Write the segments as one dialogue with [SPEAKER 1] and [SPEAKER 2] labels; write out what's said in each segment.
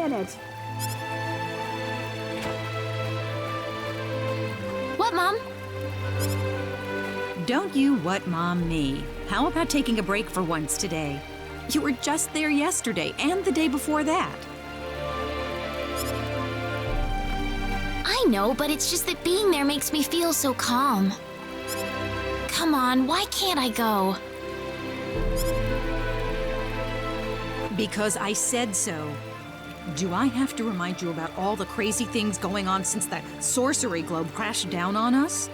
[SPEAKER 1] minute.
[SPEAKER 2] What, Mom?
[SPEAKER 3] Don't you what Mom me. How about taking a break for once today? You were just there yesterday and the day before that.
[SPEAKER 2] I know, but it's just that being there makes me feel so calm. Come on, why can't I go?
[SPEAKER 3] Because I said so. Do I have to remind you about all the crazy things going on since that sorcery globe crashed down on us?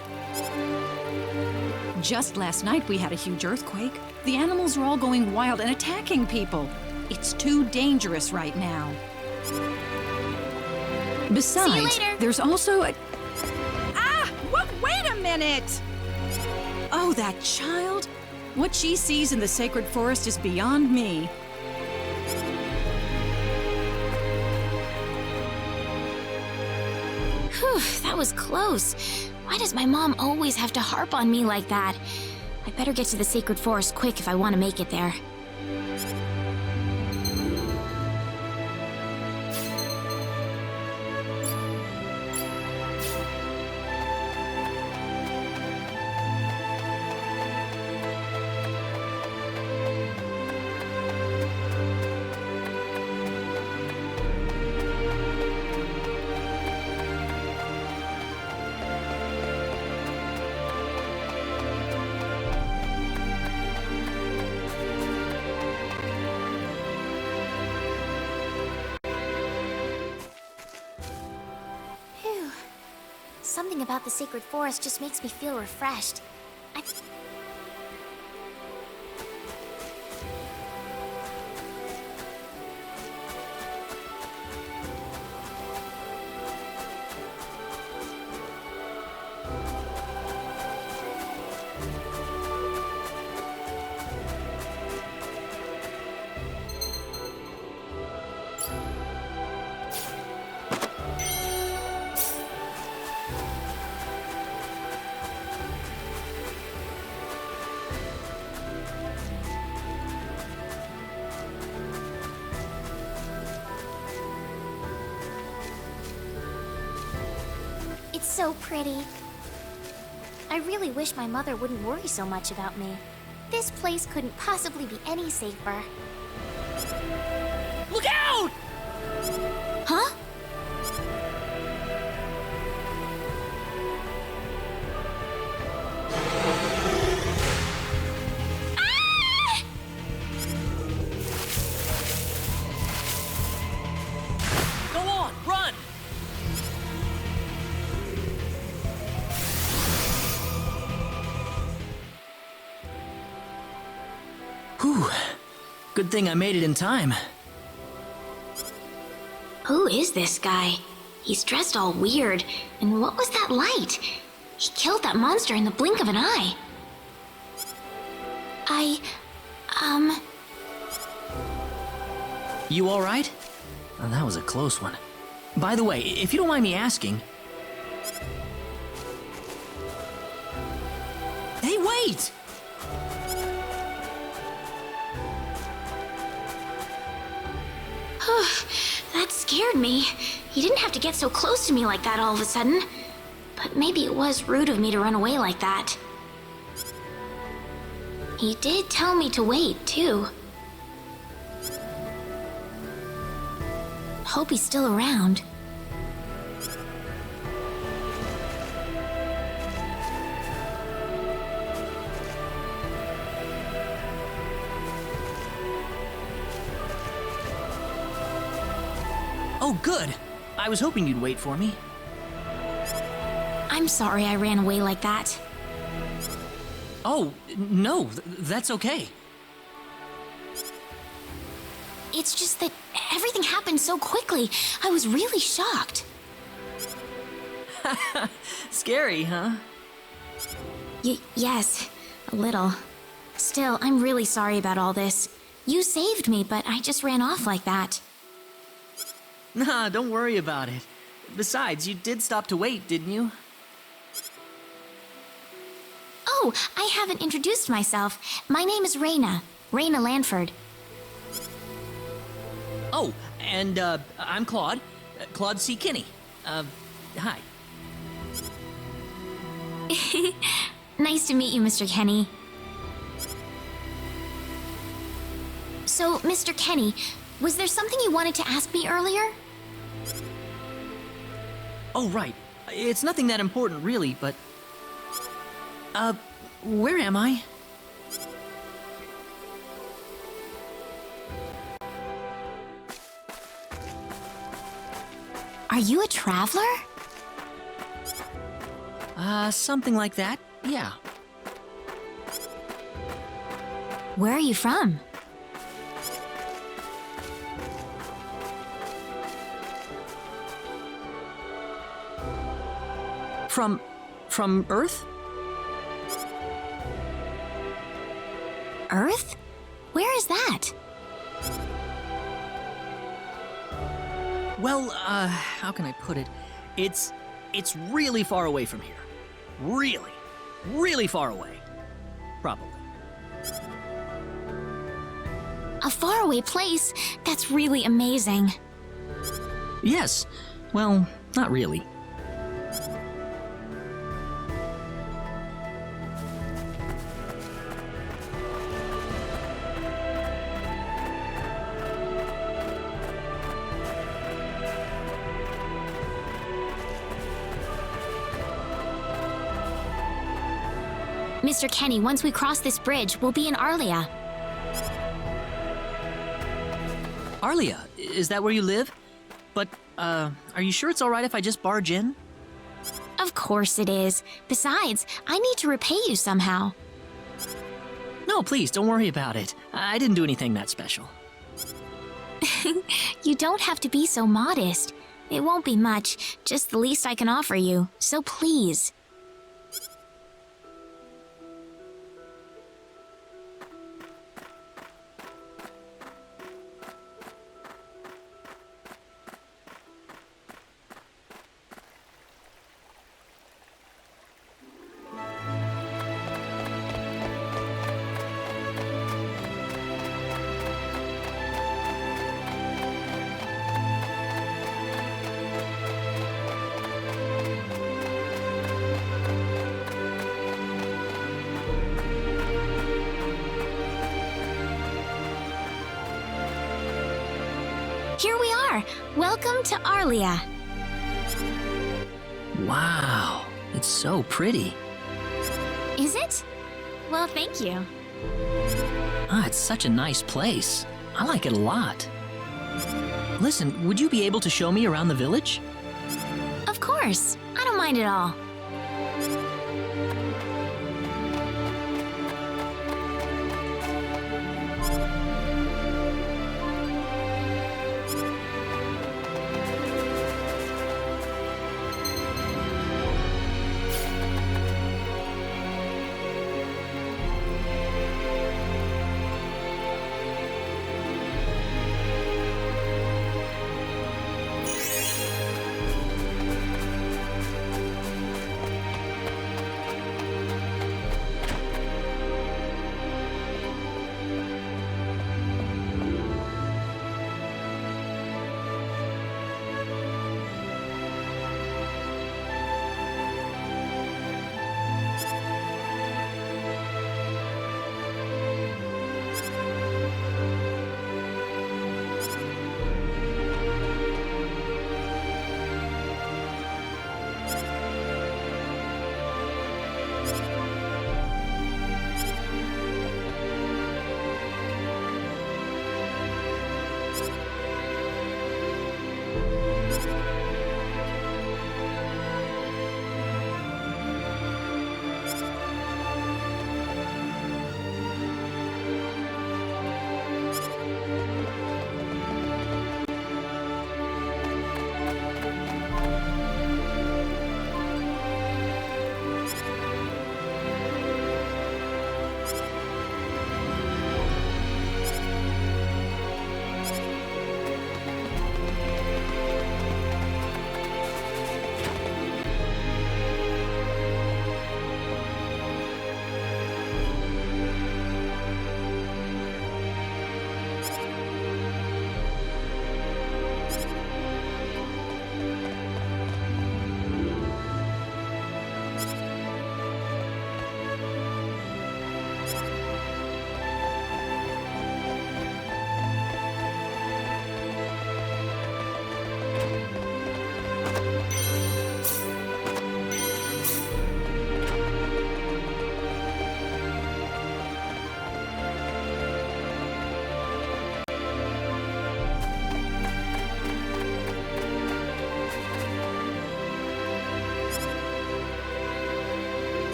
[SPEAKER 3] Just last night we had a huge earthquake. The animals are all going wild and attacking people. It's too dangerous right now. Besides,
[SPEAKER 2] See you later.
[SPEAKER 3] There's also a... Ah! Wait a minute! Oh, that child? What she sees in the sacred forest is beyond me.
[SPEAKER 2] Whew, that was close. Why does my mom always have to harp on me like that? I better get to the sacred forest quick if I want to make it there. Something about the sacred forest just makes me feel refreshed. It's so pretty. I really wish my mother wouldn't worry so much about me. This place couldn't possibly be any safer.
[SPEAKER 3] Look out!
[SPEAKER 2] Huh? Ah!
[SPEAKER 4] Go on, run! Whew. Good thing I made it in time.
[SPEAKER 2] Who is this guy? He's dressed all weird. And what was that light? He killed that monster in the blink of an eye.
[SPEAKER 4] You all right? Oh, that was a close one. By the way, if you don't mind me asking... Hey, wait!
[SPEAKER 2] That scared me. He didn't have to get so close to me like that all of a sudden. But maybe it was rude of me to run away like that. He did tell me to wait, too. Hope he's still around.
[SPEAKER 4] Oh, good. I was hoping you'd wait for me.
[SPEAKER 2] I'm sorry I ran away like that.
[SPEAKER 4] Oh, no, that's okay.
[SPEAKER 2] It's just that everything happened so quickly. I was really shocked.
[SPEAKER 4] Scary, huh?
[SPEAKER 2] Yes, a little. Still, I'm really sorry about all this. You saved me, but I just ran off like that.
[SPEAKER 4] Nah, don't worry about it. Besides, you did stop to wait, didn't you?
[SPEAKER 2] Oh, I haven't introduced myself. My name is Reyna. Reyna Lanford.
[SPEAKER 4] Oh, And, I'm Claude. Claude C. Kinney. Hi.
[SPEAKER 2] Nice to meet you, Mr. Kenny. So, Mr. Kenny, was there something you wanted to ask me earlier?
[SPEAKER 4] Oh, right. It's nothing that important, really, but... where am I?
[SPEAKER 2] Are you a traveler?
[SPEAKER 4] Something like that, yeah.
[SPEAKER 2] Where are you from?
[SPEAKER 4] From Earth?
[SPEAKER 2] Earth? Where is that?
[SPEAKER 4] Well, how can I put it? It's really far away from here. Really, really far away. Probably.
[SPEAKER 2] A faraway place? That's really amazing.
[SPEAKER 4] Yes. Well, not really.
[SPEAKER 2] Mr. Kenny, once we cross this bridge, we'll be in Arlia.
[SPEAKER 4] Arlia, is that where you live? But, are you sure it's alright if I just barge in?
[SPEAKER 2] Of course it is. Besides, I need to repay you somehow.
[SPEAKER 4] No, please, don't worry about it. I didn't do anything that special.
[SPEAKER 2] You don't have to be so modest. It won't be much, just the least I can offer you. So please. Here we are! Welcome to Arlia.
[SPEAKER 4] Wow, it's so pretty.
[SPEAKER 2] Is it? Well, thank you.
[SPEAKER 4] It's such a nice place. I like it a lot. Listen, would you be able to show me around the village?
[SPEAKER 2] Of course. I don't mind at all.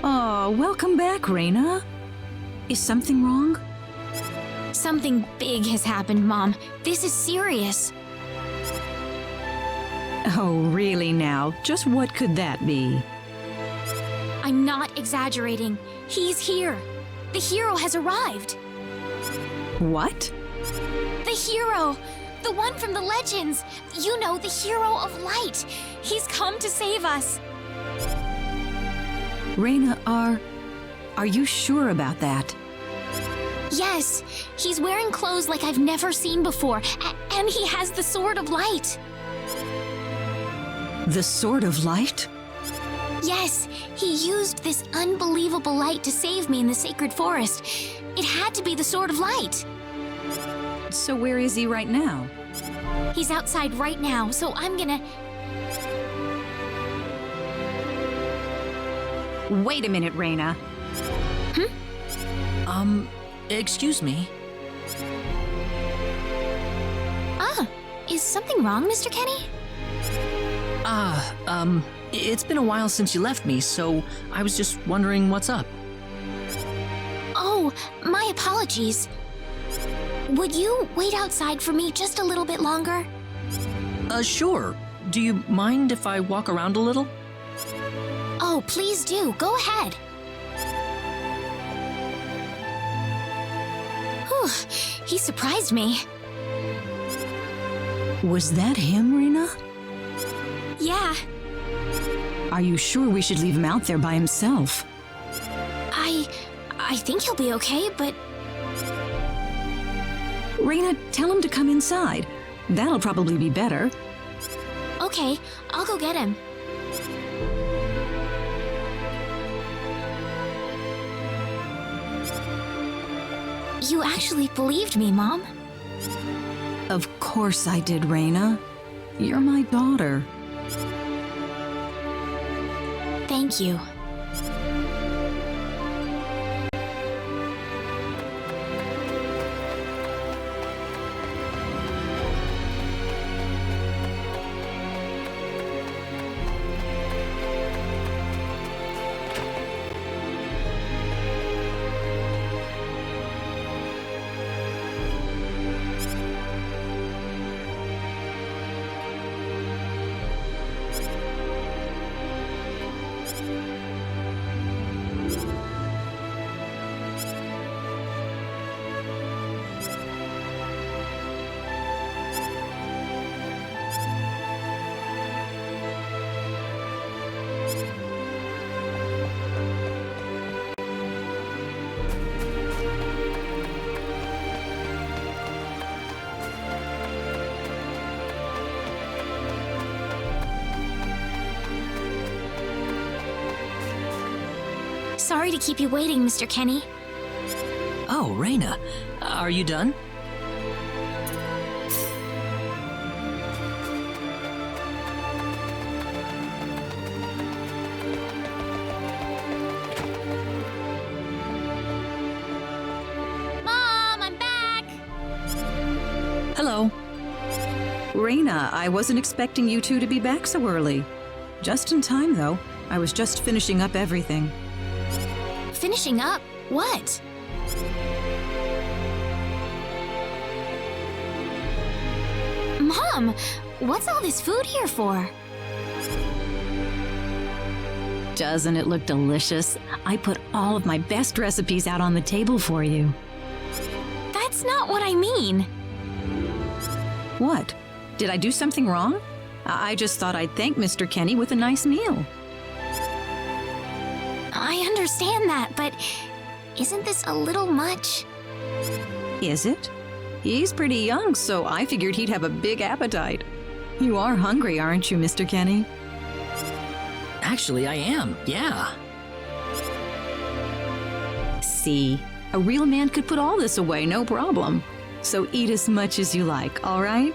[SPEAKER 3] Oh, welcome back, Reina. Is something wrong?
[SPEAKER 2] Something big has happened, Mom. This is serious.
[SPEAKER 3] Oh, really now? Just what could that be?
[SPEAKER 2] I'm not exaggerating. He's here. The hero has arrived.
[SPEAKER 3] What?
[SPEAKER 2] The hero! The one from the legends! You know, the hero of light! He's come to save us!
[SPEAKER 3] Reina, are you sure about that?
[SPEAKER 2] Yes! He's wearing clothes like I've never seen before, and he has the Sword of Light!
[SPEAKER 3] The Sword of Light?
[SPEAKER 2] Yes! He used this unbelievable light to save me in the sacred forest. It had to be the Sword of Light!
[SPEAKER 3] So where is he right now?
[SPEAKER 2] He's outside right now, so I'm gonna...
[SPEAKER 3] Wait a minute, Reina.
[SPEAKER 4] Excuse me.
[SPEAKER 2] Is something wrong, Mr. Kenny?
[SPEAKER 4] It's been a while since you left me, so I was just wondering what's up.
[SPEAKER 2] Oh, my apologies. Would you wait outside for me just a little bit longer?
[SPEAKER 4] Sure. Do you mind if I walk around a little?
[SPEAKER 2] Oh, please do. Go ahead. Whew, he surprised me.
[SPEAKER 3] Was that him, Reina?
[SPEAKER 2] Yeah,
[SPEAKER 3] Are you sure we should leave him out there by himself?
[SPEAKER 2] I think he'll be okay, but
[SPEAKER 3] Reina, tell him to come inside. That'll probably be better.
[SPEAKER 2] okay, I'll go get him. You actually believed me, Mom?
[SPEAKER 3] Of course I did, Reina. You're my daughter.
[SPEAKER 2] Thank you. Sorry to keep you waiting, Mr. Kenny.
[SPEAKER 4] Oh, Reina, are you done?
[SPEAKER 2] Mom, I'm back!
[SPEAKER 4] Hello.
[SPEAKER 3] Reina, I wasn't expecting you two to be back so early. Just in time, though. I was just finishing up everything.
[SPEAKER 2] Finishing up? What? Mom, what's all this food here for?
[SPEAKER 3] Doesn't it look delicious? I put all of my best recipes out on the table for you.
[SPEAKER 2] That's not what I mean.
[SPEAKER 3] What? Did I do something wrong? I just thought I'd thank Mr. Kenny with a nice meal.
[SPEAKER 2] I understand that, but isn't this a little much?
[SPEAKER 3] Is it? He's pretty young, so I figured he'd have a big appetite. You are hungry, aren't you, Mr. Kenny?
[SPEAKER 4] Actually, I am, yeah.
[SPEAKER 3] See, a real man could put all this away, no problem. So eat as much as you like, all right?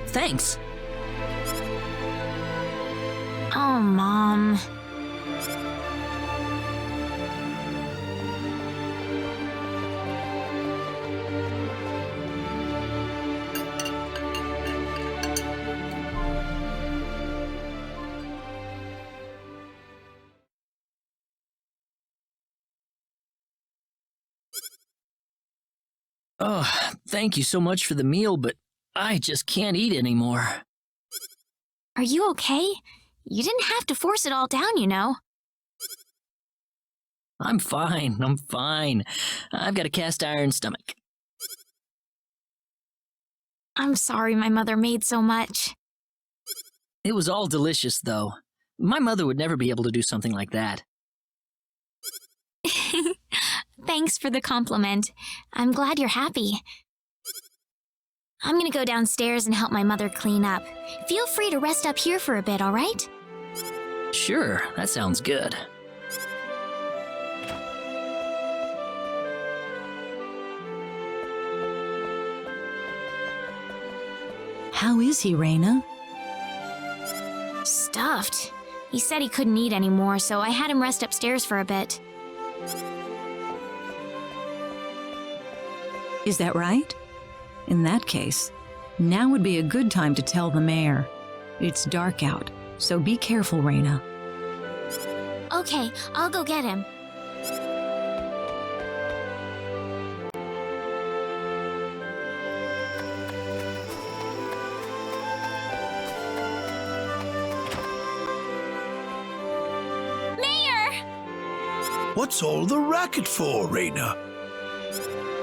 [SPEAKER 4] Thanks.
[SPEAKER 2] Oh, Mom.
[SPEAKER 4] Oh, thank you so much for the meal, but I just can't eat anymore.
[SPEAKER 2] Are you okay? You didn't have to force it all down, you know.
[SPEAKER 4] I'm fine. I've got a cast iron stomach.
[SPEAKER 2] I'm sorry my mother made so much.
[SPEAKER 4] It was all delicious, though. My mother would never be able to do something like that.
[SPEAKER 2] Thanks for the compliment. I'm glad you're happy. I'm gonna go downstairs and help my mother clean up. Feel free to rest up here for a bit, all right?
[SPEAKER 4] Sure, that sounds good.
[SPEAKER 3] How is he, Reyna?
[SPEAKER 2] Stuffed. He said he couldn't eat anymore, so I had him rest upstairs for a bit.
[SPEAKER 3] Is that right? In that case, now would be a good time to tell the mayor. It's dark out, so be careful, Reyna.
[SPEAKER 2] Okay, I'll go get him.
[SPEAKER 1] What's all the racket for, Reyna?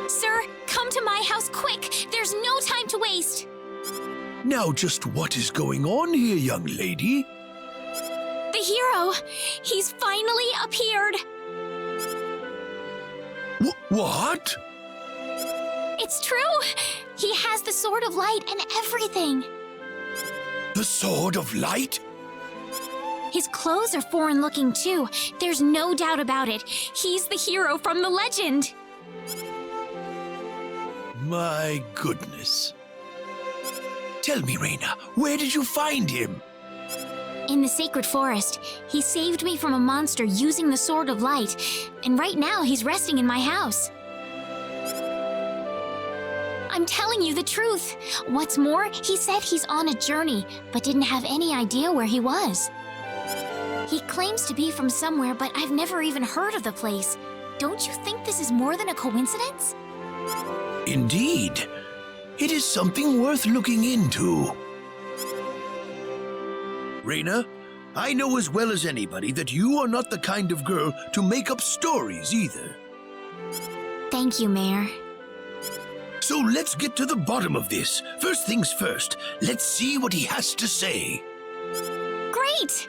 [SPEAKER 2] Sir, come to my house quick! There's no time to waste!
[SPEAKER 1] Now just what is going on here, young lady?
[SPEAKER 2] The hero! He's finally appeared!
[SPEAKER 1] What?
[SPEAKER 2] It's true! He has the Sword of Light and everything!
[SPEAKER 1] The Sword of Light?
[SPEAKER 2] His clothes are foreign-looking, too. There's no doubt about it. He's the hero from the legend.
[SPEAKER 1] My goodness. Tell me, Reyna, where did you find him?
[SPEAKER 2] In the Sacred Forest. He saved me from a monster using the Sword of Light, and right now he's resting in my house. I'm telling you the truth. What's more, he said he's on a journey, but didn't have any idea where he was. He claims to be from somewhere, but I've never even heard of the place. Don't you think this is more than a coincidence?
[SPEAKER 1] Indeed. It is something worth looking into. Reyna, I know as well as anybody that you are not the kind of girl to make up stories either.
[SPEAKER 2] Thank you, Mayor.
[SPEAKER 1] So let's get to the bottom of this. First things first, let's see what he has to say.
[SPEAKER 2] Great!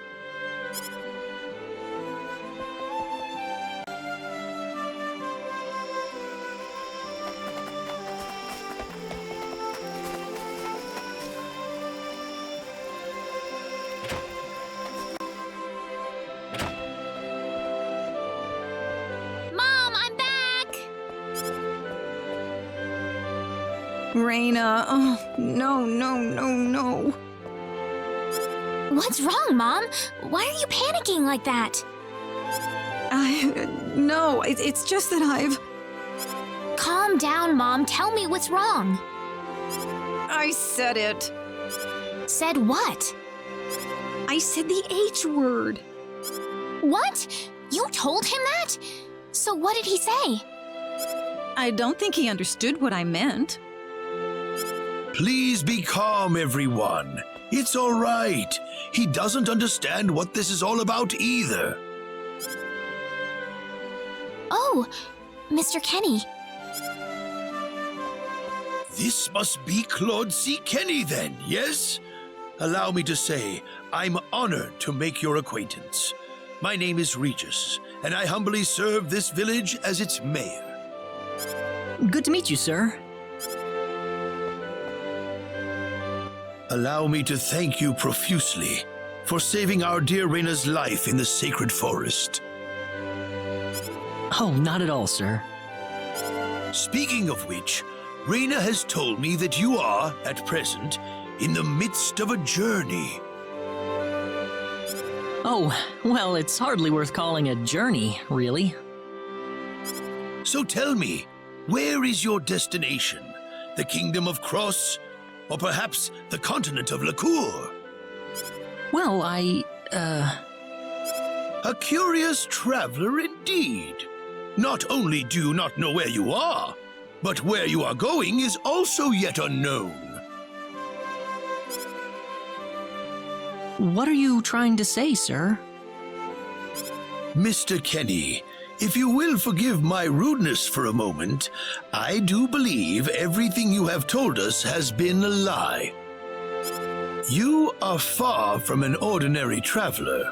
[SPEAKER 3] Reyna, oh, no.
[SPEAKER 2] What's wrong, Mom? Why are you panicking like that?
[SPEAKER 3] No, it's just that I've...
[SPEAKER 2] Calm down, Mom. Tell me what's wrong.
[SPEAKER 3] I said it.
[SPEAKER 2] Said what?
[SPEAKER 3] I said the H word.
[SPEAKER 2] What? You told him that? So what did he say?
[SPEAKER 3] I don't think he understood what I meant.
[SPEAKER 1] Please be calm, everyone. It's all right. He doesn't understand what this is all about either.
[SPEAKER 2] Oh, Mr. Kenny.
[SPEAKER 1] This must be Claude C. Kenny then, yes? Allow me to say, I'm honored to make your acquaintance. My name is Regis, and I humbly serve this village as its mayor.
[SPEAKER 4] Good to meet you, sir.
[SPEAKER 1] Allow me to thank you profusely for saving our dear Reyna's life in the sacred forest.
[SPEAKER 4] Oh, not at all, sir.
[SPEAKER 1] Speaking of which, Reyna has told me that you are, at present, in the midst of a journey.
[SPEAKER 4] Oh, well, it's hardly worth calling a journey, really.
[SPEAKER 1] So tell me, where is your destination? The kingdom of Krosse? Or perhaps the continent of Lacuer?
[SPEAKER 4] Well,
[SPEAKER 1] A curious traveler indeed. Not only do you not know where you are, But where you are going is also yet unknown.
[SPEAKER 4] What are you trying to say, sir?
[SPEAKER 1] Mr. Kenny, if you will forgive my rudeness for a moment, I do believe everything you have told us has been a lie. You are far from an ordinary traveler.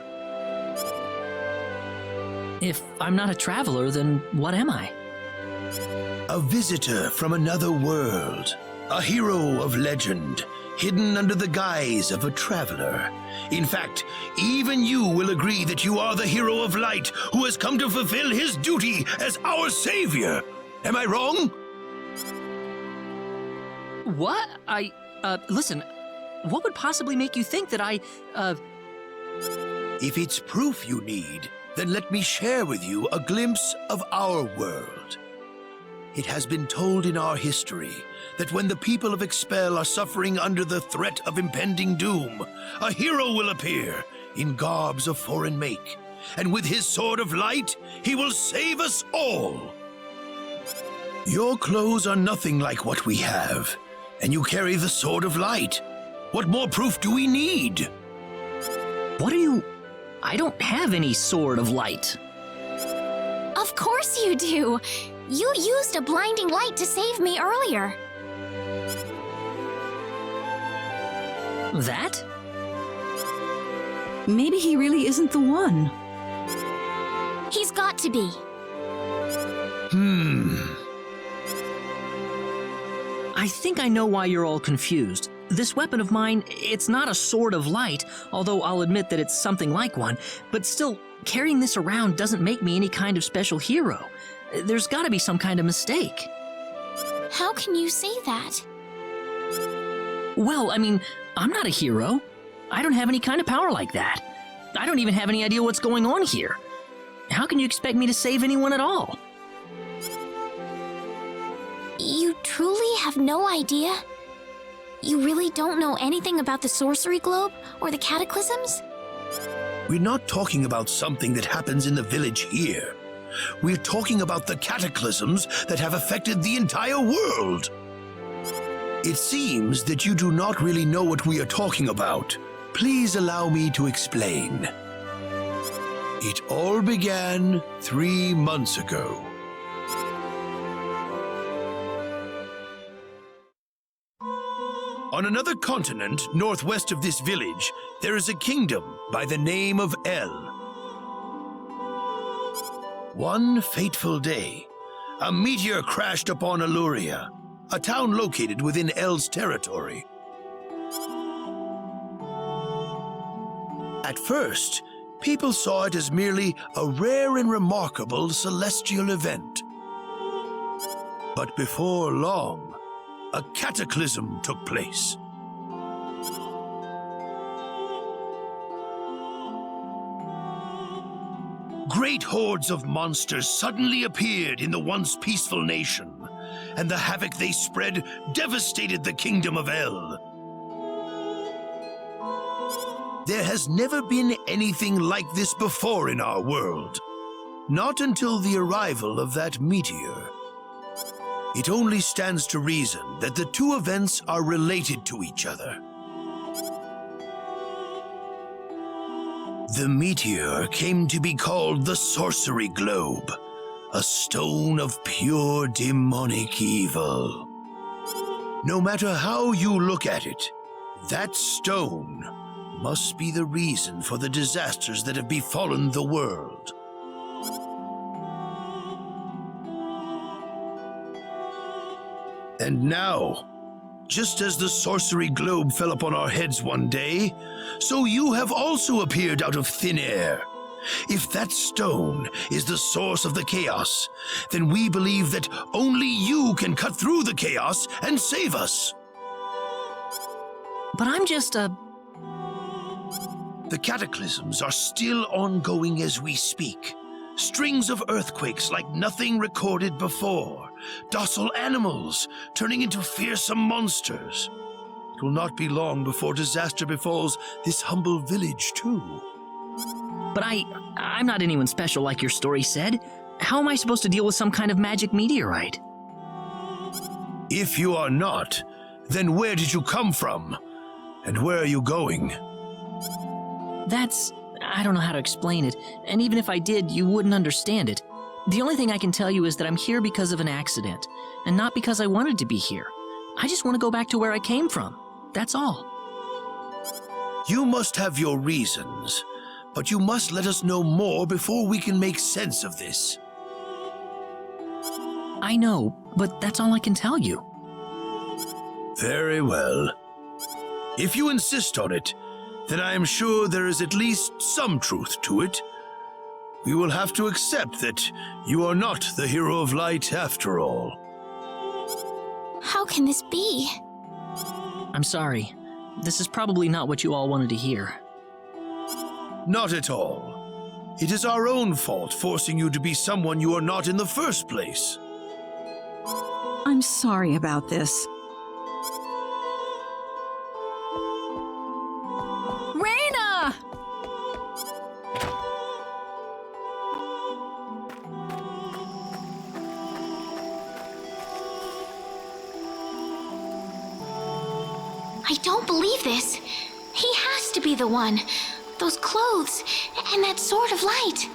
[SPEAKER 4] If I'm not a traveler, then what am I?
[SPEAKER 1] A visitor from another world. A hero of legend, hidden under the guise of a traveler. In fact, even you will agree that you are the hero of light who has come to fulfill his duty as our savior. Am I wrong?
[SPEAKER 4] What? Listen, what would possibly make you think that
[SPEAKER 1] If it's proof you need, then let me share with you a glimpse of our world. It has been told in our history that when the people of Expel are suffering under the threat of impending doom, a hero will appear in garbs of foreign make, and with his sword of light, he will save us all. Your clothes are nothing like what we have, and you carry the sword of light. What more proof do we need?
[SPEAKER 4] What are you... I don't have any sword of light.
[SPEAKER 2] Of course you do! You used a blinding light to save me earlier.
[SPEAKER 4] That?
[SPEAKER 3] Maybe he really isn't the one.
[SPEAKER 2] He's got to be.
[SPEAKER 4] I think I know why you're all confused. This weapon of mine, it's not a sword of light, although I'll admit that it's something like one, but still, carrying this around doesn't make me any kind of special hero. There's gotta be some kind of mistake.
[SPEAKER 2] How can you say that?
[SPEAKER 4] Well, I mean, I'm not a hero. I don't have any kind of power like that. I don't even have any idea what's going on here. How can you expect me to save anyone at all?
[SPEAKER 2] You truly have no idea? You really don't know anything about the sorcery globe or the cataclysms?
[SPEAKER 1] We're not talking about something that happens in the village here. We're talking about the cataclysms that have affected the entire world. It seems that you do not really know what we are talking about. Please allow me to explain. It all began 3 months ago. On another continent, northwest of this village, there is a kingdom by the name of El. One fateful day, a meteor crashed upon Aluria, a town located within El's territory. At first, people saw it as merely a rare and remarkable celestial event. But before long, a cataclysm took place. Great hordes of monsters suddenly appeared in the once peaceful nation, and the havoc they spread devastated the kingdom of El. There has never been anything like this before in our world, not until the arrival of that meteor. It only stands to reason that the two events are related to each other. The meteor came to be called the Sorcery Globe, a stone of pure demonic evil. No matter how you look at it, that stone must be the reason for the disasters that have befallen the world. And now, just as the sorcery globe fell upon our heads one day, so you have also appeared out of thin air. If that stone is the source of the chaos, then we believe that only you can cut through the chaos and save us.
[SPEAKER 4] But I'm just a...
[SPEAKER 1] The cataclysms are still ongoing as we speak. Strings of earthquakes like nothing recorded before. Docile animals turning into fearsome monsters. It will not be long before disaster befalls this humble village, too.
[SPEAKER 4] But I'm not anyone special like your story said. How am I supposed to deal with some kind of magic meteorite?
[SPEAKER 1] If you are not, then where did you come from? And where are you going?
[SPEAKER 4] I don't know how to explain it, and even if I did, you wouldn't understand it. The only thing I can tell you is that I'm here because of an accident, and not because I wanted to be here. I just want to go back to where I came from. That's all.
[SPEAKER 1] You must have your reasons, but you must let us know more before we can make sense of this.
[SPEAKER 4] I know, but that's all I can tell you.
[SPEAKER 1] Very well. If you insist on it, then I am sure there is at least some truth to it. We will have to accept that you are not the hero of light after all.
[SPEAKER 2] How can this be?
[SPEAKER 4] I'm sorry. This is probably not what you all wanted to hear.
[SPEAKER 1] Not at all. It is our own fault forcing you to be someone you are not in the first place.
[SPEAKER 3] I'm sorry about this. Raina!
[SPEAKER 2] I don't believe this. He has to be the one. Those clothes, and that sword of light.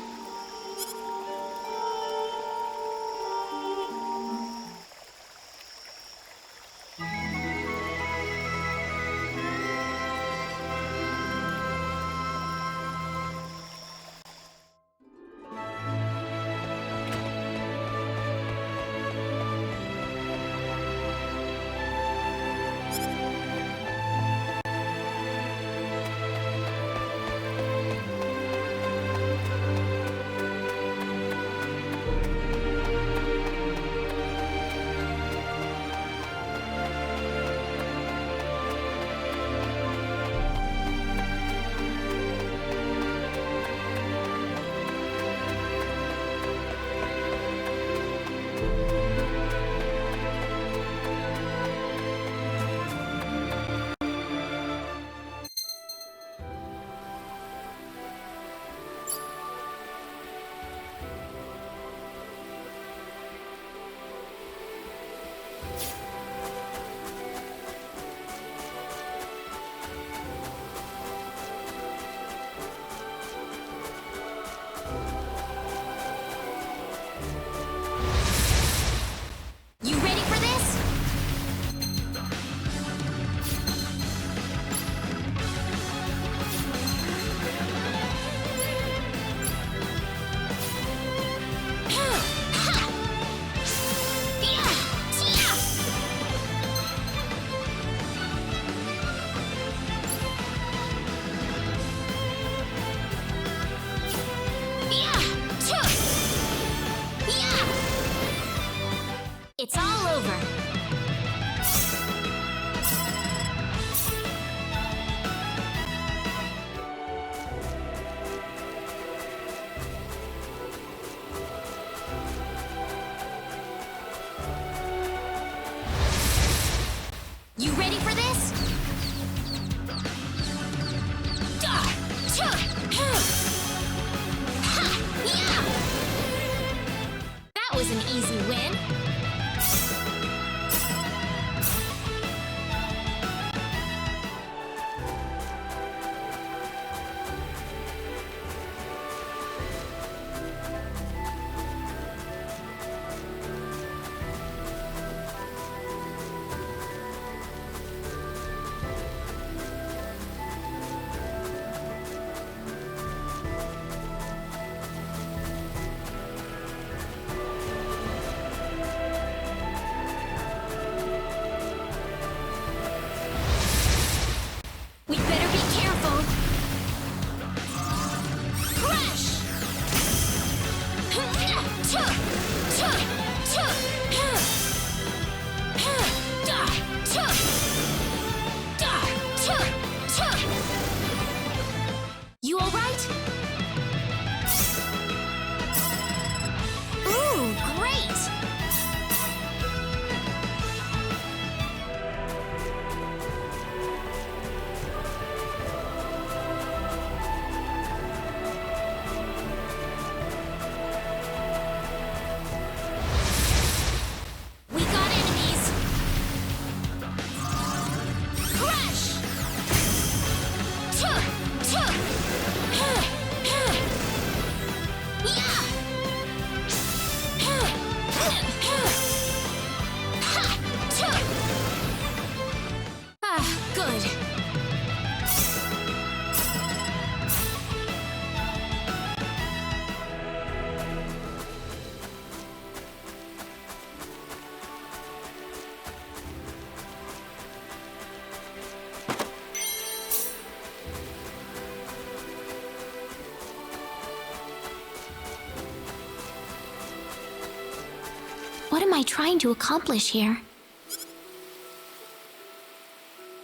[SPEAKER 2] I trying to accomplish here?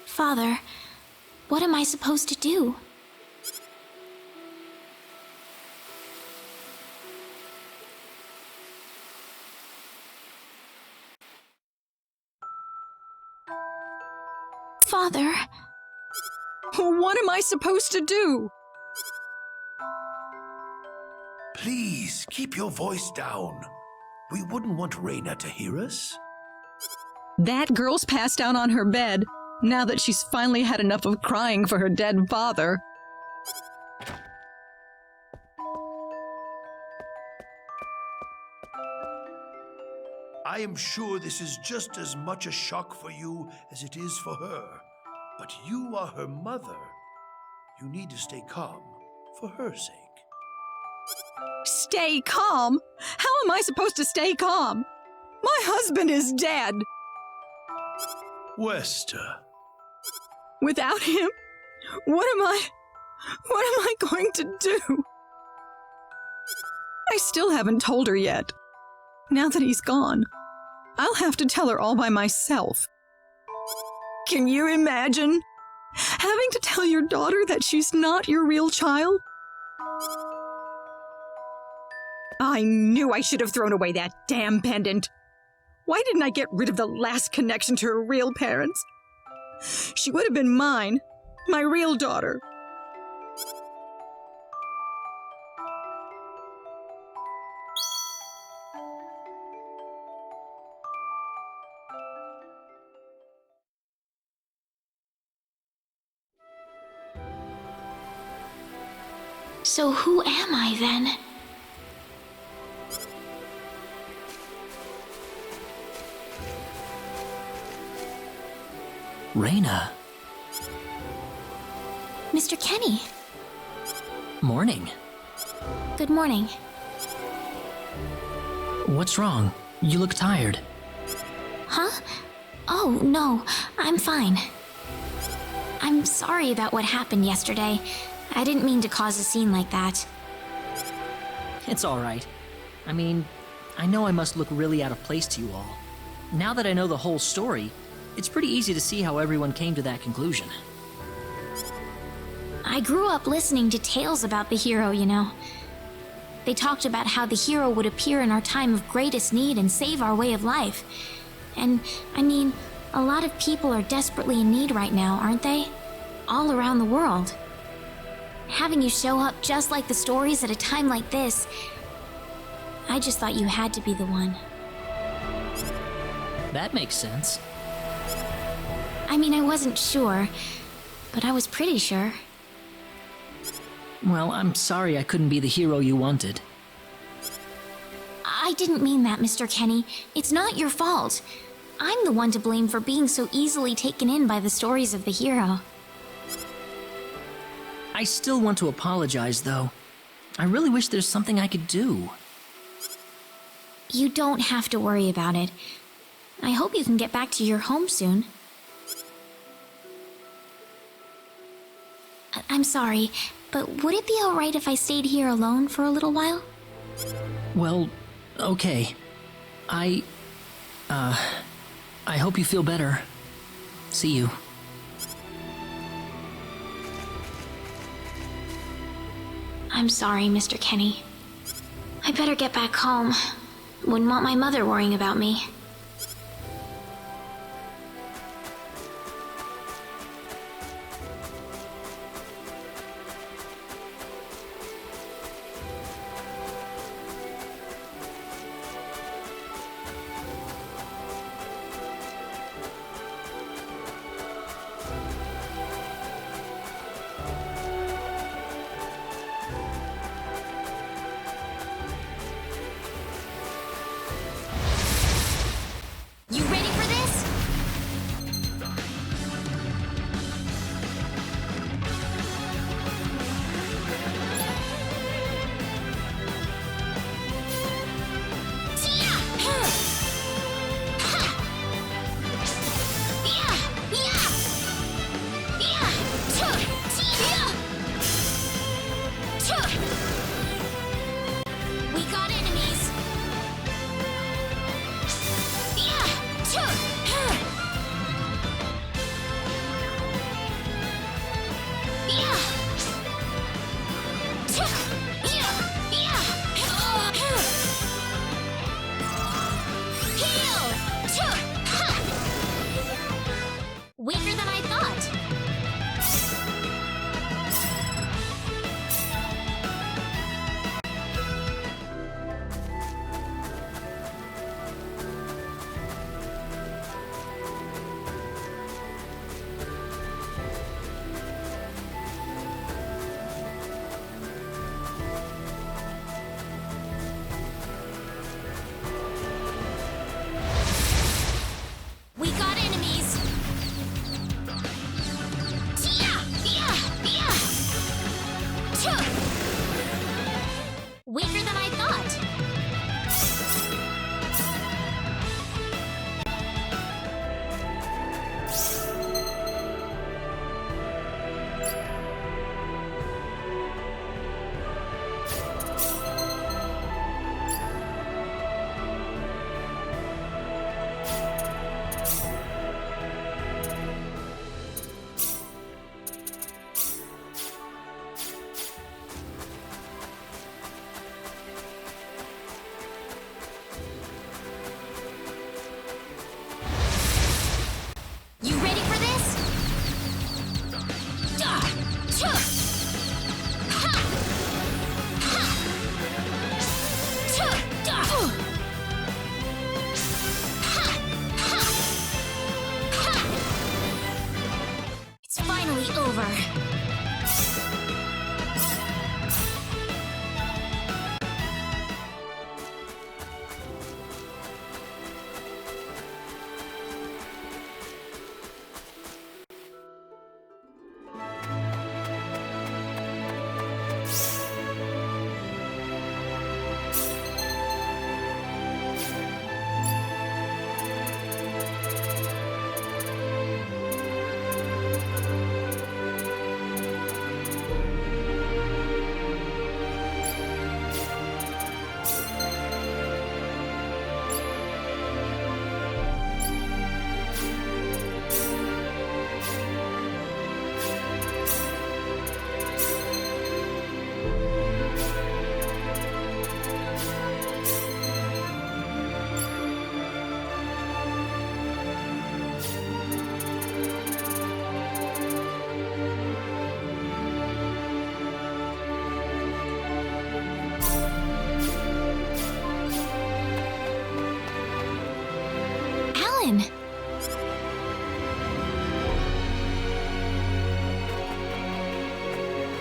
[SPEAKER 2] Father, what am I supposed to do? Father...
[SPEAKER 3] What am I supposed to do?
[SPEAKER 1] Please, keep your voice down. We wouldn't want Reyna to hear us.
[SPEAKER 3] That girl's passed out on her bed, now that she's finally had enough of crying for her dead father.
[SPEAKER 1] I am sure this is just as much a shock for you as it is for her. But you are her mother. You need to stay calm for her sake.
[SPEAKER 3] Stay calm? How am I supposed to stay calm? My husband is dead.
[SPEAKER 1] Wester.
[SPEAKER 3] Without him, what am I going to do? I still haven't told her yet. Now that he's gone, I'll have to tell her all by myself. Can you imagine having to tell your daughter that she's not your real child? I knew I should have thrown away that damn pendant. Why didn't I get rid of the last connection to her real parents? She would have been mine, my real daughter.
[SPEAKER 2] So who am I then?
[SPEAKER 4] Reyna.
[SPEAKER 2] Mr. Kenny.
[SPEAKER 4] Morning.
[SPEAKER 2] Good morning.
[SPEAKER 4] What's wrong? You look tired.
[SPEAKER 2] Huh? Oh, no, I'm fine. I'm sorry about what happened yesterday. I didn't mean to cause a scene like that.
[SPEAKER 4] It's all right. I mean, I know I must look really out of place to you all. Now that I know the whole story, it's pretty easy to see how everyone came to that conclusion.
[SPEAKER 2] I grew up listening to tales about the hero, you know. They talked about how the hero would appear in our time of greatest need and save our way of life. And, I mean, a lot of people are desperately in need right now, aren't they? All around the world. Having you show up just like the stories at a time like this, I just thought you had to be the one.
[SPEAKER 4] That makes sense.
[SPEAKER 2] I mean, I wasn't sure, but I was pretty sure.
[SPEAKER 4] Well, I'm sorry I couldn't be the hero you wanted.
[SPEAKER 2] I didn't mean that, Mr. Kenny. It's not your fault. I'm the one to blame for being so easily taken in by the stories of the hero.
[SPEAKER 4] I still want to apologize, though. I really wish there's something I could do.
[SPEAKER 2] You don't have to worry about it. I hope you can get back to your home soon. I'm sorry, but would it be alright if I stayed here alone for a little while?
[SPEAKER 4] Well, okay. I hope you feel better. See you.
[SPEAKER 2] I'm sorry, Mr. Kenny. I better get back home. Wouldn't want my mother worrying about me. Weaker than I thought.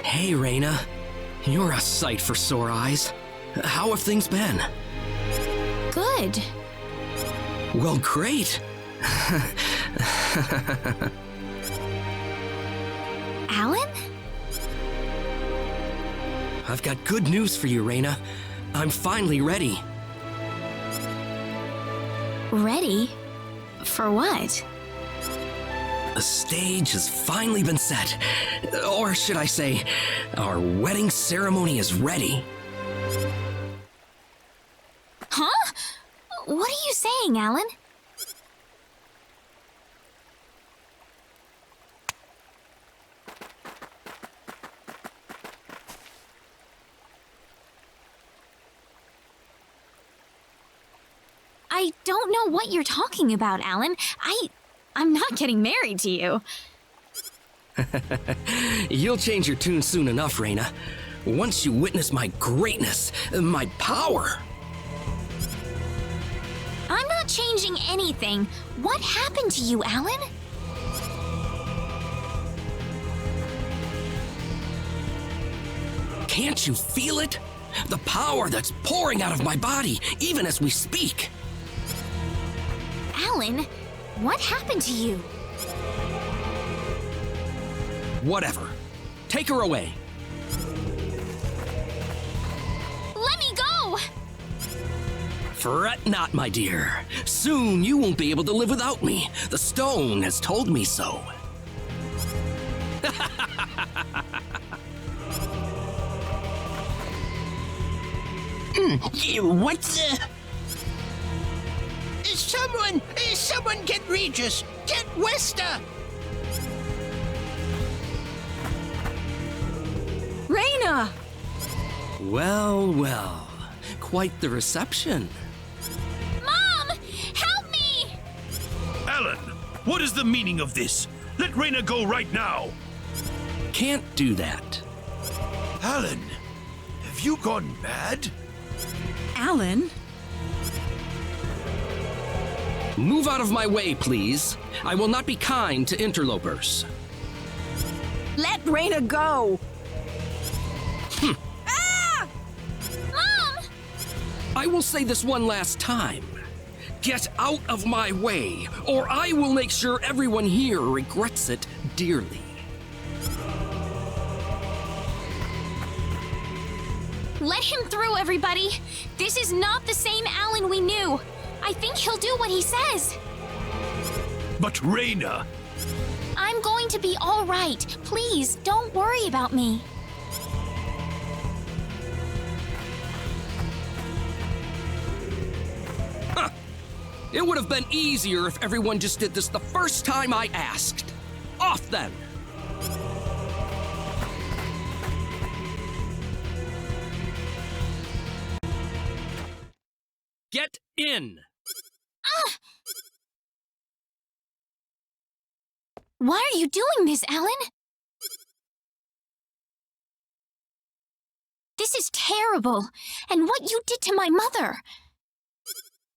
[SPEAKER 5] Hey, Reyna. You're a sight for sore eyes. How have things been?
[SPEAKER 2] Good.
[SPEAKER 5] Well, great.
[SPEAKER 2] Alan?
[SPEAKER 5] I've got good news for you, Reyna. I'm finally ready.
[SPEAKER 2] Ready? For what?
[SPEAKER 5] The stage has finally been set. Or should I say, our wedding ceremony is ready.
[SPEAKER 2] Huh? What are you saying, Alan? I don't know what you're talking about, Alan. I'm not getting married to you.
[SPEAKER 5] You'll change your tune soon enough, Reyna. Once you witness my greatness, my power.
[SPEAKER 2] I'm not changing anything. What happened to you, Alan?
[SPEAKER 5] Can't you feel it? The power that's pouring out of my body, even as we speak.
[SPEAKER 2] Alan, what happened to you?
[SPEAKER 5] Whatever. Take her away.
[SPEAKER 2] Let me go!
[SPEAKER 5] Fret not, my dear. Soon you won't be able to live without me. The stone has told me so.
[SPEAKER 6] What the? Someone get Regis! Get Wester!
[SPEAKER 3] Reyna!
[SPEAKER 5] Well, well. Quite the reception.
[SPEAKER 2] Mom! Help me!
[SPEAKER 1] Alan, what is the meaning of this? Let Reyna go right now!
[SPEAKER 5] Can't do that.
[SPEAKER 1] Alan, have you gone mad?
[SPEAKER 3] Alan?
[SPEAKER 5] Move out of my way, please. I will not be kind to interlopers.
[SPEAKER 3] Let Reyna go!
[SPEAKER 2] Mom!
[SPEAKER 5] I will say this one last time. Get out of my way, or I will make sure everyone here regrets it dearly.
[SPEAKER 2] Let Let him through, everybody! This is not the same Alan we knew! I think he'll do what he says!
[SPEAKER 1] But Reyna...
[SPEAKER 2] I'm going to be all right. Please, don't worry about me.
[SPEAKER 5] It would have been easier if everyone just did this the first time I asked. Off then! Get in!
[SPEAKER 2] Why are you doing this, Alan? This is terrible. And what you did to my mother.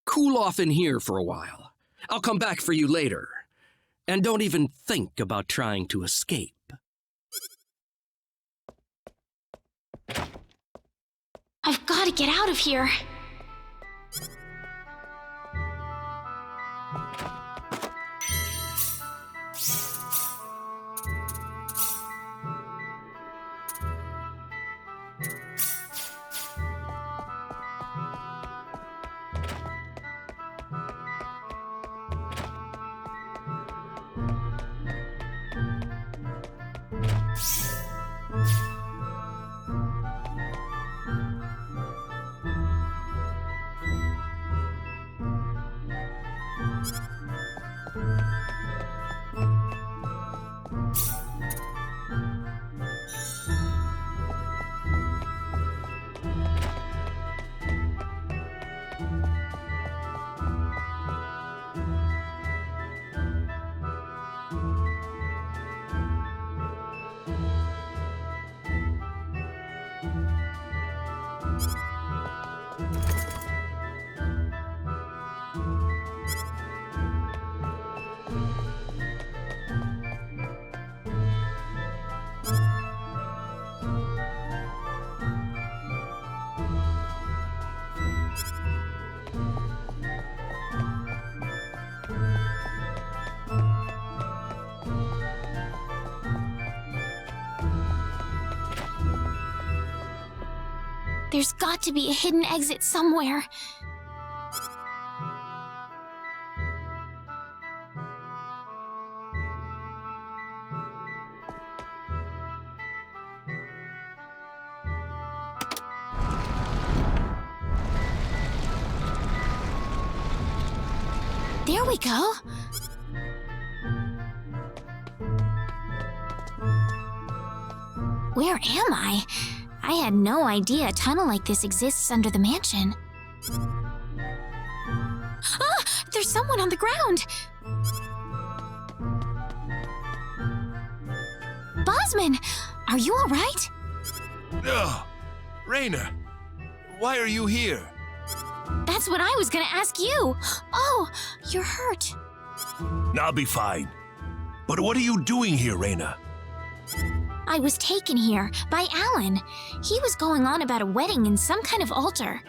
[SPEAKER 5] Cool off in here for a while. I'll come back for you later. And don't even think about trying to escape.
[SPEAKER 2] I've got to get out of here. There's got to be a hidden exit somewhere. There we go. Where am I? I had no idea a tunnel like this exists under the mansion. Ah! There's someone on the ground! Bosman! Are you alright?
[SPEAKER 1] Oh, Reyna, why are you here?
[SPEAKER 2] That's what I was gonna ask you! Oh, you're hurt.
[SPEAKER 1] I'll be fine. But what are you doing here, Reyna?
[SPEAKER 2] I was taken here by Alan. He was going on about a wedding in some kind of altar.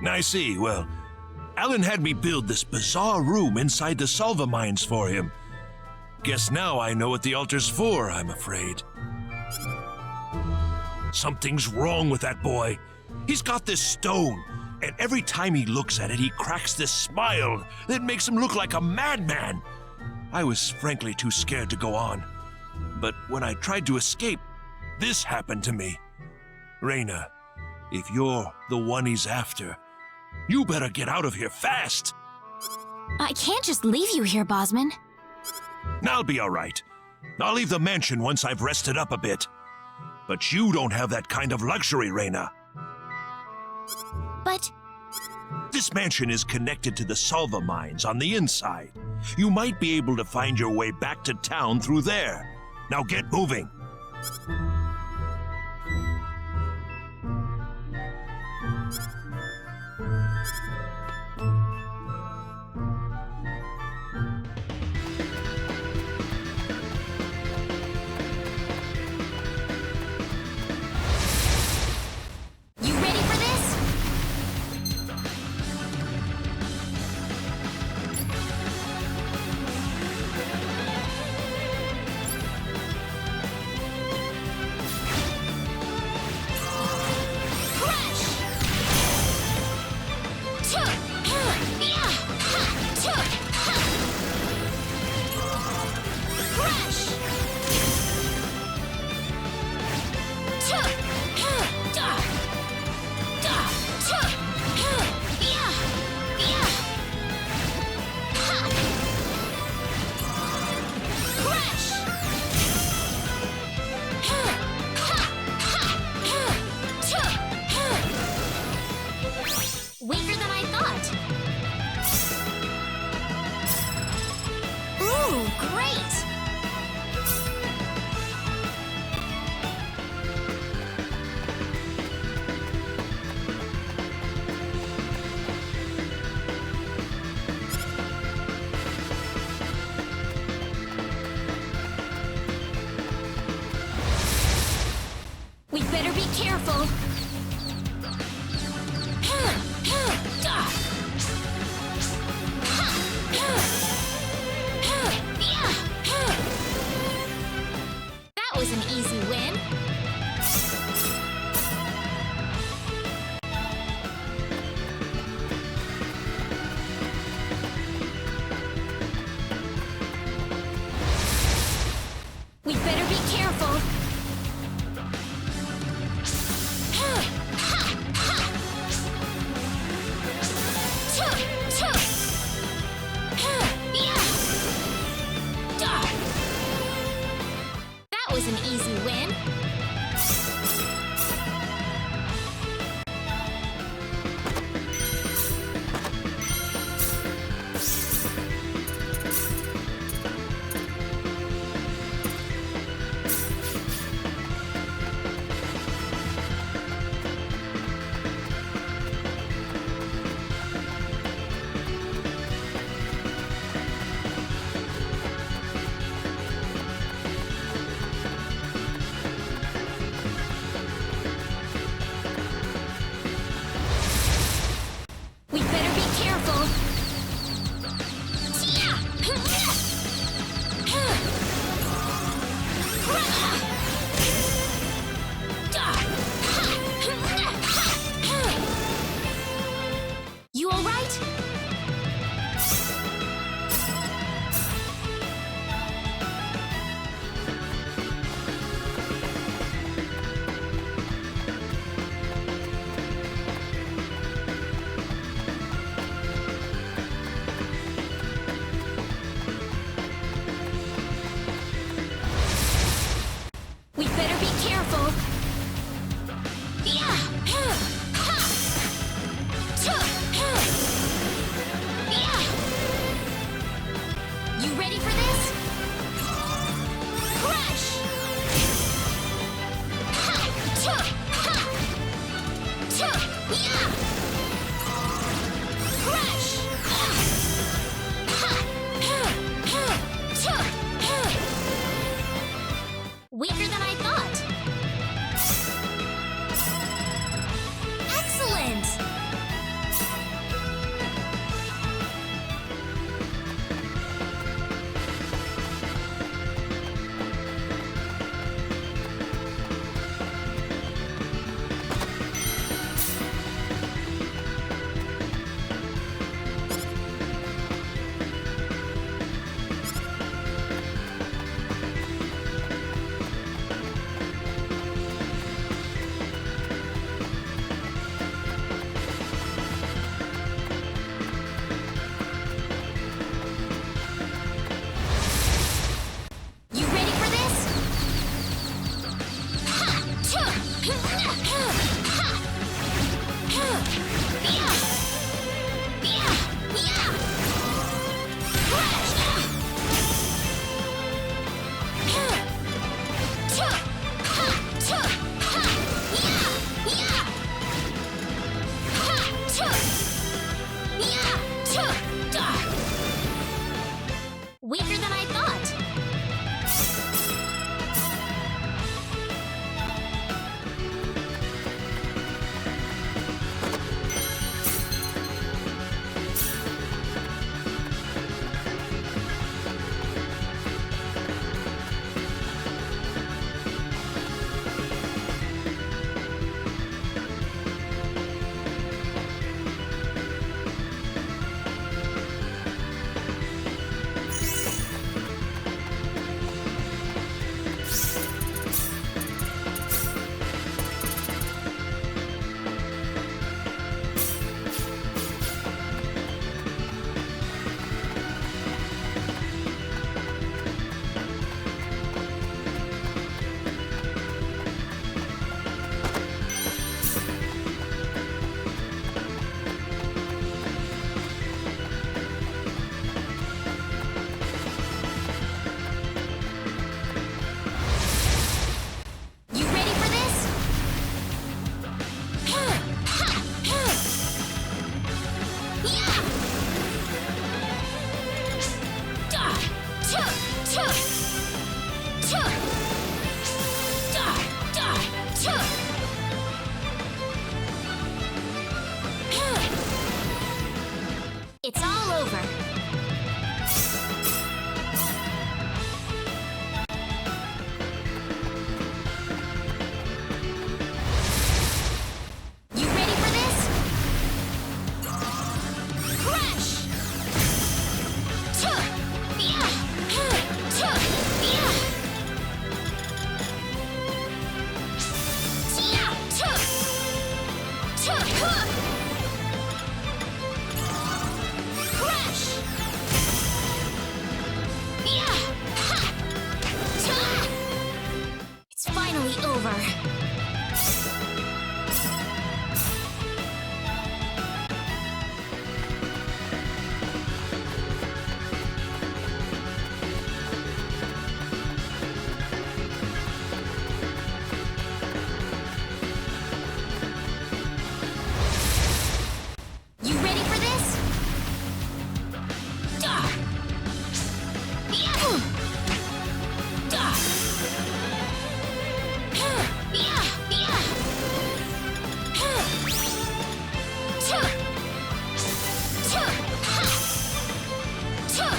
[SPEAKER 1] I see. Well, Alan had me build this bizarre room inside the Salva mines for him. Guess now I know what the altar's for, I'm afraid. Something's wrong with that boy. He's got this stone, and every time he looks at it, he cracks this smile that makes him look like a madman. I was frankly too scared to go on. But when I tried to escape, this happened to me. Reyna, if you're the one he's after, you better get out of here fast.
[SPEAKER 2] I can't just leave you here, Bosman.
[SPEAKER 1] I'll be all right. I'll leave the mansion once I've rested up a bit. But you don't have that kind of luxury, Reyna.
[SPEAKER 2] But...
[SPEAKER 1] This mansion is connected to the Salva mines on the inside. You might be able to find your way back to town through there. Now get moving.
[SPEAKER 2] You ready for this? It's all over. You ready for this? Crash! Tuh! Yeah! Tuh! Yeah! Tia! Tuh! Tuh! Huh! Crash! Yeah! Ha! Tuh! It's finally over. You ready for this? Duh! Yeah! Duh! Yeah! Yeah! Tuh! Tuh! Ha! Tuh!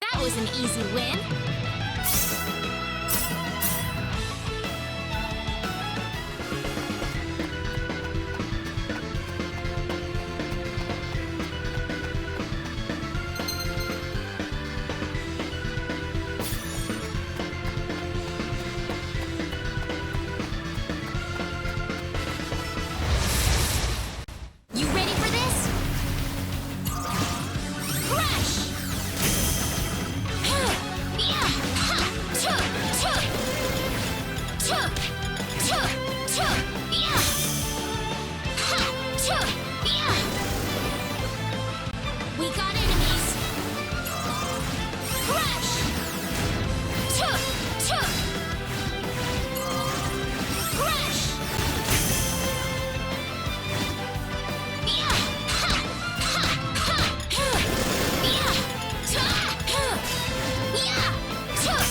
[SPEAKER 2] That was an easy win. You ready for this? Crash! Yeah! Ha! Tuh! Tuh! Tuh! Tuh! Tuh! Yeah! Ha! Tuh! Yeah! We got enemies! Crash! Tuh! Tuh! Crash! Yeah! Ha! Ha! Ha! Yeah! Tuh! Yeah! Tuh!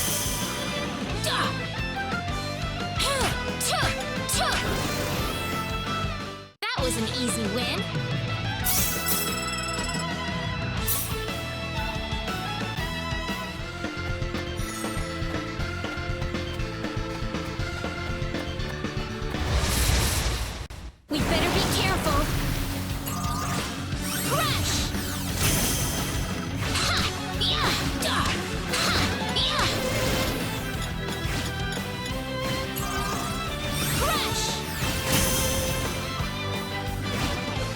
[SPEAKER 2] Duh! Tuh! Tuh! That was an easy win. We better be careful. Crash! Ha! Yeah! Duh! Ha! Yeah! Crash!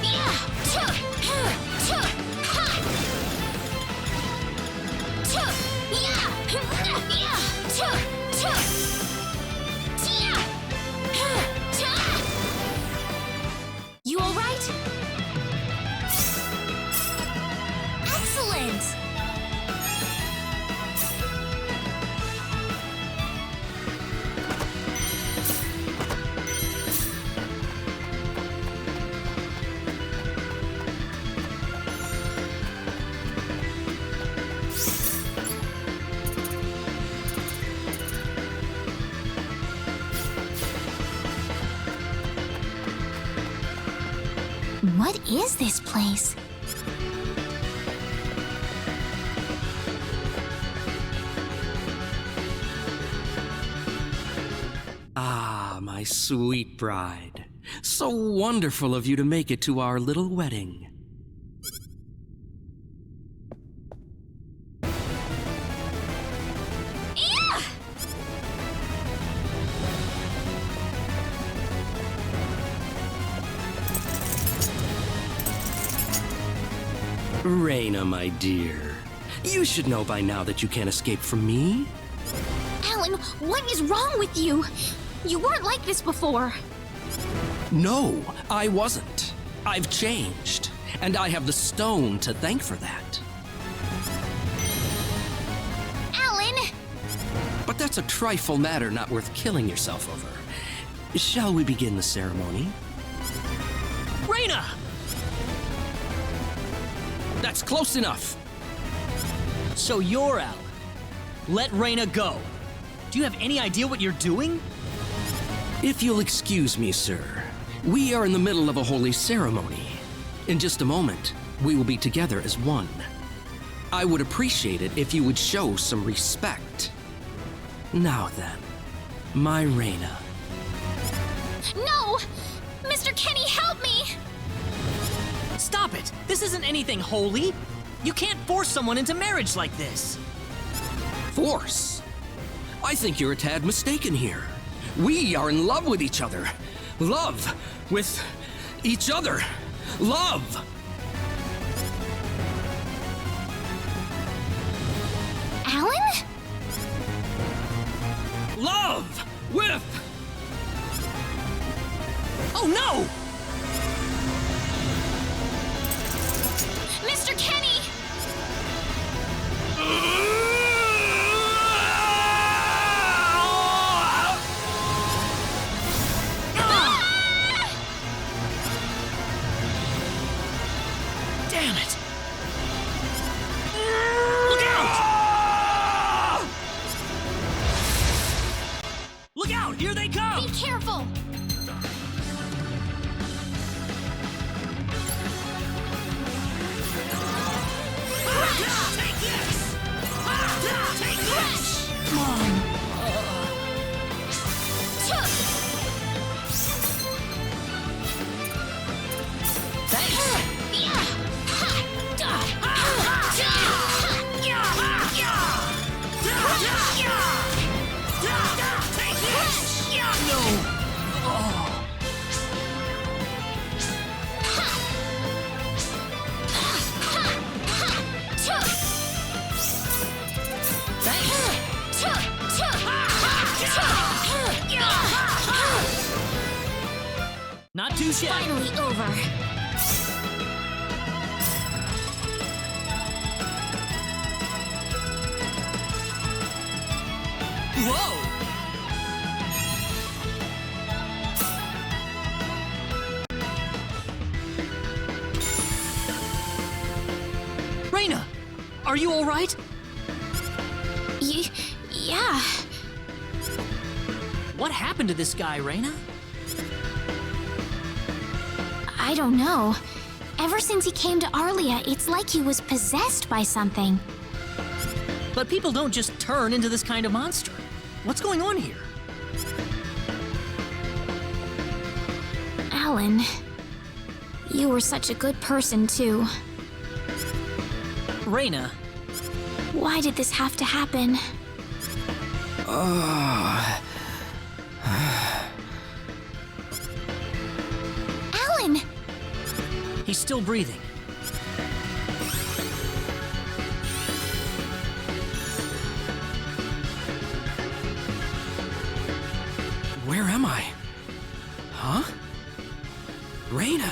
[SPEAKER 2] Yeah! Tuh! Tuh! Ha! Tuh! Yeah! Yeah! Tuh! Tuh! Tia! Tuh! You all right? Excellent! What is this place?
[SPEAKER 5] Ah, my sweet bride. So wonderful of you to make it to our little wedding.
[SPEAKER 2] Yeah!
[SPEAKER 5] Reina, my dear. You should know by now that you can't escape from me.
[SPEAKER 2] Alan, what is wrong with you? You weren't like this before.
[SPEAKER 5] No, I wasn't. I've changed, and I have the stone to thank for that.
[SPEAKER 2] Alan!
[SPEAKER 5] But that's a trifle matter not worth killing yourself over. Shall we begin the ceremony?
[SPEAKER 4] Reina!
[SPEAKER 5] That's close enough.
[SPEAKER 4] So you're Alan. Let Reina go. Do you have any idea what you're doing?
[SPEAKER 5] If you'll excuse me, sir, we are in the middle of a holy ceremony. In just a moment, we will be together as one. I would appreciate it if you would show some respect. Now then, my Reina.
[SPEAKER 2] No! Mr. Kenny, help me!
[SPEAKER 4] Stop it! This isn't anything holy! You can't force someone into marriage like this!
[SPEAKER 5] Force? I think you're a tad mistaken here. We are in love with each other. Love with each other. Love!
[SPEAKER 2] Alan?
[SPEAKER 5] Love with...
[SPEAKER 4] Oh no!
[SPEAKER 2] Mr. Kenny!
[SPEAKER 4] Damn it! Look out! Look out! Here they come!
[SPEAKER 2] Be careful!
[SPEAKER 4] Take this! Take this! Come on! Not too shabby.
[SPEAKER 2] Finally over.
[SPEAKER 4] Whoa! Reina, are you all right?
[SPEAKER 2] Yeah.
[SPEAKER 4] What happened to this guy, Reina?
[SPEAKER 2] I don't know. Ever since he came to Arlia, it's like he was possessed by something.
[SPEAKER 4] But people don't just turn into this kind of monster. What's going on here?
[SPEAKER 2] Alan, you were such a good person, too.
[SPEAKER 4] Reina.
[SPEAKER 2] Why did this have to happen? Alan!
[SPEAKER 4] He's still breathing.
[SPEAKER 5] Where am I? Huh? Reina,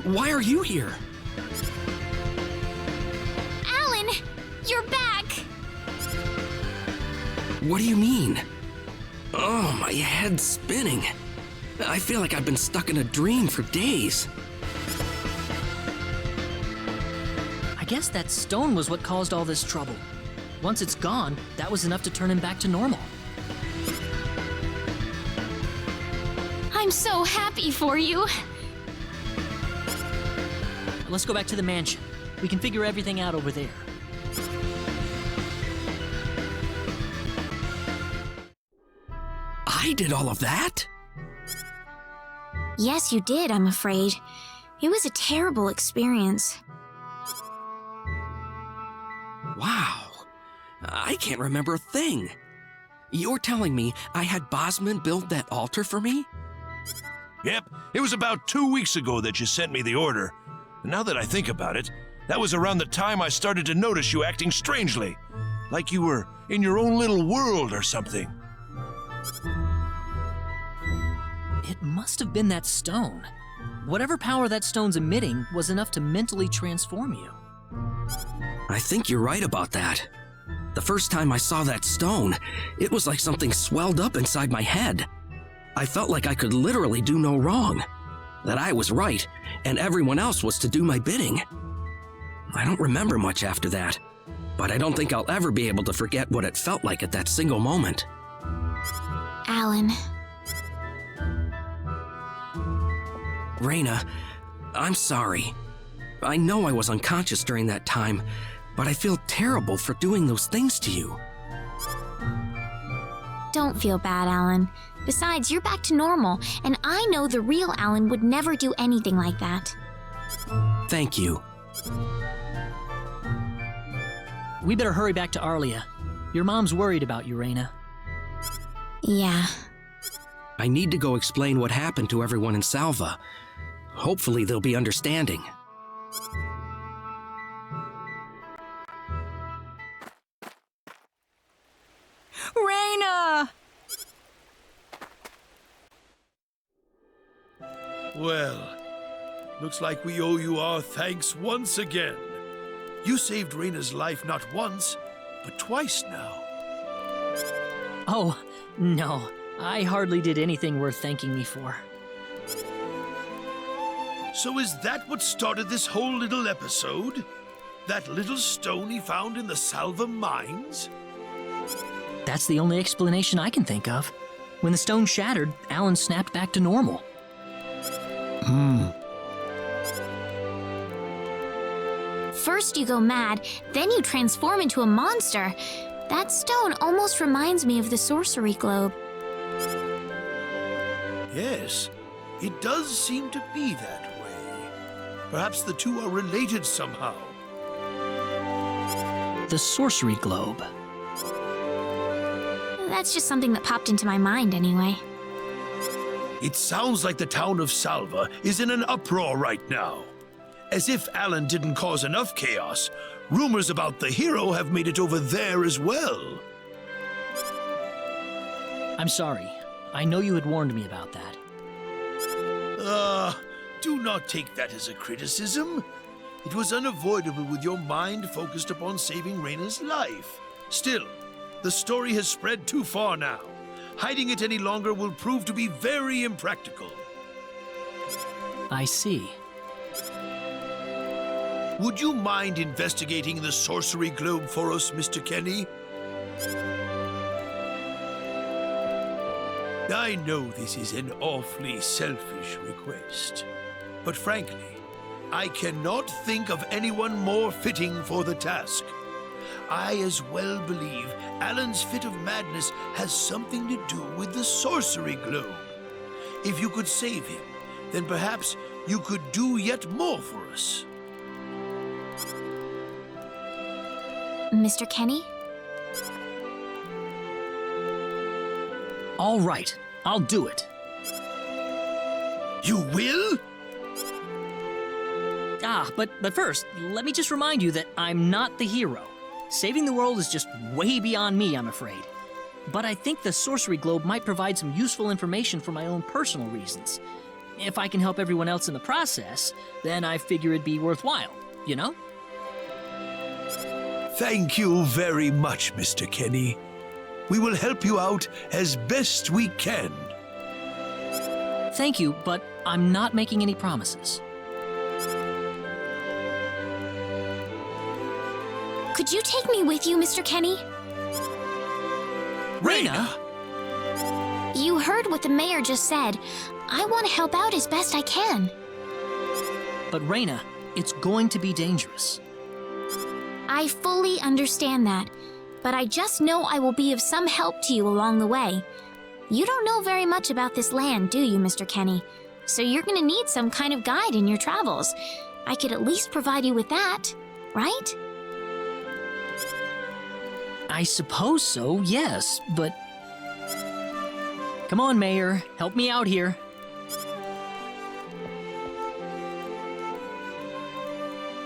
[SPEAKER 5] why are you here?
[SPEAKER 2] Alan! You're back!
[SPEAKER 5] What do you mean? Oh, my head's spinning. I feel like I've been stuck in a dream for days.
[SPEAKER 4] I guess that stone was what caused all this trouble. Once it's gone, that was enough to turn him back to normal.
[SPEAKER 2] I'm so happy for you.
[SPEAKER 4] Let's go back to the mansion. We can figure everything out over there.
[SPEAKER 5] I did all of that?
[SPEAKER 2] Yes, you did, I'm afraid. It was a terrible experience.
[SPEAKER 5] Wow. I can't remember a thing. You're telling me I had Bosman build that altar for me?
[SPEAKER 1] Yep, it was about 2 weeks ago that you sent me the order. Now that I think about it, that was around the time I started to notice you acting strangely. Like you were in your own little world or something.
[SPEAKER 4] It must have been that stone. Whatever power that stone's emitting was enough to mentally transform you.
[SPEAKER 5] I think you're right about that. The first time I saw that stone, it was like something swelled up inside my head. I felt like I could literally do no wrong. That I was right, and everyone else was to do my bidding. I don't remember much after that, but I don't think I'll ever be able to forget what it felt like at that single moment.
[SPEAKER 2] Alan.
[SPEAKER 5] Reina, I'm sorry. I know I was unconscious during that time, but I feel terrible for doing those things to you.
[SPEAKER 2] Don't feel bad, Alan. Besides, you're back to normal, and I know the real Alan would never do anything like that.
[SPEAKER 5] Thank you.
[SPEAKER 4] We better hurry back to Arlia. Your mom's worried about you, Reyna.
[SPEAKER 2] Yeah.
[SPEAKER 5] I need to go explain what happened to everyone in Salva. Hopefully they'll be understanding.
[SPEAKER 3] Reyna!
[SPEAKER 1] Well, looks like we owe you our thanks once again. You saved Reyna's life not once, but twice now.
[SPEAKER 4] Oh, no. I hardly did anything worth thanking me for.
[SPEAKER 1] So is that what started this whole little episode? That little stone he found in the Salva mines?
[SPEAKER 4] That's the only explanation I can think of. When the stone shattered, Alan snapped back to normal.
[SPEAKER 2] First you go mad, then you transform into a monster. That stone almost reminds me of the sorcery globe.
[SPEAKER 1] Yes, it does seem to be that way. Perhaps the two are related somehow.
[SPEAKER 4] The sorcery globe.
[SPEAKER 2] That's just something that popped into my mind anyway.
[SPEAKER 1] It sounds like the town of Salva is in an uproar right now. As if Alan didn't cause enough chaos, rumors about the hero have made it over there as well.
[SPEAKER 4] I'm sorry. I know you had warned me about that.
[SPEAKER 1] Do not take that as a criticism. It was unavoidable with your mind focused upon saving Reyna's life. Still, the story has spread too far now. Hiding it any longer will prove to be very impractical.
[SPEAKER 4] I see.
[SPEAKER 1] Would you mind investigating the sorcery globe for us, Mr. Kenny? I know this is an awfully selfish request, but frankly, I cannot think of anyone more fitting for the task. I as well believe Alan's fit of madness has something to do with the sorcery globe. If you could save him, then perhaps you could do yet more for us.
[SPEAKER 2] Mr. Kenny?
[SPEAKER 4] All right, I'll do it.
[SPEAKER 1] You will?
[SPEAKER 4] But first, let me just remind you that I'm not the hero. Saving the world is just way beyond me, I'm afraid. But I think the sorcery globe might provide some useful information for my own personal reasons. If I can help everyone else in the process, then I figure it'd be worthwhile, you know?
[SPEAKER 1] Thank you very much, Mr. Kenny. We will help you out as best we can.
[SPEAKER 4] Thank you, but I'm not making any promises.
[SPEAKER 2] Could you take me with you, Mr. Kenny?
[SPEAKER 4] Reyna!
[SPEAKER 2] You heard what the mayor just said. I want to help out as best I can.
[SPEAKER 4] But Reyna, it's going to be dangerous.
[SPEAKER 2] I fully understand that, but I just know I will be of some help to you along the way. You don't know very much about this land, do you, Mr. Kenny? So you're going to need some kind of guide in your travels. I could at least provide you with that, right?
[SPEAKER 4] I suppose so, yes, but... Come on, Mayor, help me out here.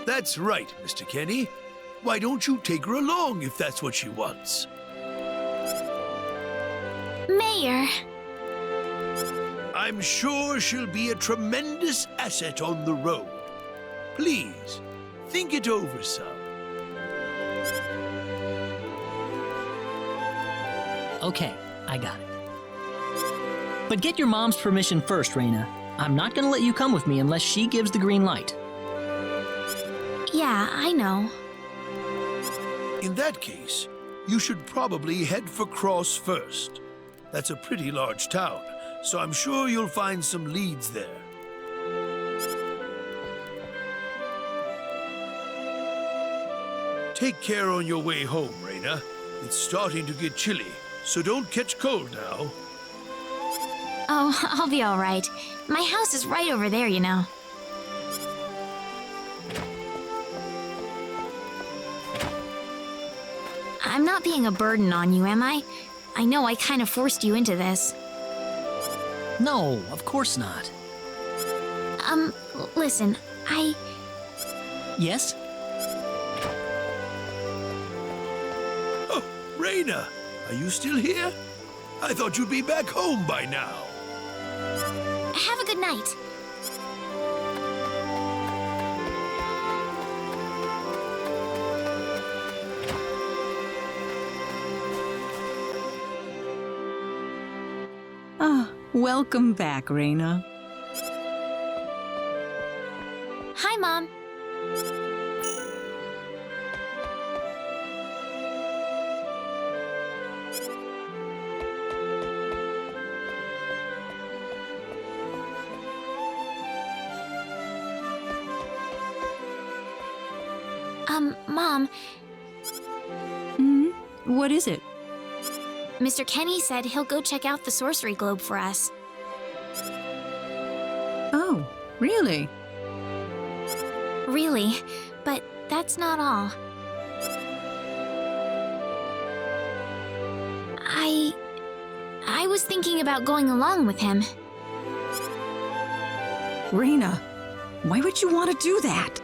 [SPEAKER 1] That's right, Mr. Kenny. Why don't you take her along if that's what she wants?
[SPEAKER 2] Mayor!
[SPEAKER 1] I'm sure she'll be a tremendous asset on the road. Please, think it over some.
[SPEAKER 4] Okay, I got it. But get your mom's permission first, Reyna. I'm not gonna let you come with me unless she gives the green light.
[SPEAKER 2] Yeah, I know.
[SPEAKER 1] In that case, you should probably head for Krosse first. That's a pretty large town, so I'm sure you'll find some leads there. Take care on your way home, Raina. It's starting to get chilly, so don't catch cold now.
[SPEAKER 2] Oh, I'll be all right. My house is right over there, you know. I'm not being a burden on you, am I? I know I kind of forced you into this.
[SPEAKER 4] No, of course not.
[SPEAKER 2] Listen,
[SPEAKER 4] Yes?
[SPEAKER 1] Oh, Raina, are you still here? I thought you'd be back home by now.
[SPEAKER 2] Have a good night.
[SPEAKER 3] Welcome back, Raina.
[SPEAKER 2] Hi, Mom. Mom,
[SPEAKER 3] What is it?
[SPEAKER 2] Mr. Kenny said he'll go check out the sorcery globe for us.
[SPEAKER 3] Oh, really?
[SPEAKER 2] Really, but that's not all. I was thinking about going along with him.
[SPEAKER 3] Raina, why would you want to do that?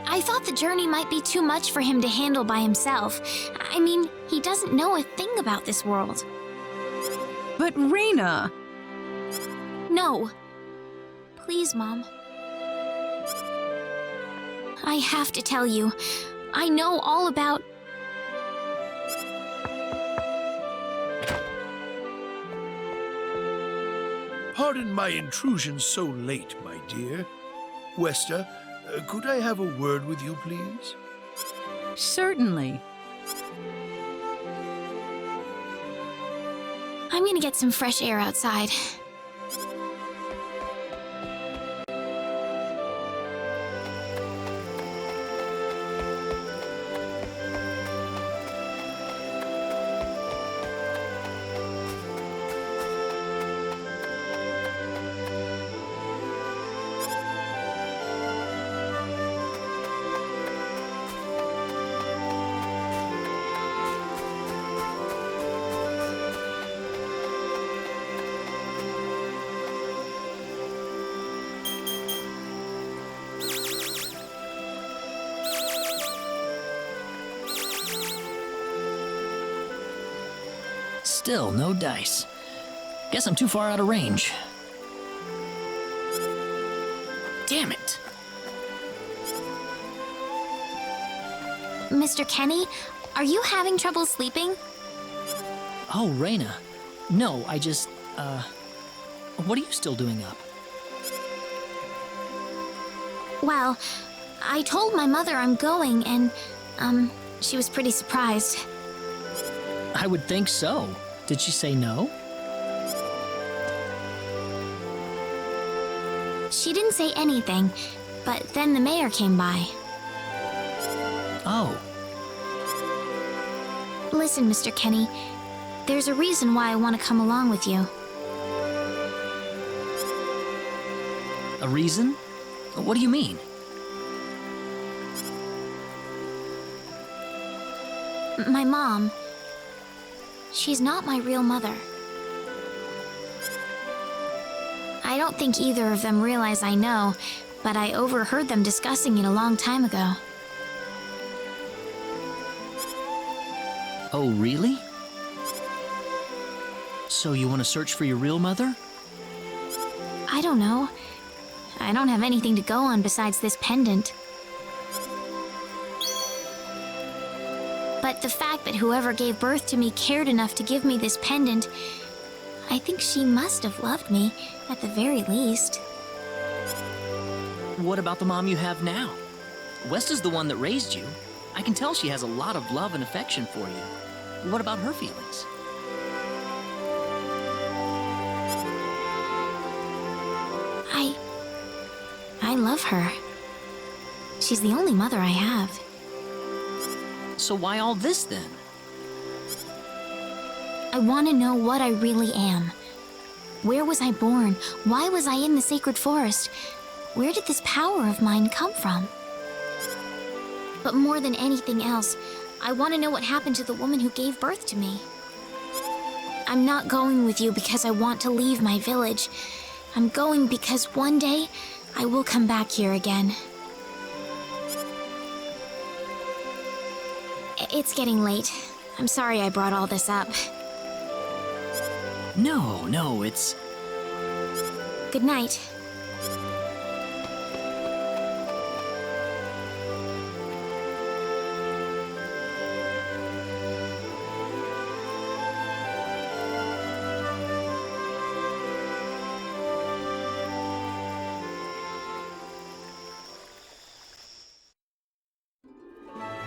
[SPEAKER 2] I thought the journey might be too much for him to handle by himself. I mean, he doesn't know a thing about this world.
[SPEAKER 3] But Raina...
[SPEAKER 2] No. Please, Mom. I have to tell you, I know all about...
[SPEAKER 1] Pardon my intrusion so late, my dear. Westa, could I have a word with you, please?
[SPEAKER 3] Certainly.
[SPEAKER 2] I'm gonna get some fresh air outside.
[SPEAKER 4] Still no dice. Guess I'm too far out of range. Damn it.
[SPEAKER 2] Mr. Kenny, are you having trouble sleeping?
[SPEAKER 4] Oh, Raina. No, I just, what are you still doing up?
[SPEAKER 2] Well, I told my mother I'm going and, she was pretty surprised.
[SPEAKER 4] I would think so. Did she say no?
[SPEAKER 2] She didn't say anything, but then the mayor came by.
[SPEAKER 4] Oh.
[SPEAKER 2] Listen, Mr. Kenny, there's a reason why I want to come along with you.
[SPEAKER 4] A reason? What do you mean?
[SPEAKER 2] My mom, she's not my real mother. I don't think either of them realize I know, but I overheard them discussing it a long time ago.
[SPEAKER 4] Oh, really? So you want to search for your real mother?
[SPEAKER 2] I don't know. I don't have anything to go on besides this pendant. But the fact that whoever gave birth to me cared enough to give me this pendant, I think she must have loved me, at the very least.
[SPEAKER 4] What about the mom you have now? Westa's the one that raised you. I can tell she has a lot of love and affection for you. What about her feelings?
[SPEAKER 2] I love her. She's the only mother I have.
[SPEAKER 4] So why all this then?
[SPEAKER 2] I want to know what I really am. Where was I born? Why was I in the sacred forest? Where did this power of mine come from? But more than anything else, I want to know what happened to the woman who gave birth to me. I'm not going with you because I want to leave my village. I'm going because one day I will come back here again. It's getting late. I'm sorry I brought all this up.
[SPEAKER 4] No, it's...
[SPEAKER 2] Good night.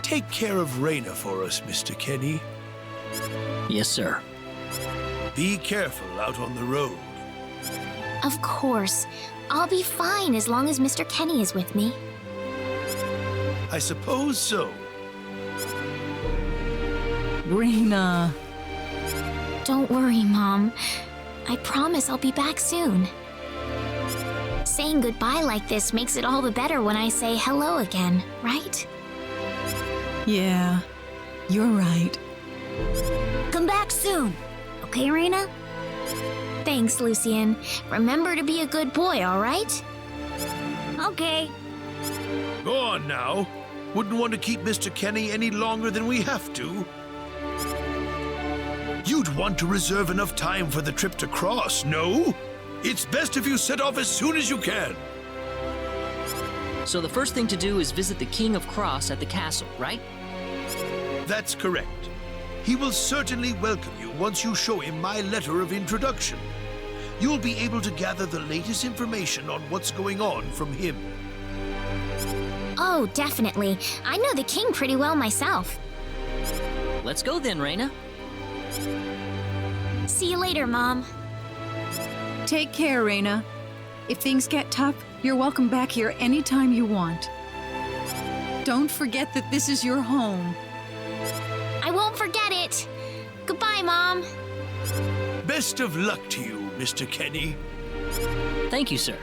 [SPEAKER 1] Take care of Raina for us, Mr. Kenny.
[SPEAKER 4] Yes, sir.
[SPEAKER 1] Be careful out on the road.
[SPEAKER 2] Of course. I'll be fine as long as Mr. Kenny is with me.
[SPEAKER 1] I suppose so.
[SPEAKER 3] Raina.
[SPEAKER 2] Don't worry, Mom. I promise I'll be back soon. Saying goodbye like this makes it all the better when I say hello again, right?
[SPEAKER 3] Yeah, you're right.
[SPEAKER 2] Come back soon. Okay, Raina? Thanks, Lucien. Remember to be a good boy, all right? Okay.
[SPEAKER 1] Go on now. Wouldn't want to keep Mr. Kenny any longer than we have to. You'd want to reserve enough time for the trip to Krosse, no? It's best if you set off as soon as you can.
[SPEAKER 4] So the first thing to do is visit the King of Krosse at the castle, right?
[SPEAKER 1] That's correct. He will certainly welcome you once you show him my letter of introduction. You'll be able to gather the latest information on what's going on from him.
[SPEAKER 2] Oh, definitely. I know the king pretty well myself.
[SPEAKER 4] Let's go then, Raina.
[SPEAKER 2] See you later, Mom.
[SPEAKER 3] Take care, Raina. If things get tough, you're welcome back here anytime you want. Don't forget that this is your home.
[SPEAKER 2] I won't forget it. Goodbye, Mom.
[SPEAKER 1] Best of luck to you, Mr. Kenny.
[SPEAKER 4] Thank you, sir.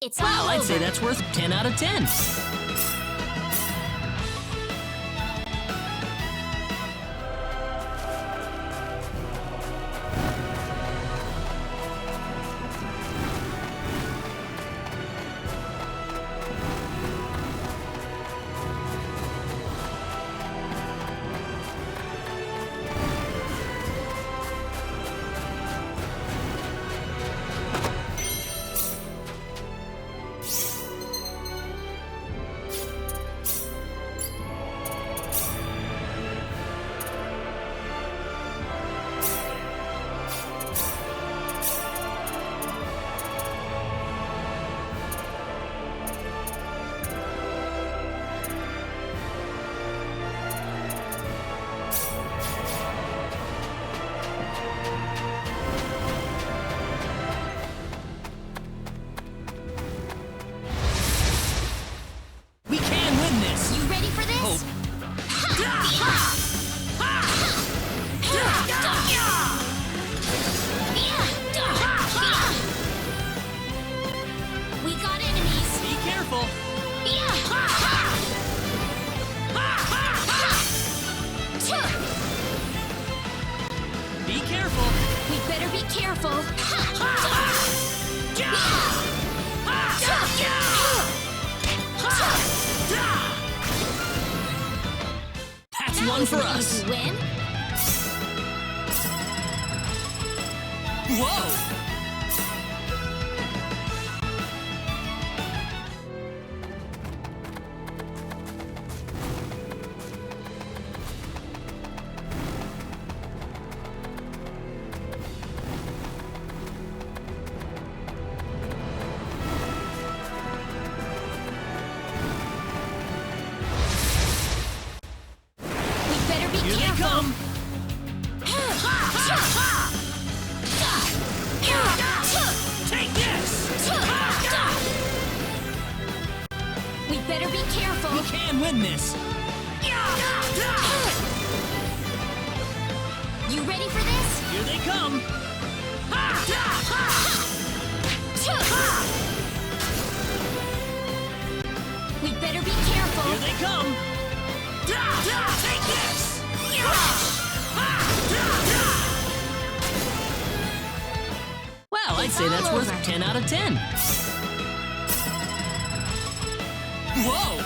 [SPEAKER 2] It's
[SPEAKER 4] Well,
[SPEAKER 2] all
[SPEAKER 4] I'd
[SPEAKER 2] over.
[SPEAKER 4] say that's worth 10 out of 10. We can win this!
[SPEAKER 2] You ready for this?
[SPEAKER 4] Hope.
[SPEAKER 2] We got enemies.
[SPEAKER 4] Be careful! Be careful!
[SPEAKER 2] We better be careful.
[SPEAKER 4] That's
[SPEAKER 2] That
[SPEAKER 4] one
[SPEAKER 2] was
[SPEAKER 4] for
[SPEAKER 2] an
[SPEAKER 4] us!
[SPEAKER 2] easy win.
[SPEAKER 4] Whoa!
[SPEAKER 2] We better be
[SPEAKER 4] Here they
[SPEAKER 2] careful.
[SPEAKER 4] come! Take this!
[SPEAKER 2] We better be careful.
[SPEAKER 4] We can win this!
[SPEAKER 2] You ready for this?
[SPEAKER 4] Here they come!
[SPEAKER 2] We better be careful.
[SPEAKER 4] Here they come! Take this! Well, I'd
[SPEAKER 2] It's
[SPEAKER 4] say that's
[SPEAKER 2] all
[SPEAKER 4] worth
[SPEAKER 2] over.
[SPEAKER 4] 10 out of 10. Whoa!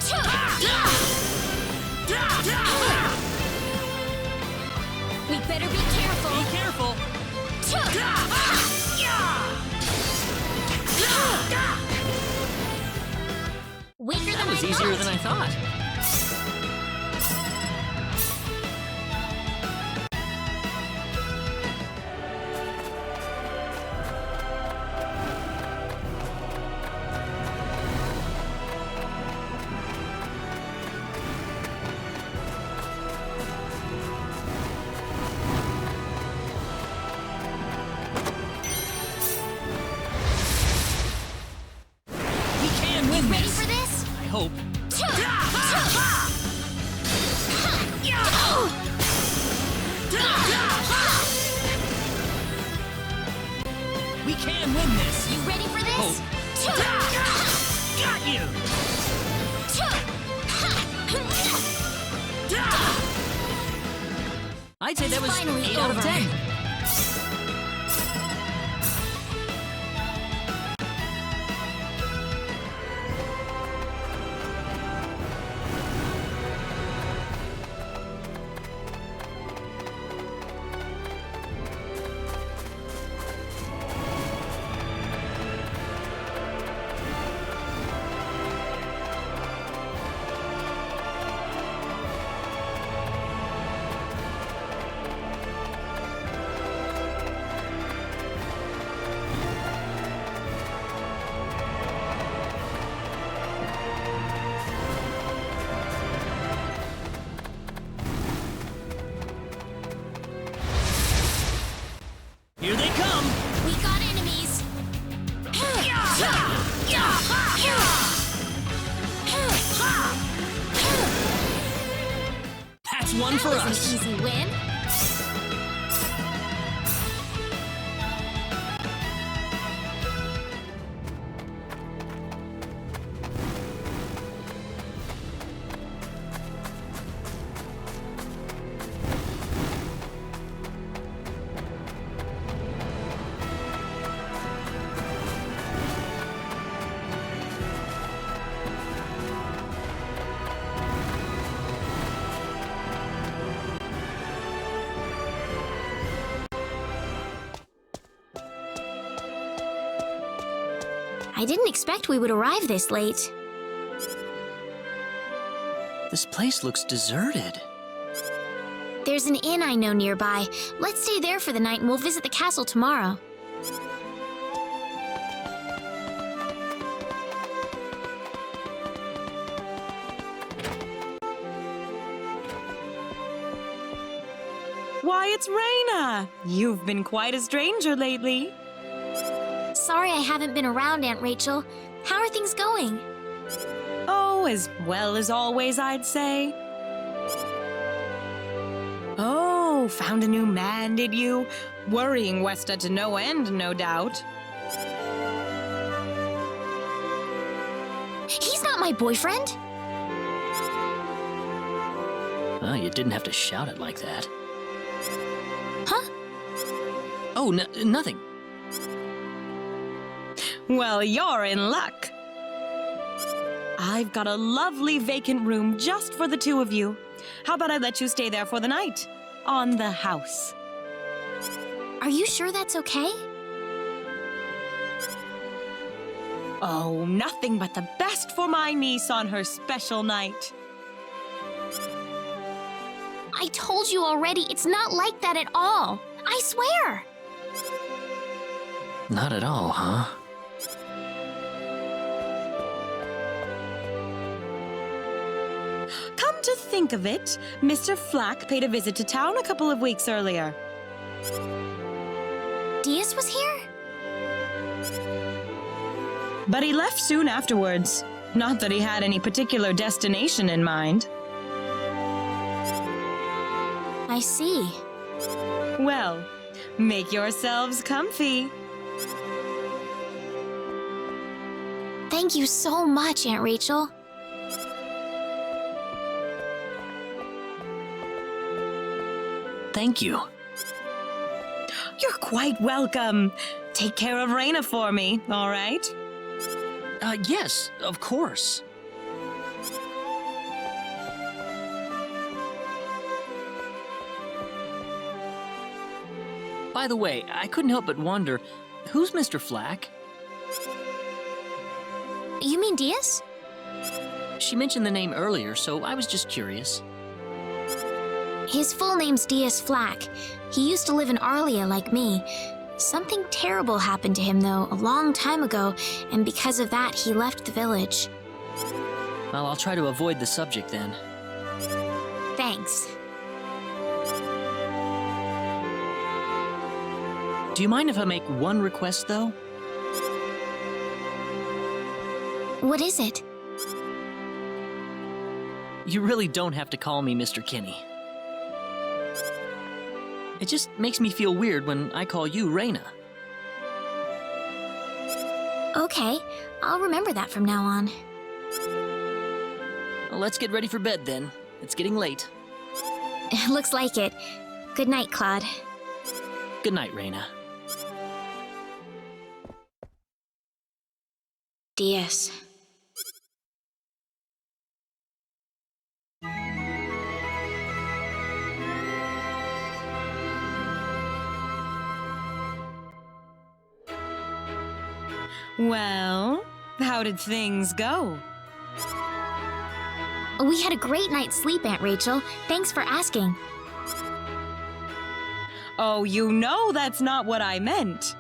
[SPEAKER 2] We better be careful.
[SPEAKER 4] Be careful.
[SPEAKER 2] Weaker
[SPEAKER 4] That
[SPEAKER 2] than
[SPEAKER 4] was
[SPEAKER 2] I
[SPEAKER 4] easier
[SPEAKER 2] thought.
[SPEAKER 4] than I thought.
[SPEAKER 2] Ready for this?
[SPEAKER 4] I hope. We can win this.
[SPEAKER 2] You ready for this?
[SPEAKER 4] Got you. I'd say that was
[SPEAKER 2] Finally
[SPEAKER 4] 8 out of
[SPEAKER 2] over.
[SPEAKER 4] 10. Here they come.
[SPEAKER 2] We got enemies.
[SPEAKER 4] That's one for
[SPEAKER 2] That was
[SPEAKER 4] us.
[SPEAKER 2] an easy win. I didn't expect we would arrive this late.
[SPEAKER 4] This place looks deserted.
[SPEAKER 2] There's an inn I know nearby. Let's stay there for the night and we'll visit the castle tomorrow.
[SPEAKER 7] Why, it's Raina! You've been quite a stranger lately.
[SPEAKER 2] Sorry I haven't been around, Aunt Rachel. How are things going?
[SPEAKER 7] Oh, as well as always, I'd say. Oh, found a new man, did you? Worrying Westa to no end, no doubt.
[SPEAKER 2] He's not my boyfriend.
[SPEAKER 4] Oh, you didn't have to shout it like that.
[SPEAKER 2] Huh?
[SPEAKER 4] Oh, nothing.
[SPEAKER 7] Well, you're in luck. I've got a lovely vacant room just for the two of you. How about I let you stay there for the night? On the house.
[SPEAKER 2] Are you sure that's okay?
[SPEAKER 7] Oh, nothing but the best for my niece on her special night.
[SPEAKER 2] I told you already, it's not like that at all. I swear.
[SPEAKER 4] Not at all, huh?
[SPEAKER 7] Come to think of it, Mr. Flack paid a visit to town a couple of weeks earlier.
[SPEAKER 2] Diaz was here?
[SPEAKER 7] But he left soon afterwards. Not that he had any particular destination in mind.
[SPEAKER 2] I see.
[SPEAKER 7] Well, make yourselves comfy.
[SPEAKER 2] Thank you so much, Aunt Rachel.
[SPEAKER 4] Thank you.
[SPEAKER 7] You're quite welcome. Take care of Raina for me, all right?
[SPEAKER 4] Yes, of course. By the way, I couldn't help but wonder, who's Mr. Flack?
[SPEAKER 2] You mean Diaz?
[SPEAKER 4] She mentioned the name earlier, so I was just curious.
[SPEAKER 2] His full name's Diaz Flack. He used to live in Arlia like me. Something terrible happened to him, though, a long time ago, and because of that, he left the village.
[SPEAKER 4] Well, I'll try to avoid the subject then.
[SPEAKER 2] Thanks.
[SPEAKER 4] Do you mind if I make one request, though?
[SPEAKER 2] What is it?
[SPEAKER 4] You really don't have to call me Mr. Kinney. It just makes me feel weird when I call you Reyna.
[SPEAKER 2] Okay, I'll remember that from now on.
[SPEAKER 4] Well, let's get ready for bed then. It's getting late.
[SPEAKER 2] Looks like it. Good night, Claude.
[SPEAKER 4] Good night, Reyna.
[SPEAKER 2] Diaz.
[SPEAKER 7] Well, how did things go?
[SPEAKER 2] We had a great night's sleep, Aunt Rachel. Thanks for asking.
[SPEAKER 7] Oh, you know that's not what I meant.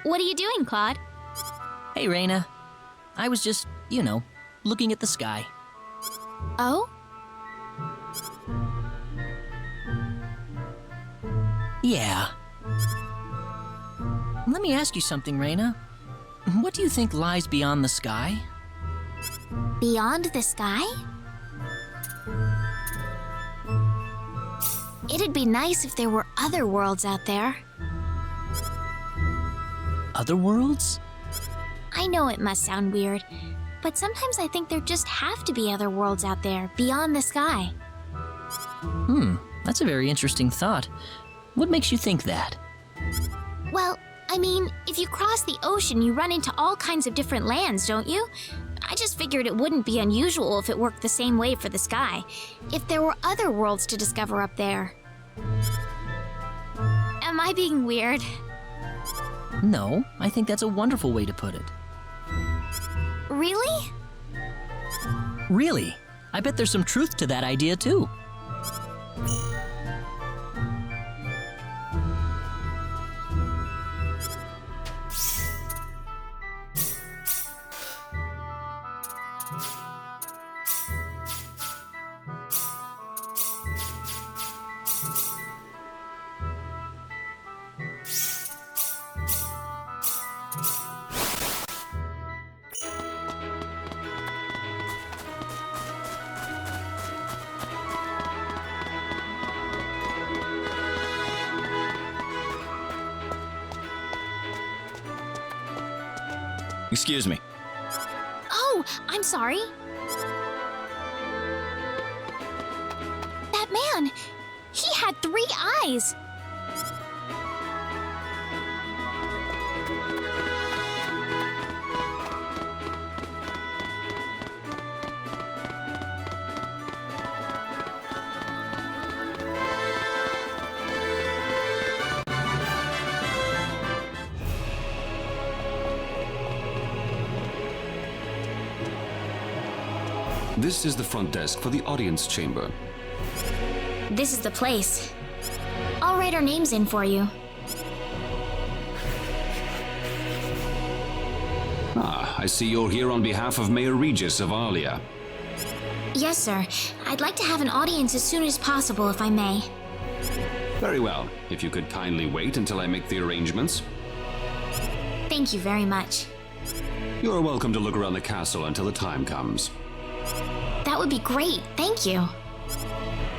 [SPEAKER 2] What are you doing, Claude?
[SPEAKER 4] Hey, Reyna. I was just, looking at the sky.
[SPEAKER 2] Oh?
[SPEAKER 4] Yeah. Let me ask you something, Reyna. What do you think lies beyond the sky?
[SPEAKER 2] Beyond the sky? It'd be nice if there were other worlds out there.
[SPEAKER 4] Other worlds?
[SPEAKER 2] I know it must sound weird, but sometimes I think there just have to be other worlds out there, beyond the sky.
[SPEAKER 4] That's a very interesting thought. What makes you think that?
[SPEAKER 2] Well, I mean, if you cross the ocean, you run into all kinds of different lands, don't you? I just figured it wouldn't be unusual if it worked the same way for the sky, if there were other worlds to discover up there. Am I being weird?
[SPEAKER 4] No, I think that's a wonderful way to put it.
[SPEAKER 2] Really?
[SPEAKER 4] Really? I bet there's some truth to that idea, too.
[SPEAKER 8] Excuse me.
[SPEAKER 2] Oh, I'm sorry. That man, he had 3 eyes.
[SPEAKER 8] This is the front desk for the audience chamber.
[SPEAKER 2] This is the place. I'll write our names in for you.
[SPEAKER 8] Ah, I see you're here on behalf of Mayor Regis of Arlia.
[SPEAKER 2] Yes, sir. I'd like to have an audience as soon as possible, if I may.
[SPEAKER 8] Very well. If you could kindly wait until I make the arrangements.
[SPEAKER 2] Thank you very much.
[SPEAKER 8] You're welcome to look around the castle until the time comes.
[SPEAKER 2] That would be great. Thank you.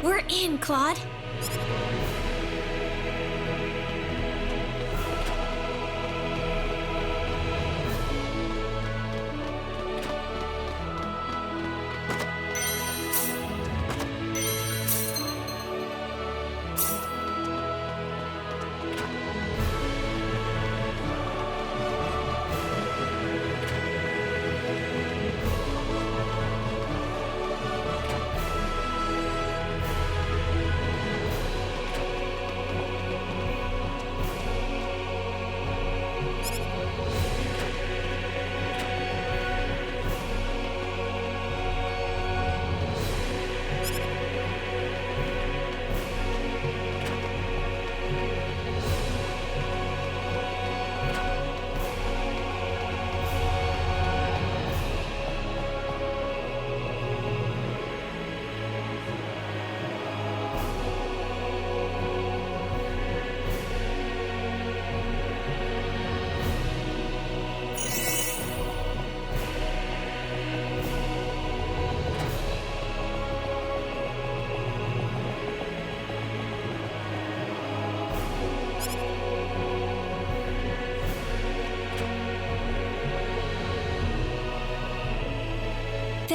[SPEAKER 2] We're in, Claude.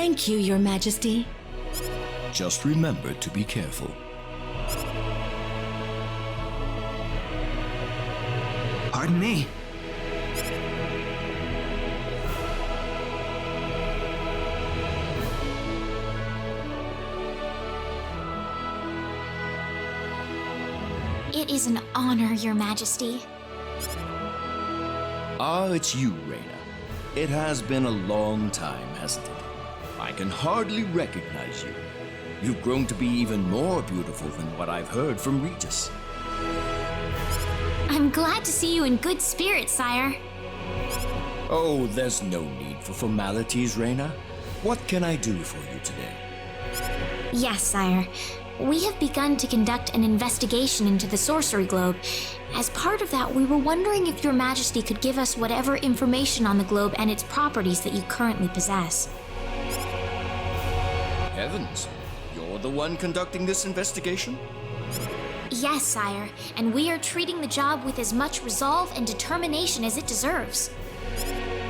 [SPEAKER 9] Thank you, Your Majesty.
[SPEAKER 10] Just remember to be careful.
[SPEAKER 11] Pardon me.
[SPEAKER 2] It is an honor, Your Majesty.
[SPEAKER 10] Ah, it's you, Reyna. It has been a long time, hasn't it? I can hardly recognize you. You've grown to be even more beautiful than what I've heard from Regis.
[SPEAKER 2] I'm glad to see you in good spirits, sire.
[SPEAKER 10] Oh, there's no need for formalities, Reyna. What can I do for you today?
[SPEAKER 2] Yes, sire. We have begun to conduct an investigation into the sorcery globe. As part of that, we were wondering if Your Majesty could give us whatever information on the globe and its properties that you currently possess.
[SPEAKER 10] Heavens, you're the one conducting this investigation?
[SPEAKER 2] Yes, sire, and we are treating the job with as much resolve and determination as it deserves.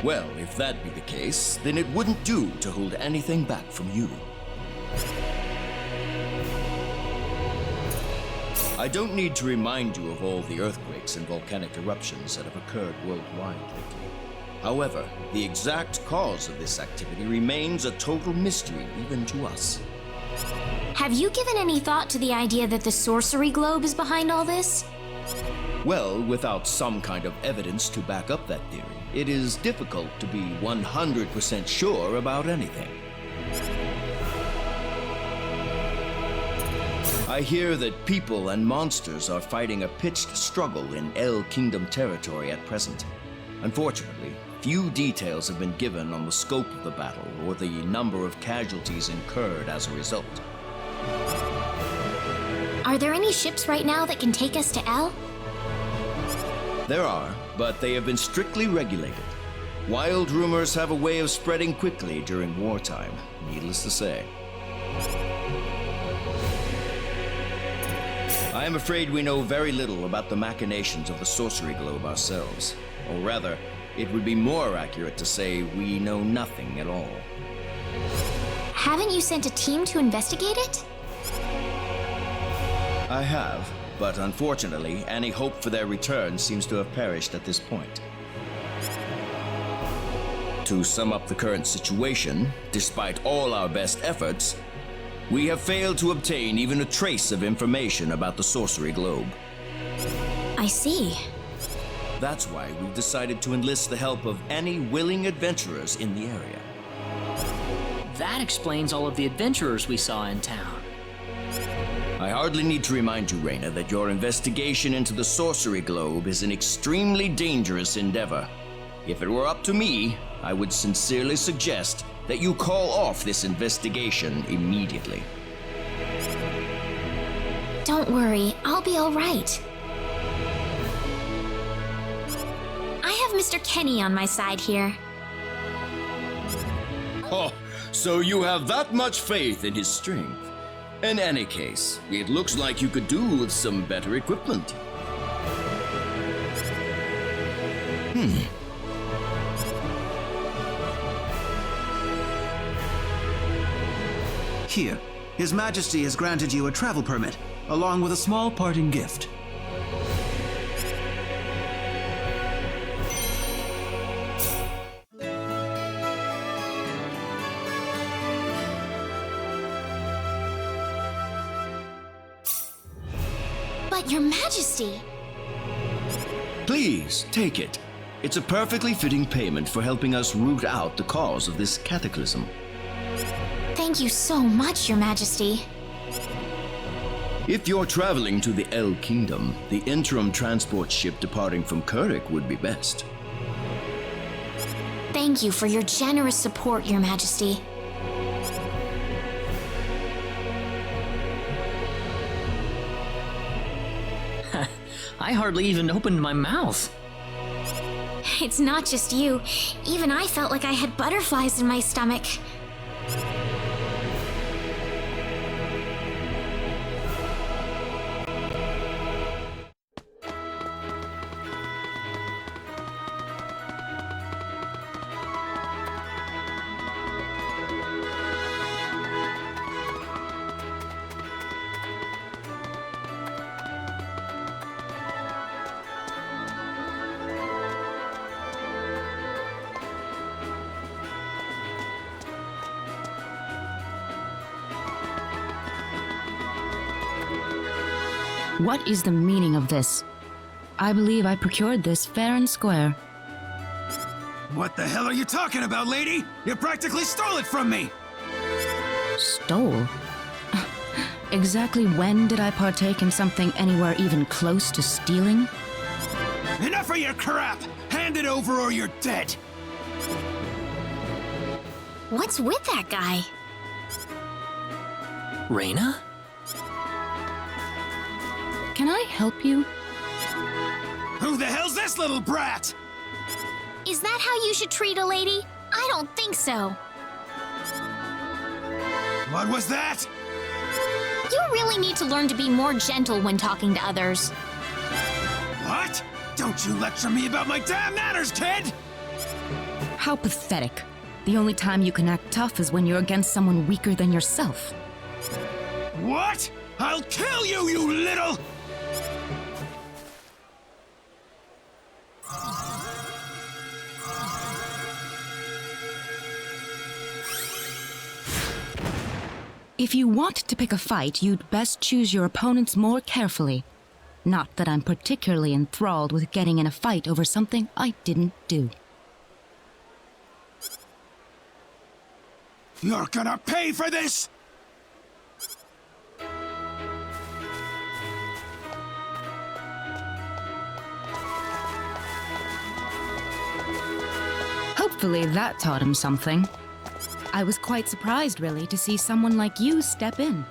[SPEAKER 10] Well, if that be the case, then it wouldn't do to hold anything back from you. I don't need to remind you of all the earthquakes and volcanic eruptions that have occurred worldwide lately. However, the exact cause of this activity remains a total mystery even to us.
[SPEAKER 2] Have you given any thought to the idea that the sorcery globe is behind all this?
[SPEAKER 10] Well, without some kind of evidence to back up that theory, it is difficult to be 100% sure about anything. I hear that people and monsters are fighting a pitched struggle in El Kingdom territory at present. Unfortunately, few details have been given on the scope of the battle or the number of casualties incurred as a result.
[SPEAKER 2] Are there any ships right now that can take us to El?
[SPEAKER 10] There are, but they have been strictly regulated. Wild rumors have a way of spreading quickly during wartime, needless to say. I am afraid we know very little about the machinations of the sorcery globe ourselves. Or rather, it would be more accurate to say we know nothing at all.
[SPEAKER 2] Haven't you sent a team to investigate it?
[SPEAKER 10] I have, but unfortunately, any hope for their return seems to have perished at this point. To sum up the current situation, despite all our best efforts, we have failed to obtain even a trace of information about the sorcery globe.
[SPEAKER 2] I see.
[SPEAKER 10] That's why we've decided to enlist the help of any willing adventurers in the area.
[SPEAKER 4] That explains all of the adventurers we saw in town.
[SPEAKER 10] I hardly need to remind you, Raina, that your investigation into the sorcery globe is an extremely dangerous endeavor. If it were up to me, I would sincerely suggest that you call off this investigation immediately.
[SPEAKER 2] Don't worry, I'll be all right. I have Mr. Kenny on my side here.
[SPEAKER 10] Oh, so you have that much faith in his strength. In any case, it looks like you could do with some better equipment.
[SPEAKER 11] Here, His Majesty has granted you a travel permit, along with a small parting gift.
[SPEAKER 2] But Your Majesty!
[SPEAKER 10] Please, take it. It's a perfectly fitting payment for helping us root out the cause of this cataclysm.
[SPEAKER 2] Thank you so much, Your Majesty.
[SPEAKER 10] If you're traveling to the El Kingdom, the interim transport ship departing from Kurik would be best.
[SPEAKER 2] Thank you for your generous support, Your Majesty.
[SPEAKER 4] I hardly even opened my mouth.
[SPEAKER 2] It's not just you. Even I felt like I had butterflies in my stomach.
[SPEAKER 12] What is the meaning of this? I believe I procured this fair and square.
[SPEAKER 11] What the hell are you talking about, lady? You practically stole it from me!
[SPEAKER 12] Stole? Exactly when did I partake in something anywhere even close to stealing?
[SPEAKER 11] Enough of your crap! Hand it over or you're dead!
[SPEAKER 2] What's with that guy?
[SPEAKER 4] Raina?
[SPEAKER 12] Can I help you?
[SPEAKER 11] Who the hell's this little brat?
[SPEAKER 2] Is that how you should treat a lady? I don't think so.
[SPEAKER 11] What was that?
[SPEAKER 2] You really need to learn to be more gentle when talking to others.
[SPEAKER 11] What? Don't you lecture me about my damn manners, kid!
[SPEAKER 12] How pathetic. The only time you can act tough is when you're against someone weaker than yourself.
[SPEAKER 11] What? I'll kill you, you little...
[SPEAKER 12] If you want to pick a fight, you'd best choose your opponents more carefully. Not that I'm particularly enthralled with getting in a fight over something I didn't do.
[SPEAKER 11] You're gonna pay for this!
[SPEAKER 12] Hopefully that taught him something. I was quite surprised, really, to see someone like you step in.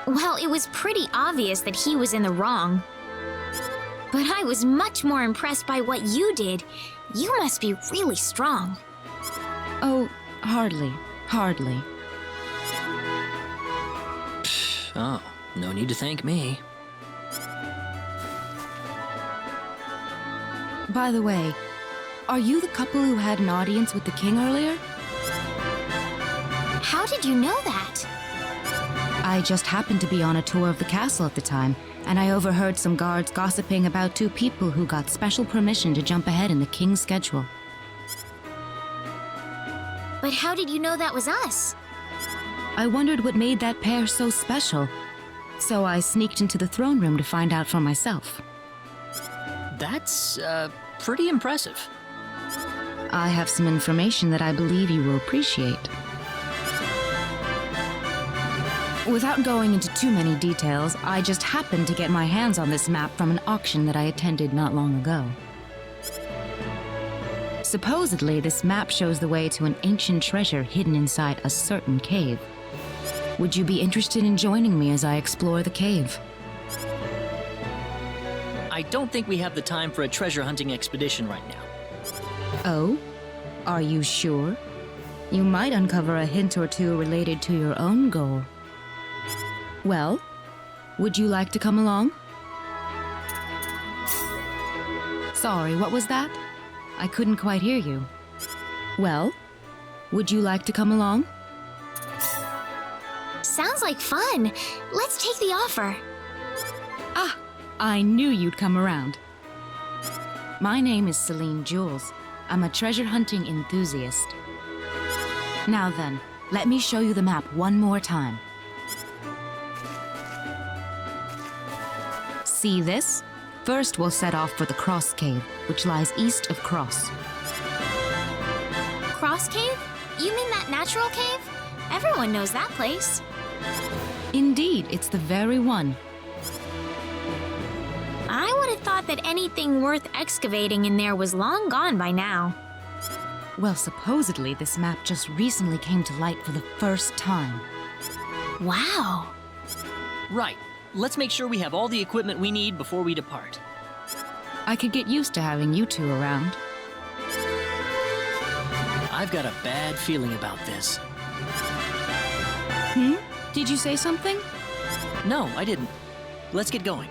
[SPEAKER 2] Well, it was pretty obvious that he was in the wrong. But I was much more impressed by what you did. You must be really strong.
[SPEAKER 12] Oh, hardly. Hardly.
[SPEAKER 4] Oh, no need to thank me.
[SPEAKER 12] By the way, are you the couple who had an audience with the king earlier?
[SPEAKER 2] How did you know that?
[SPEAKER 12] I just happened to be on a tour of the castle at the time, and I overheard some guards gossiping about two people who got special permission to jump ahead in the king's schedule.
[SPEAKER 2] But how did you know that was us?
[SPEAKER 12] I wondered what made that pair so special, so I sneaked into the throne room to find out for myself.
[SPEAKER 4] That's, pretty impressive.
[SPEAKER 12] I have some information that I believe you will appreciate. Without going into too many details, I just happened to get my hands on this map from an auction that I attended not long ago. Supposedly, this map shows the way to an ancient treasure hidden inside a certain cave. Would you be interested in joining me as I explore the cave?
[SPEAKER 4] I don't think we have the time for a treasure hunting expedition right now.
[SPEAKER 12] Oh? Are you sure? You might uncover a hint or two related to your own goal. Well, would you like to come along? Sorry, what was that? I couldn't quite hear you. Well, would you like to come along?
[SPEAKER 2] Sounds like fun. Let's take the offer.
[SPEAKER 12] Ah, I knew you'd come around. My name is Celine Jules. I'm a treasure hunting enthusiast. Now then, let me show you the map one more time. See this? First, we'll set off for the Krosse Cave, which lies east of Krosse.
[SPEAKER 2] Krosse Cave? You mean that natural cave? Everyone knows that place.
[SPEAKER 12] Indeed, it's the very one.
[SPEAKER 2] I would have thought that anything worth excavating in there was long gone by now.
[SPEAKER 12] Well, supposedly this map just recently came to light for the first time.
[SPEAKER 2] Wow.
[SPEAKER 4] Right. Let's make sure we have all the equipment we need before we depart.
[SPEAKER 12] I could get used to having you two around.
[SPEAKER 4] I've got a bad feeling about this.
[SPEAKER 12] Did you say something?
[SPEAKER 4] No, I didn't. Let's get going.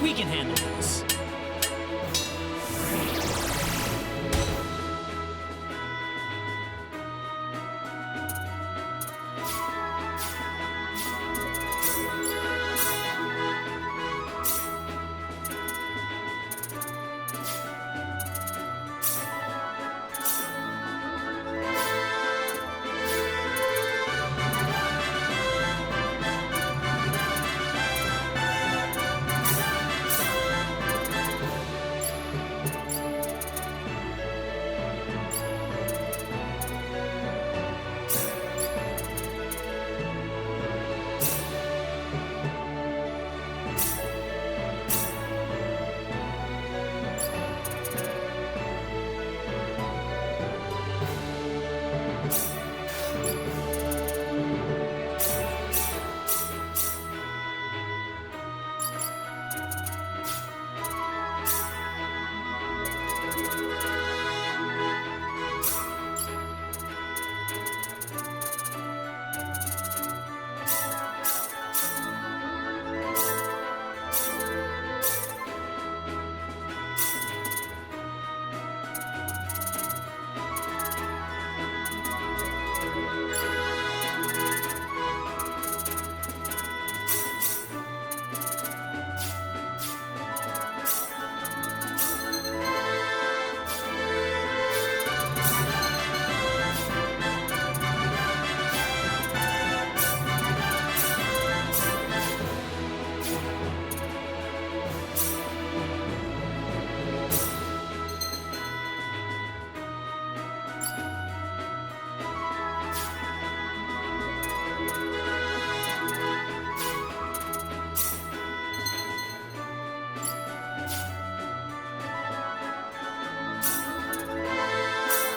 [SPEAKER 4] We can handle this.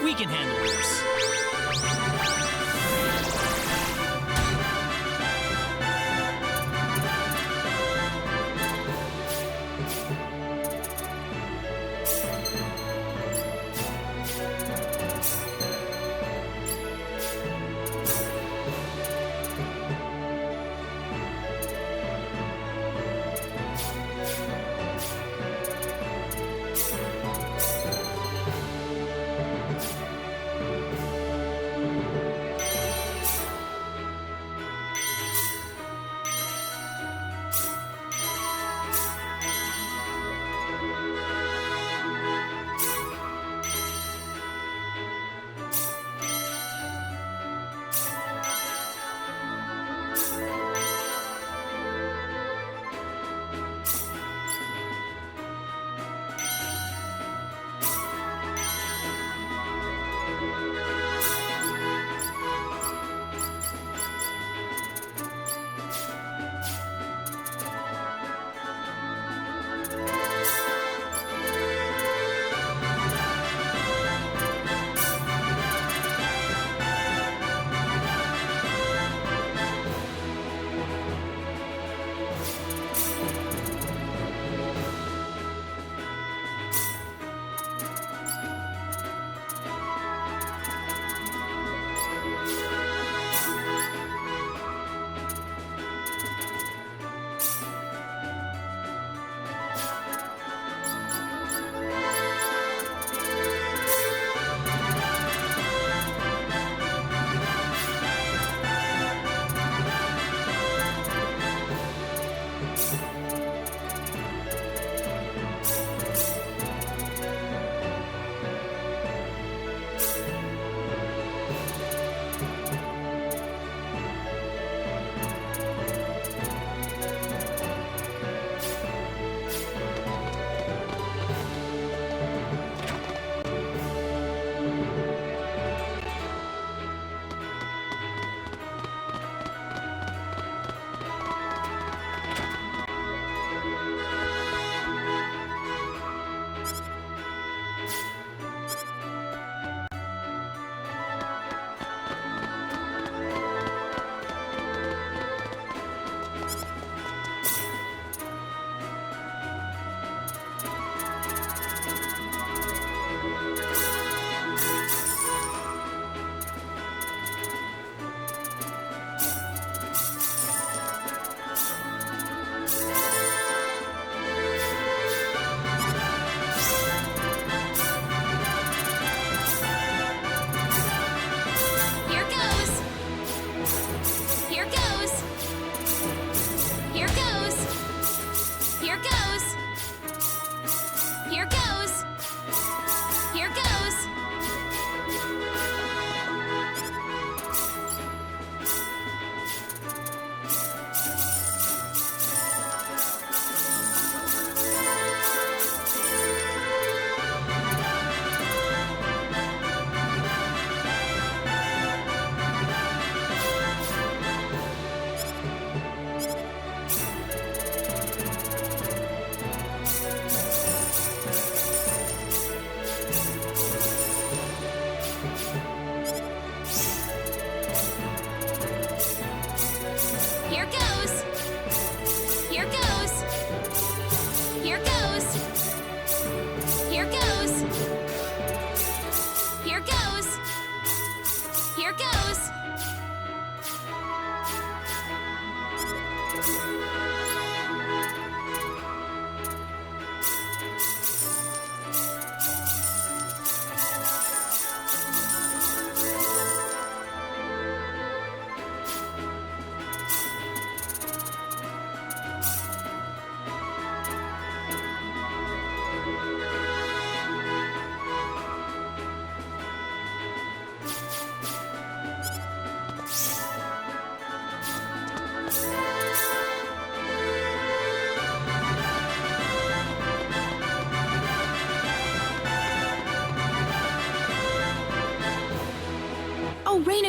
[SPEAKER 4] We can handle this.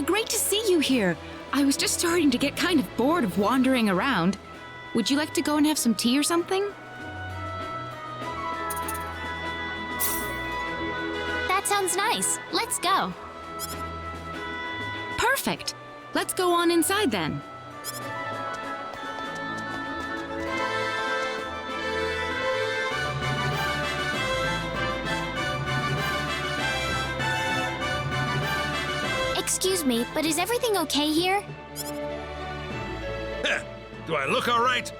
[SPEAKER 12] great to see you here. I was just starting to get kind of bored of wandering around. Would you like to go and have some tea or something?
[SPEAKER 2] That sounds nice. Let's go.
[SPEAKER 12] Perfect. Let's go on inside then.
[SPEAKER 2] Excuse me, but is everything okay here?
[SPEAKER 1] Do I look all right?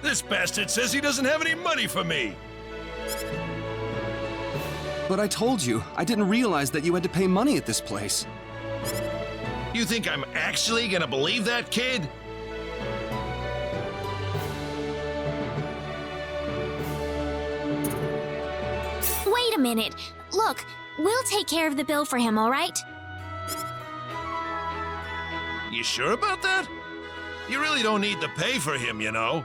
[SPEAKER 1] This bastard says he doesn't have any money for me.
[SPEAKER 13] But I told you, I didn't realize that you had to pay money at this place.
[SPEAKER 1] You think I'm actually gonna believe that, kid?
[SPEAKER 2] Wait a minute. Look, we'll take care of the bill for him, all right?
[SPEAKER 1] You sure about that? You really don't need to pay for him, you know.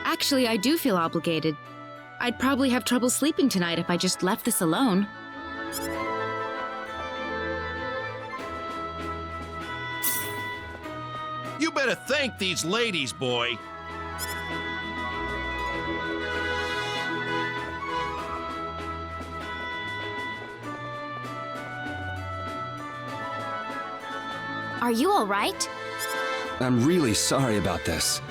[SPEAKER 12] Actually, I do feel obligated. I'd probably have trouble sleeping tonight if I just left this alone.
[SPEAKER 1] You better thank these ladies, boy.
[SPEAKER 2] Are you all right?
[SPEAKER 13] I'm really sorry about this.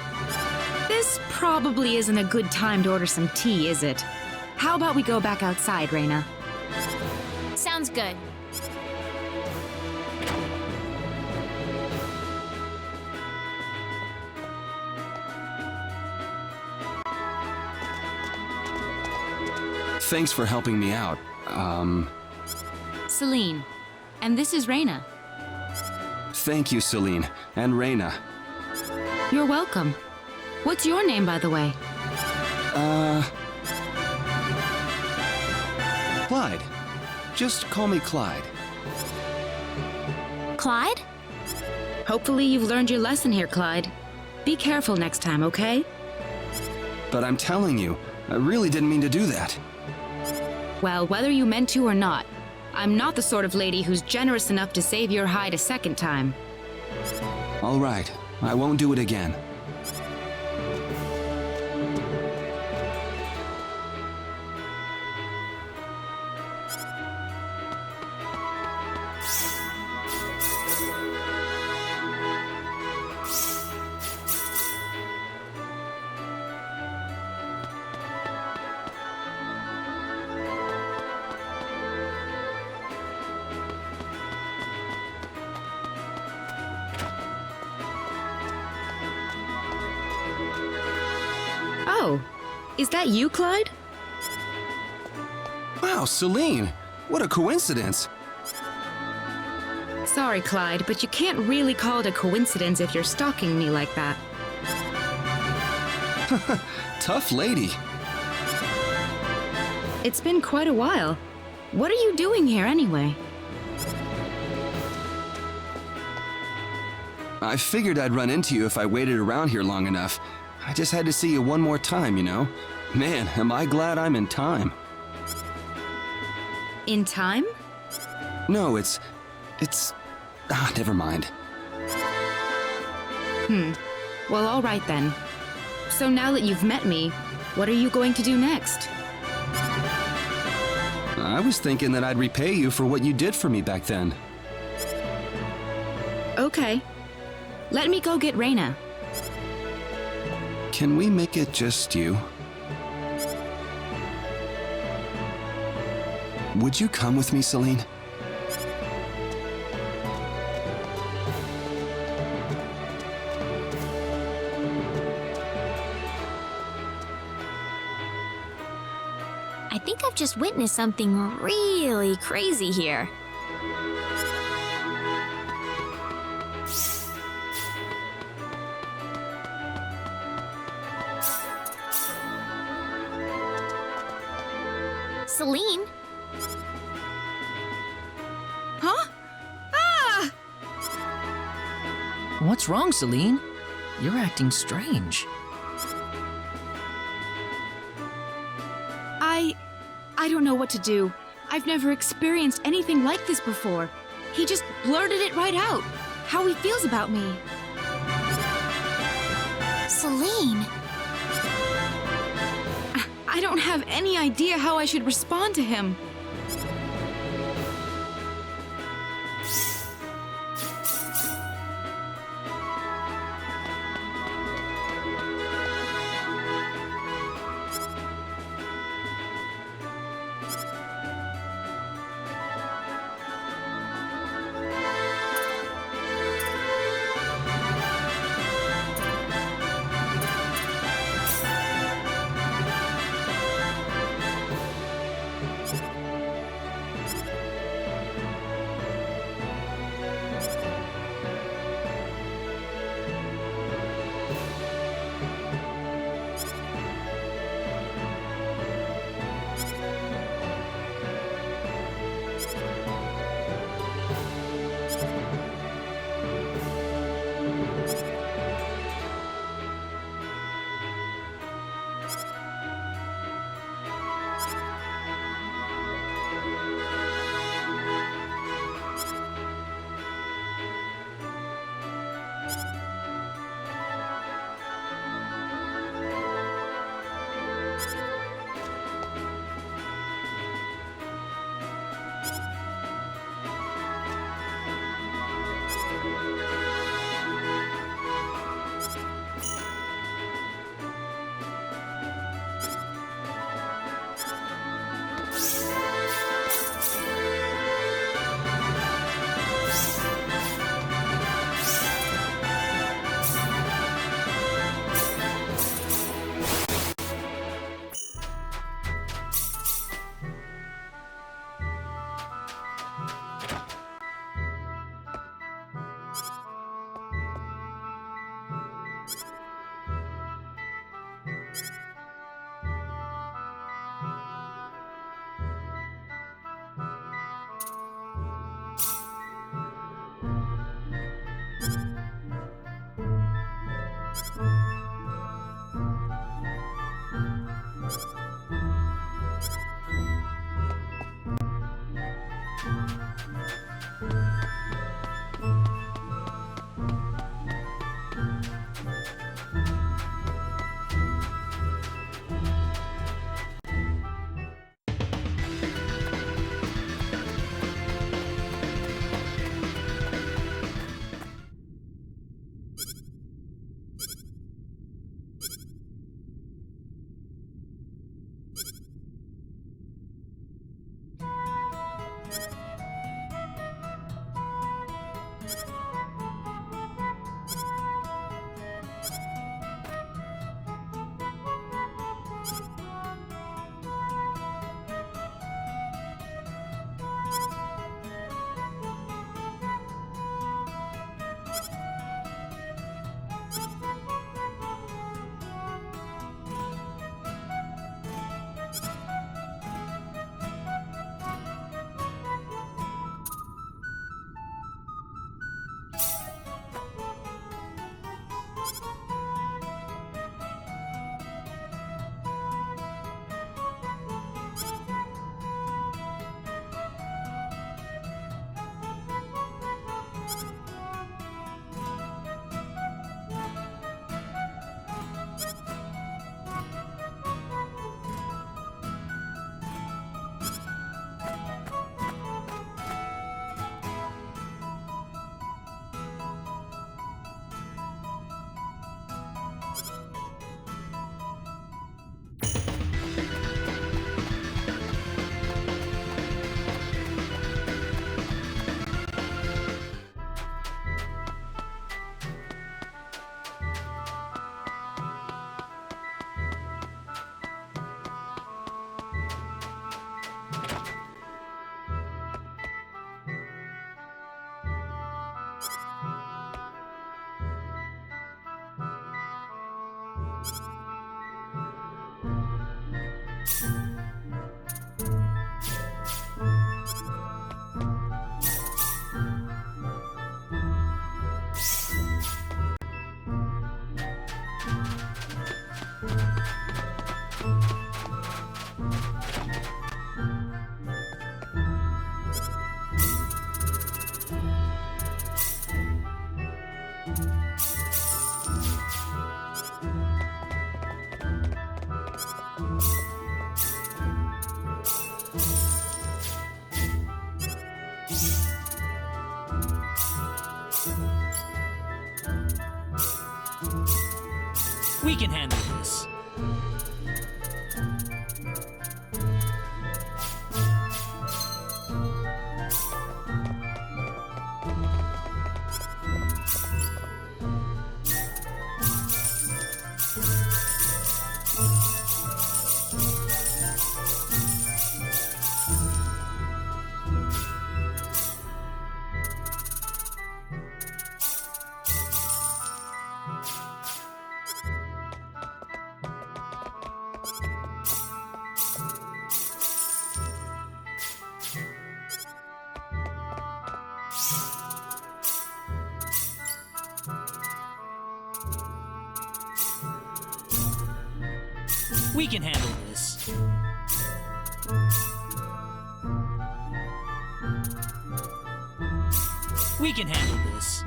[SPEAKER 12] This probably isn't a good time to order some tea, is it? How about we go back outside, Reina?
[SPEAKER 2] Sounds good.
[SPEAKER 13] Thanks for helping me out.
[SPEAKER 12] Celine. And this is Reina.
[SPEAKER 13] Thank you, Celine. And Reina.
[SPEAKER 12] You're welcome. What's your name, by the way?
[SPEAKER 13] Clyde. Just call me Clyde.
[SPEAKER 2] Clyde?
[SPEAKER 12] Hopefully you've learned your lesson here, Clyde. Be careful next time, okay?
[SPEAKER 13] But I'm telling you, I really didn't mean to do that.
[SPEAKER 12] Well, whether you meant to or not, I'm not the sort of lady who's generous enough to save your hide a second time.
[SPEAKER 13] All right, I won't do it again.
[SPEAKER 12] Oh, is that you, Clyde?
[SPEAKER 13] Wow, Celine! What a coincidence!
[SPEAKER 12] Sorry, Clyde, but you can't really call it a coincidence if you're stalking me like that.
[SPEAKER 13] Tough lady.
[SPEAKER 12] It's been quite a while. What are you doing here anyway?
[SPEAKER 13] I figured I'd run into you if I waited around here long enough. I just had to see you one more time, you know? Man, am I glad I'm in time.
[SPEAKER 12] In time?
[SPEAKER 13] No, it's... never mind.
[SPEAKER 12] Well, all right then. So now that you've met me, what are you going to do next?
[SPEAKER 13] I was thinking that I'd repay you for what you did for me back then.
[SPEAKER 12] Okay. Let me go get Reina.
[SPEAKER 13] Can we make it just you? Would you come with me, Celine?
[SPEAKER 2] I think I've just witnessed something really crazy here. Celine?
[SPEAKER 12] Huh? Ah!
[SPEAKER 4] What's wrong, Celine? You're acting strange.
[SPEAKER 12] I don't know what to do. I've never experienced anything like this before. He just blurted it right out. How he feels about me.
[SPEAKER 2] Celine!
[SPEAKER 12] I don't have any idea how I should respond to him.
[SPEAKER 4] We can handle this. We can handle this. We can handle this.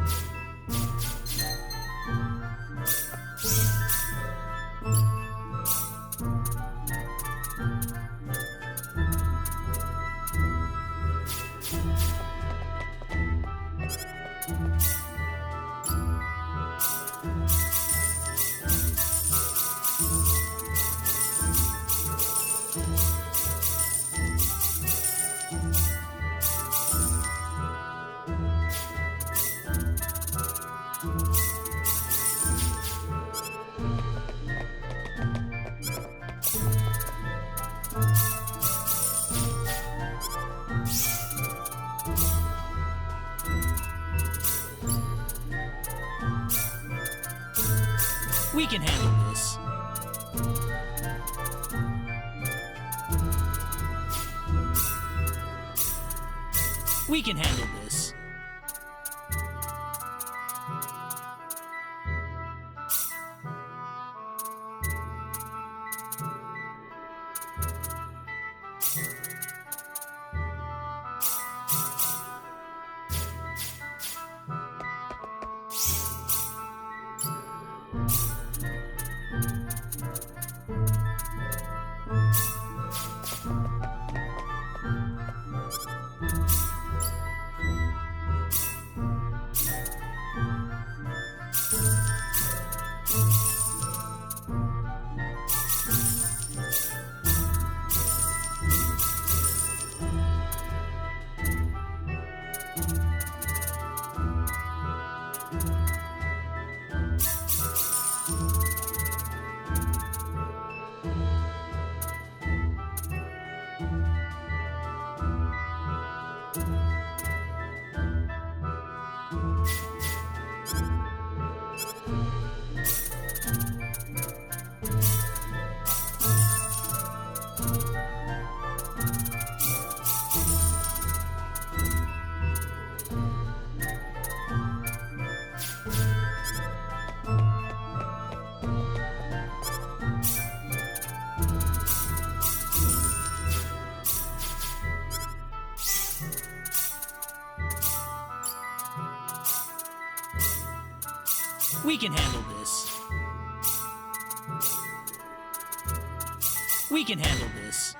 [SPEAKER 4] We can handle this. We can handle this. We can handle this. We can handle this.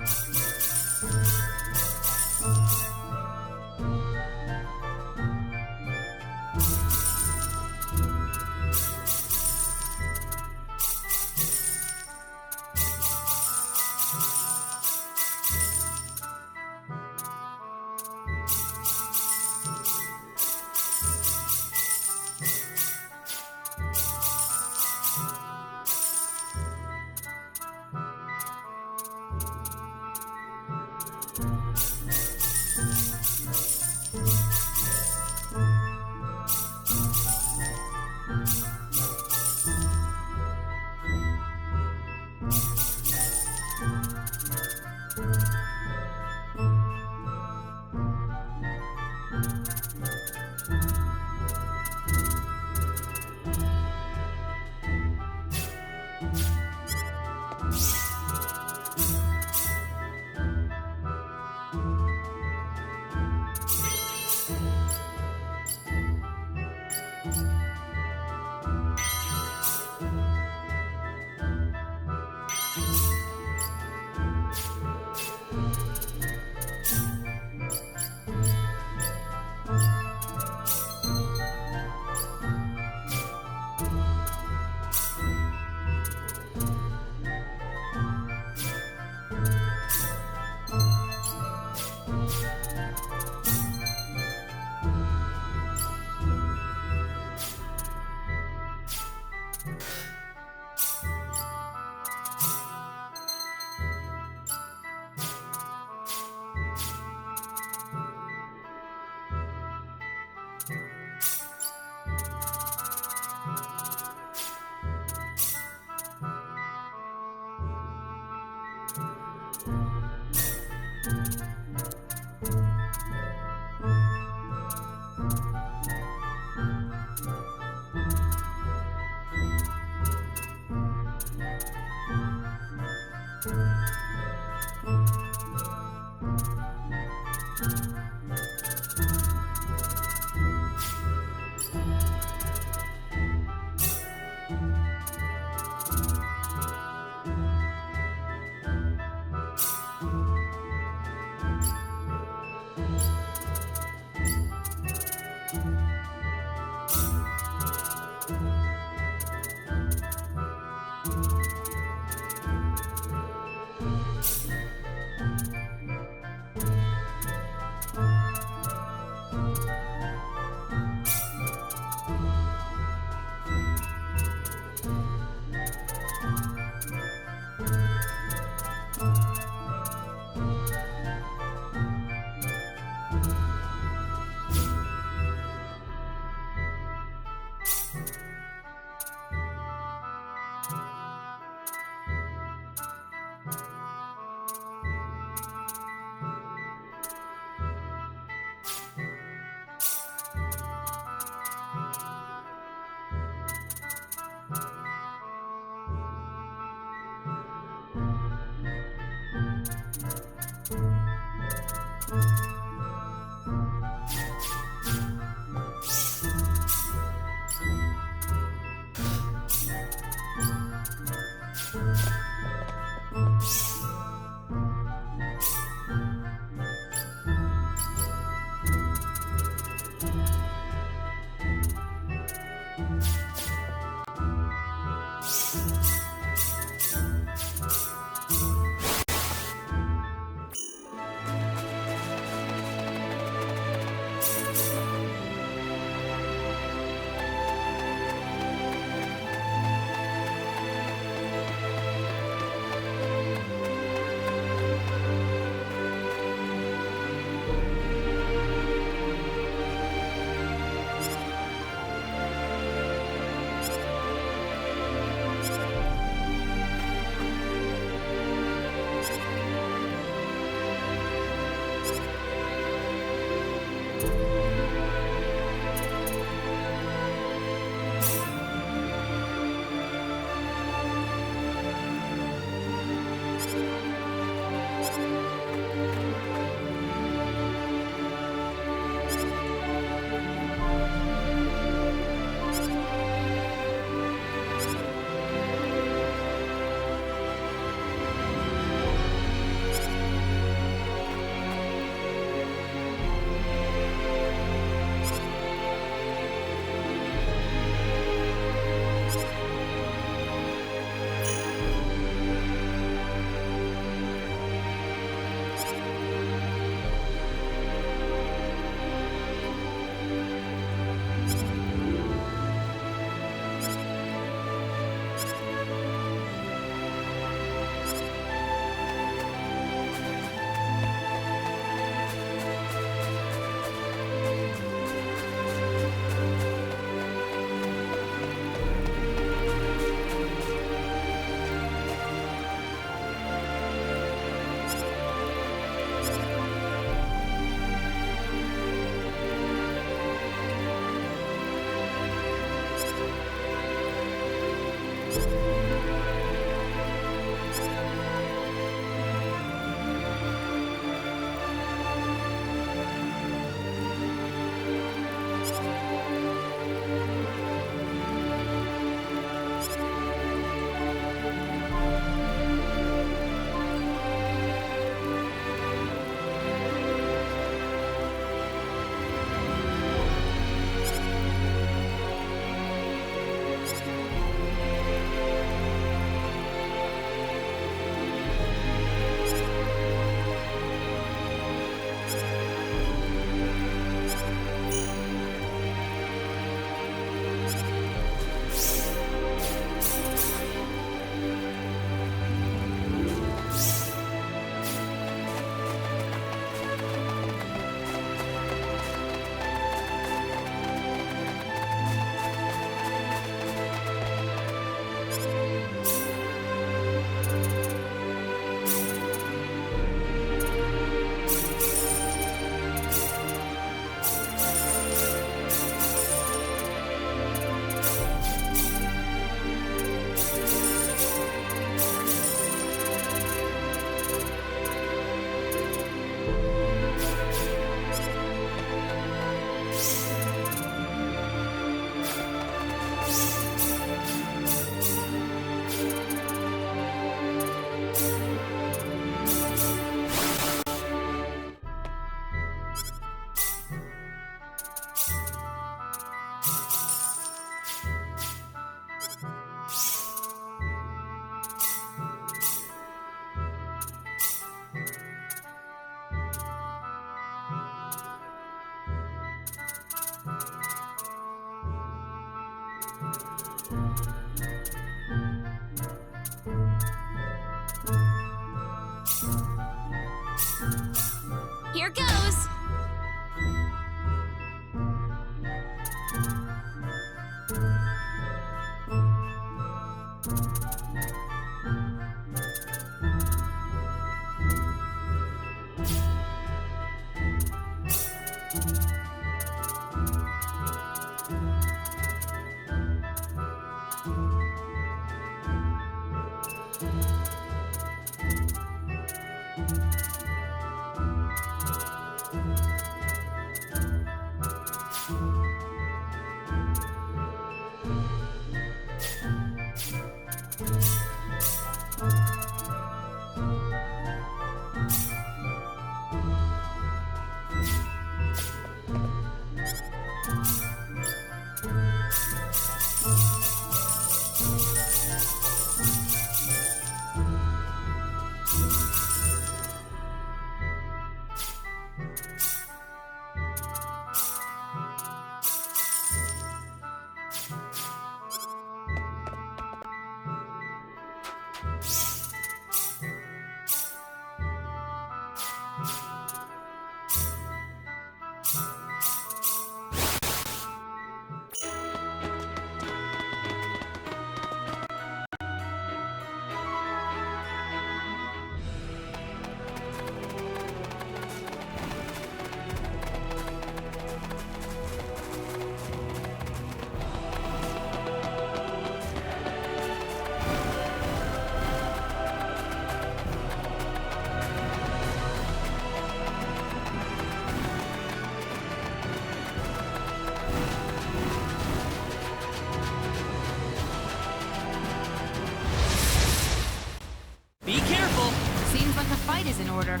[SPEAKER 12] order.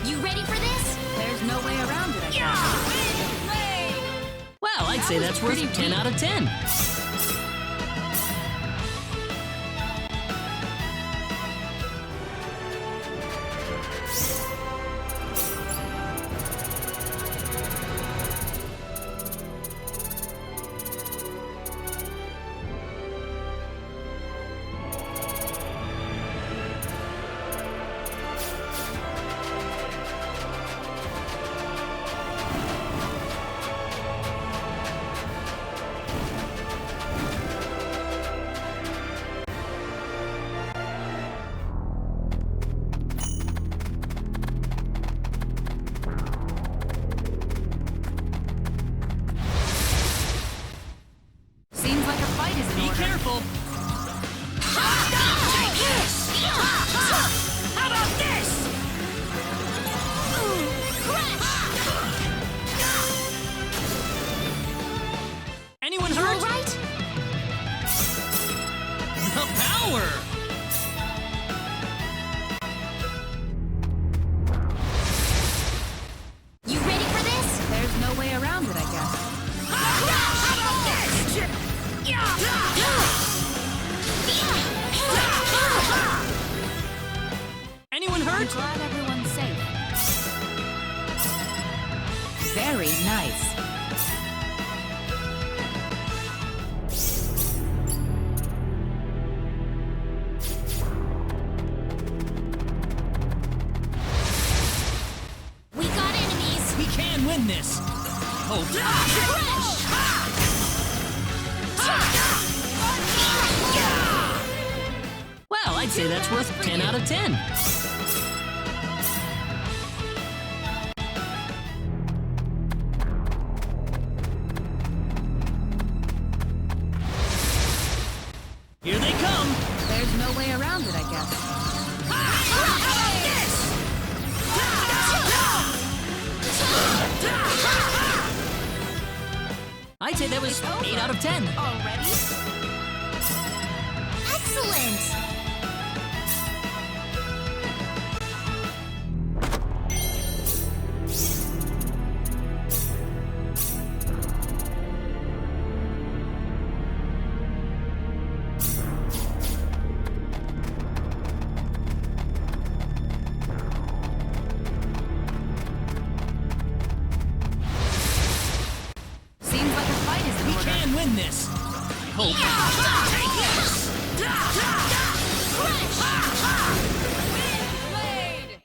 [SPEAKER 2] You ready for this?
[SPEAKER 12] There's no way around it, I guess.
[SPEAKER 4] Well, I'd say that's worth 10 out of 10. Well, I'd say that's worth 10 out of 10. Here they come!
[SPEAKER 12] There's no way around it, I guess.
[SPEAKER 4] I'd say that was 8 out of 10.
[SPEAKER 12] Already?
[SPEAKER 2] Excellent!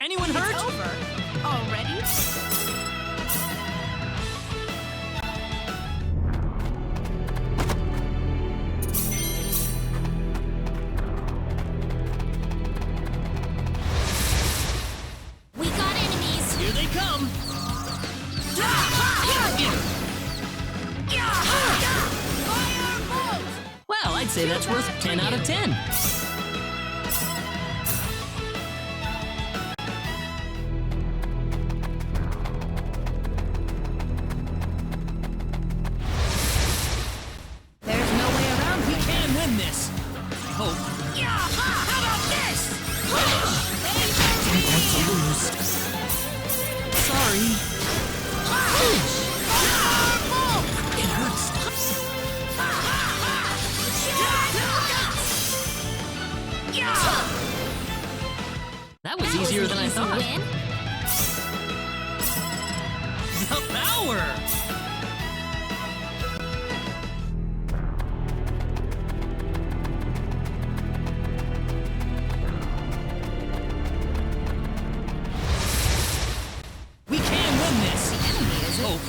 [SPEAKER 4] Anyone hurt?
[SPEAKER 12] It's over. Already?
[SPEAKER 2] We got enemies!
[SPEAKER 4] Here they come! Well, I'd say that's worth 10 out of 10. That was easier than I thought. The power! We can win this!
[SPEAKER 12] The enemy is
[SPEAKER 4] hope.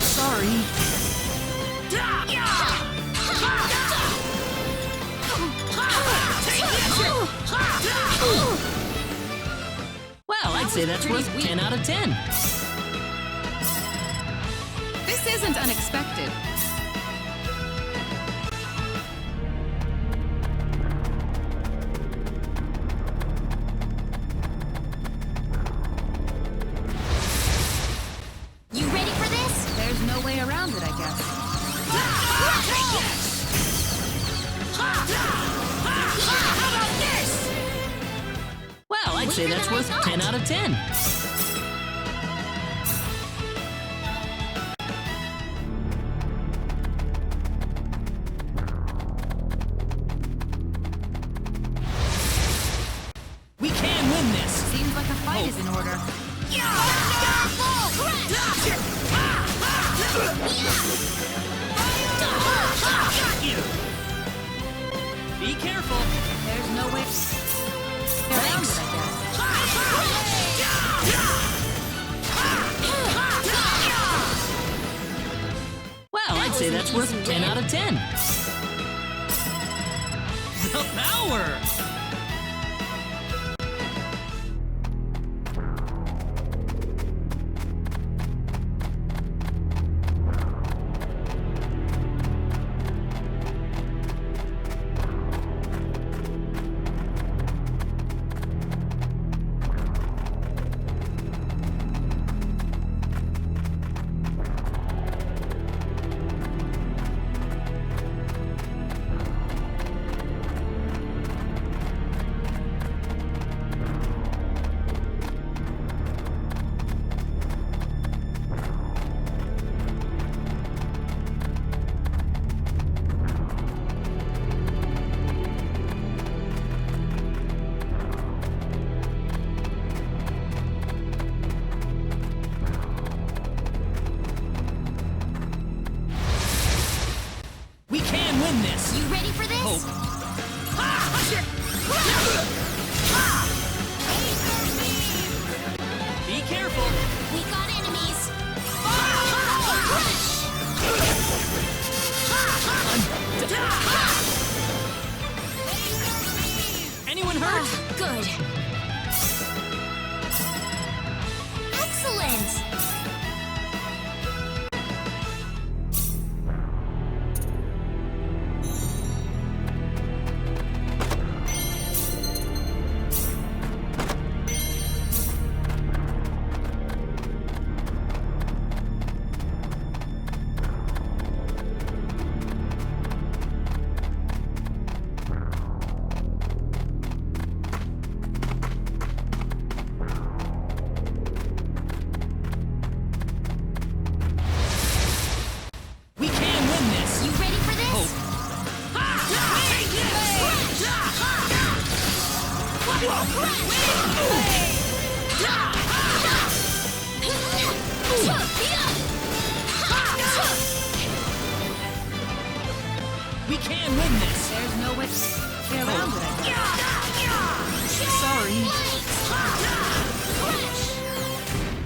[SPEAKER 4] Sorry. Well, I'd say that's worth 10 out of 10.
[SPEAKER 12] This isn't unexpected.
[SPEAKER 4] say that's worth 10 out of 10.
[SPEAKER 7] We can win this.
[SPEAKER 12] Seems like a fight is in order.
[SPEAKER 4] Be careful.
[SPEAKER 12] There's no way around it, I guess.
[SPEAKER 4] Well, I'd say that's worth 10 out of 10. The power! We can win this.
[SPEAKER 12] There's no way around it.
[SPEAKER 4] Sorry.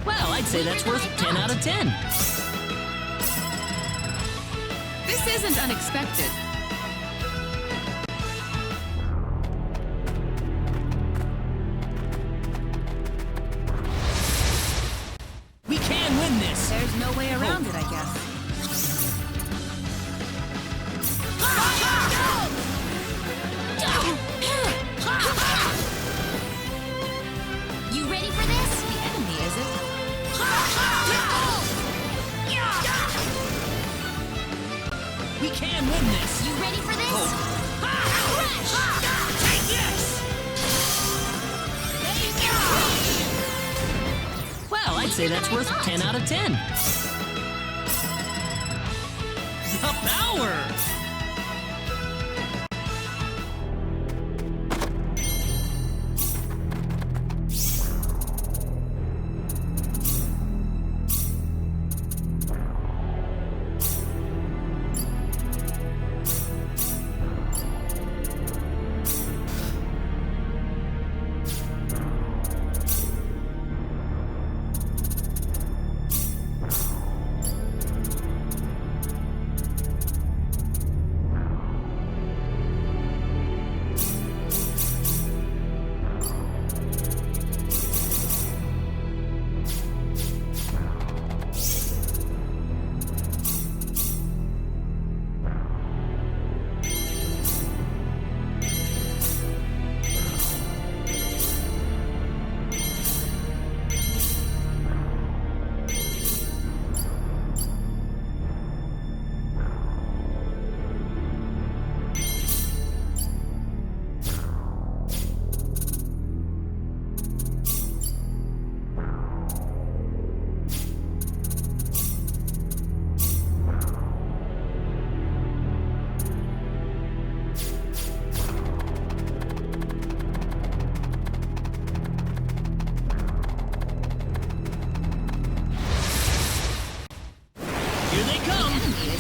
[SPEAKER 4] Well, I'd say that's worth 10 out of 10.
[SPEAKER 12] This isn't unexpected.
[SPEAKER 4] We can win this.
[SPEAKER 12] There's no way around it, I guess.
[SPEAKER 2] You ready for this?
[SPEAKER 12] The enemy, is it?
[SPEAKER 4] We can win this.
[SPEAKER 2] You ready for this?
[SPEAKER 4] Take this. Well, I'd say that's worth 10 out of 10. The power!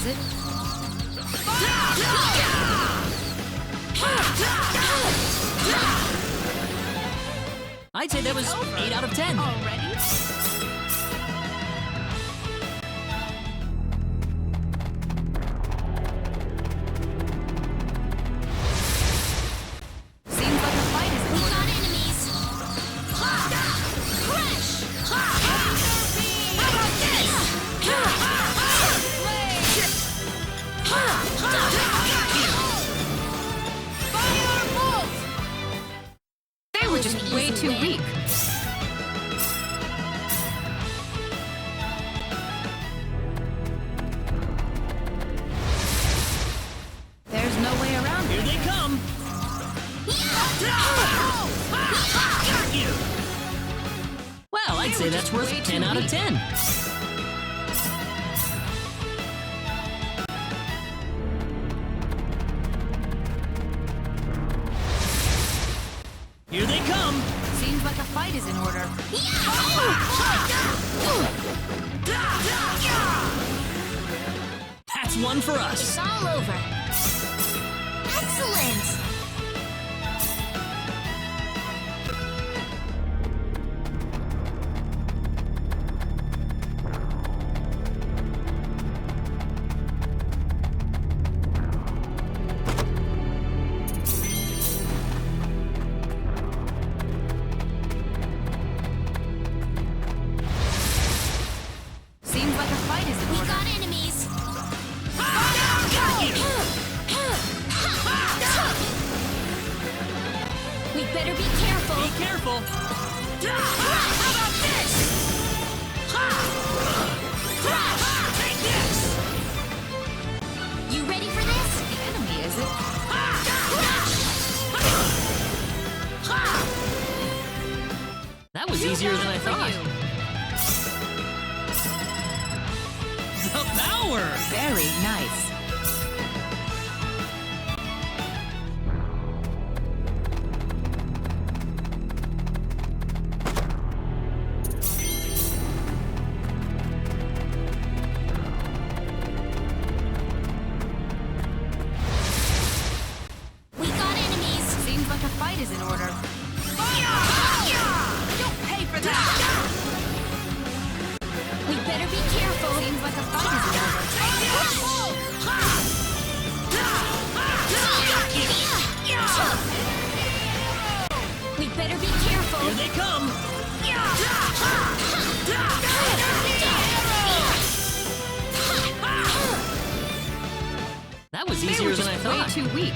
[SPEAKER 12] it?
[SPEAKER 4] I'd say that was 8 out of 10.
[SPEAKER 12] Already?
[SPEAKER 2] Seems like a fight is going on. We got enemies. Crash! How about this? Firebolt!
[SPEAKER 12] They were just way too weak. There's no way around it.
[SPEAKER 4] Here they come.
[SPEAKER 6] Got you!
[SPEAKER 4] Well, I'd say that's worth 10 out of 10. Here they come.
[SPEAKER 12] Seems like a fight is in order.
[SPEAKER 4] That's one for us.
[SPEAKER 2] It's all over. Excellent!
[SPEAKER 12] Seems like a fight is in
[SPEAKER 2] We
[SPEAKER 12] order.
[SPEAKER 2] got enemies. We better be careful.
[SPEAKER 4] Be careful.
[SPEAKER 2] How about this?
[SPEAKER 6] Take this!
[SPEAKER 2] You ready for this?
[SPEAKER 12] The enemy, is it?
[SPEAKER 4] That was easier than I thought. The power!
[SPEAKER 12] Very nice.
[SPEAKER 2] We got enemies.
[SPEAKER 12] Seems like a fight is in order. Don't pay for that!
[SPEAKER 2] We better be careful.
[SPEAKER 12] Seems like a fight is in order.
[SPEAKER 2] We better be careful.
[SPEAKER 4] Here they come. That was
[SPEAKER 12] They
[SPEAKER 4] easier
[SPEAKER 12] were
[SPEAKER 4] than
[SPEAKER 12] just
[SPEAKER 4] I thought.
[SPEAKER 12] way too weak.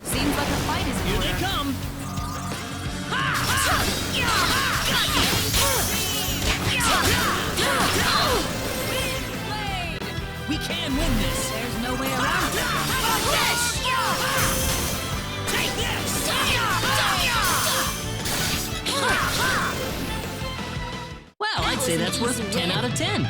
[SPEAKER 12] Seems like a fight is in
[SPEAKER 4] Here
[SPEAKER 12] order.
[SPEAKER 4] they come. We can win this.
[SPEAKER 12] There's no way around it.
[SPEAKER 6] Take this!
[SPEAKER 4] Well, I'd say that's worth 10 out of 10.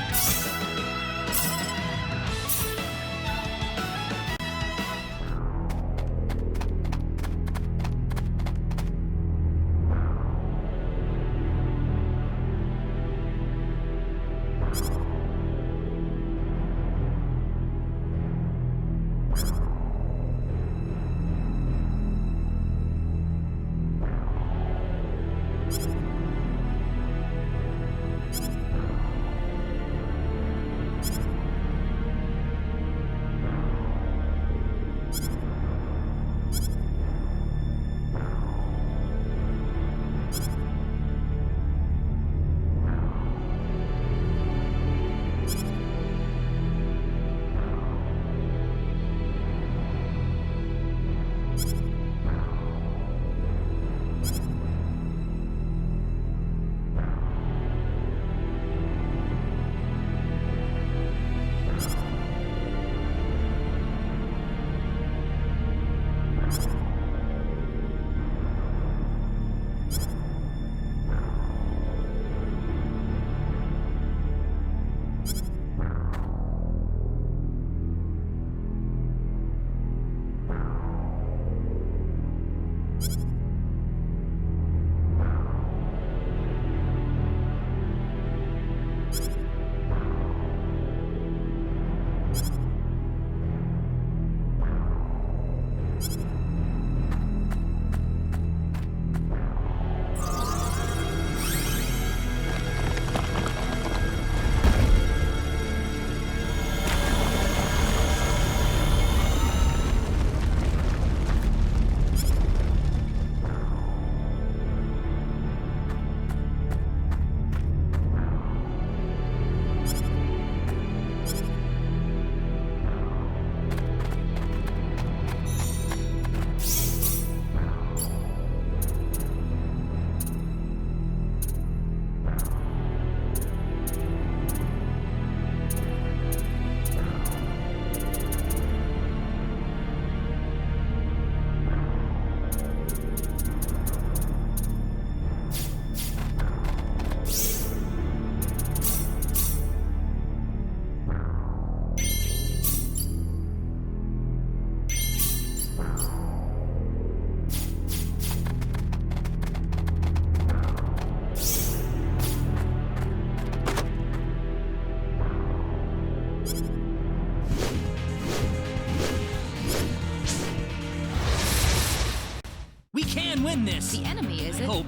[SPEAKER 4] Win this.
[SPEAKER 12] The enemy is
[SPEAKER 4] I hope.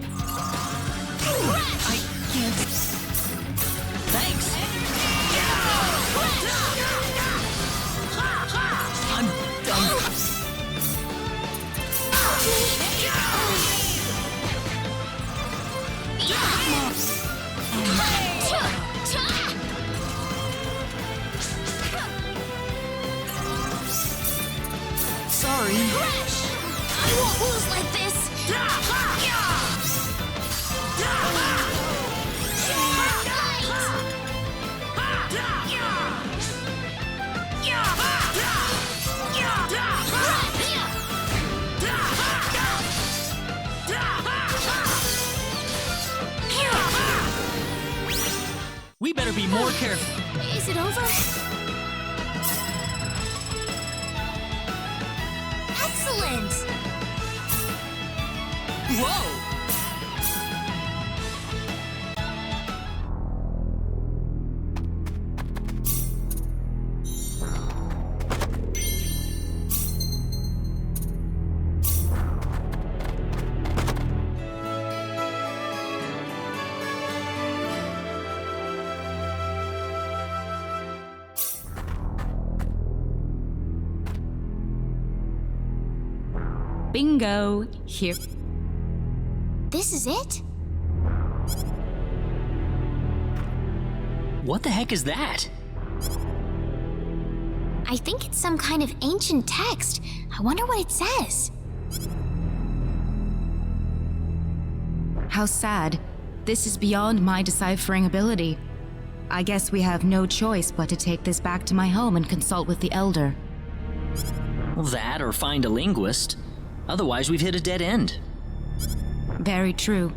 [SPEAKER 4] I can't. Thanks. I'm done. Sorry.
[SPEAKER 2] I won't lose like this.
[SPEAKER 4] We better be more careful.
[SPEAKER 2] Is it over? Excellent!
[SPEAKER 4] Whoa!
[SPEAKER 12] Bingo! Here.
[SPEAKER 2] This is it?
[SPEAKER 4] What the heck is that?
[SPEAKER 2] I think it's some kind of ancient text. I wonder what it says.
[SPEAKER 12] How sad. This is beyond my deciphering ability. I guess we have no choice but to take this back to my home and consult with the Elder.
[SPEAKER 4] Well, that or find a linguist. Otherwise, we've hit a dead end.
[SPEAKER 12] Very true.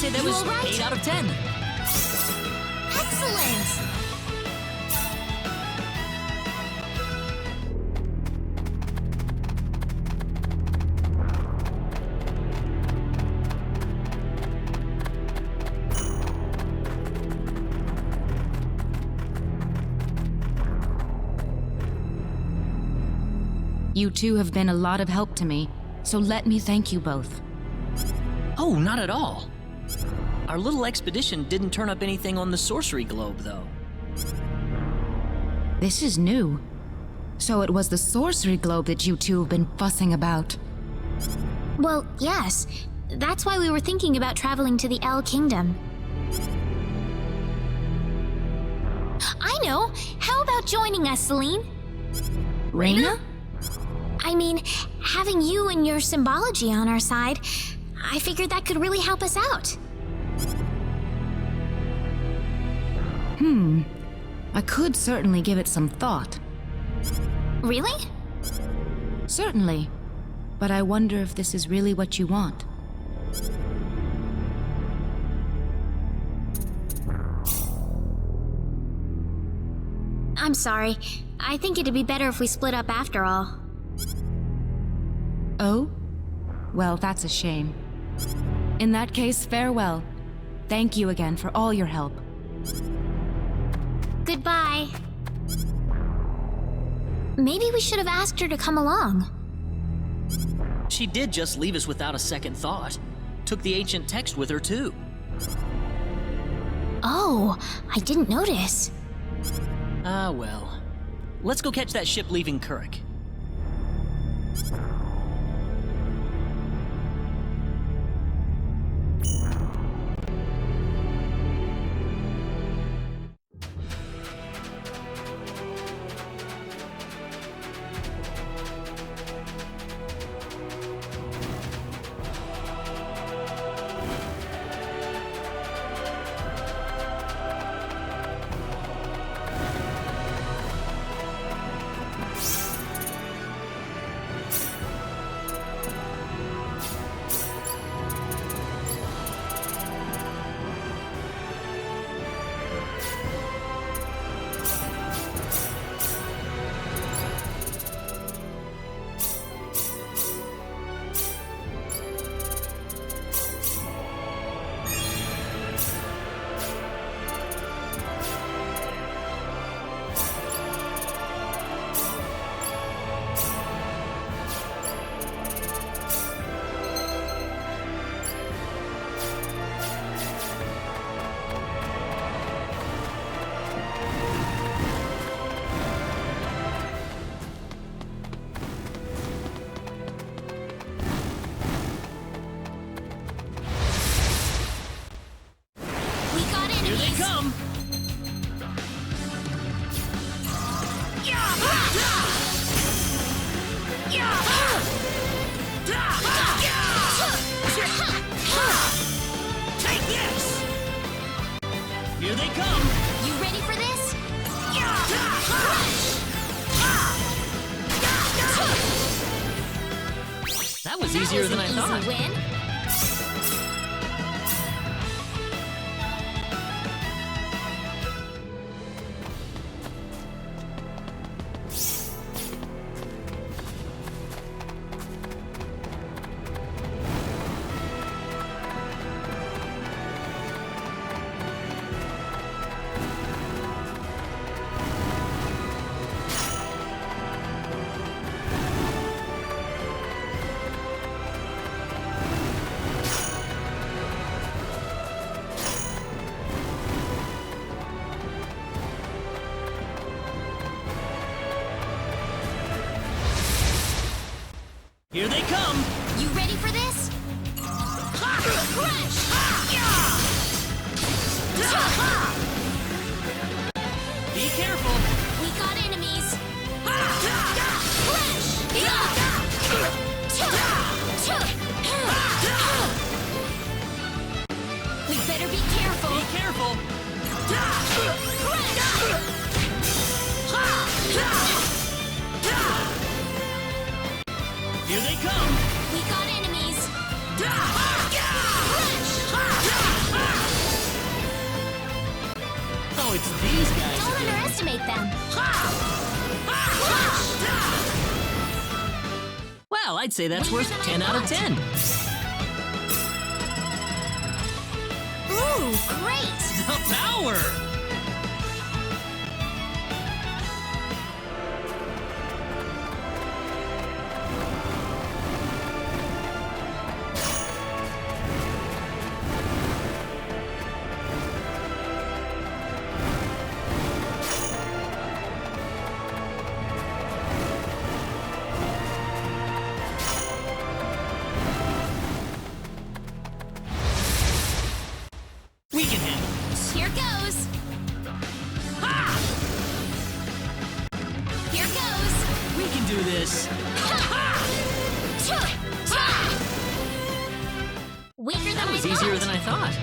[SPEAKER 4] Okay, that
[SPEAKER 2] You
[SPEAKER 4] was
[SPEAKER 2] all right?
[SPEAKER 4] 8 out of 10.
[SPEAKER 2] Excellent!
[SPEAKER 12] You two have been a lot of help to me, so let me thank you both.
[SPEAKER 4] Oh, not at all. Our little expedition didn't turn up anything on the sorcery globe, though.
[SPEAKER 12] This is new. So it was the sorcery globe that you two have been fussing about.
[SPEAKER 2] Well, yes. That's why we were thinking about traveling to the El Kingdom. I know! How about joining us, Celine?
[SPEAKER 12] Reina?
[SPEAKER 2] I mean, having you and your symbology on our side, I figured that could really help us out.
[SPEAKER 12] I could certainly give it some thought.
[SPEAKER 2] Really?
[SPEAKER 12] Certainly. But I wonder if this is really what you want.
[SPEAKER 2] I'm sorry. I think it'd be better if we split up after all.
[SPEAKER 12] Oh? Well, that's a shame. In that case, farewell. Thank you again for all your help.
[SPEAKER 2] Goodbye. Maybe we should have asked her to come along.
[SPEAKER 4] She did just leave us without a second thought. Took the ancient text with her, too.
[SPEAKER 2] Oh, I didn't notice.
[SPEAKER 4] Ah, well. Let's go catch that ship leaving Kurik. That was easier than I thought.
[SPEAKER 2] Win.
[SPEAKER 4] Here they come!
[SPEAKER 2] You ready for this? Crash!
[SPEAKER 4] Be careful!
[SPEAKER 2] We got enemies! We better be careful!
[SPEAKER 4] Be careful! Here they come!
[SPEAKER 2] We got enemies!
[SPEAKER 4] Now it's these guys.
[SPEAKER 2] Don't underestimate them.
[SPEAKER 4] Well, I'd say that's worth 10 out of 10.
[SPEAKER 2] Ooh, great!
[SPEAKER 4] The power! We can handle this.
[SPEAKER 2] Here goes.
[SPEAKER 4] Ha!
[SPEAKER 2] Here goes.
[SPEAKER 4] We can do this.
[SPEAKER 2] Weaker than
[SPEAKER 4] That was
[SPEAKER 2] I
[SPEAKER 4] easier
[SPEAKER 2] thought.
[SPEAKER 4] than I thought.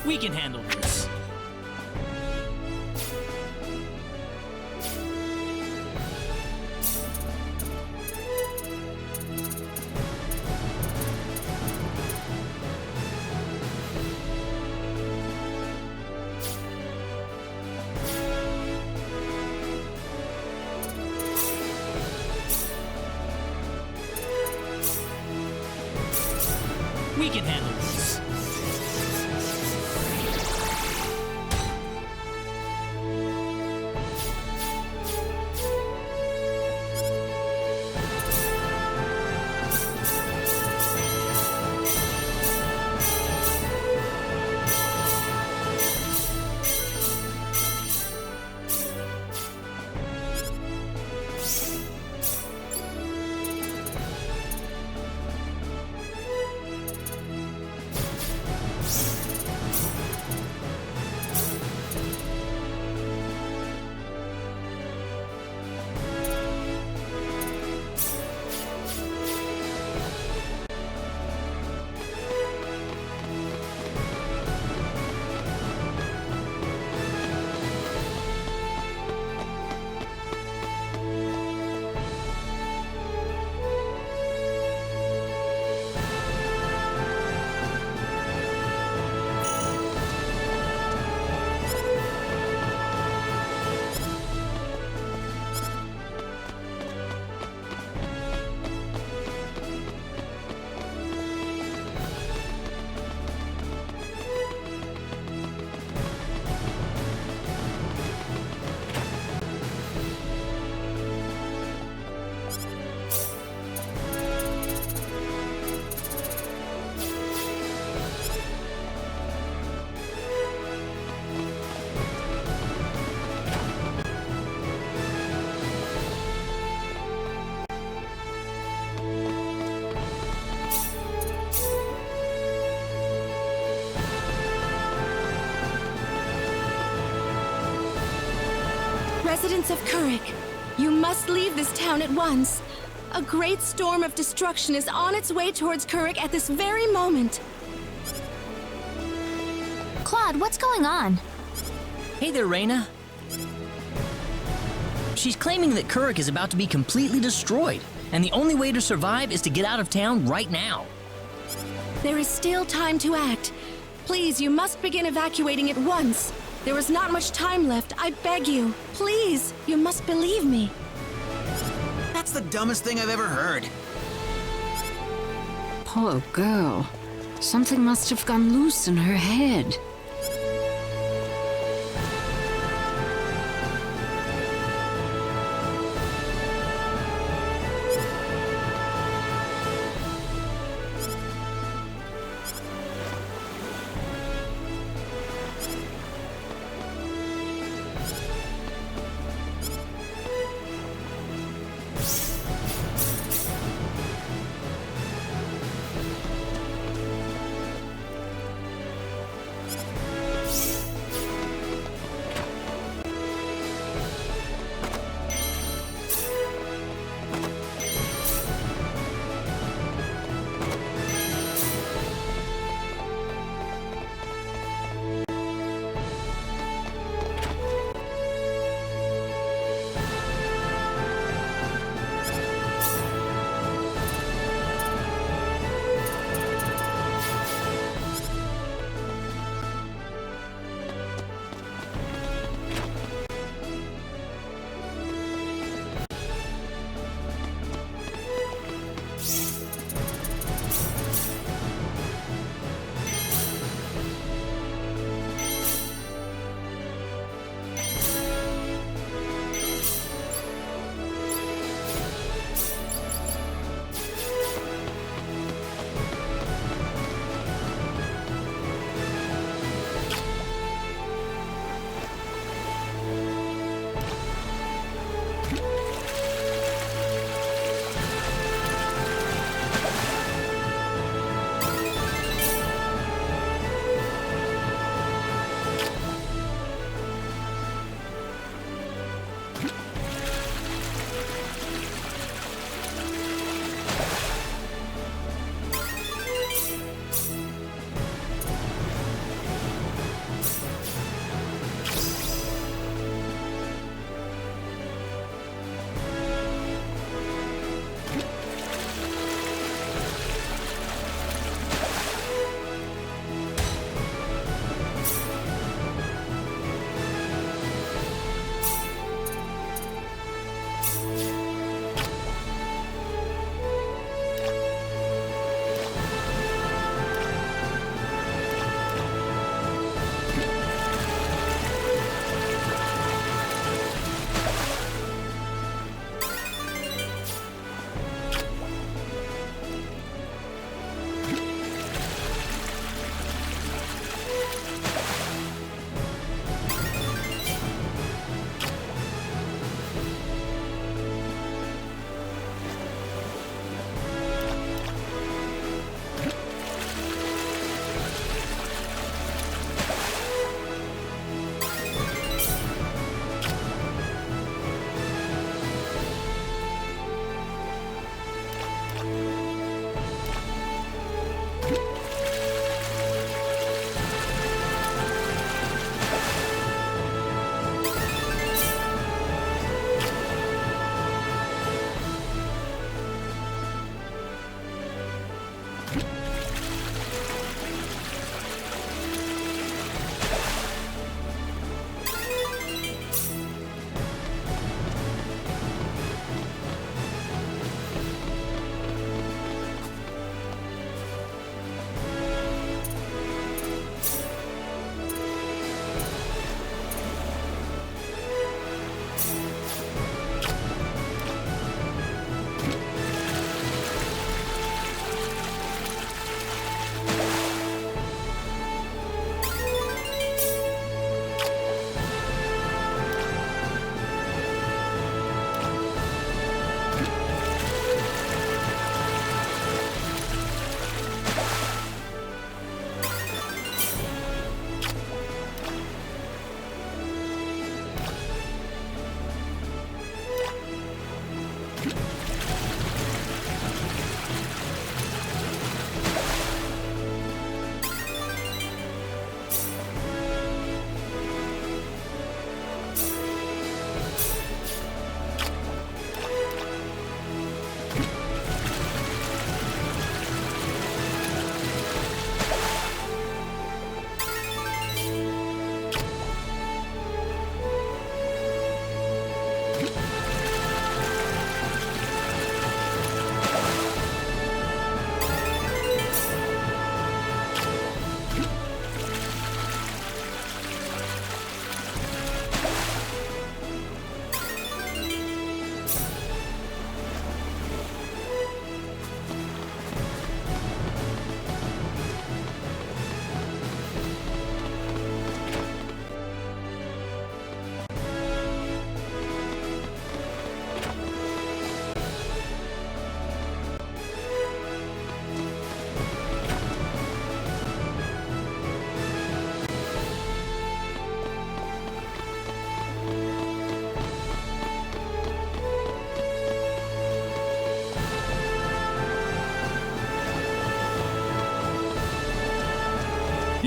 [SPEAKER 4] We can handle this. We can handle this.
[SPEAKER 9] Residents of Kurik, you must leave this town at once. A great storm of destruction is on its way towards Kurik at this very moment.
[SPEAKER 2] Claude, what's going on?
[SPEAKER 4] Hey there, Reyna. She's claiming that Kurik is about to be completely destroyed, and the only way to survive is to get out of town right now.
[SPEAKER 9] There is still time to act. Please, you must begin evacuating at once. There is not much time left, I beg you. Please, you must believe me.
[SPEAKER 11] That's the dumbest thing I've ever heard.
[SPEAKER 14] Poor girl. Something must have gone loose in her head.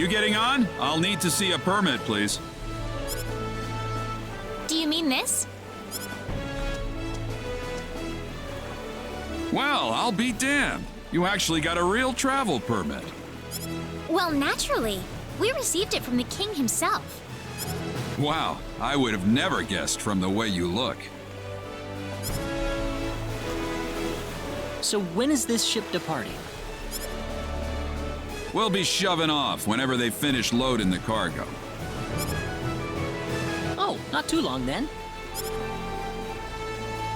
[SPEAKER 15] You getting on? I'll need to see a permit, please.
[SPEAKER 2] Do you mean this?
[SPEAKER 15] Well, I'll be damned. You actually got a real travel permit.
[SPEAKER 2] Well, naturally. We received it from the king himself.
[SPEAKER 15] Wow, I would have never guessed from the way you look.
[SPEAKER 4] So when is this ship departing?
[SPEAKER 15] We'll be shoving off whenever they finish loading the cargo.
[SPEAKER 4] Oh, not too long then.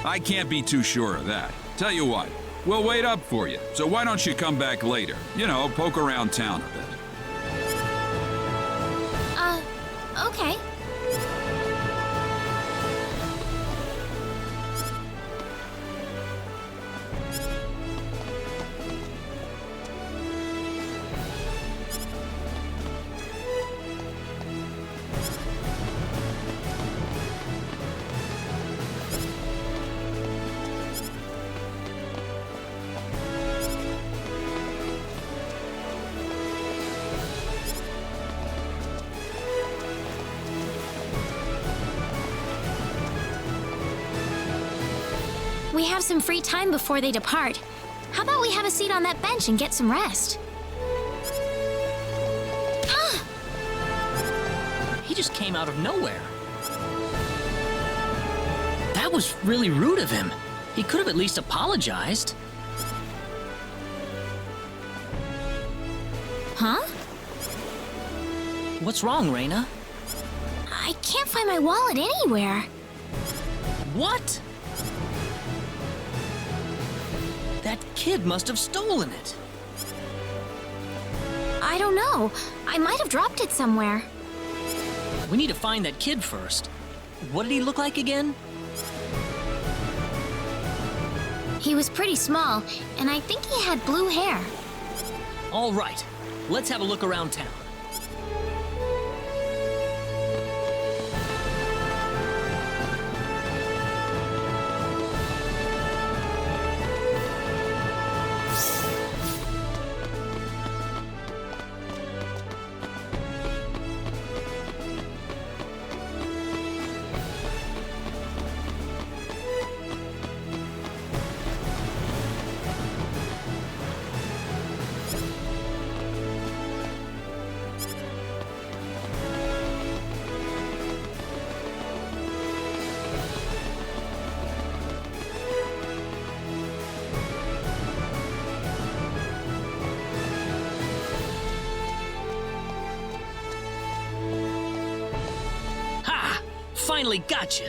[SPEAKER 15] I can't be too sure of that. Tell you what, we'll wait up for you, so why don't you come back later? You know, poke around town a bit.
[SPEAKER 2] Okay. We have some free time before they depart. How about we have a seat on that bench and get some rest?
[SPEAKER 4] He just came out of nowhere. That was really rude of him. He could have at least apologized.
[SPEAKER 2] Huh?
[SPEAKER 4] What's wrong, Reina?
[SPEAKER 2] I can't find my wallet anywhere.
[SPEAKER 4] What? That kid must have stolen it.
[SPEAKER 2] I don't know. I might have dropped it somewhere.
[SPEAKER 4] We need to find that kid first. What did he look like again?
[SPEAKER 2] He was pretty small, and I think he had blue hair.
[SPEAKER 4] All right, let's have a look around town. Finally got you.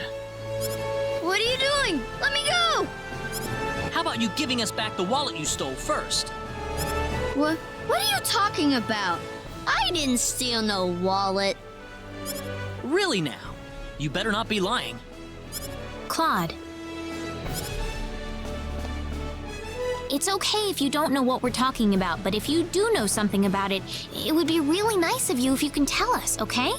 [SPEAKER 16] What are you doing? Let me go!
[SPEAKER 4] How about you giving us back the wallet you stole first?
[SPEAKER 16] What are you talking about? I didn't steal no wallet.
[SPEAKER 4] Really now? You better not be lying.
[SPEAKER 2] Claude. It's okay if you don't know what we're talking about, but if you do know something about it, it would be really nice of you if you can tell us, okay?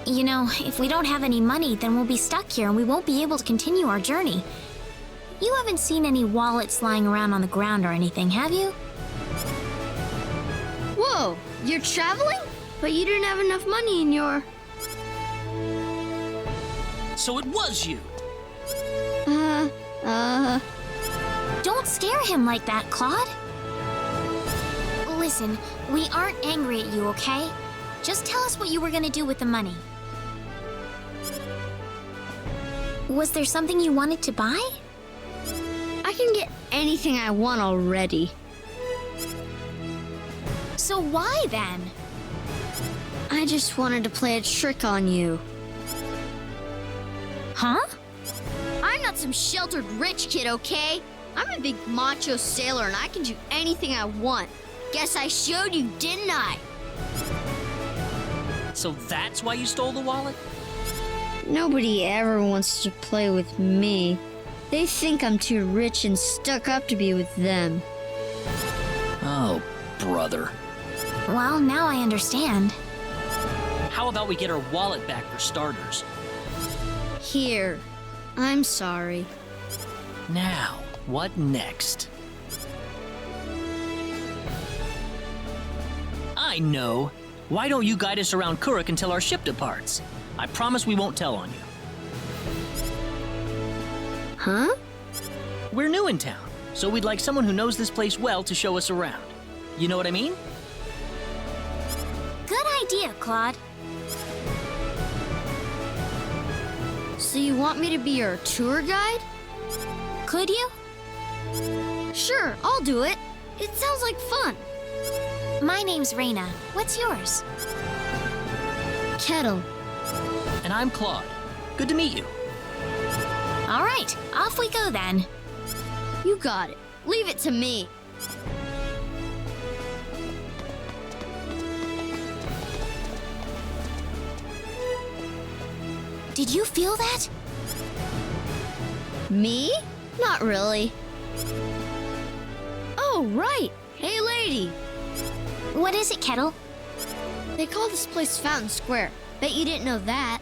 [SPEAKER 2] You know, if we don't have any money, then we'll be stuck here and we won't be able to continue our journey. You haven't seen any wallets lying around on the ground or anything, have you?
[SPEAKER 16] Whoa, you're traveling? But you didn't have enough money in your...
[SPEAKER 4] So it was you.
[SPEAKER 2] Don't scare him like that, Claude. Listen, we aren't angry at you, okay? Just tell us what you were gonna do with the money. Was there something you wanted to buy?
[SPEAKER 16] I can get anything I want already.
[SPEAKER 2] So why then?
[SPEAKER 16] I just wanted to play a trick on you.
[SPEAKER 2] Huh?
[SPEAKER 16] I'm not some sheltered rich kid, okay? I'm a big macho sailor and I can do anything I want. Guess I showed you, didn't I?
[SPEAKER 4] So that's why you stole the wallet?
[SPEAKER 16] Nobody ever wants to play with me. They think I'm too rich and stuck up to be with them.
[SPEAKER 4] Oh, brother.
[SPEAKER 2] Well, now I understand.
[SPEAKER 4] How about we get our wallet back for starters?
[SPEAKER 16] Here. I'm sorry.
[SPEAKER 4] Now, what next? I know. Why don't you guide us around Kurik until our ship departs? I promise we won't tell on you.
[SPEAKER 16] Huh?
[SPEAKER 4] We're new in town, so we'd like someone who knows this place well to show us around. You know what I mean?
[SPEAKER 2] Good idea, Claude.
[SPEAKER 16] So you want me to be your tour guide?
[SPEAKER 2] Could you?
[SPEAKER 16] Sure, I'll do it. It sounds like fun.
[SPEAKER 2] My name's Raina. What's yours?
[SPEAKER 16] Kettle.
[SPEAKER 4] And I'm Claude. Good to meet you.
[SPEAKER 2] All right, off we go then.
[SPEAKER 16] You got it. Leave it to me.
[SPEAKER 2] Did you feel that?
[SPEAKER 16] Me? Not really. Oh, right. Hey, lady.
[SPEAKER 2] What is it, Kettle?
[SPEAKER 16] They call this place Fountain Square. Bet you didn't know that.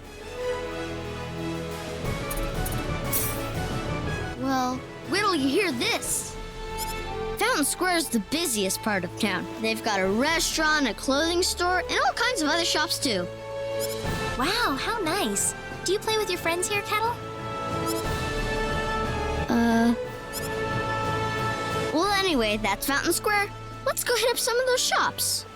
[SPEAKER 16] Well, wait till you hear this. Fountain Square is the busiest part of town. They've got a restaurant, a clothing store, and all kinds of other shops, too.
[SPEAKER 2] Wow, how nice. Do you play with your friends here, Kettle?
[SPEAKER 16] Well, anyway, that's Fountain Square. Let's go hit up some of those shops.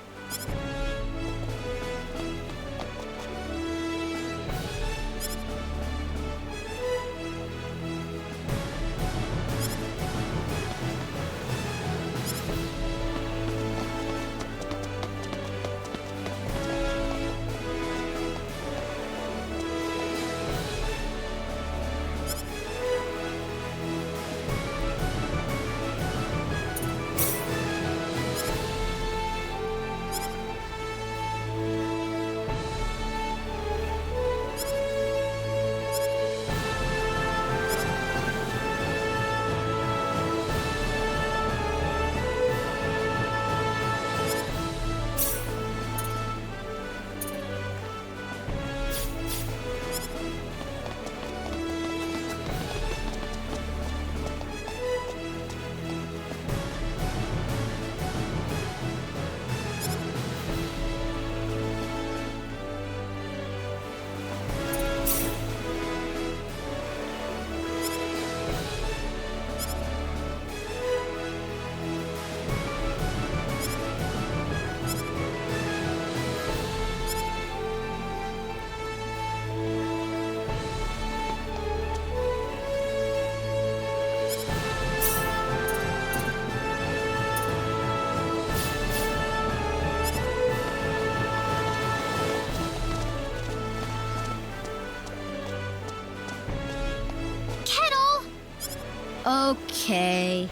[SPEAKER 16] Okay.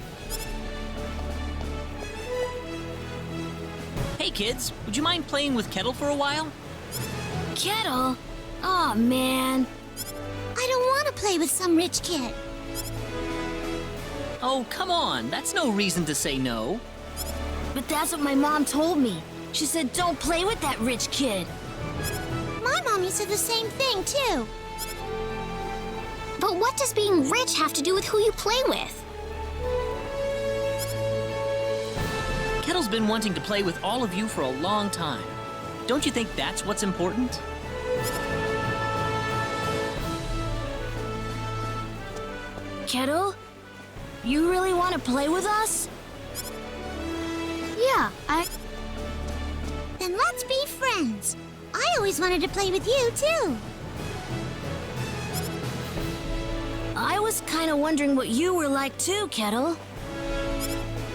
[SPEAKER 4] Hey kids, would you mind playing with Kettle for a while?
[SPEAKER 2] Kettle? Aw, man. I don't want to play with some rich kid.
[SPEAKER 4] Oh, come on, that's no reason to say no.
[SPEAKER 2] But that's what my mom told me. She said don't play with that rich kid. My mommy said the same thing, too. But what does being rich have to do with who you play with?
[SPEAKER 4] Kettle's been wanting to play with all of you for a long time. Don't you think that's what's important?
[SPEAKER 2] Kettle? You really want to play with us?
[SPEAKER 16] Yeah,
[SPEAKER 2] Then let's be friends. I always wanted to play with you, too. I was kind of wondering what you were like, too, Kettle.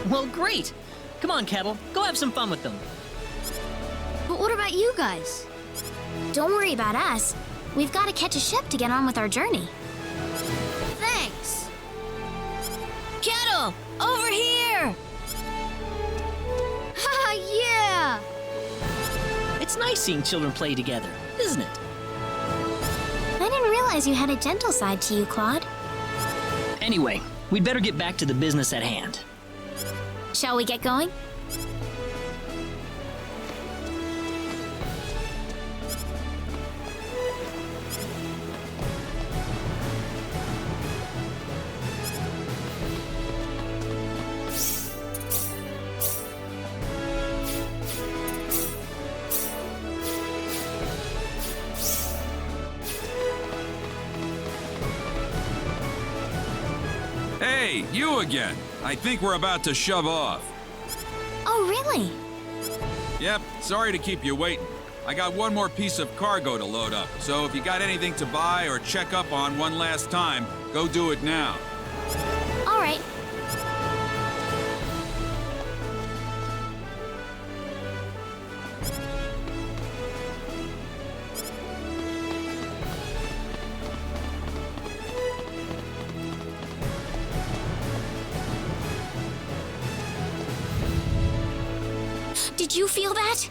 [SPEAKER 4] Well, great. Come on, Kettle, go have some fun with them.
[SPEAKER 16] But what about you guys?
[SPEAKER 2] Don't worry about us. We've got to catch a ship to get on with our journey.
[SPEAKER 16] Thanks.
[SPEAKER 2] Kettle, over here!
[SPEAKER 16] Haha, yeah!
[SPEAKER 4] It's nice seeing children play together, isn't it?
[SPEAKER 2] I didn't realize you had a gentle side to you, Claude.
[SPEAKER 4] Anyway, we'd better get back to the business at hand.
[SPEAKER 2] Shall we get going?
[SPEAKER 15] Hey, you again. I think we're about to shove off.
[SPEAKER 2] Oh, really?
[SPEAKER 15] Yep, sorry to keep you waiting. I got one more piece of cargo to load up, so if you got anything to buy or check up on one last time, go do it now.
[SPEAKER 2] All right. Did you feel that?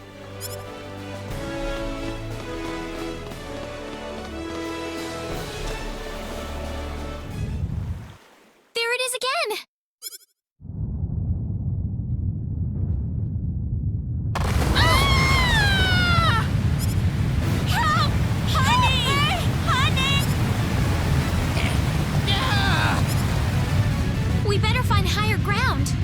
[SPEAKER 2] There it is again! Ah! Help! Honey! Honey! We better find higher ground.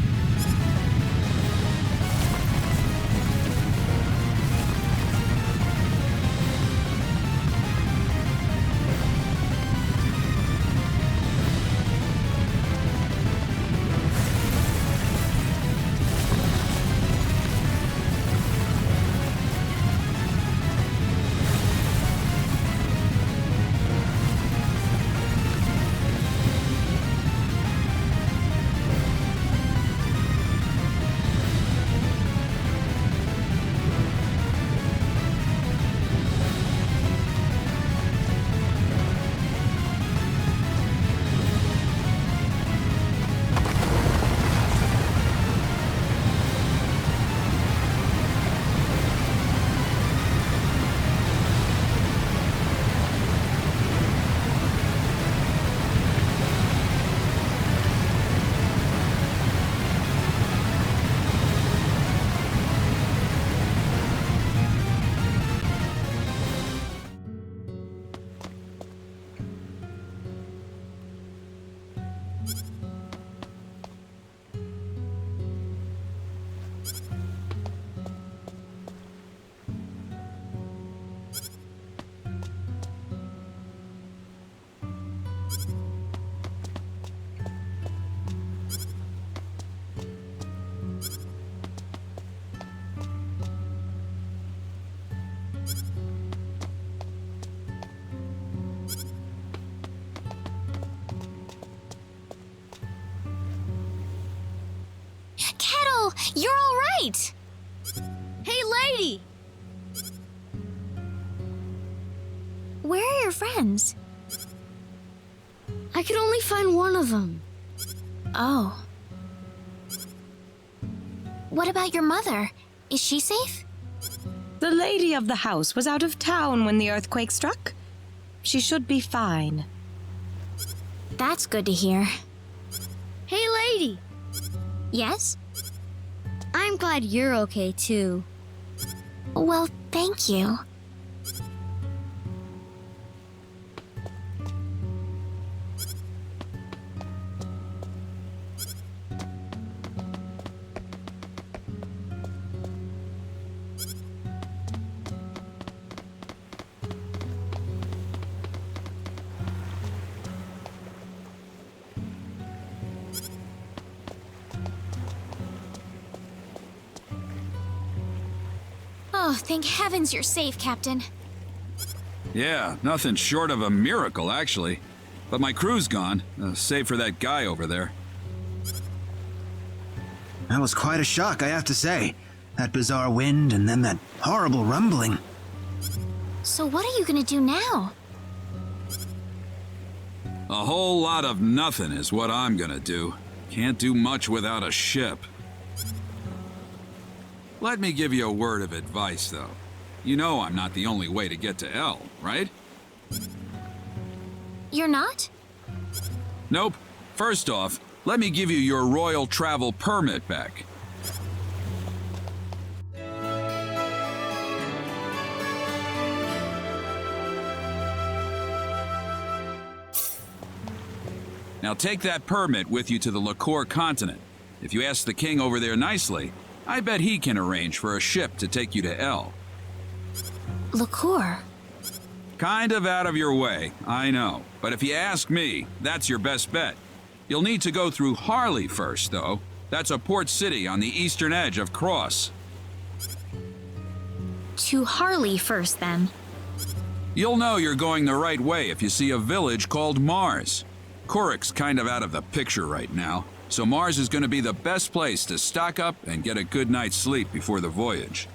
[SPEAKER 2] You're all right!
[SPEAKER 16] Hey, lady!
[SPEAKER 2] Where are your friends?
[SPEAKER 16] I could only find one of them.
[SPEAKER 2] Oh. What about your mother? Is she safe?
[SPEAKER 7] The lady of the house was out of town when the earthquake struck. She should be fine.
[SPEAKER 2] That's good to hear.
[SPEAKER 16] Hey, lady!
[SPEAKER 2] Yes?
[SPEAKER 16] I'm glad you're okay, too.
[SPEAKER 2] Well, thank you. Oh, thank heavens you're safe, Captain.
[SPEAKER 15] Yeah, nothing short of a miracle, actually. But my crew's gone, save for that guy over there.
[SPEAKER 11] That was quite a shock, I have to say. That bizarre wind and then that horrible rumbling.
[SPEAKER 2] So what are you gonna do now?
[SPEAKER 15] A whole lot of nothing is what I'm gonna do. Can't do much without a ship. Let me give you a word of advice, though. You know I'm not the only way to get to El, right?
[SPEAKER 2] You're not?
[SPEAKER 15] Nope. First off, let me give you your royal travel permit back. Now take that permit with you to the Lacuer continent. If you ask the king over there nicely, I bet he can arrange for a ship to take you to El.
[SPEAKER 2] Lacuer?
[SPEAKER 15] Kind of out of your way, I know. But if you ask me, that's your best bet. You'll need to go through Harley first, though. That's a port city on the eastern edge of Krosse.
[SPEAKER 2] To Harley first, then.
[SPEAKER 15] You'll know you're going the right way if you see a village called Marze. Kurik's kind of out of the picture right now, so Marze is going to be the best place to stock up and get a good night's sleep before the voyage.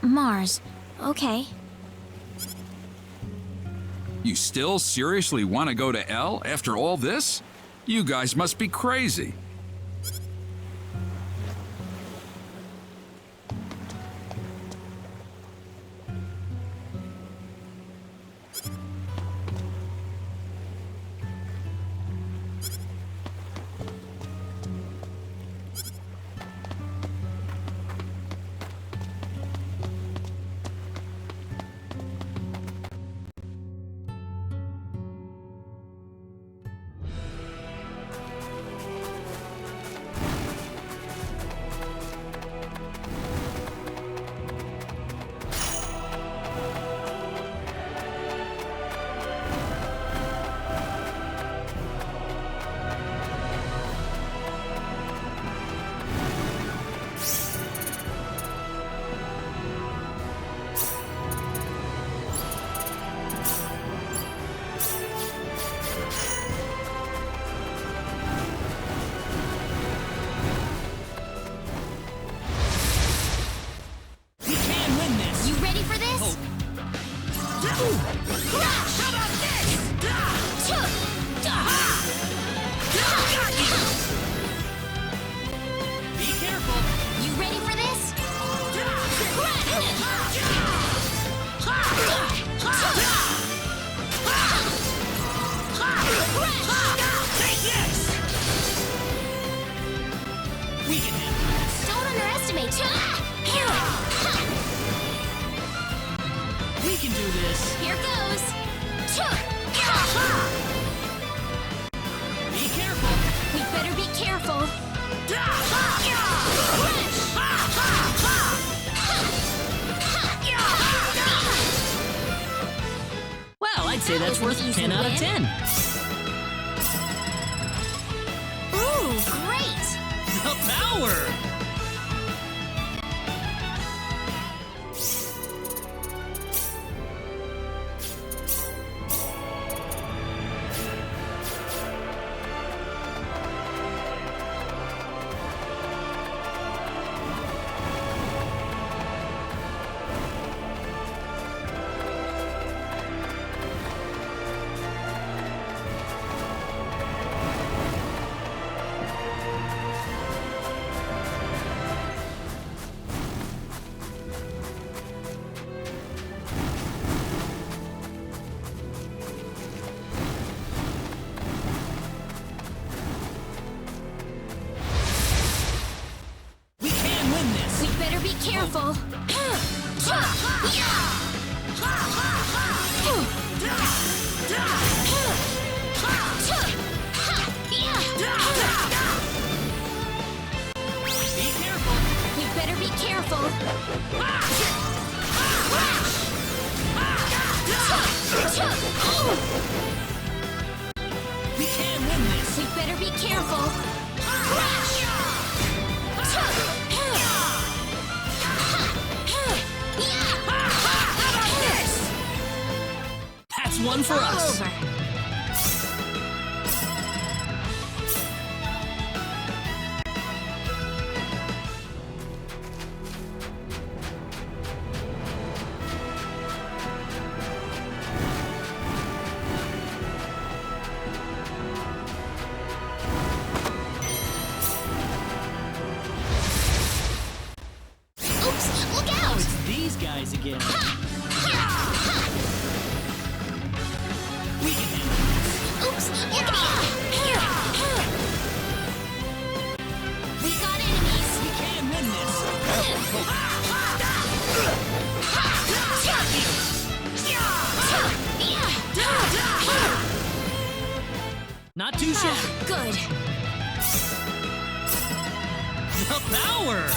[SPEAKER 2] Marze. Okay.
[SPEAKER 15] You still seriously want to go to L after all this? You guys must be crazy.
[SPEAKER 4] I'd say that's worth 10 out of 10.
[SPEAKER 2] Ooh, great!
[SPEAKER 4] The power!
[SPEAKER 2] Careful!
[SPEAKER 6] Be careful!
[SPEAKER 2] We better be careful!
[SPEAKER 6] We can win this!
[SPEAKER 2] We better be careful!
[SPEAKER 4] That's one for us.
[SPEAKER 2] Over.
[SPEAKER 4] Oops, look out! Oh, it's these guys again. We can handle this.
[SPEAKER 2] Oops, look out! We got enemies.
[SPEAKER 6] We can win this.
[SPEAKER 4] Not too sure.
[SPEAKER 2] Good.
[SPEAKER 4] The power!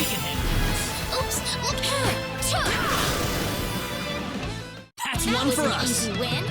[SPEAKER 6] We can handle this.
[SPEAKER 2] Oops! Look out!
[SPEAKER 6] That's
[SPEAKER 2] That
[SPEAKER 6] one
[SPEAKER 2] was
[SPEAKER 6] for
[SPEAKER 2] an
[SPEAKER 6] us.
[SPEAKER 2] easy win.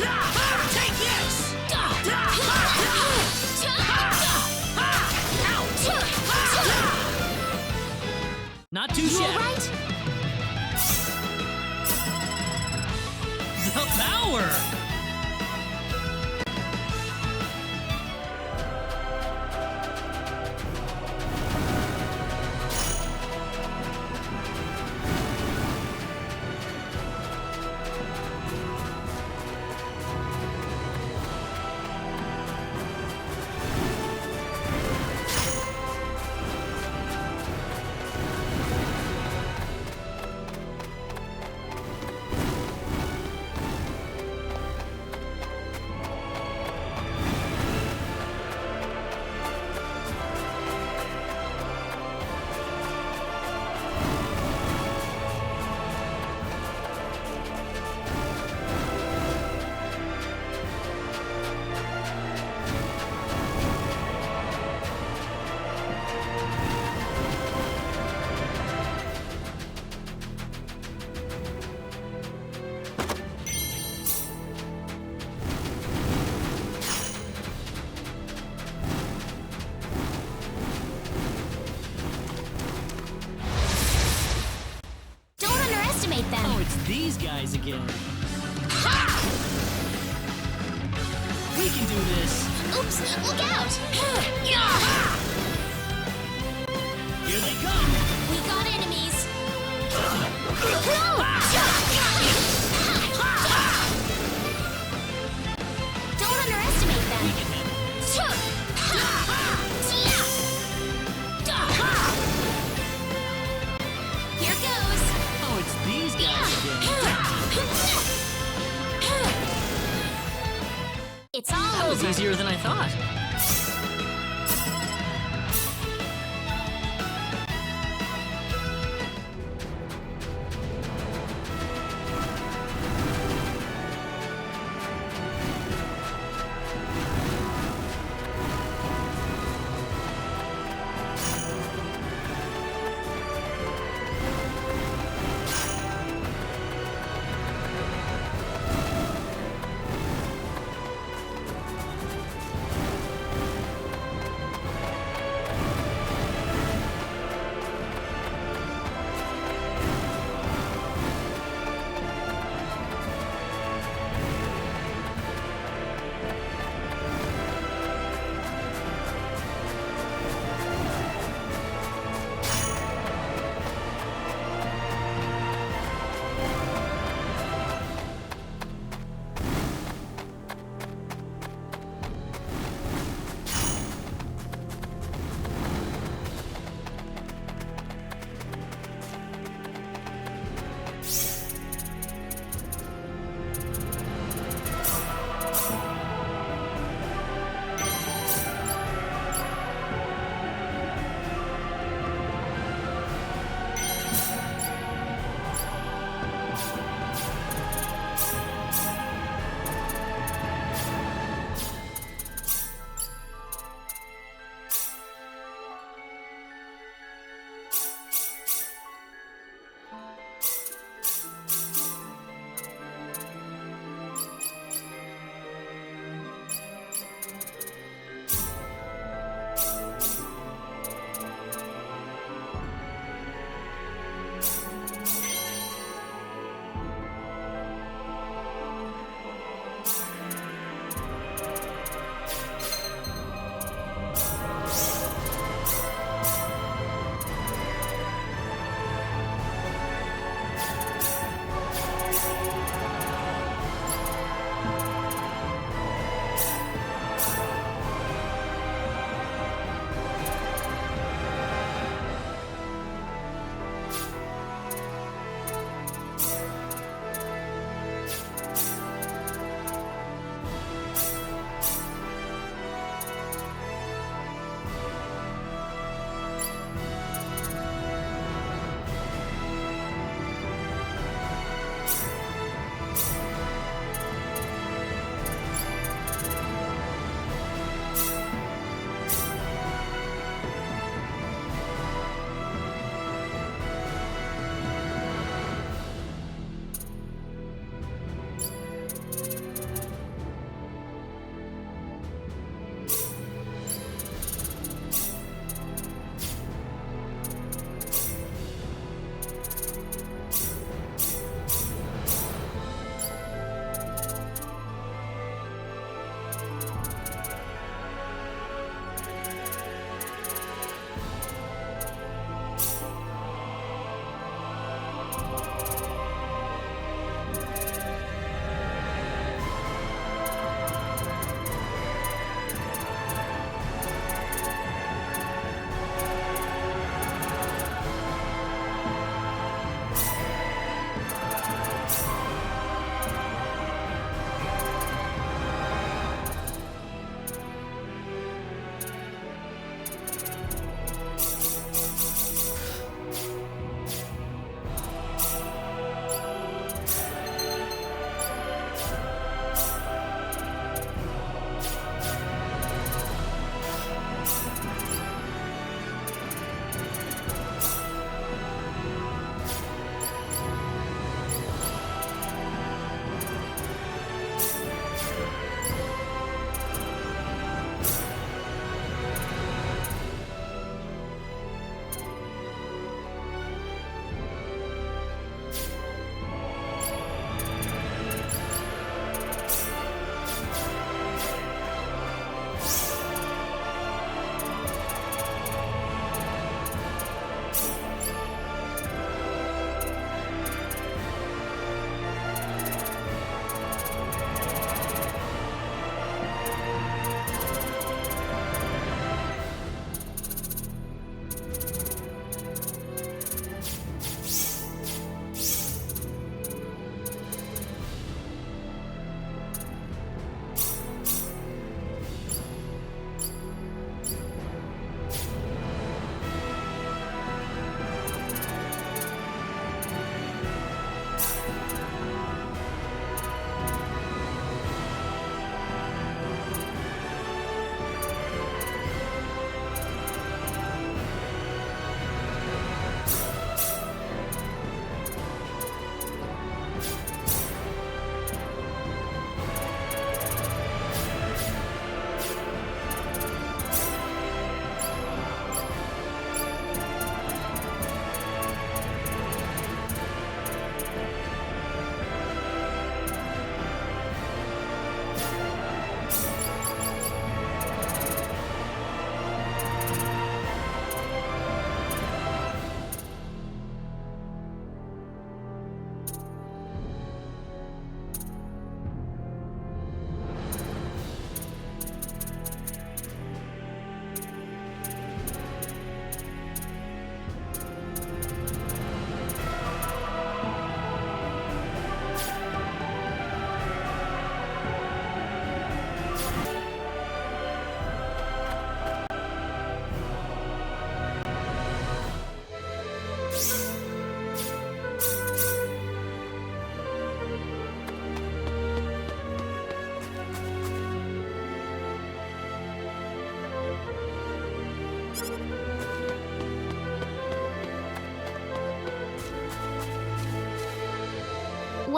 [SPEAKER 6] Take this!
[SPEAKER 4] Not too
[SPEAKER 2] You
[SPEAKER 4] shabby.
[SPEAKER 2] alright?
[SPEAKER 4] The power! Oh, it's these guys again. We can do this.
[SPEAKER 2] Oops, look out!
[SPEAKER 4] Here they come.
[SPEAKER 2] We got enemies. Don't underestimate them.
[SPEAKER 4] We can handle
[SPEAKER 2] Here goes.
[SPEAKER 4] Oh, it's these guys again.
[SPEAKER 2] It's all
[SPEAKER 4] That was
[SPEAKER 2] over.
[SPEAKER 4] easier than I thought.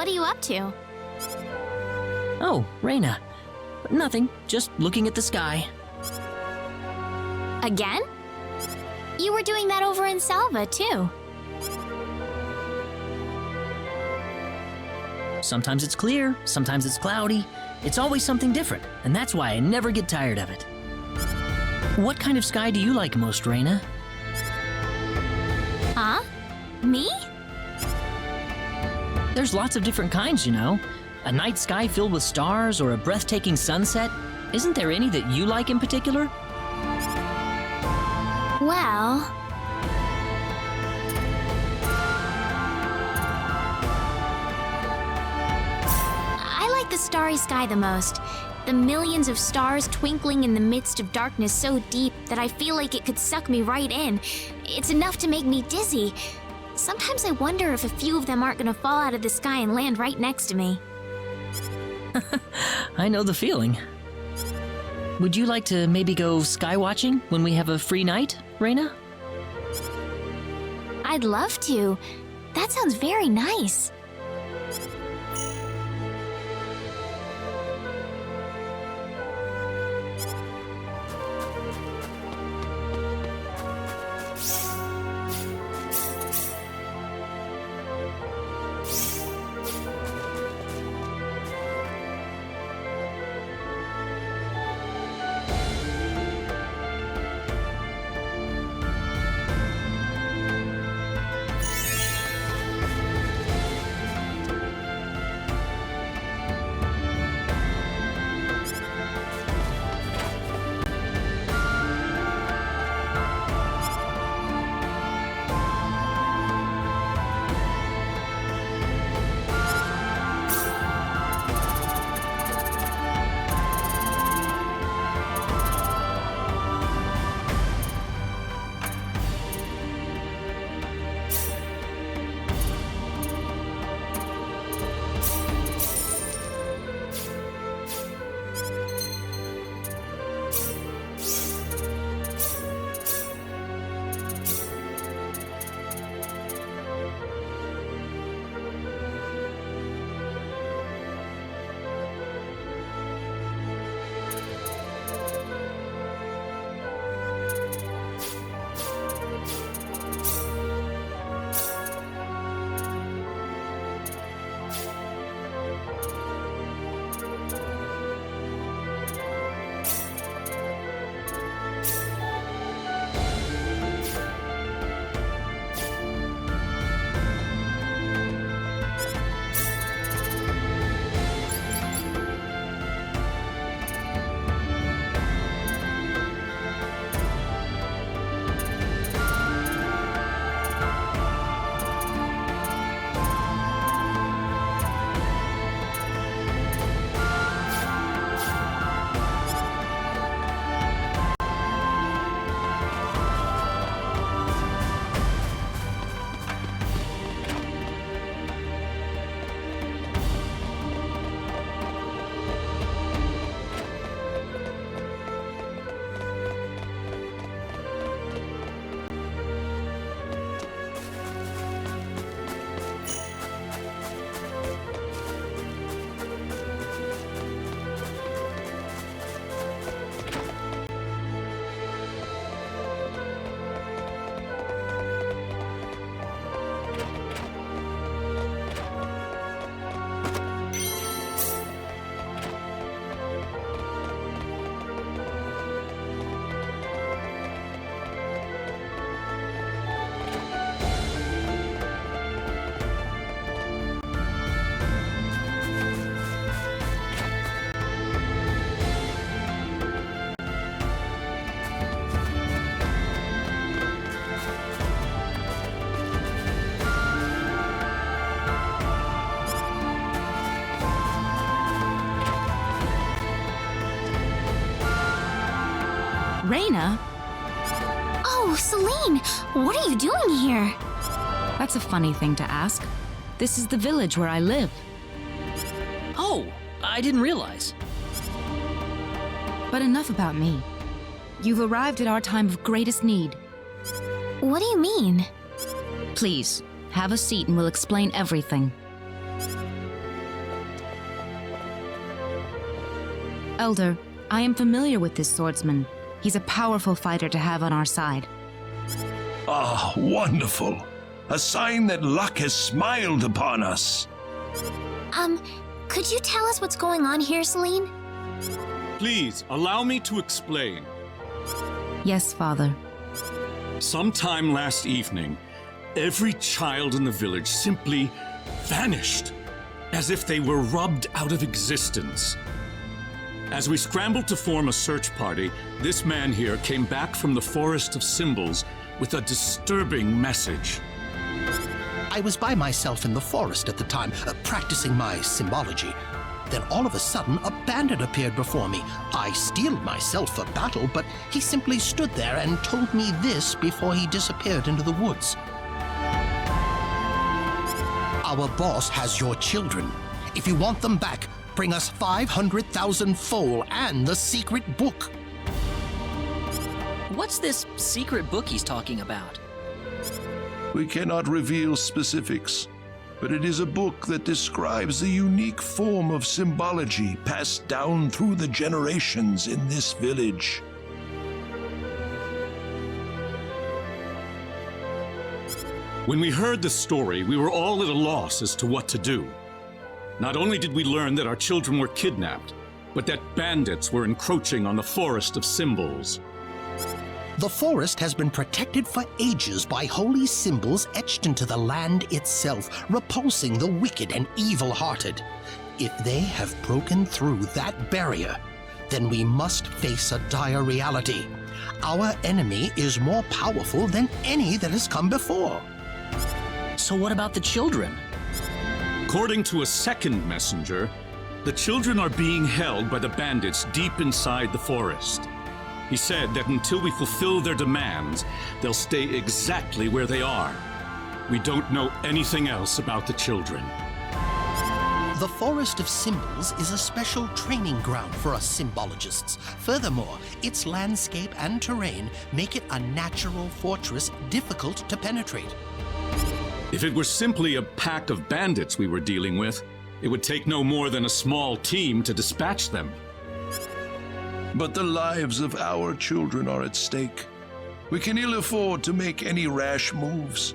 [SPEAKER 2] What are you up to?
[SPEAKER 4] Oh, Reyna. Nothing, just looking at the sky.
[SPEAKER 2] Again? You were doing that over in Salva, too.
[SPEAKER 4] Sometimes it's clear, sometimes it's cloudy. It's always something different, and that's why I never get tired of it. What kind of sky do you like most, Reyna?
[SPEAKER 2] Huh? Me?
[SPEAKER 4] There's lots of different kinds, you know. A night sky filled with stars or a breathtaking sunset. Isn't there any that you like in particular?
[SPEAKER 2] Well... I like the starry sky the most. The millions of stars twinkling in the midst of darkness so deep that I feel like it could suck me right in. It's enough to make me dizzy. Sometimes I wonder if a few of them aren't gonna fall out of the sky and land right next to me.
[SPEAKER 4] I know the feeling. Would you like to maybe go sky watching when we have a free night, Reyna?
[SPEAKER 2] I'd love to. That sounds very nice.
[SPEAKER 12] Reyna?
[SPEAKER 2] Oh, Celine! What are you doing here?
[SPEAKER 12] That's a funny thing to ask. This is the village where I live.
[SPEAKER 4] Oh, I didn't realize.
[SPEAKER 12] But enough about me. You've arrived at our time of greatest need.
[SPEAKER 2] What do you mean?
[SPEAKER 12] Please, have a seat and we'll explain everything. Elder, I am familiar with this swordsman. He's a powerful fighter to have on our side.
[SPEAKER 1] Ah, wonderful. A sign that luck has smiled upon us.
[SPEAKER 2] Could you tell us what's going on here, Celine?
[SPEAKER 17] Please, allow me to explain.
[SPEAKER 12] Yes, Father.
[SPEAKER 17] Sometime last evening, every child in the village simply vanished, as if they were rubbed out of existence. As we scrambled to form a search party, this man here came back from the Forest of Symbols with a disturbing message.
[SPEAKER 18] I was by myself in the forest at the time, practicing my symbology. Then all of a sudden, a bandit appeared before me. I steeled myself for battle, but he simply stood there and told me this before he disappeared into the woods. Our boss has your children. If you want them back, bring us 500,000 foal and the secret book.
[SPEAKER 4] What's this secret book he's talking about?
[SPEAKER 1] We cannot reveal specifics, but it is a book that describes the unique form of symbology passed down through the generations in this village.
[SPEAKER 17] When we heard the story, we were all at a loss as to what to do. Not only did we learn that our children were kidnapped, but that bandits were encroaching on the Forest of Symbols.
[SPEAKER 18] The forest has been protected for ages by holy symbols etched into the land itself, repulsing the wicked and evil-hearted. If they have broken through that barrier, then we must face a dire reality. Our enemy is more powerful than any that has come before.
[SPEAKER 4] So what about the children?
[SPEAKER 17] According to a second messenger, the children are being held by the bandits deep inside the forest. He said that until we fulfill their demands, they'll stay exactly where they are. We don't know anything else about the children.
[SPEAKER 18] The Forest of Symbols is a special training ground for us symbologists. Furthermore, its landscape and terrain make it a natural fortress difficult to penetrate.
[SPEAKER 17] If it were simply a pack of bandits we were dealing with, it would take no more than a small team to dispatch them.
[SPEAKER 1] But the lives of our children are at stake. We can ill afford to make any rash moves.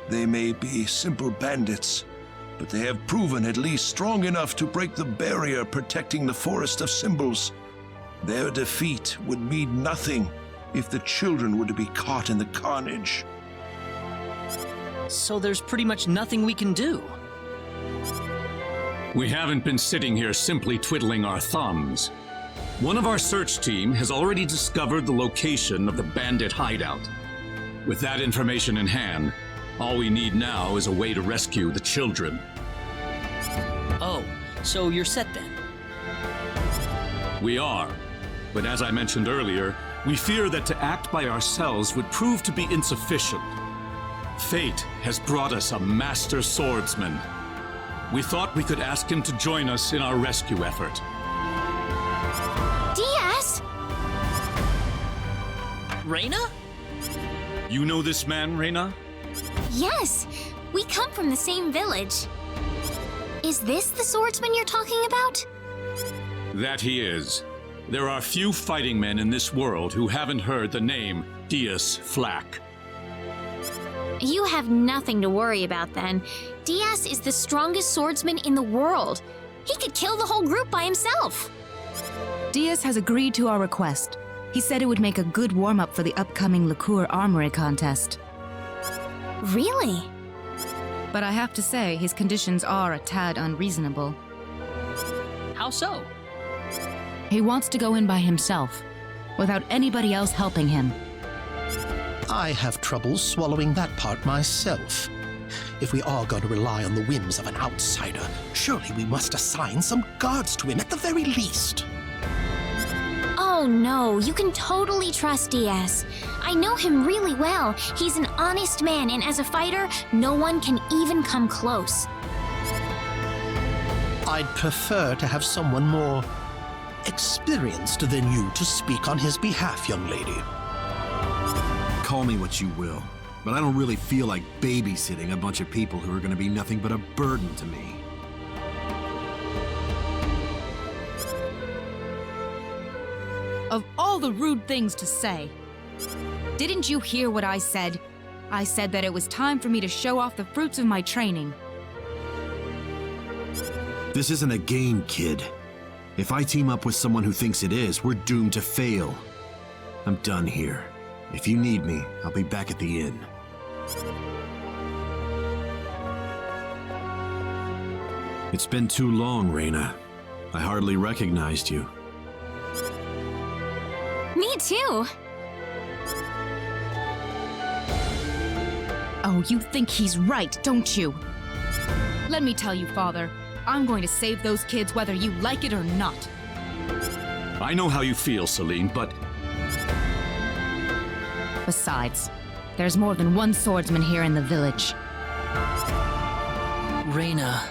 [SPEAKER 1] They may be simple bandits, but they have proven at least strong enough to break the barrier protecting the Forest of Symbols. Their defeat would mean nothing if the children were to be caught in the carnage.
[SPEAKER 4] So there's pretty much nothing we can do.
[SPEAKER 17] We haven't been sitting here simply twiddling our thumbs. One of our search team has already discovered the location of the bandit hideout. With that information in hand, all we need now is a way to rescue the children.
[SPEAKER 4] Oh, so you're set then?
[SPEAKER 17] We are, but as I mentioned earlier, we fear that to act by ourselves would prove to be insufficient. Fate has brought us a master swordsman. We thought we could ask him to join us in our rescue effort.
[SPEAKER 2] Diaz!
[SPEAKER 4] Reyna?
[SPEAKER 17] You know this man, Reyna?
[SPEAKER 2] Yes, we come from the same village. Is this the swordsman you're talking about?
[SPEAKER 17] That he is. There are few fighting men in this world who haven't heard the name Diaz Flack.
[SPEAKER 2] You have nothing to worry about then. Diaz is the strongest swordsman in the world. He could kill the whole group by himself.
[SPEAKER 12] Diaz has agreed to our request. He said it would make a good warm-up for the upcoming Lacuer armory contest.
[SPEAKER 2] Really?
[SPEAKER 12] But I have to say, his conditions are a tad unreasonable.
[SPEAKER 4] How so?
[SPEAKER 12] He wants to go in by himself, without anybody else helping him.
[SPEAKER 18] I have trouble swallowing that part myself. If we are going to rely on the whims of an outsider, surely we must assign some guards to him at the very least.
[SPEAKER 2] Oh no, you can totally trust Diaz. I know him really well. He's an honest man, and as a fighter, no one can even come close.
[SPEAKER 18] I'd prefer to have someone more experienced than you to speak on his behalf, young lady.
[SPEAKER 11] Call me what you will, but I don't really feel like babysitting a bunch of people who are going to be nothing but a burden to me.
[SPEAKER 12] Of all the rude things to say. Didn't you hear what I said? I said that it was time for me to show off the fruits of my training.
[SPEAKER 11] This isn't a game, kid. If I team up with someone who thinks it is, we're doomed to fail. I'm done here. If you need me, I'll be back at the inn. It's been too long, Reyna. I hardly recognized you.
[SPEAKER 2] Me too.
[SPEAKER 12] Oh, you think he's right, don't you? Let me tell you, Father, I'm going to save those kids whether you like it or not.
[SPEAKER 17] I know how you feel, Celine, but...
[SPEAKER 12] Besides, there's more than one swordsman here in the village.
[SPEAKER 4] Reyna.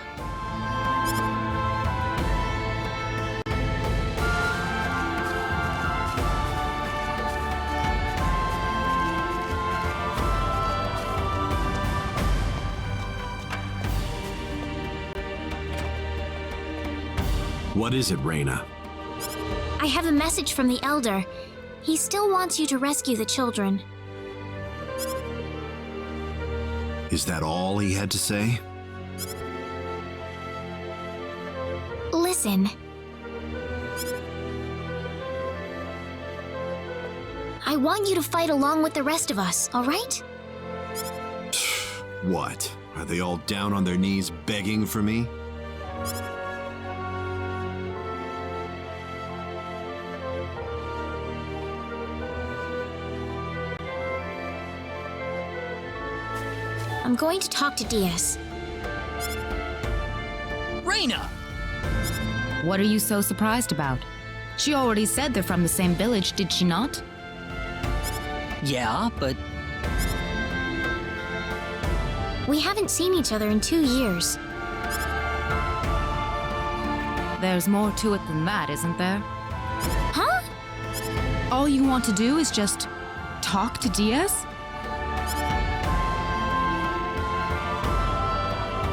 [SPEAKER 11] What is it, Reyna?
[SPEAKER 2] I have a message from the Elder. He still wants you to rescue the children.
[SPEAKER 11] Is that all he had to say?
[SPEAKER 2] Listen. I want you to fight along with the rest of us, all right?
[SPEAKER 11] What? Are they all down on their knees begging for me?
[SPEAKER 2] I'm going to talk to Diaz.
[SPEAKER 4] Reyna!
[SPEAKER 12] What are you so surprised about? She already said they're from the same village, did she not?
[SPEAKER 4] Yeah, but...
[SPEAKER 2] We haven't seen each other in 2 years.
[SPEAKER 12] There's more to it than that, isn't there?
[SPEAKER 2] Huh?
[SPEAKER 12] All you want to do is just talk to Diaz?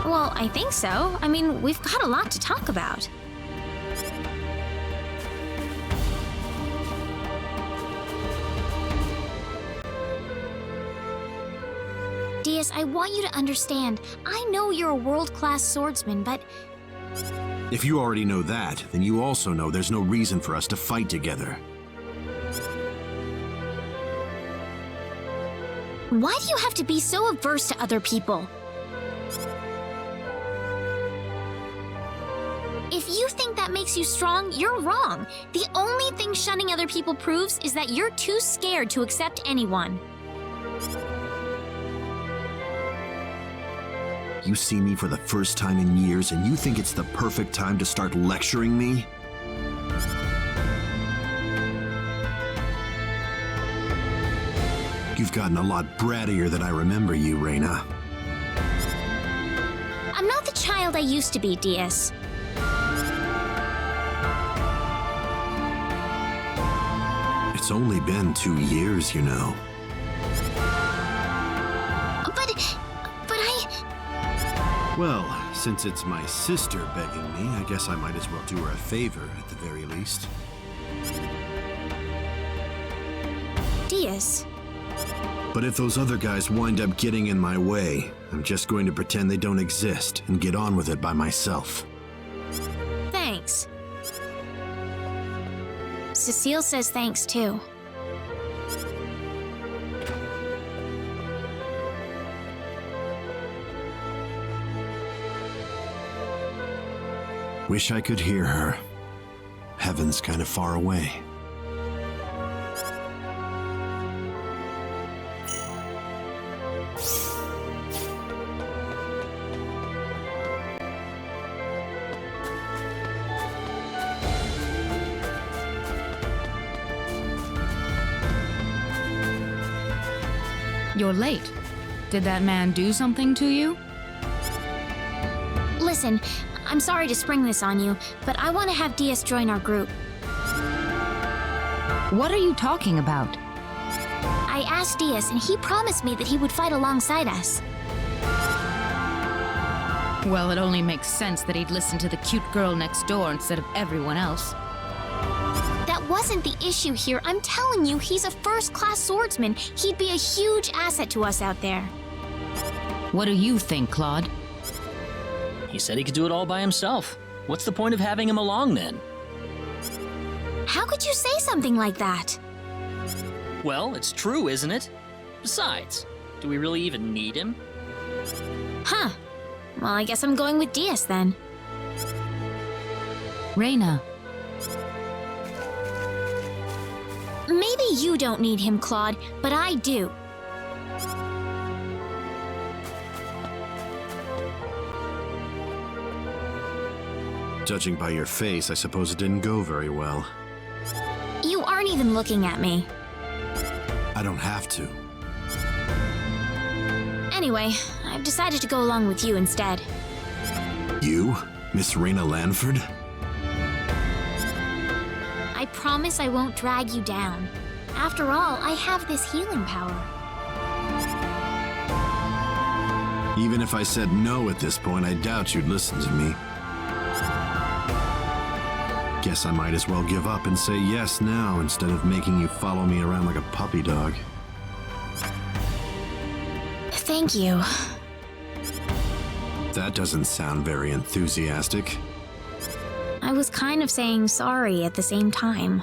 [SPEAKER 2] Well, I think so. I mean, we've got a lot to talk about. Diaz, I want you to understand. I know you're a world-class swordsman, but...
[SPEAKER 11] If you already know that, then you also know there's no reason for us to fight together.
[SPEAKER 2] Why do you have to be so averse to other people? If you think that makes you strong, you're wrong. The only thing shunning other people proves is that you're too scared to accept anyone.
[SPEAKER 11] You see me for the first time in years, and you think it's the perfect time to start lecturing me? You've gotten a lot brattier than I remember you, Reyna.
[SPEAKER 2] I'm not the child I used to be, Diaz.
[SPEAKER 11] It's only been 2 years, you know.
[SPEAKER 2] But I...
[SPEAKER 11] Well, since it's my sister begging me, I guess I might as well do her a favor, at the very least.
[SPEAKER 2] Diaz.
[SPEAKER 11] But if those other guys wind up getting in my way, I'm just going to pretend they don't exist and get on with it by myself.
[SPEAKER 2] Thanks. Cecile says thanks, too.
[SPEAKER 11] Wish I could hear her. Heaven's kind of far away.
[SPEAKER 12] You're late. Did that man do something to you?
[SPEAKER 2] Listen, I'm sorry to spring this on you, but I want to have Diaz join our group.
[SPEAKER 12] What are you talking about?
[SPEAKER 2] I asked Diaz, and he promised me that he would fight alongside us.
[SPEAKER 12] Well, it only makes sense that he'd listen to the cute girl next door instead of everyone else.
[SPEAKER 2] That wasn't the issue here. I'm telling you, he's a first-class swordsman. He'd be a huge asset to us out there.
[SPEAKER 12] What do you think, Claude?
[SPEAKER 4] He said he could do it all by himself. What's the point of having him along then?
[SPEAKER 2] How could you say something like that?
[SPEAKER 4] Well, it's true, isn't it? Besides, do we really even need him?
[SPEAKER 2] Huh. Well, I guess I'm going with Diaz then.
[SPEAKER 12] Reyna.
[SPEAKER 2] Maybe you don't need him, Claude, but I do.
[SPEAKER 11] Judging by your face, I suppose it didn't go very well.
[SPEAKER 2] You aren't even looking at me.
[SPEAKER 11] I don't have to.
[SPEAKER 2] Anyway, I've decided to go along with you instead.
[SPEAKER 11] You? Miss Reyna Lanford?
[SPEAKER 2] I promise I won't drag you down. After all, I have this healing power.
[SPEAKER 11] Even if I said no at this point, I doubt you'd listen to me. Guess I might as well give up and say yes now instead of making you follow me around like a puppy dog.
[SPEAKER 2] Thank you.
[SPEAKER 11] That doesn't sound very enthusiastic.
[SPEAKER 2] I was kind of saying sorry at the same time.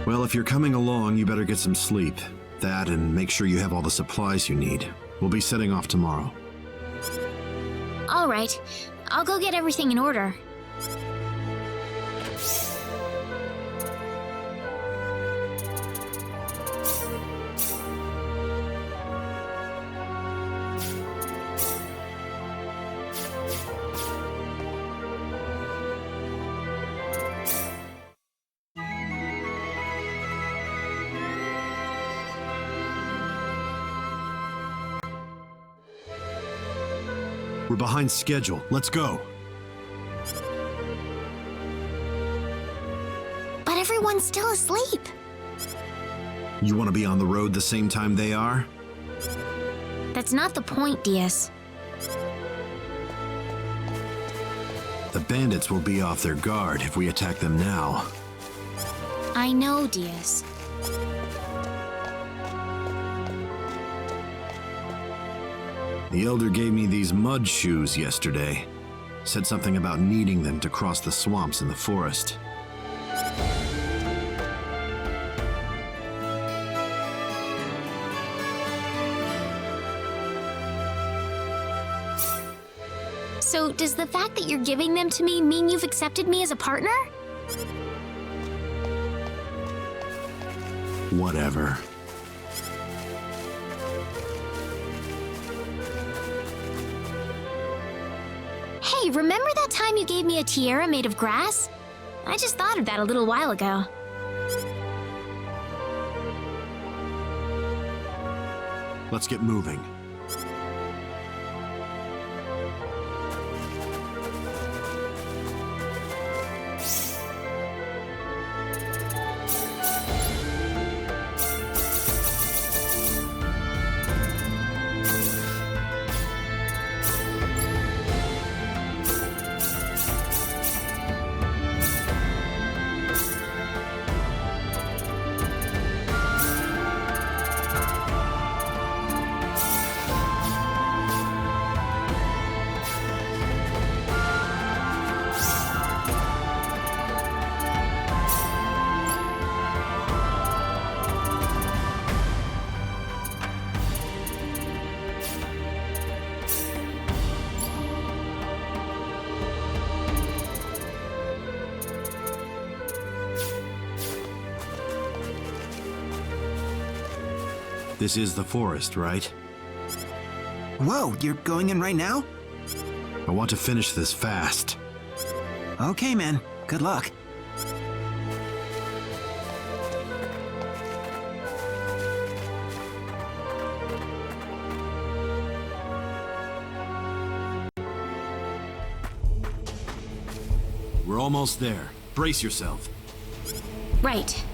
[SPEAKER 11] Well, if you're coming along, you better get some sleep. That and make sure you have all the supplies you need. We'll be setting off tomorrow.
[SPEAKER 2] All right. I'll go get everything in order.
[SPEAKER 11] We're behind schedule. Let's go.
[SPEAKER 2] But everyone's still asleep.
[SPEAKER 11] You want to be on the road the same time they are?
[SPEAKER 2] That's not the point, Diaz.
[SPEAKER 11] The bandits will be off their guard if we attack them now.
[SPEAKER 2] I know, Diaz.
[SPEAKER 11] The Elder gave me these mud shoes yesterday. Said something about needing them to cross the swamps in the forest.
[SPEAKER 2] So, does the fact that you're giving them to me mean you've accepted me as a partner?
[SPEAKER 11] Whatever.
[SPEAKER 2] Hey, remember that time you gave me a tiara made of grass? I just thought of that a little while ago.
[SPEAKER 11] Let's get moving. This is the forest, right?
[SPEAKER 19] Whoa, you're going in right now?
[SPEAKER 11] I want to finish this fast.
[SPEAKER 19] Okay, man. Good luck.
[SPEAKER 11] We're almost there. Brace yourself.
[SPEAKER 2] Right.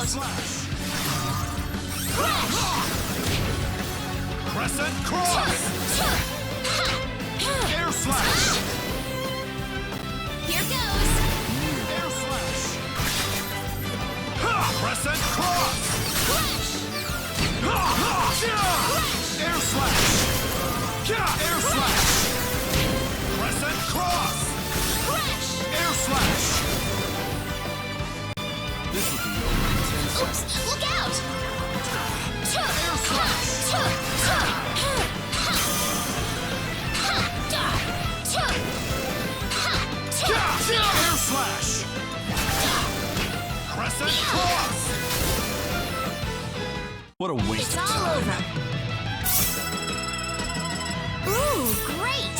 [SPEAKER 2] out! Crash!
[SPEAKER 1] Crescent cross! Air slash!
[SPEAKER 2] Here goes!
[SPEAKER 1] Air slash! Crescent cross!
[SPEAKER 2] Crash!
[SPEAKER 1] Air slash! Air slash! Crescent cross!
[SPEAKER 2] Crash!
[SPEAKER 1] Air slash! This will be over in 10 seconds.
[SPEAKER 2] Oops! Look out!
[SPEAKER 1] Air slash! Air slash! Crescent cross!
[SPEAKER 11] What a waste
[SPEAKER 2] It's
[SPEAKER 11] of
[SPEAKER 2] all
[SPEAKER 11] time.
[SPEAKER 2] over. Ooh, great!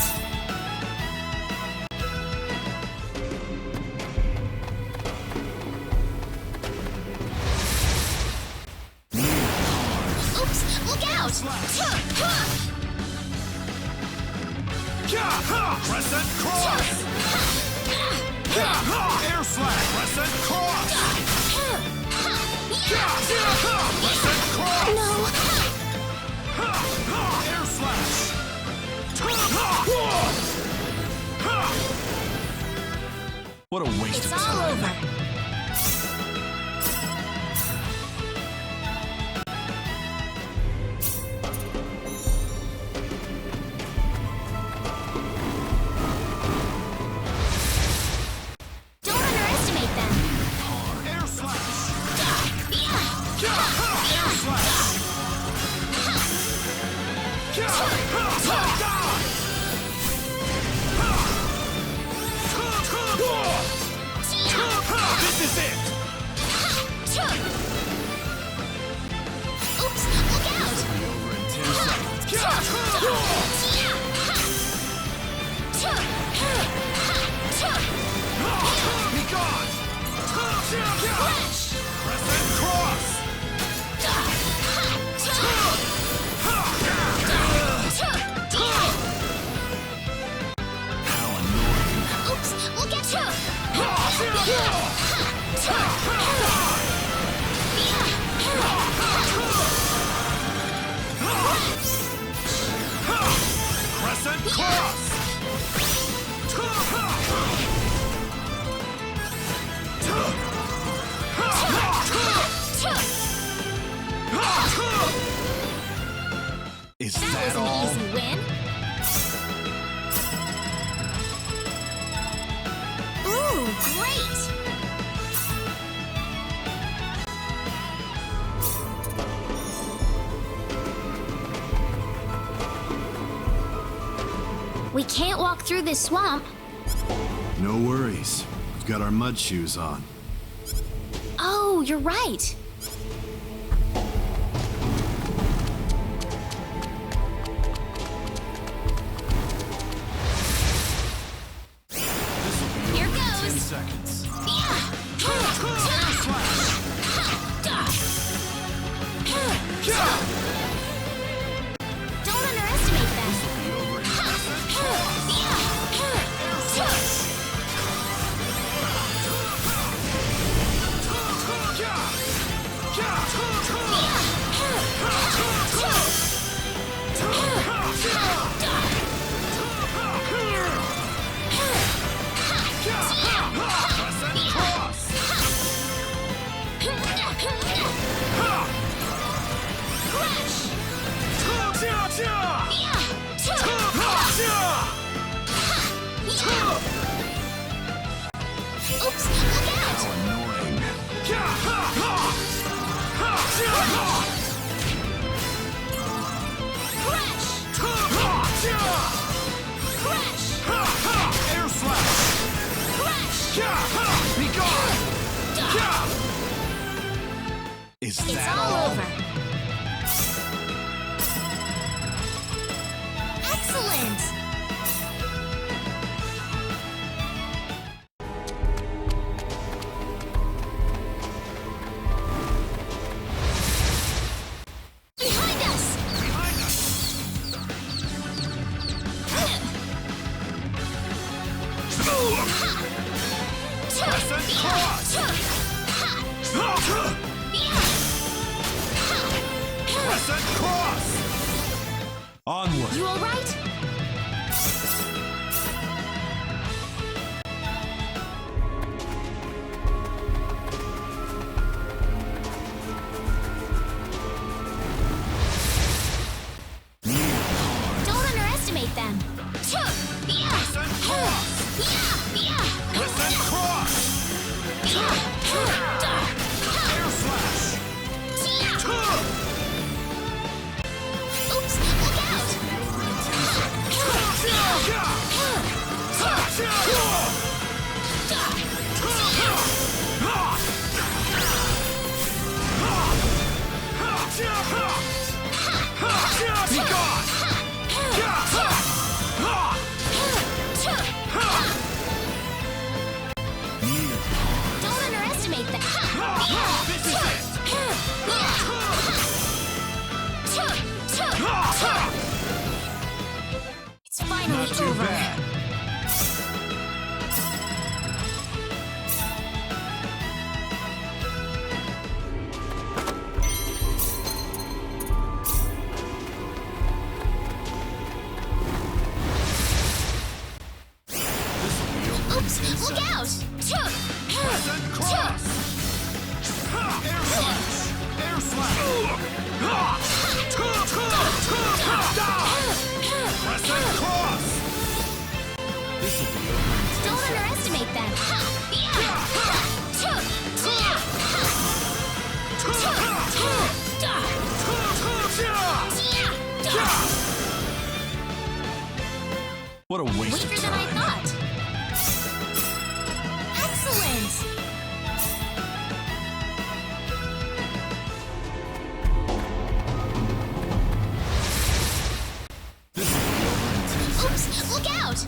[SPEAKER 2] Oops, look out!
[SPEAKER 1] Crescent cross! Air slash! Crescent cross! Crescent cross!
[SPEAKER 2] No!
[SPEAKER 1] Air slash!
[SPEAKER 11] What a waste
[SPEAKER 2] It's
[SPEAKER 11] of
[SPEAKER 2] all
[SPEAKER 11] time.
[SPEAKER 2] over. Don't underestimate them.
[SPEAKER 1] Air slash! This is it!
[SPEAKER 2] Oops, look out!
[SPEAKER 11] Be over in 10 seconds.
[SPEAKER 1] Be gone! Crescent cross!
[SPEAKER 11] How annoying.
[SPEAKER 2] Oops, look at you!
[SPEAKER 1] Crescent cross!
[SPEAKER 11] Is
[SPEAKER 2] That
[SPEAKER 11] that
[SPEAKER 2] was
[SPEAKER 11] all?
[SPEAKER 2] an easy win. Ooh, great! We can't walk through this swamp.
[SPEAKER 11] No worries. We've got our mud shoes on.
[SPEAKER 2] Oh, you're right. Here goes.
[SPEAKER 11] 10 seconds.
[SPEAKER 2] Don't underestimate them.
[SPEAKER 11] Be over in
[SPEAKER 2] Oops, look out!
[SPEAKER 11] How annoying.
[SPEAKER 2] Crash! Crash!
[SPEAKER 1] Air slash!
[SPEAKER 2] Crash!
[SPEAKER 1] Be gone!
[SPEAKER 11] Is
[SPEAKER 2] It's
[SPEAKER 11] that
[SPEAKER 2] all
[SPEAKER 11] all?
[SPEAKER 2] over. Excellent! Behind us!
[SPEAKER 1] Behind us! Crescent cross! Crescent cross! Onward!
[SPEAKER 2] You alright? Don't underestimate them.
[SPEAKER 1] Crescent cross! Crescent cross! Air slash!
[SPEAKER 2] Oops, look out!
[SPEAKER 1] Be gone!
[SPEAKER 2] Don't underestimate them.
[SPEAKER 1] This is it!
[SPEAKER 2] It's finally
[SPEAKER 1] Not too
[SPEAKER 2] over.
[SPEAKER 1] bad.
[SPEAKER 2] Oops, look out!
[SPEAKER 1] Crescent cross! Air slash! Air slash! Crescent cross! This'll be over.
[SPEAKER 2] Don't underestimate them.
[SPEAKER 1] What a waste
[SPEAKER 2] Quicker
[SPEAKER 1] of
[SPEAKER 2] than I
[SPEAKER 1] time.
[SPEAKER 2] thought. Excellent! Oops, look out!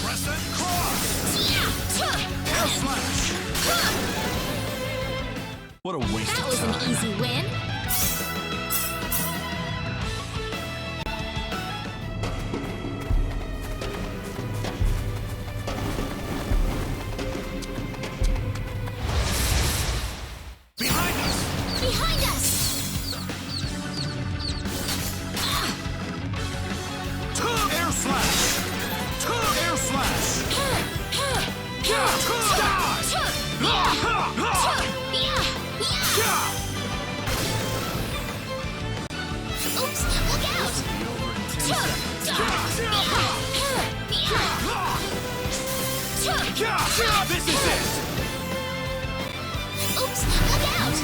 [SPEAKER 1] Crescent cross! Air slash! What a waste
[SPEAKER 2] That
[SPEAKER 1] of
[SPEAKER 2] was
[SPEAKER 1] time.
[SPEAKER 2] an easy win.
[SPEAKER 1] Behind us!
[SPEAKER 2] Behind us!
[SPEAKER 1] Air slash! Air slash!
[SPEAKER 2] Oops, look out!
[SPEAKER 1] This is it!
[SPEAKER 2] Oops, look out!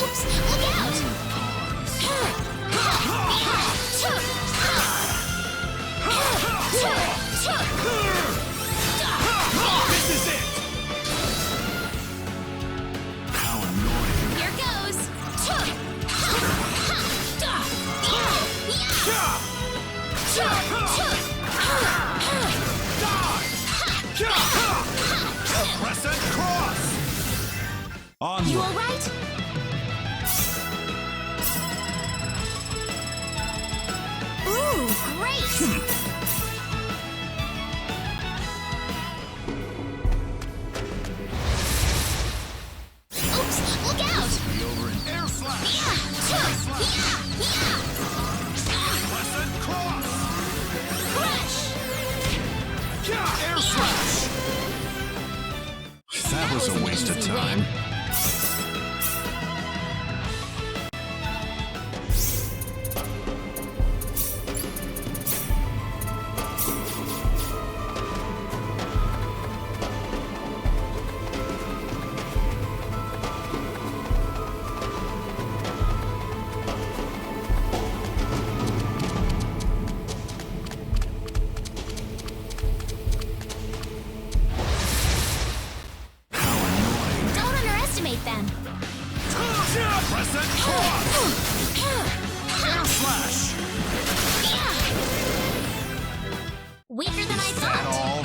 [SPEAKER 2] Oops, look out!
[SPEAKER 1] This is it! How annoying.
[SPEAKER 2] Here goes!
[SPEAKER 1] Crescent cross! Onward!
[SPEAKER 2] You alright? Ooh, great! Oops, look out!
[SPEAKER 1] Be over in air slash! Crescent cross!
[SPEAKER 2] Crush!
[SPEAKER 1] Air slash! That was a waste of time. Crescent cross! Air slash!
[SPEAKER 2] Weaker than I
[SPEAKER 1] Is that all?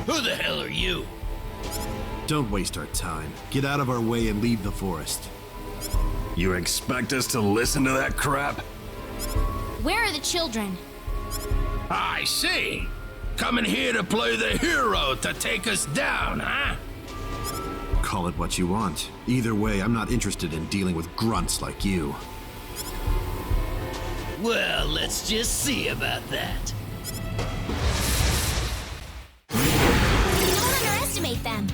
[SPEAKER 1] Who the hell are you?
[SPEAKER 11] Don't waste our time. Get out of our way and leave the forest.
[SPEAKER 20] You expect us to listen to that crap?
[SPEAKER 2] Where are the children?
[SPEAKER 1] I see. Coming here to play the hero to take us down, huh?
[SPEAKER 11] Call it what you want. Either way, I'm not interested in dealing with grunts like you.
[SPEAKER 6] Well, let's just see about that.
[SPEAKER 2] Don't underestimate them.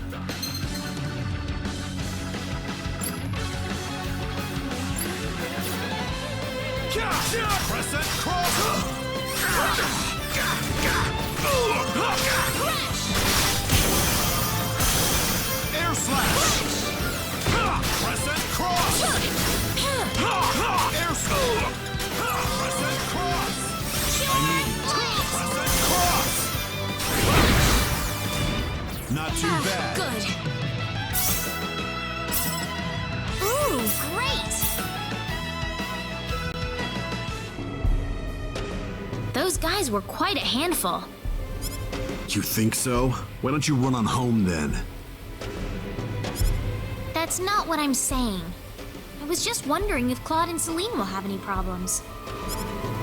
[SPEAKER 1] Crescent cross! Air slash! Crescent cross! Air slash! Crescent cross! I need crescent cross! Not too bad.
[SPEAKER 2] Good. Ooh, great! Those guys were quite a handful.
[SPEAKER 11] You think so? Why don't you run on home then?
[SPEAKER 2] That's not what I'm saying. I was just wondering if Claude and Celine will have any problems.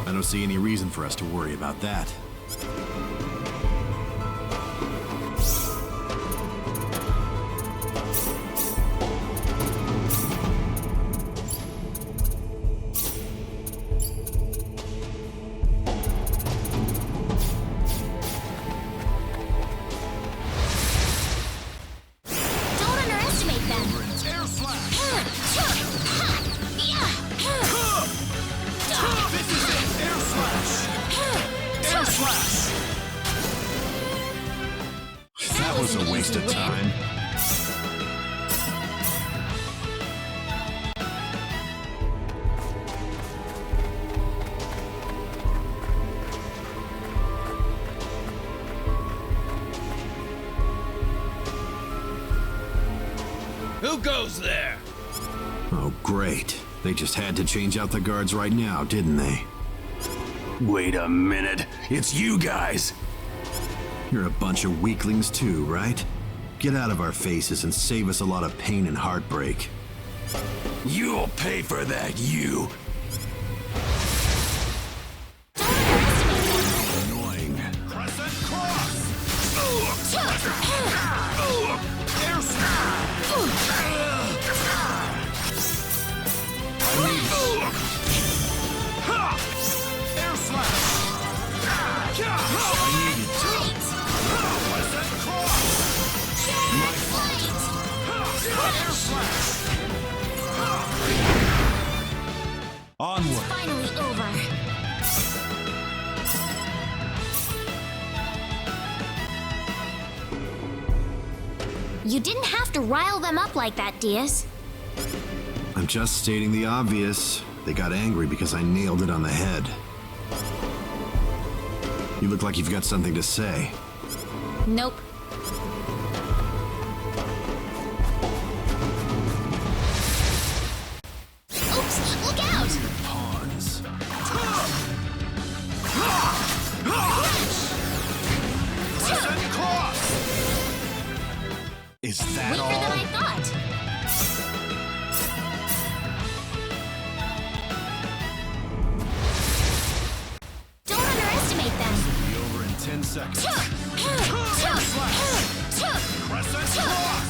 [SPEAKER 11] I don't see any reason for us to worry about that.
[SPEAKER 1] Who goes there?
[SPEAKER 11] Oh, great. They just had to change out the guards right now, didn't they?
[SPEAKER 20] Wait a minute. It's you guys!
[SPEAKER 11] You're a bunch of weaklings too, right? Get out of our faces and save us a lot of pain and heartbreak.
[SPEAKER 20] You'll pay for that, you!
[SPEAKER 11] Annoying.
[SPEAKER 1] Crescent cross! Air slash! Air slash! I need it. Crescent cross! My fault. Air slash! Onward.
[SPEAKER 2] It's finally over. You didn't have to rile them up like that, Diaz.
[SPEAKER 11] I'm just stating the obvious. They got angry because I nailed it on the head. You look like you've got something to say.
[SPEAKER 2] Nope. Oops, look out!
[SPEAKER 11] Pawns.
[SPEAKER 1] seconds. Air slash. Crescent cross.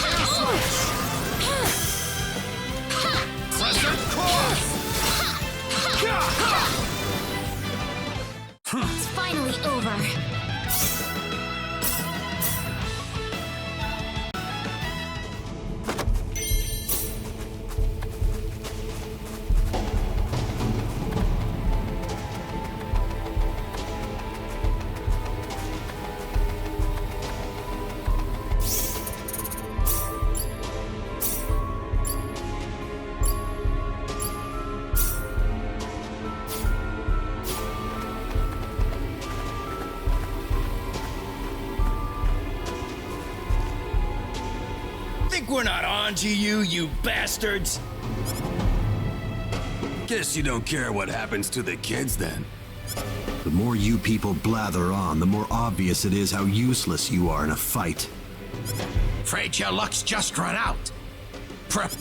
[SPEAKER 1] Air slash. Crescent cross.
[SPEAKER 2] It's finally over.
[SPEAKER 10] We're not on to you, you bastards!
[SPEAKER 20] Guess you don't care what happens to the kids then.
[SPEAKER 11] The more you people blather on, the more obvious it is how useless you are in a fight.
[SPEAKER 18] Afraid your luck's just run out. Prep.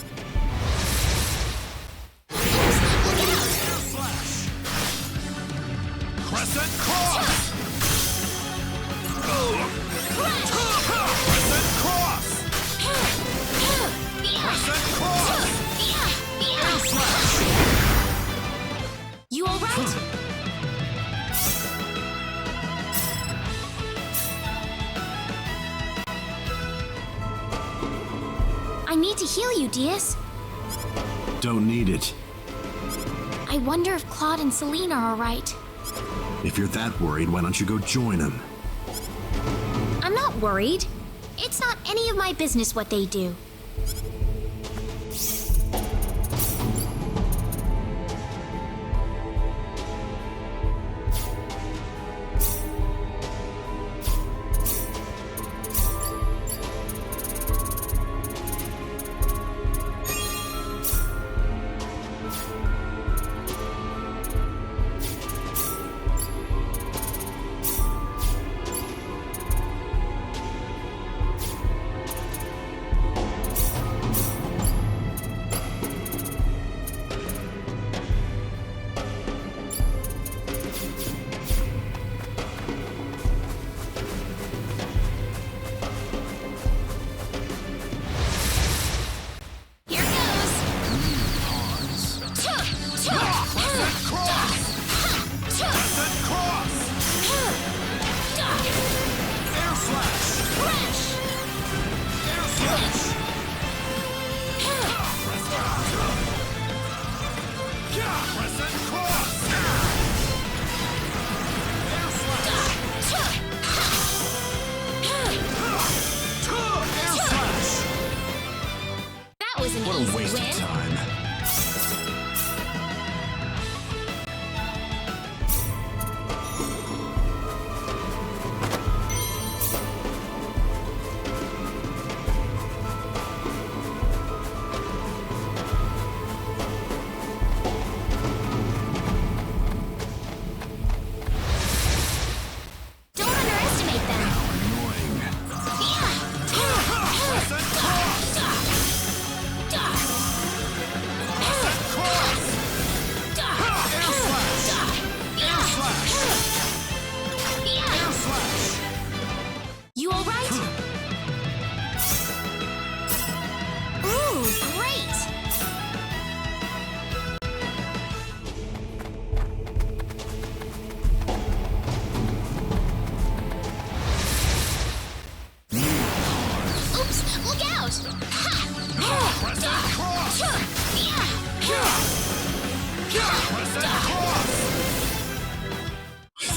[SPEAKER 1] Crescent cross! Crescent cross! Crescent cross! Air slash!
[SPEAKER 2] You alright? I need to heal you, Diaz.
[SPEAKER 11] Don't need it.
[SPEAKER 2] I wonder if Claude and Celine are alright.
[SPEAKER 11] If you're that worried, why don't you go join them?
[SPEAKER 2] I'm not worried. It's not any of my business what they do.
[SPEAKER 11] What a waste of time.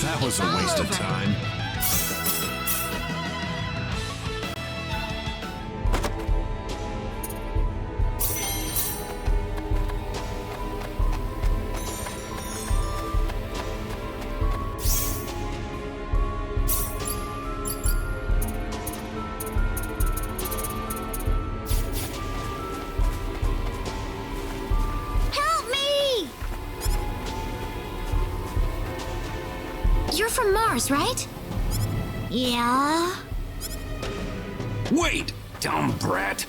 [SPEAKER 11] That was a waste of time.
[SPEAKER 2] You're from Mars, right? Yeah.
[SPEAKER 20] Wait, dumb brat.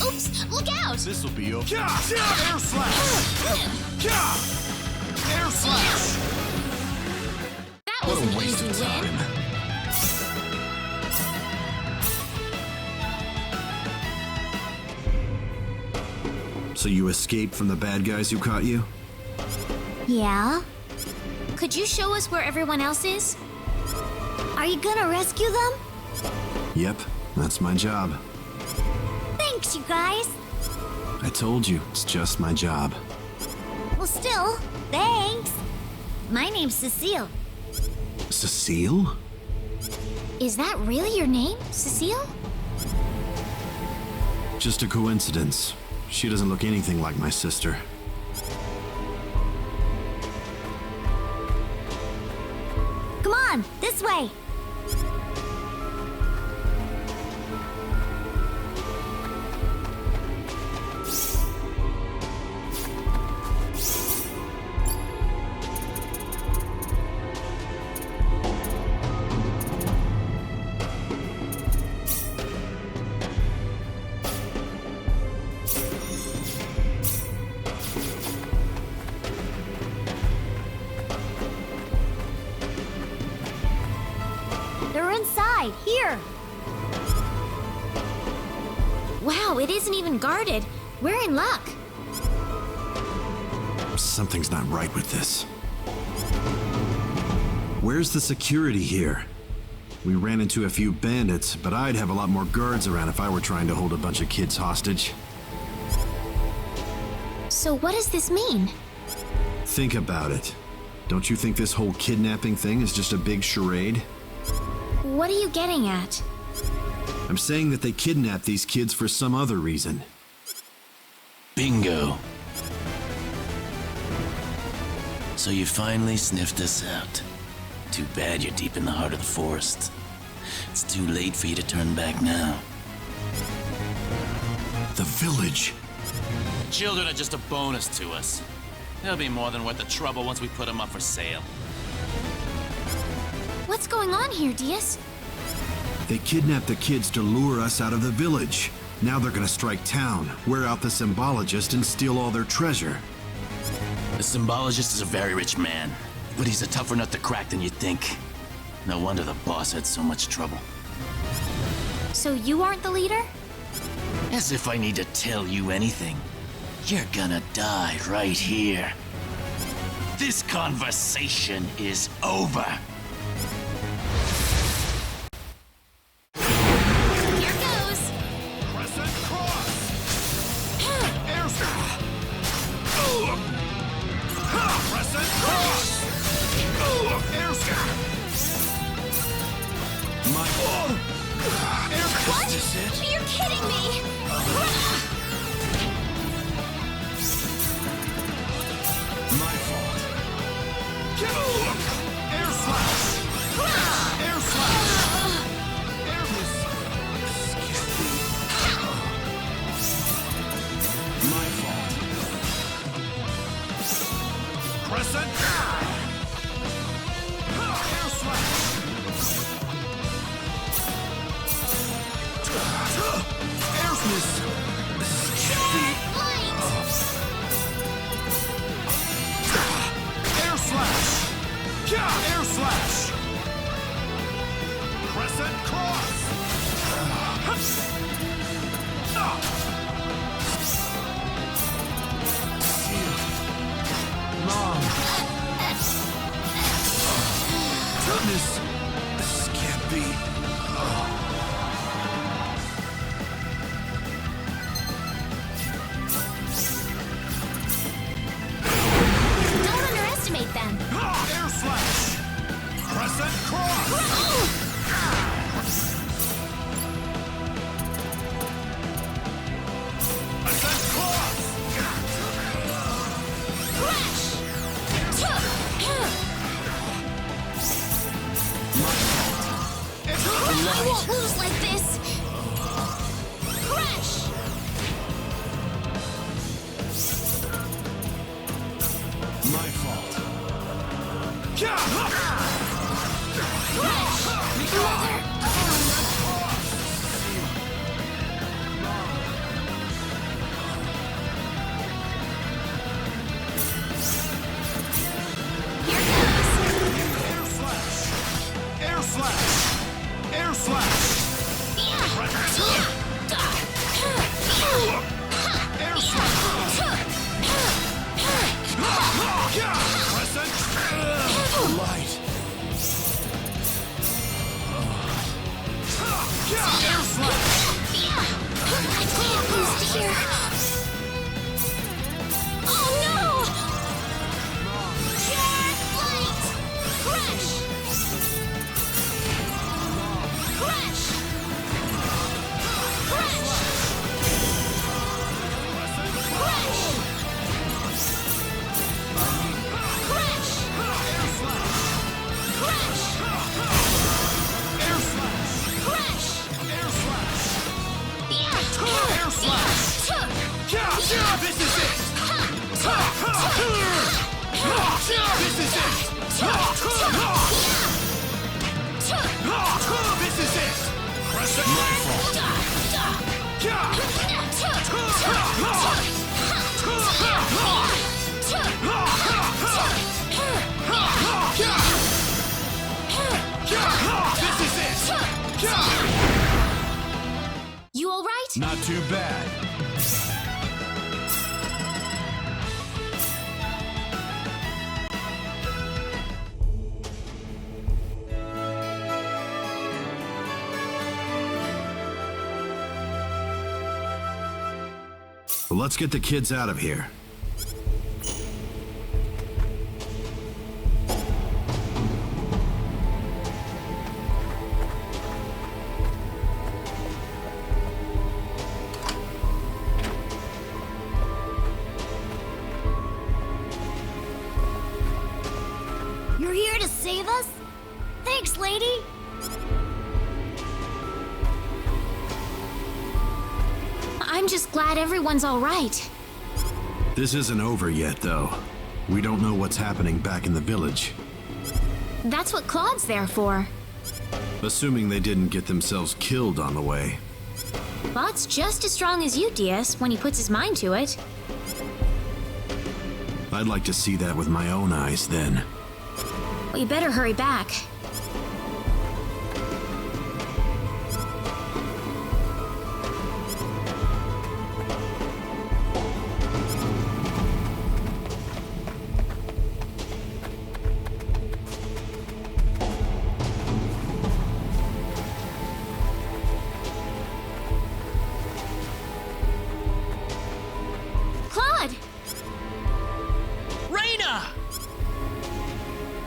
[SPEAKER 2] Oops, look out!
[SPEAKER 1] This'll be okay. Air slash! Air slash!
[SPEAKER 2] That was an easy win.
[SPEAKER 11] So you escaped from the bad guys who caught you?
[SPEAKER 2] Yeah? Could you show us where everyone else is? Are you gonna rescue them?
[SPEAKER 11] Yep, that's my job.
[SPEAKER 2] Thanks, you guys.
[SPEAKER 11] I told you, it's just my job.
[SPEAKER 2] Well, still, thanks. My name's Cecile.
[SPEAKER 11] Cecile?
[SPEAKER 2] Is that really your name, Cecile?
[SPEAKER 11] Just a coincidence. She doesn't look anything like my sister.
[SPEAKER 2] Come on, this way. They're inside, here. Wow, it isn't even guarded. We're in luck.
[SPEAKER 11] Something's not right with this. Where's the security here? We ran into a few bandits, but I'd have a lot more guards around if I were trying to hold a bunch of kids hostage.
[SPEAKER 2] So what does this mean?
[SPEAKER 11] Think about it. Don't you think this whole kidnapping thing is just a big charade?
[SPEAKER 2] What are you getting at?
[SPEAKER 11] I'm saying that they kidnapped these kids for some other reason.
[SPEAKER 6] Bingo. So you finally sniffed us out. Too bad you're deep in the heart of the forest. It's too late for you to turn back now.
[SPEAKER 11] The village.
[SPEAKER 21] The children are just a bonus to us. They'll be more than worth the trouble once we put them up for sale.
[SPEAKER 2] What's going on here, Diaz?
[SPEAKER 11] They kidnapped the kids to lure us out of the village. Now they're gonna strike town, wear out the Symbologist, and steal all their treasure.
[SPEAKER 6] The Symbologist is a very rich man, but he's a tougher nut to crack than you'd think. No wonder the boss had so much trouble.
[SPEAKER 2] So you aren't the leader?
[SPEAKER 6] As if I need to tell you anything. You're gonna die right here. This conversation is over.
[SPEAKER 2] Here goes.
[SPEAKER 1] Crescent cross! Air slash! Crescent cross! Air slash!
[SPEAKER 2] What? You're kidding me!
[SPEAKER 1] My fault. Air slash! Air slash! Air My fault. Crescent! Air slash! Air Air slash! Air slash! Crescent cross! Mom! This can't be...
[SPEAKER 2] Don't underestimate them.
[SPEAKER 1] Air slash! Crescent cross! Crescent cross!
[SPEAKER 2] Crash! I won't lose like this. Crash!
[SPEAKER 1] My fault. This is it! Krosse! My fault. This is it!
[SPEAKER 2] You all right?
[SPEAKER 1] Not too bad.
[SPEAKER 11] Well, let's get the kids out of here.
[SPEAKER 2] You're here to save us? Thanks, lady. I'm just glad everyone's all right.
[SPEAKER 11] This isn't over yet, though. We don't know what's happening back in the village.
[SPEAKER 2] That's what Claude's there for.
[SPEAKER 11] Assuming they didn't get themselves killed on the way.
[SPEAKER 2] Claude's just as strong as you, Diaz, when he puts his mind to it.
[SPEAKER 11] I'd like to see that with my own eyes, then.
[SPEAKER 2] Well, you better hurry back.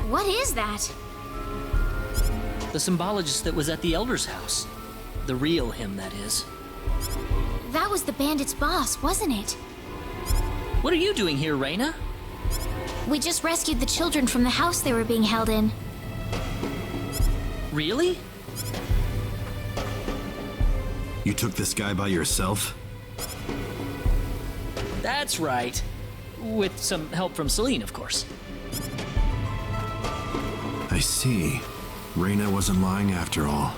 [SPEAKER 2] What is that?
[SPEAKER 4] The symbologist that was at the Elder's house. The real him, that is.
[SPEAKER 2] That was the bandit's boss, wasn't it?
[SPEAKER 4] What are you doing here, Reyna?
[SPEAKER 2] We just rescued the children from the house they were being held in.
[SPEAKER 4] Really?
[SPEAKER 11] You took this guy by yourself?
[SPEAKER 4] That's right. With some help from Celine, of course.
[SPEAKER 11] I see. Reyna wasn't lying after all.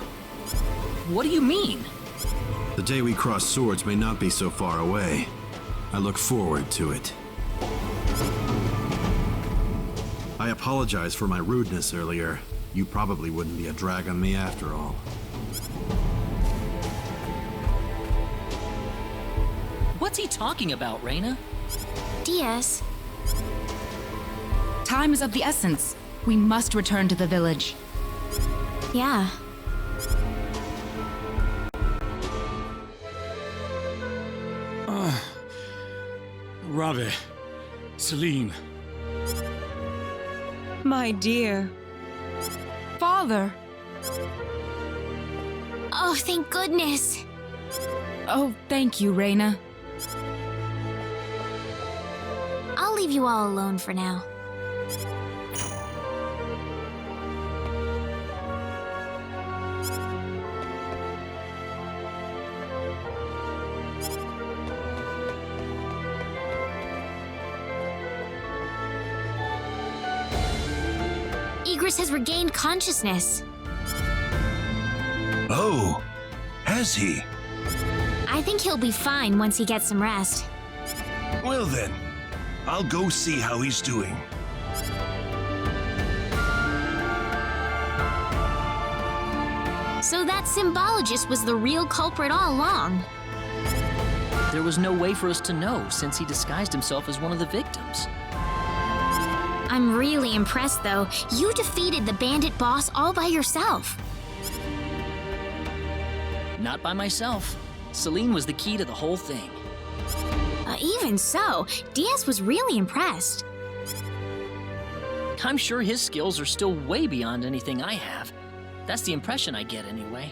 [SPEAKER 4] What do you mean?
[SPEAKER 11] The day we cross swords may not be so far away. I look forward to it. I apologize for my rudeness earlier. You probably wouldn't be a drag on me after all.
[SPEAKER 4] What's he talking about, Reyna?
[SPEAKER 2] Diaz.
[SPEAKER 12] Time is of the essence. We must return to the village.
[SPEAKER 2] Yeah.
[SPEAKER 17] Rave, Celine.
[SPEAKER 7] My dear.
[SPEAKER 12] Father.
[SPEAKER 2] Oh, thank goodness.
[SPEAKER 12] Oh, thank you, Reyna.
[SPEAKER 2] I'll leave you all alone for now. Igris has regained consciousness.
[SPEAKER 1] Oh, has he?
[SPEAKER 2] I think he'll be fine once he gets some rest.
[SPEAKER 1] Well then, I'll go see how he's doing.
[SPEAKER 2] So that symbologist was the real culprit all along.
[SPEAKER 4] There was no way for us to know since he disguised himself as one of the victims.
[SPEAKER 2] I'm really impressed, though. You defeated the bandit boss all by yourself.
[SPEAKER 4] Not by myself. Celine was the key to the whole thing.
[SPEAKER 2] Even so, Diaz was really impressed.
[SPEAKER 4] I'm sure his skills are still way beyond anything I have. That's the impression I get anyway.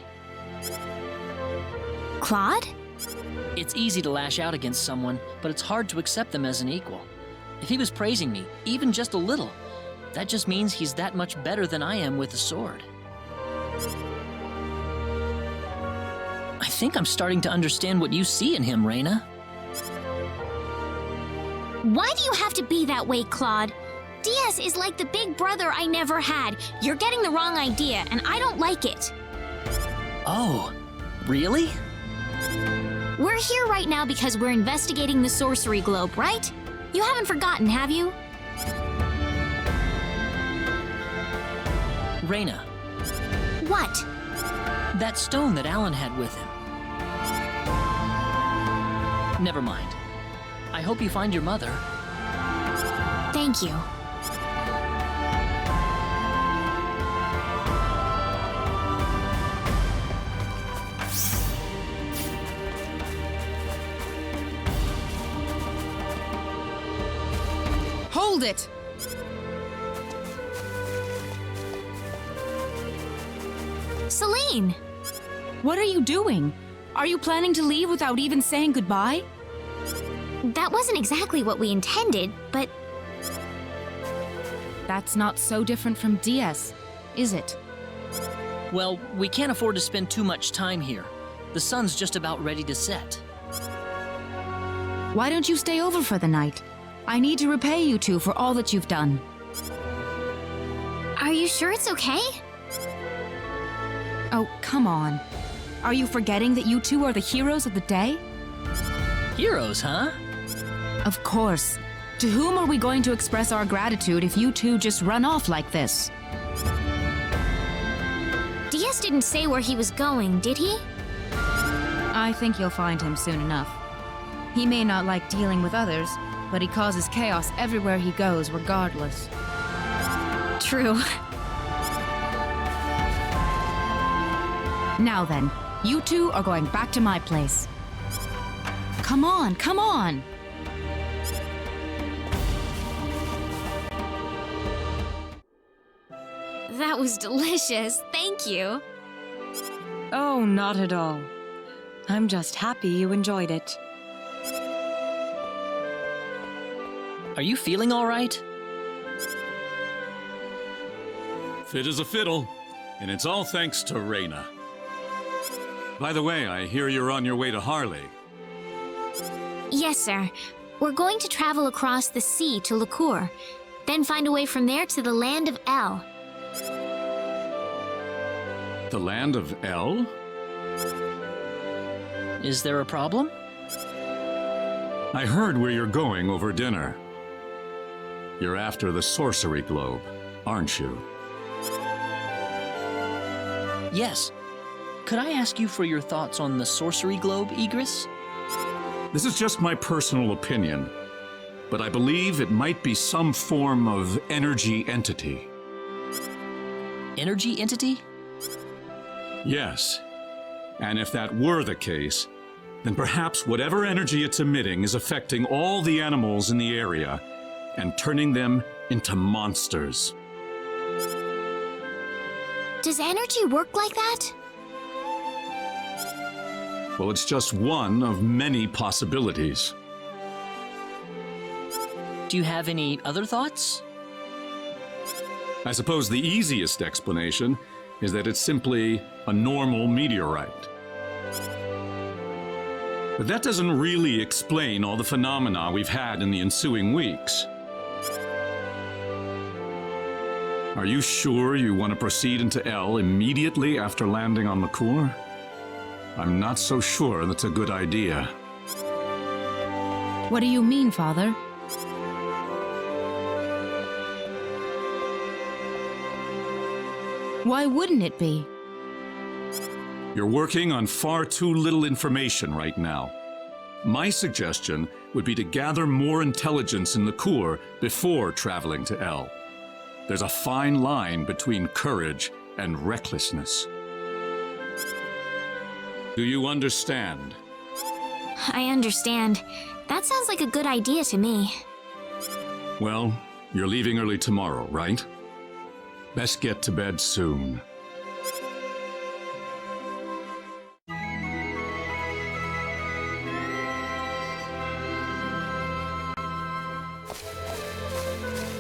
[SPEAKER 2] Claude?
[SPEAKER 4] It's easy to lash out against someone, but it's hard to accept them as an equal. If he was praising me, even just a little, that just means he's that much better than I am with the sword. I think I'm starting to understand what you see in him, Reyna.
[SPEAKER 2] Why do you have to be that way, Claude? Diaz is like the big brother I never had. You're getting the wrong idea, and I don't like it.
[SPEAKER 4] Oh, really?
[SPEAKER 2] We're here right now because we're investigating the sorcery globe, right? You haven't forgotten, have you?
[SPEAKER 4] Reyna.
[SPEAKER 2] What?
[SPEAKER 4] That stone that Alan had with him. Never mind. I hope you find your mother.
[SPEAKER 2] Thank you.
[SPEAKER 12] Hold it!
[SPEAKER 2] Celine!
[SPEAKER 12] What are you doing? Are you planning to leave without even saying goodbye?
[SPEAKER 2] That wasn't exactly what we intended, but...
[SPEAKER 12] That's not so different from Diaz, is it?
[SPEAKER 4] Well, we can't afford to spend too much time here. The sun's just about ready to set.
[SPEAKER 12] Why don't you stay over for the night? I need to repay you two for all that you've done.
[SPEAKER 2] Are you sure it's okay?
[SPEAKER 12] Oh, come on. Are you forgetting that you two are the heroes of the day?
[SPEAKER 4] Heroes, huh?
[SPEAKER 12] Of course. To whom are we going to express our gratitude if you two just run off like this?
[SPEAKER 2] Diaz didn't say where he was going, did he?
[SPEAKER 12] I think you'll find him soon enough. He may not like dealing with others, but he causes chaos everywhere he goes, regardless.
[SPEAKER 2] True.
[SPEAKER 12] Now then, you two are going back to my place. Come on, come on!
[SPEAKER 2] That was delicious. Thank you.
[SPEAKER 7] Oh, not at all. I'm just happy you enjoyed it.
[SPEAKER 4] Are you feeling all right?
[SPEAKER 17] Fit as a fiddle, and it's all thanks to Reyna. By the way, I hear you're on your way to Harley.
[SPEAKER 2] Yes, sir. We're going to travel across the sea to Lacuer, then find a way from there to the land of El.
[SPEAKER 17] The land of El?
[SPEAKER 4] Is there a problem?
[SPEAKER 17] I heard where you're going over dinner. You're after the sorcery globe, aren't you?
[SPEAKER 4] Yes. Could I ask you for your thoughts on the sorcery globe, Igris?
[SPEAKER 17] This is just my personal opinion, but I believe it might be some form of energy entity.
[SPEAKER 4] Energy entity?
[SPEAKER 17] Yes. And if that were the case, then perhaps whatever energy it's emitting is affecting all the animals in the area and turning them into monsters.
[SPEAKER 2] Does energy work like that?
[SPEAKER 17] Well, it's just one of many possibilities.
[SPEAKER 4] Do you have any other thoughts?
[SPEAKER 17] I suppose the easiest explanation is that it's simply a normal meteorite. But that doesn't really explain all the phenomena we've had in the ensuing weeks. Are you sure you want to proceed into El immediately after landing on Lacuer? I'm not so sure that's a good idea.
[SPEAKER 12] What do you mean, Father? Why wouldn't it be?
[SPEAKER 17] You're working on far too little information right now. My suggestion would be to gather more intelligence in Lacuer before traveling to El. There's a fine line between courage and recklessness. Do you understand?
[SPEAKER 2] I understand. That sounds like a good idea to me.
[SPEAKER 17] Well, you're leaving early tomorrow, right? Best get to bed soon.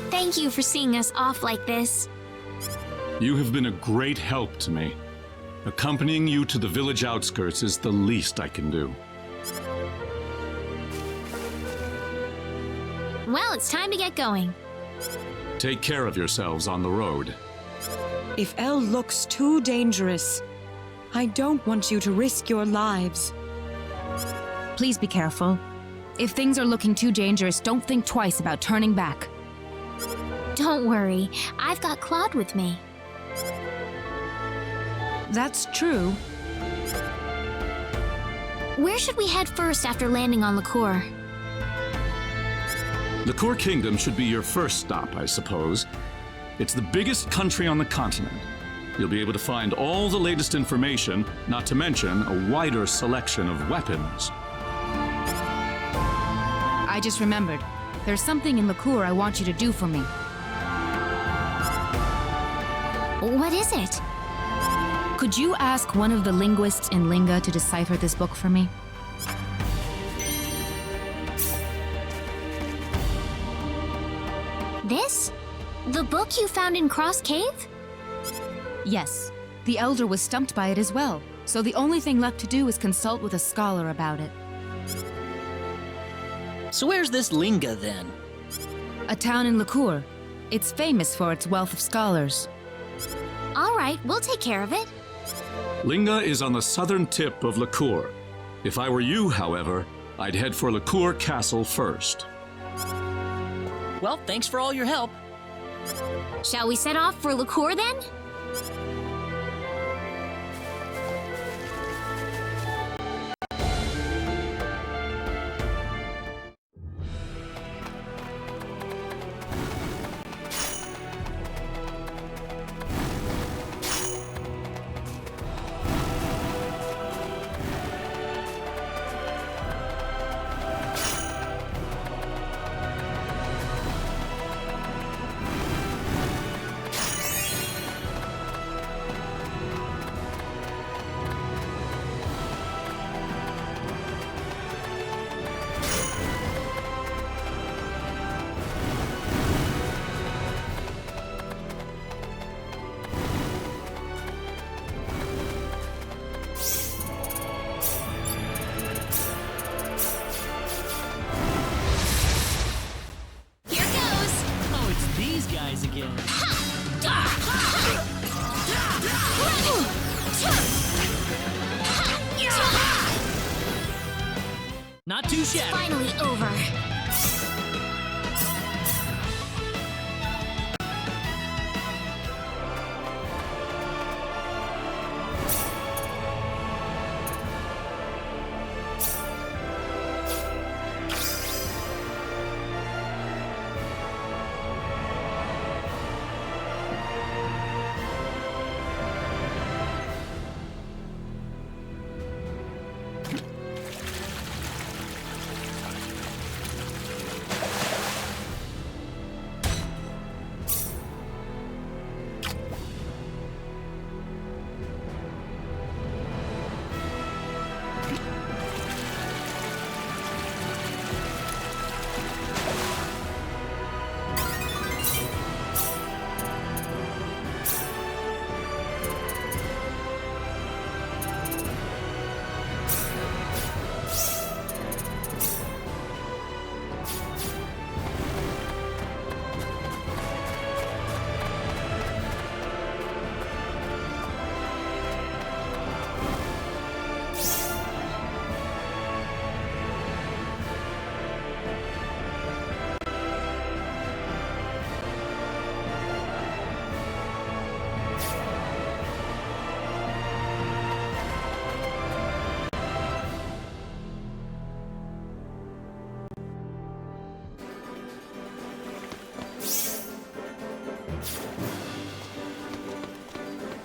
[SPEAKER 2] Thank you for seeing us off like this.
[SPEAKER 17] You have been a great help to me. Accompanying you to the village outskirts is the least I can do.
[SPEAKER 2] Well, it's time to get going.
[SPEAKER 17] Take care of yourselves on the road.
[SPEAKER 7] If El looks too dangerous, I don't want you to risk your lives.
[SPEAKER 12] Please be careful. If things are looking too dangerous, don't think twice about turning back.
[SPEAKER 2] Don't worry, I've got Claude with me.
[SPEAKER 12] That's true.
[SPEAKER 2] Where should we head first after landing on Lacuer?
[SPEAKER 17] Lacuer Kingdom should be your first stop, I suppose. It's the biggest country on the continent. You'll be able to find all the latest information, not to mention a wider selection of weapons.
[SPEAKER 12] I just remembered. There's something in Lacuer I want you to do for me.
[SPEAKER 2] What is it?
[SPEAKER 12] Could you ask one of the linguists in Linga to decipher this book for me?
[SPEAKER 2] This? The book you found in Krosse Cave?
[SPEAKER 12] Yes. The Elder was stumped by it as well, so the only thing left to do is consult with a scholar about it.
[SPEAKER 4] So where's this Linga, then?
[SPEAKER 12] A town in Lacuer. It's famous for its wealth of scholars.
[SPEAKER 2] All right, we'll take care of it.
[SPEAKER 17] Linga is on the southern tip of Lacuer. If I were you, however, I'd head for Lacuer Castle first.
[SPEAKER 4] Well, thanks for all your help.
[SPEAKER 2] Shall we set off for Lacuer, then?
[SPEAKER 4] Not too shabby.
[SPEAKER 2] Finally over.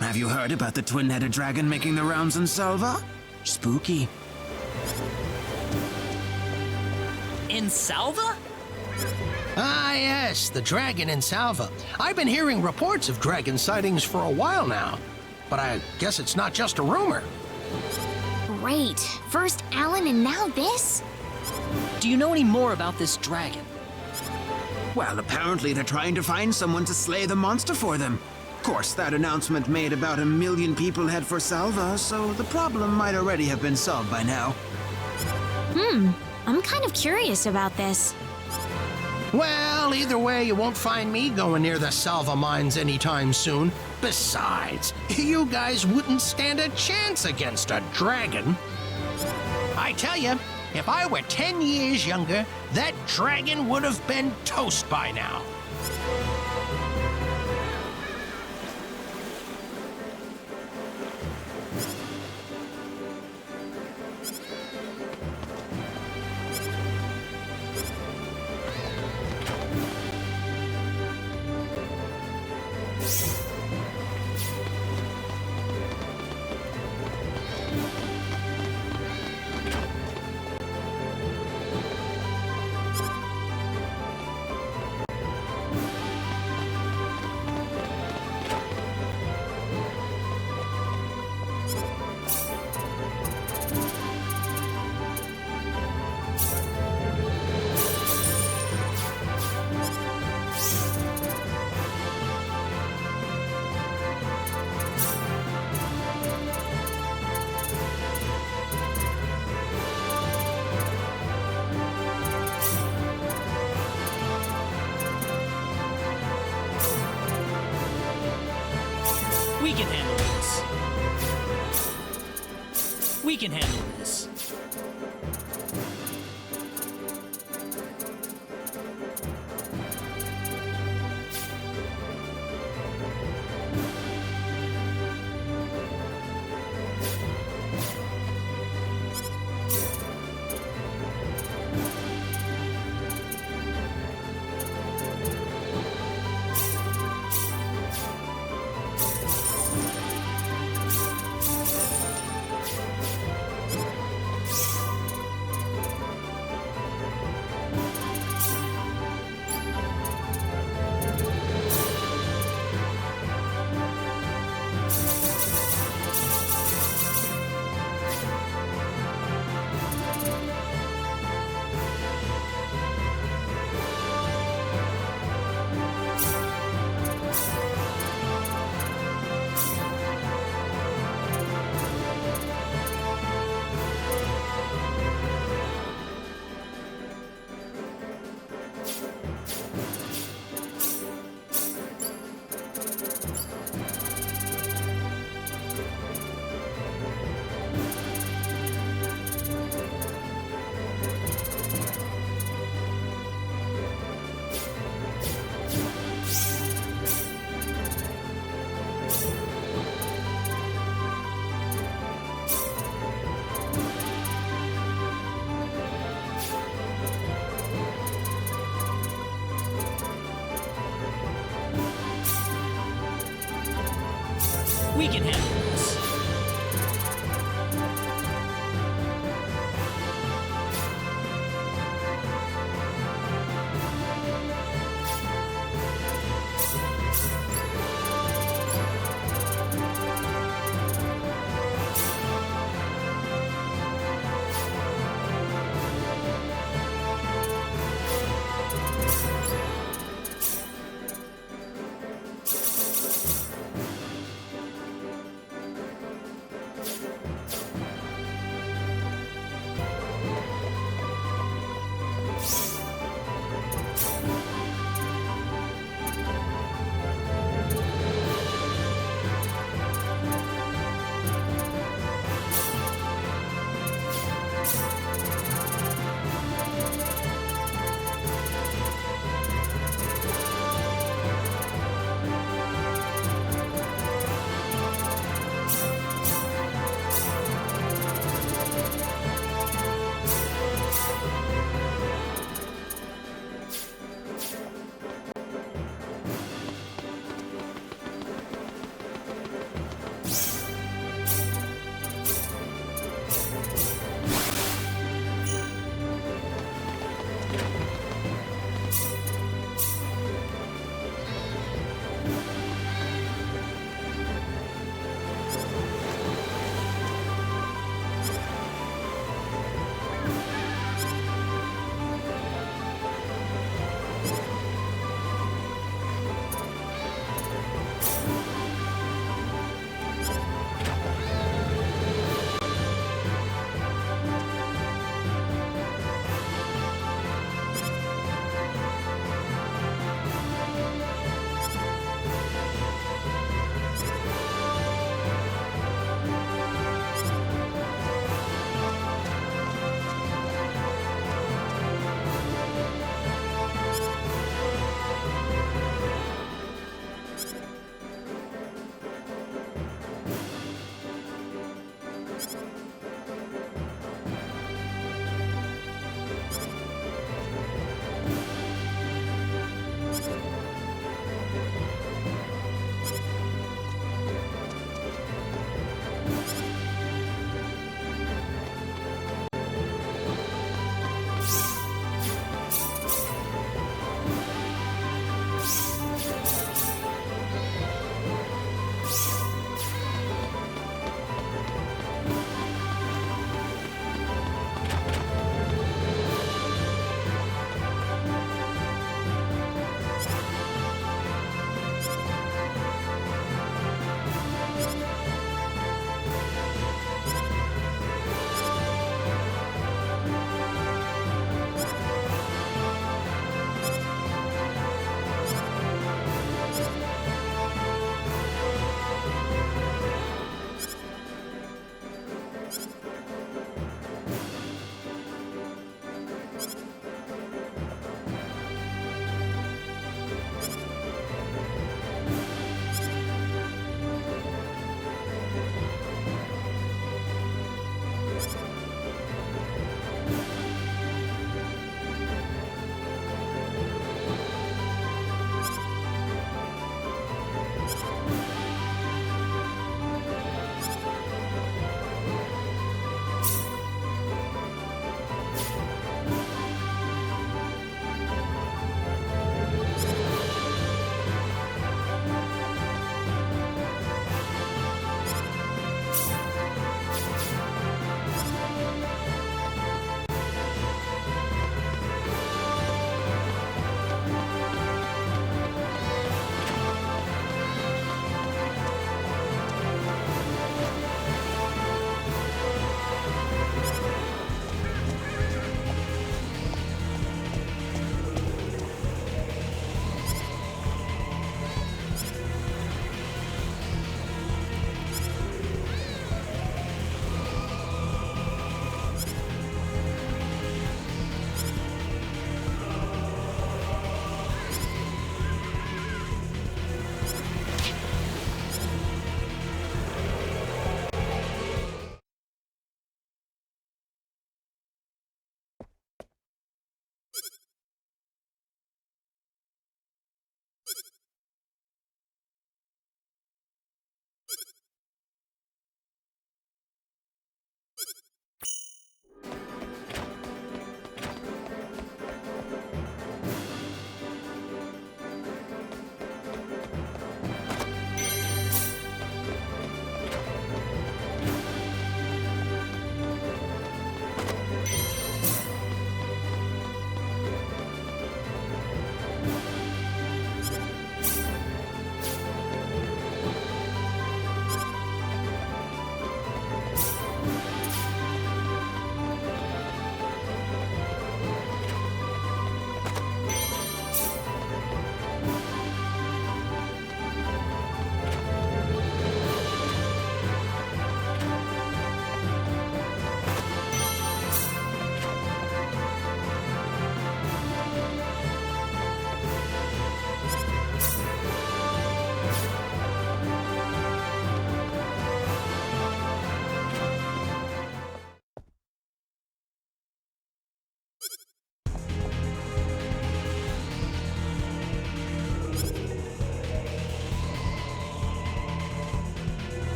[SPEAKER 19] Have you heard about the twin-headed dragon making the rounds in Salva? Spooky.
[SPEAKER 4] In Salva?
[SPEAKER 18] Ah, yes, the dragon in Salva. I've been hearing reports of dragon sightings for a while now, but I guess it's not just a rumor.
[SPEAKER 2] Great. First Alan and now this?
[SPEAKER 4] Do you know any more about this dragon?
[SPEAKER 19] Well, apparently they're trying to find someone to slay the monster for them. Of course, that announcement made about 1 million people head for Salva, so the problem might already have been solved by now.
[SPEAKER 2] I'm kind of curious about this.
[SPEAKER 18] Well, either way, you won't find me going near the Salva mines anytime soon. Besides, you guys wouldn't stand a chance against a dragon. I tell you, if I were 10 years younger, that dragon would have been toast by now.
[SPEAKER 4] We can handle this. We can handle this. We can handle this.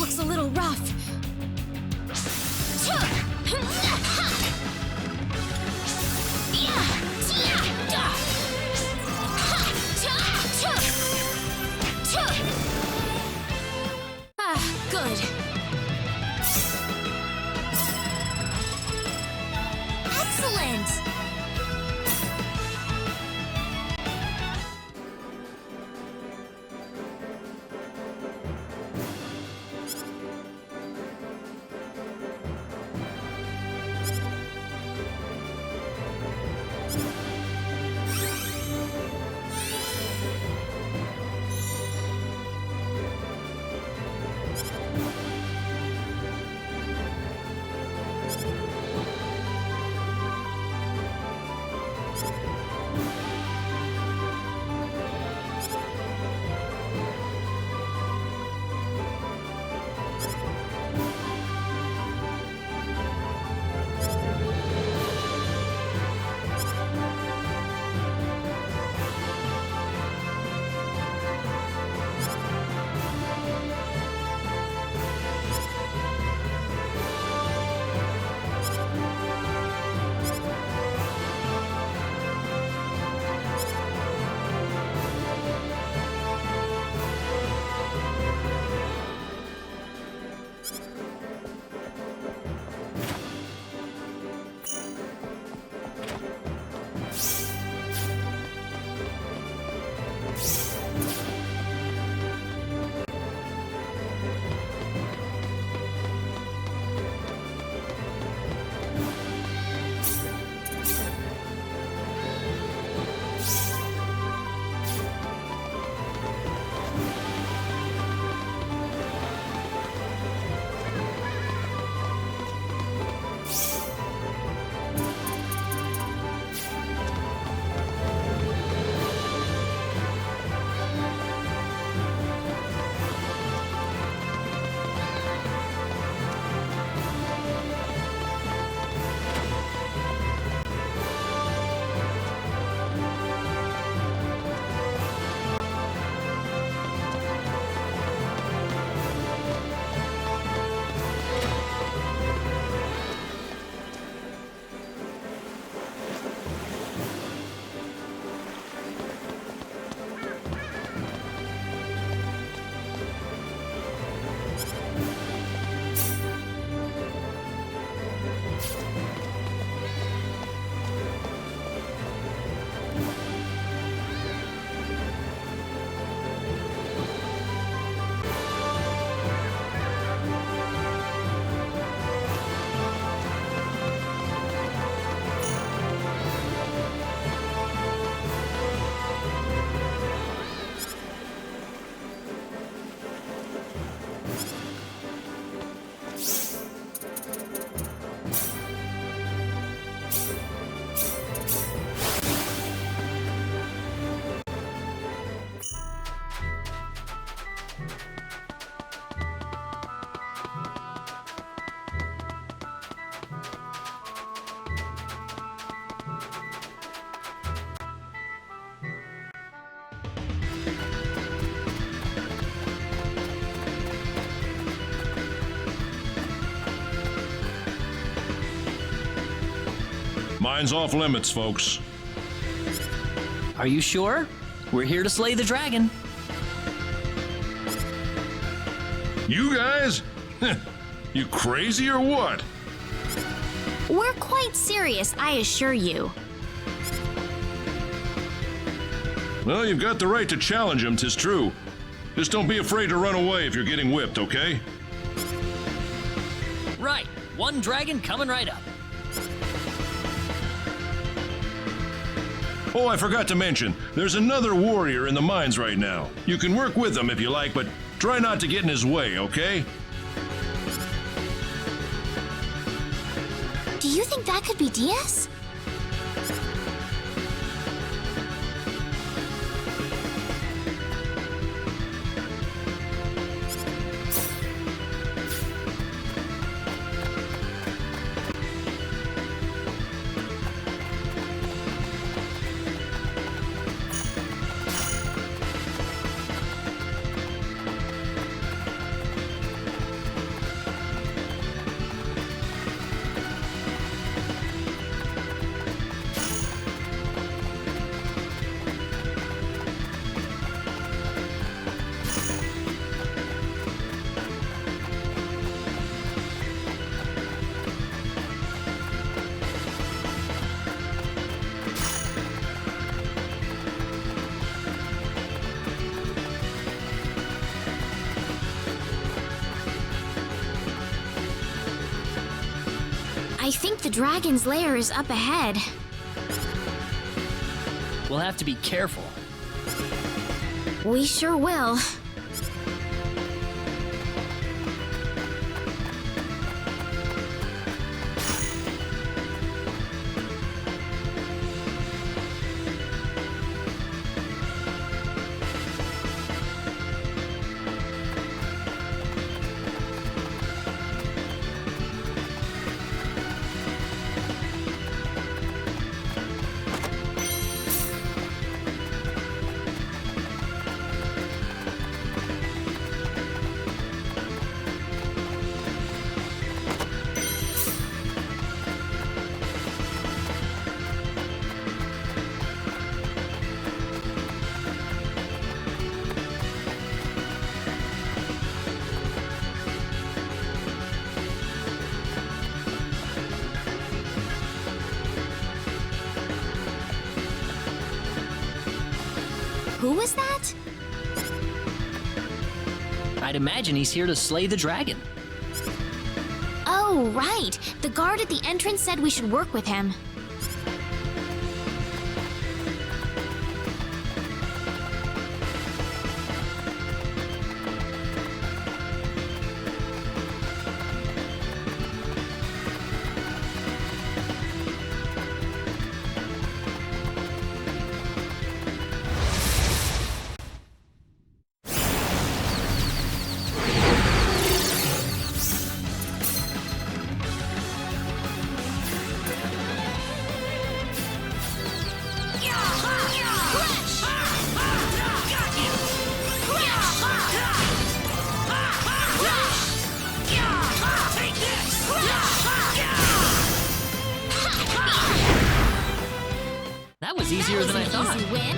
[SPEAKER 9] looks a little rough.
[SPEAKER 2] Good. Excellent!
[SPEAKER 5] Mine's off limits, folks.
[SPEAKER 4] Are you sure? We're here to slay the dragon.
[SPEAKER 5] You guys? You crazy or what?
[SPEAKER 2] We're quite serious, I assure you.
[SPEAKER 5] Well, you've got the right to challenge him, 'tis true. Just don't be afraid to run away if you're getting whipped, okay?
[SPEAKER 4] Right. One dragon coming right up.
[SPEAKER 5] Oh, I forgot to mention, there's another warrior in the mines right now. You can work with him if you like, but try not to get in his way, okay?
[SPEAKER 2] Do you think that could be Diaz? I think the dragon's lair is up ahead.
[SPEAKER 4] We'll have to be careful.
[SPEAKER 2] We sure will. Who was that?
[SPEAKER 4] I'd imagine he's here to slay the dragon.
[SPEAKER 2] Oh, right. The guard at the entrance said we should work with him.
[SPEAKER 4] That was easier than I thought.
[SPEAKER 2] Easy win.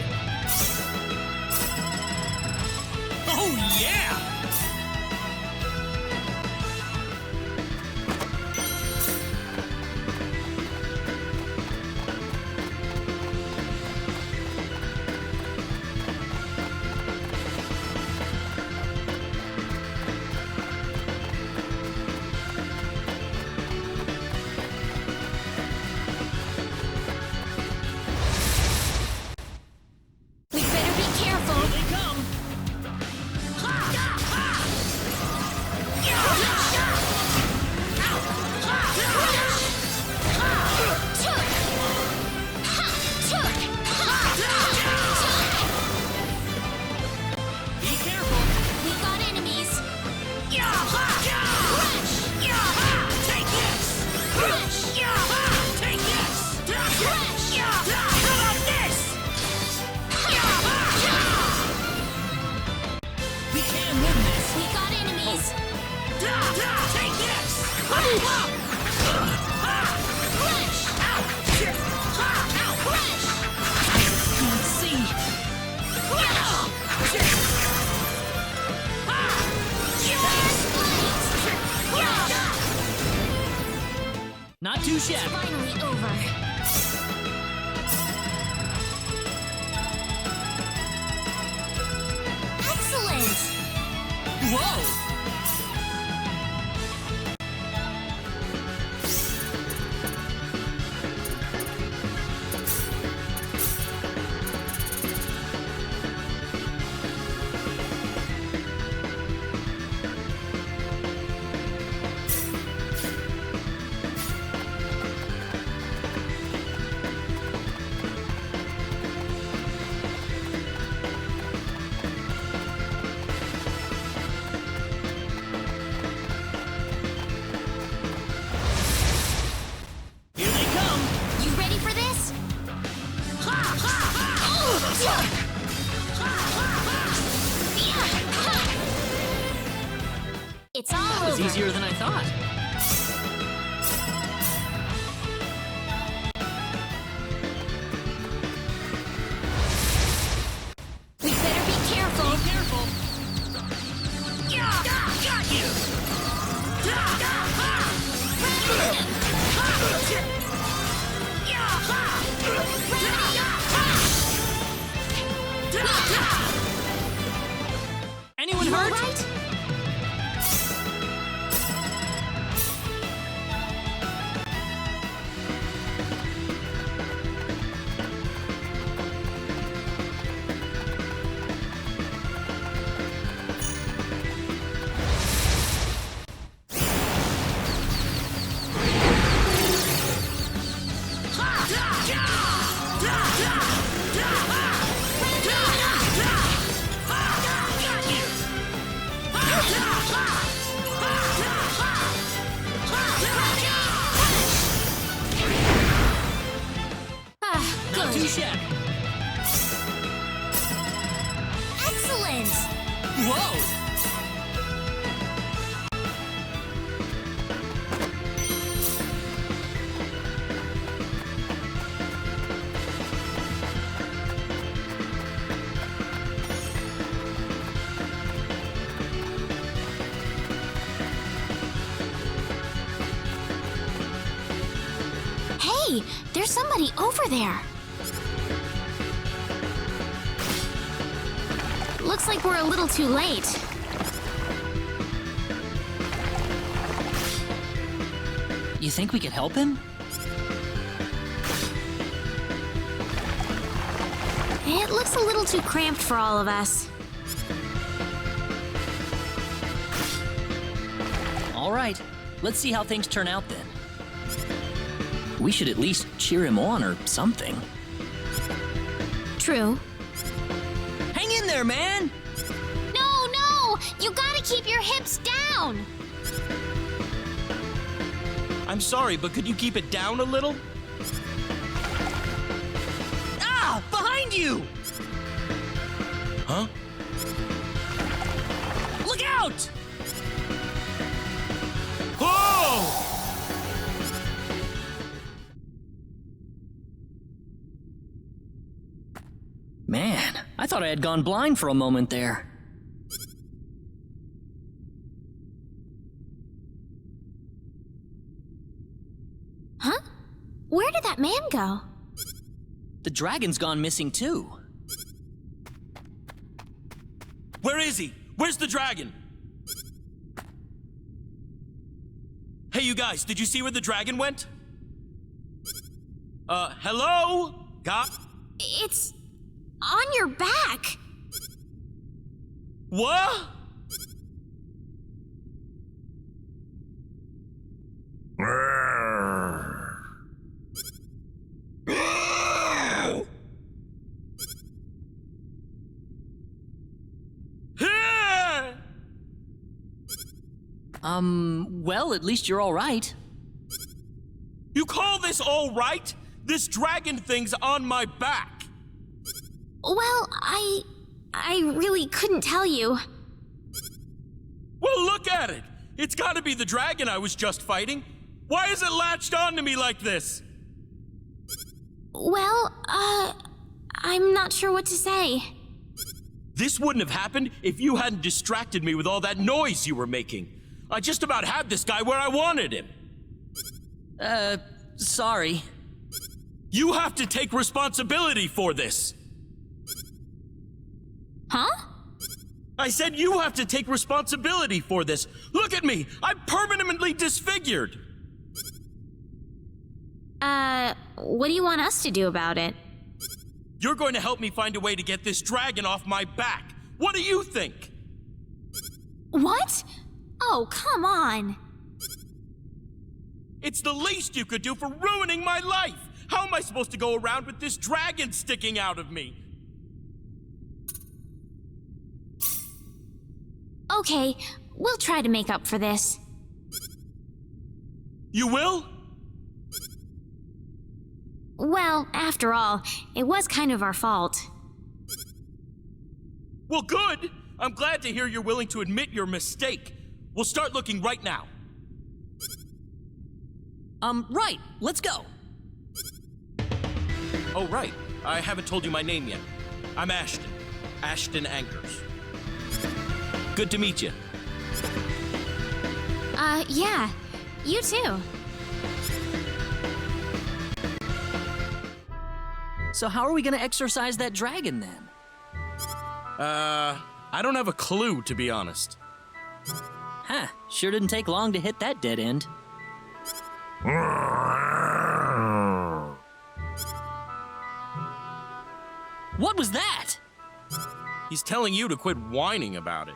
[SPEAKER 3] Oh, yeah!
[SPEAKER 4] Not too shabby.
[SPEAKER 2] It's finally over. Excellent!
[SPEAKER 3] Whoa!
[SPEAKER 2] It's all
[SPEAKER 4] That was
[SPEAKER 2] over.
[SPEAKER 4] easier than I thought.
[SPEAKER 2] We better be careful.
[SPEAKER 3] Be careful. Got you.
[SPEAKER 4] Anyone
[SPEAKER 2] You all
[SPEAKER 4] hurt?
[SPEAKER 2] right? Good.
[SPEAKER 4] Too shabby.
[SPEAKER 2] Excellent!
[SPEAKER 4] Whoa!
[SPEAKER 2] Hey, there's somebody over there. Looks like we're a little too late.
[SPEAKER 4] You think we could help him?
[SPEAKER 2] It looks a little too cramped for all of us.
[SPEAKER 4] All right, let's see how things turn out then. We should at least cheer him on or something.
[SPEAKER 2] True.
[SPEAKER 4] Hang in there, man!
[SPEAKER 2] No! You gotta keep your hips down!
[SPEAKER 8] I'm sorry, but could you keep it down a little?
[SPEAKER 4] Ah! Behind you!
[SPEAKER 8] Huh?
[SPEAKER 4] Look out!
[SPEAKER 8] Oh!
[SPEAKER 4] Man, I thought I had gone blind for a moment there.
[SPEAKER 2] Huh? Where did that man go?
[SPEAKER 4] The dragon's gone missing too.
[SPEAKER 8] Where is he? Where's the dragon? Hey, you guys, did you see where the dragon went? Hello?
[SPEAKER 2] It's on your back.
[SPEAKER 8] What?
[SPEAKER 4] Well, at least you're all right.
[SPEAKER 8] You call this all right? This dragon thing's on my back.
[SPEAKER 2] Well, I really couldn't tell you.
[SPEAKER 8] Well, look at it. It's gotta be the dragon I was just fighting. Why is it latched onto me like this?
[SPEAKER 2] Well, I'm not sure what to say.
[SPEAKER 8] This wouldn't have happened if you hadn't distracted me with all that noise you were making. I just about had this guy where I wanted him.
[SPEAKER 4] Sorry.
[SPEAKER 8] You have to take responsibility for this.
[SPEAKER 2] Huh?
[SPEAKER 8] I said you have to take responsibility for this. Look at me. I'm permanently disfigured.
[SPEAKER 2] What do you want us to do about it?
[SPEAKER 8] You're going to help me find a way to get this dragon off my back. What do you think?
[SPEAKER 2] What? Oh, come on.
[SPEAKER 8] It's the least you could do for ruining my life. How am I supposed to go around with this dragon sticking out of me?
[SPEAKER 2] Okay, we'll try to make up for this.
[SPEAKER 8] You will?
[SPEAKER 2] Well, after all, it was kind of our fault.
[SPEAKER 8] Well, good. I'm glad to hear you're willing to admit your mistake. We'll start looking right now.
[SPEAKER 4] Right. Let's go.
[SPEAKER 8] Oh, right. I haven't told you my name yet. I'm Ashton. Ashton Anchors. Good to meet you.
[SPEAKER 2] Yeah. You too.
[SPEAKER 4] So how are we gonna exorcise that dragon then?
[SPEAKER 8] I don't have a clue, to be honest.
[SPEAKER 4] Huh, sure didn't take long to hit that dead end. What was that?
[SPEAKER 8] He's telling you to quit whining about it.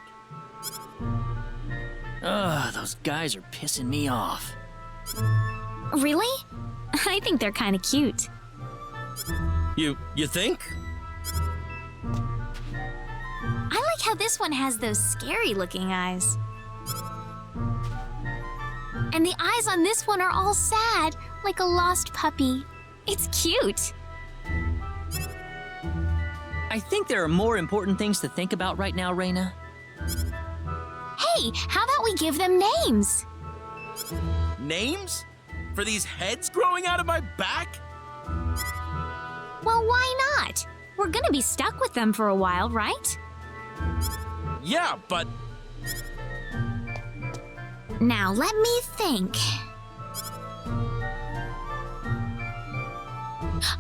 [SPEAKER 4] Ugh, those guys are pissing me off.
[SPEAKER 2] Really? I think they're kind of cute.
[SPEAKER 8] You think?
[SPEAKER 2] I like how this one has those scary-looking eyes. And the eyes on this one are all sad, like a lost puppy. It's cute.
[SPEAKER 4] I think there are more important things to think about right now, Reina.
[SPEAKER 2] Hey, how about we give them names?
[SPEAKER 8] Names? For these heads growing out of my back?
[SPEAKER 2] Well, why not? We're gonna be stuck with them for a while, right?
[SPEAKER 8] Yeah, but...
[SPEAKER 2] Now, let me think.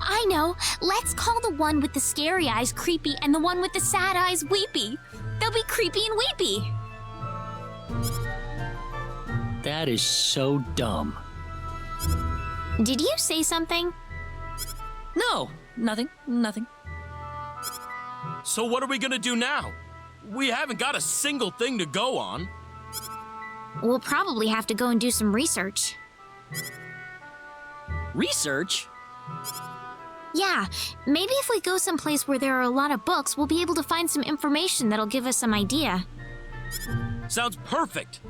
[SPEAKER 2] I know. Let's call the one with the scary eyes Creepy and the one with the sad eyes Weepy. They'll be creepy and weepy.
[SPEAKER 4] That is so dumb.
[SPEAKER 2] Did you say something?
[SPEAKER 4] No, nothing.
[SPEAKER 8] So what are we gonna do now? We haven't got a single thing to go on.
[SPEAKER 2] We'll probably have to go and do some research.
[SPEAKER 4] Research?
[SPEAKER 2] Yeah, maybe if we go someplace where there are a lot of books, we'll be able to find some information that'll give us some idea.
[SPEAKER 8] Sounds perfect.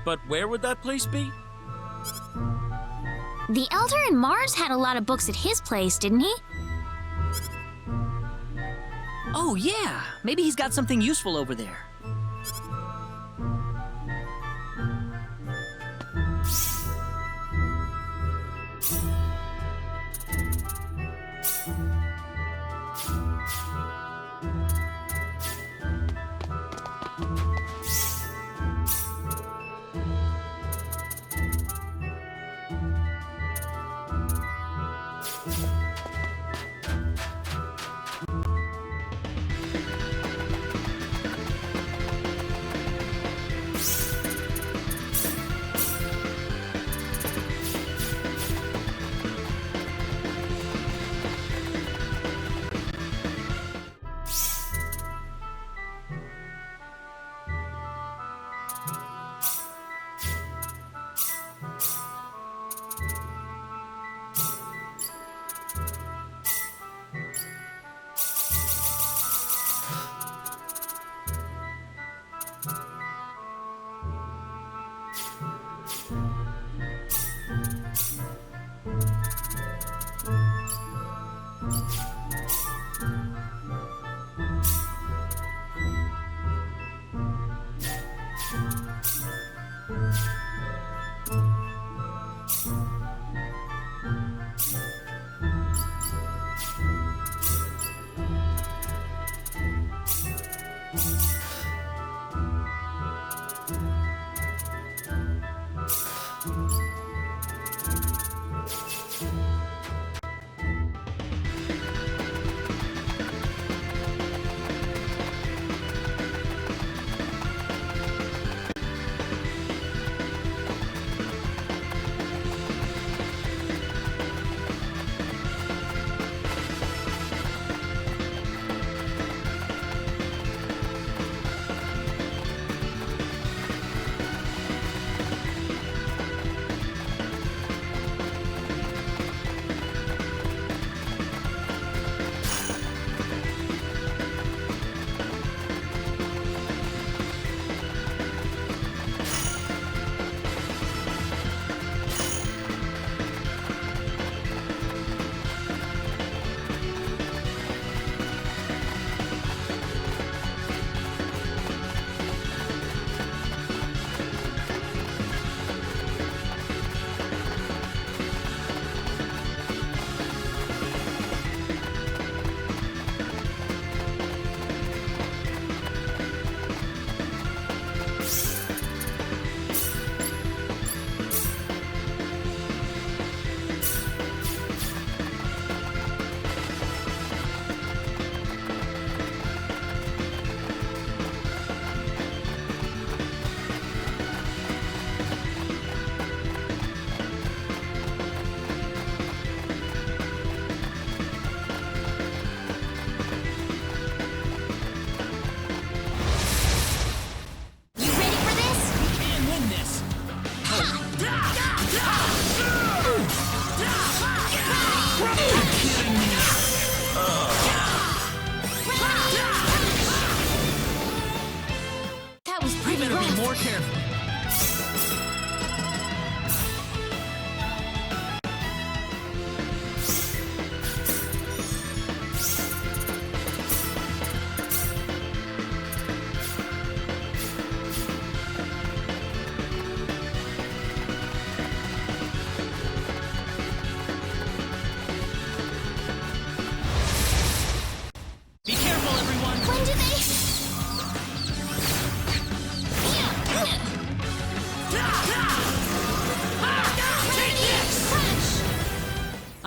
[SPEAKER 8] But where would that place be?
[SPEAKER 2] The Elder in Mars had a lot of books at his place, didn't he?
[SPEAKER 4] Oh, yeah. Maybe he's got something useful over there.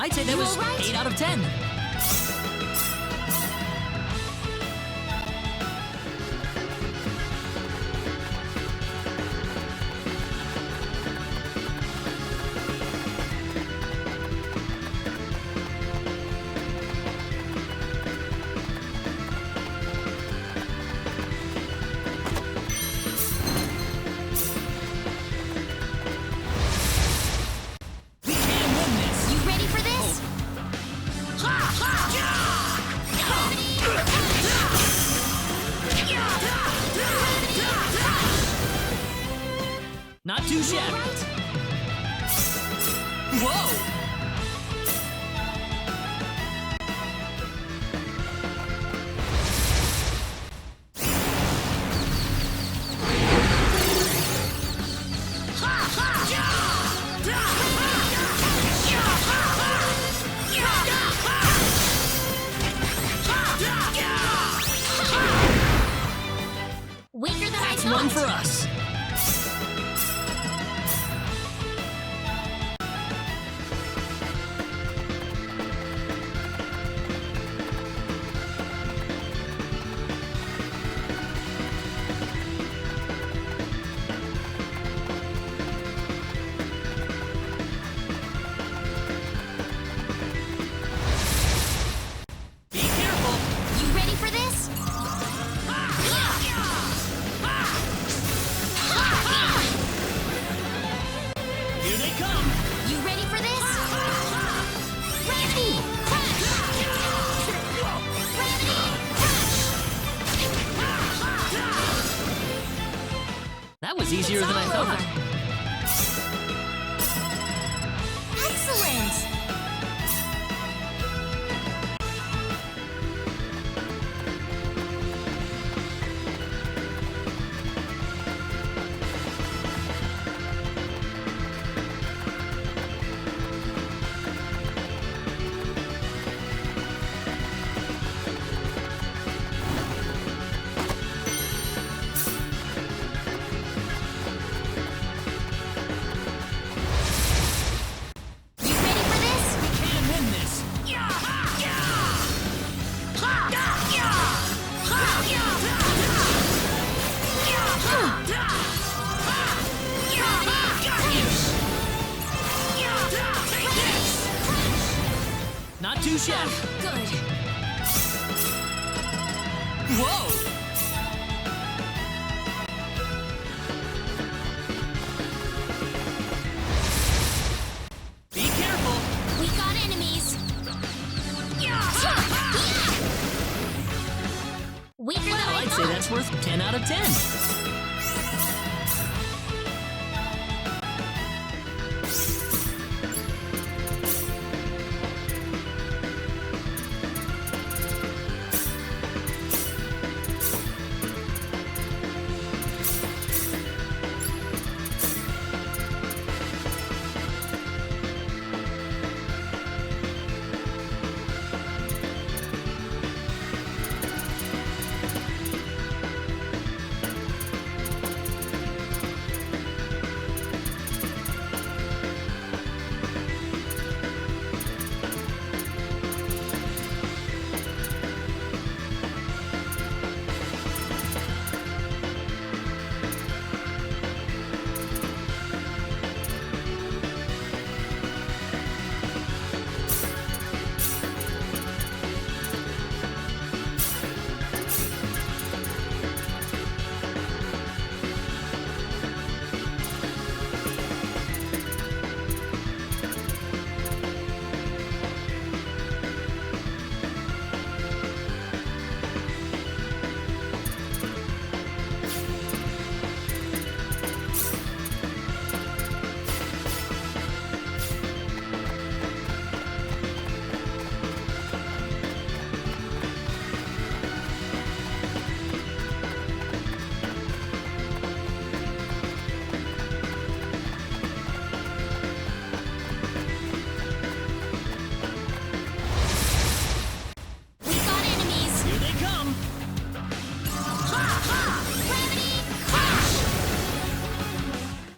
[SPEAKER 4] I'd say that was
[SPEAKER 2] right.
[SPEAKER 4] 8 out of 10. Not too shabby. Whoa!
[SPEAKER 2] Weaker than I
[SPEAKER 4] That's
[SPEAKER 2] thought.
[SPEAKER 4] one for us. That was easier than I thought.
[SPEAKER 2] Excellent!
[SPEAKER 4] Not too shabby.
[SPEAKER 2] Good.
[SPEAKER 4] Whoa! Be careful.
[SPEAKER 2] We got enemies. Weaker than
[SPEAKER 4] Well,
[SPEAKER 2] I
[SPEAKER 4] I'd
[SPEAKER 2] thought.
[SPEAKER 4] say that's worth 10 out of 10.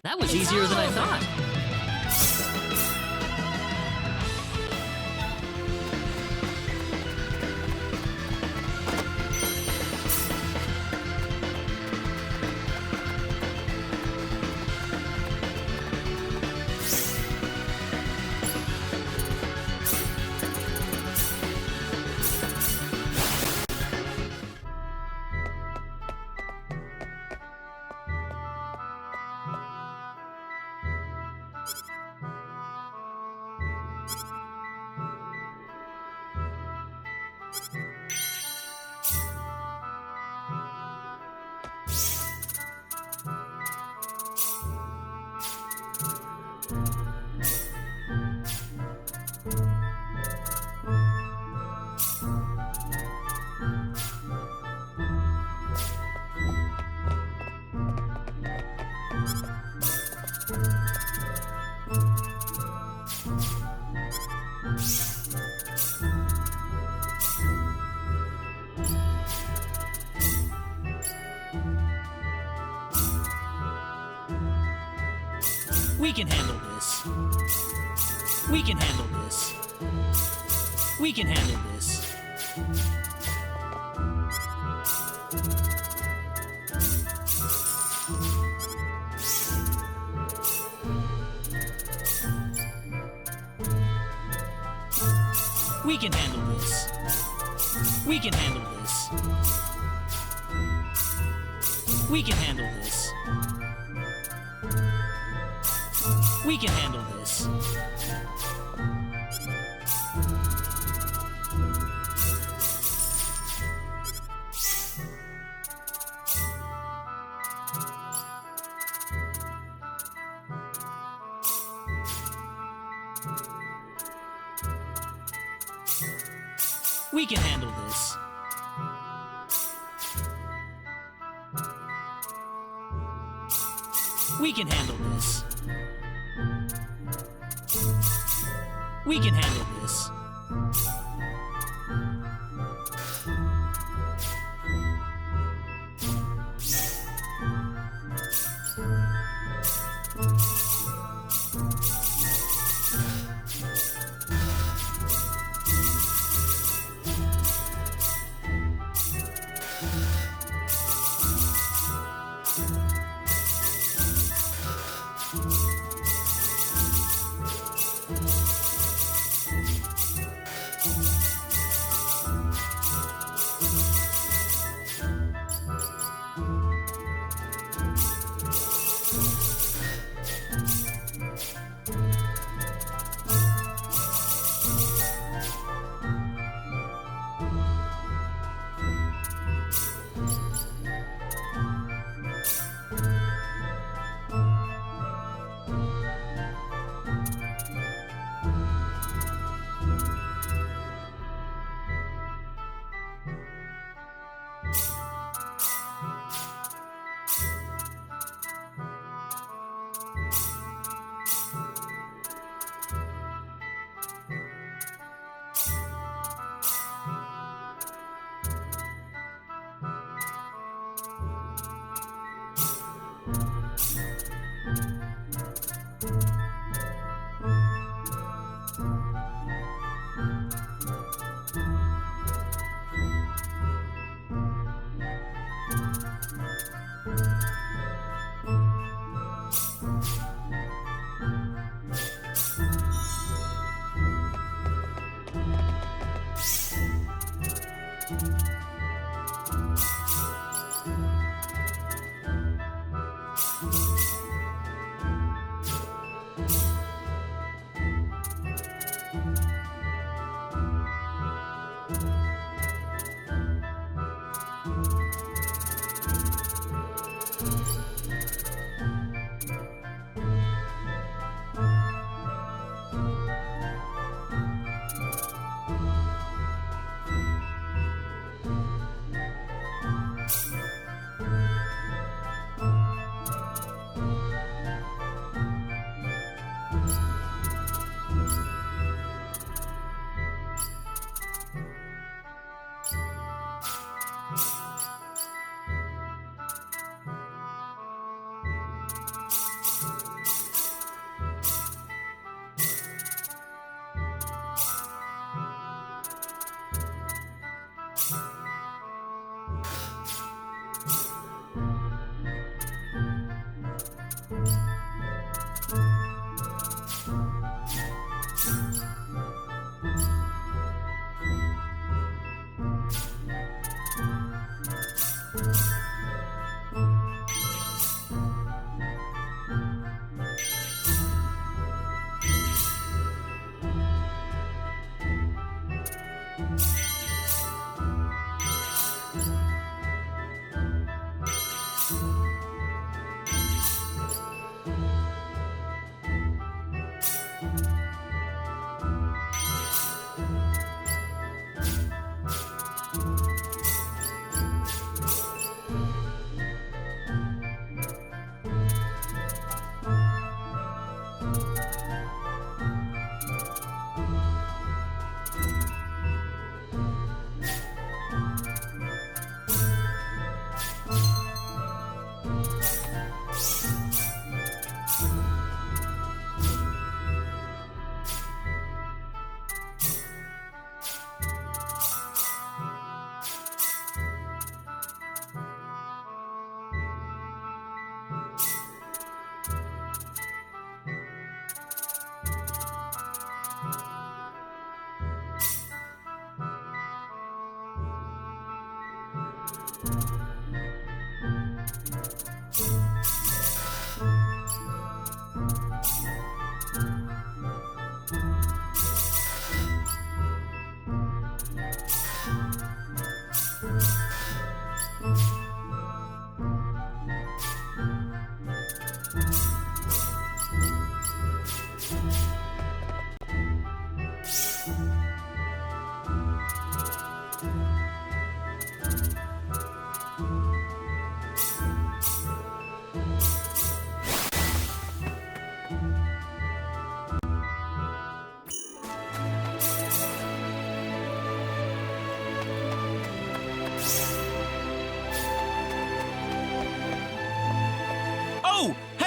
[SPEAKER 4] That was easier than I thought.
[SPEAKER 3] We can handle this. We can handle this. We can handle this. We can handle this. We can handle this. We can handle this. We can handle this. We can handle this. We can handle this. We can handle this.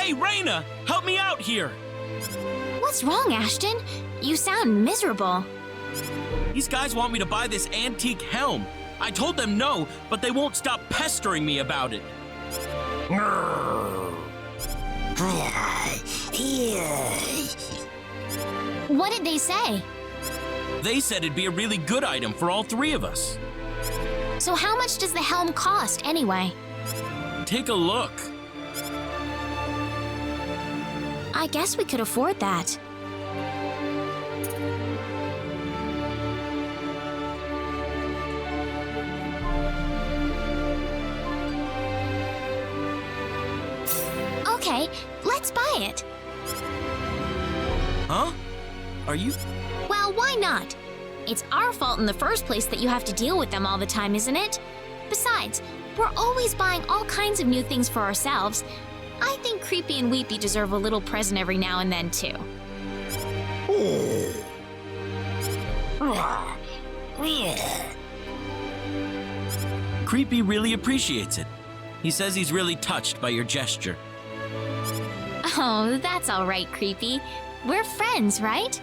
[SPEAKER 8] Hey, Reyna! Help me out here!
[SPEAKER 2] What's wrong, Ashton? You sound miserable.
[SPEAKER 8] These guys want me to buy this antique helm. I told them no, but they won't stop pestering me about it.
[SPEAKER 2] What did they say?
[SPEAKER 8] They said it'd be a really good item for all three of us.
[SPEAKER 2] So how much does the helm cost, anyway?
[SPEAKER 8] Take a look.
[SPEAKER 2] I guess we could afford that. Okay, let's buy it.
[SPEAKER 8] Huh? Are you...
[SPEAKER 2] Well, why not? It's our fault in the first place that you have to deal with them all the time, isn't it? Besides, we're always buying all kinds of new things for ourselves. I think Creepy and Weepy deserve a little present every now and then, too.
[SPEAKER 8] Creepy really appreciates it. He says he's really touched by your gesture.
[SPEAKER 2] Oh, that's all right, Creepy. We're friends, right?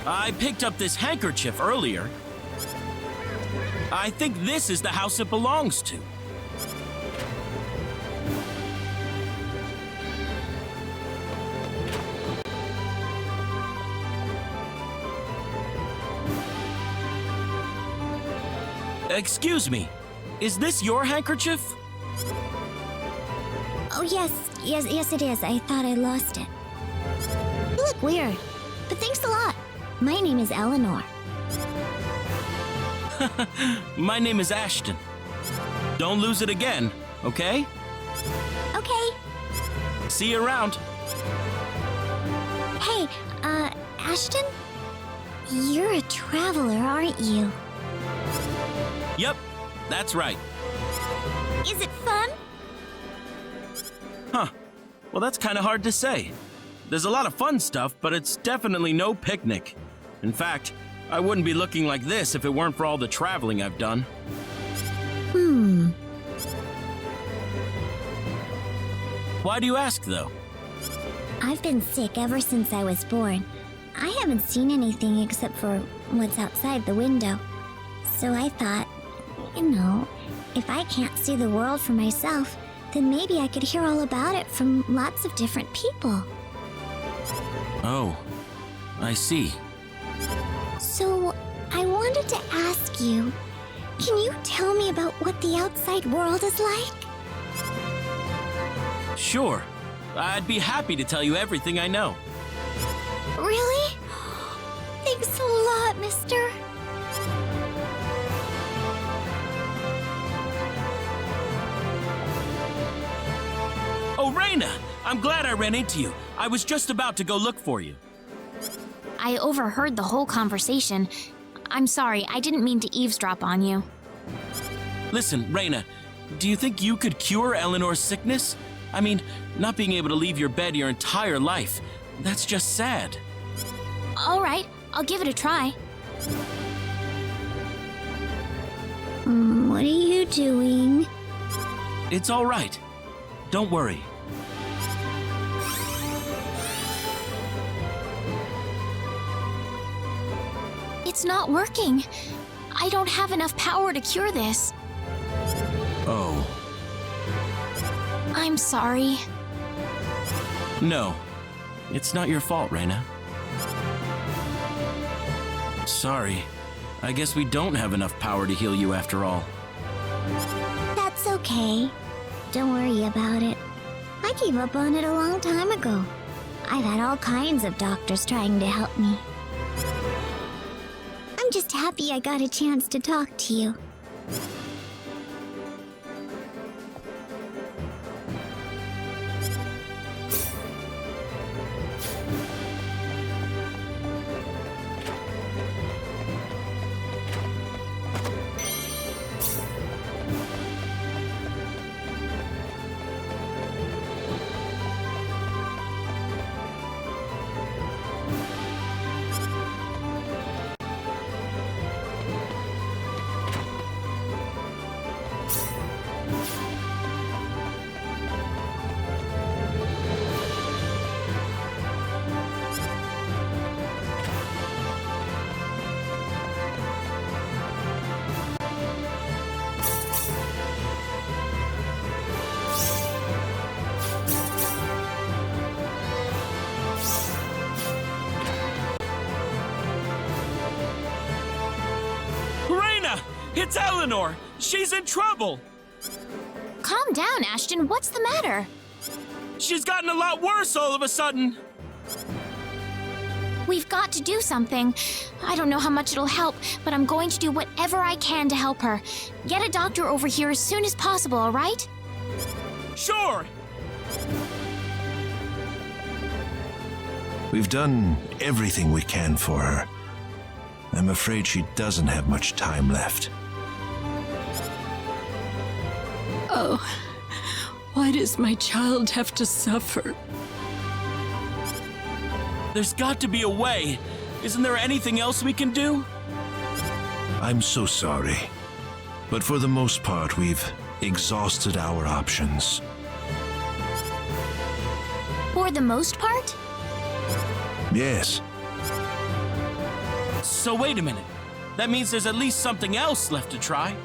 [SPEAKER 8] I picked up this handkerchief earlier. I think this is the house it belongs to. Excuse me, is this your handkerchief?
[SPEAKER 13] Oh, yes it is. I thought I lost it. You look weird, but thanks a lot. My name is Eleanor.
[SPEAKER 8] My name is Ashton. Don't lose it again, okay?
[SPEAKER 13] Okay.
[SPEAKER 8] See you around.
[SPEAKER 13] Hey, Ashton? You're a traveler, aren't you?
[SPEAKER 8] Yep, that's right.
[SPEAKER 13] Is it fun?
[SPEAKER 8] Huh. Well, that's kind of hard to say. There's a lot of fun stuff, but it's definitely no picnic. In fact, I wouldn't be looking like this if it weren't for all the traveling I've done. Why do you ask, though?
[SPEAKER 13] I've been sick ever since I was born. I haven't seen anything except for what's outside the window. So I thought, you know, if I can't see the world for myself, then maybe I could hear all about it from lots of different people.
[SPEAKER 8] Oh, I see.
[SPEAKER 13] So, I wanted to ask you, can you tell me about what the outside world is like?
[SPEAKER 8] Sure. I'd be happy to tell you everything I know.
[SPEAKER 13] Really? Thanks a lot, mister.
[SPEAKER 8] Oh, Reyna! I'm glad I ran into you. I was just about to go look for you.
[SPEAKER 2] I overheard the whole conversation. I'm sorry, I didn't mean to eavesdrop on you.
[SPEAKER 8] Listen, Reyna, do you think you could cure Eleanor's sickness? I mean, not being able to leave your bed your entire life, that's just sad.
[SPEAKER 2] All right, I'll give it a try.
[SPEAKER 13] What are you doing?
[SPEAKER 8] It's all right. Don't worry.
[SPEAKER 2] It's not working. I don't have enough power to cure this.
[SPEAKER 8] Oh.
[SPEAKER 2] I'm sorry.
[SPEAKER 8] No. It's not your fault, Reina. Sorry. I guess we don't have enough power to heal you after all.
[SPEAKER 13] That's okay. Don't worry about it. I gave up on it a long time ago. I've had all kinds of doctors trying to help me. I'm just happy I got a chance to talk to you.
[SPEAKER 8] It's Eleanor! She's in trouble!
[SPEAKER 2] Calm down, Ashton. What's the matter?
[SPEAKER 8] She's gotten a lot worse all of a sudden!
[SPEAKER 2] We've got to do something. I don't know how much it'll help, but I'm going to do whatever I can to help her. Get a doctor over here as soon as possible, all right?
[SPEAKER 8] Sure!
[SPEAKER 5] We've done everything we can for her. I'm afraid she doesn't have much time left.
[SPEAKER 14] Oh, why does my child have to suffer?
[SPEAKER 8] There's got to be a way. Isn't there anything else we can do?
[SPEAKER 5] I'm so sorry. But for the most part, we've exhausted our options.
[SPEAKER 2] For the most part?
[SPEAKER 5] Yes.
[SPEAKER 8] So wait a minute. That means there's at least something else left to try.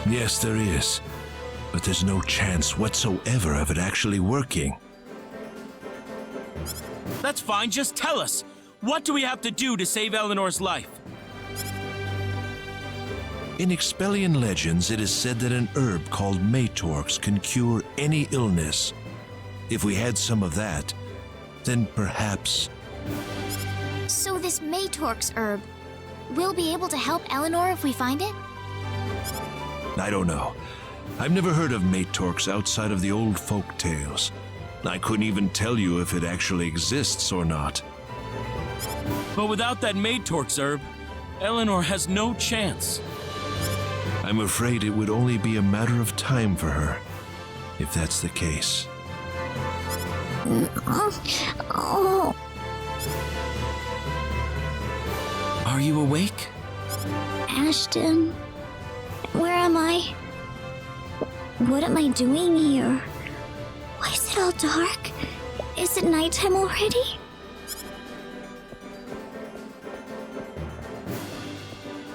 [SPEAKER 5] Yes, there is. But there's no chance whatsoever of it actually working.
[SPEAKER 8] That's fine, just tell us. What do we have to do to save Eleanor's life?
[SPEAKER 5] In Expelian legends, it is said that an herb called Matorx can cure any illness. If we had some of that, then perhaps...
[SPEAKER 2] So this Matorx herb, we'll be able to help Eleanor if we find it?
[SPEAKER 5] I don't know. I've never heard of Matorx outside of the old folk tales. I couldn't even tell you if it actually exists or not.
[SPEAKER 8] But without that Matorx herb, Eleanor has no chance.
[SPEAKER 5] I'm afraid it would only be a matter of time for her, if that's the case.
[SPEAKER 13] Oh.
[SPEAKER 8] Are you awake?
[SPEAKER 13] Ashton, where am I? What am I doing here? Why is it all dark? Is it nighttime already?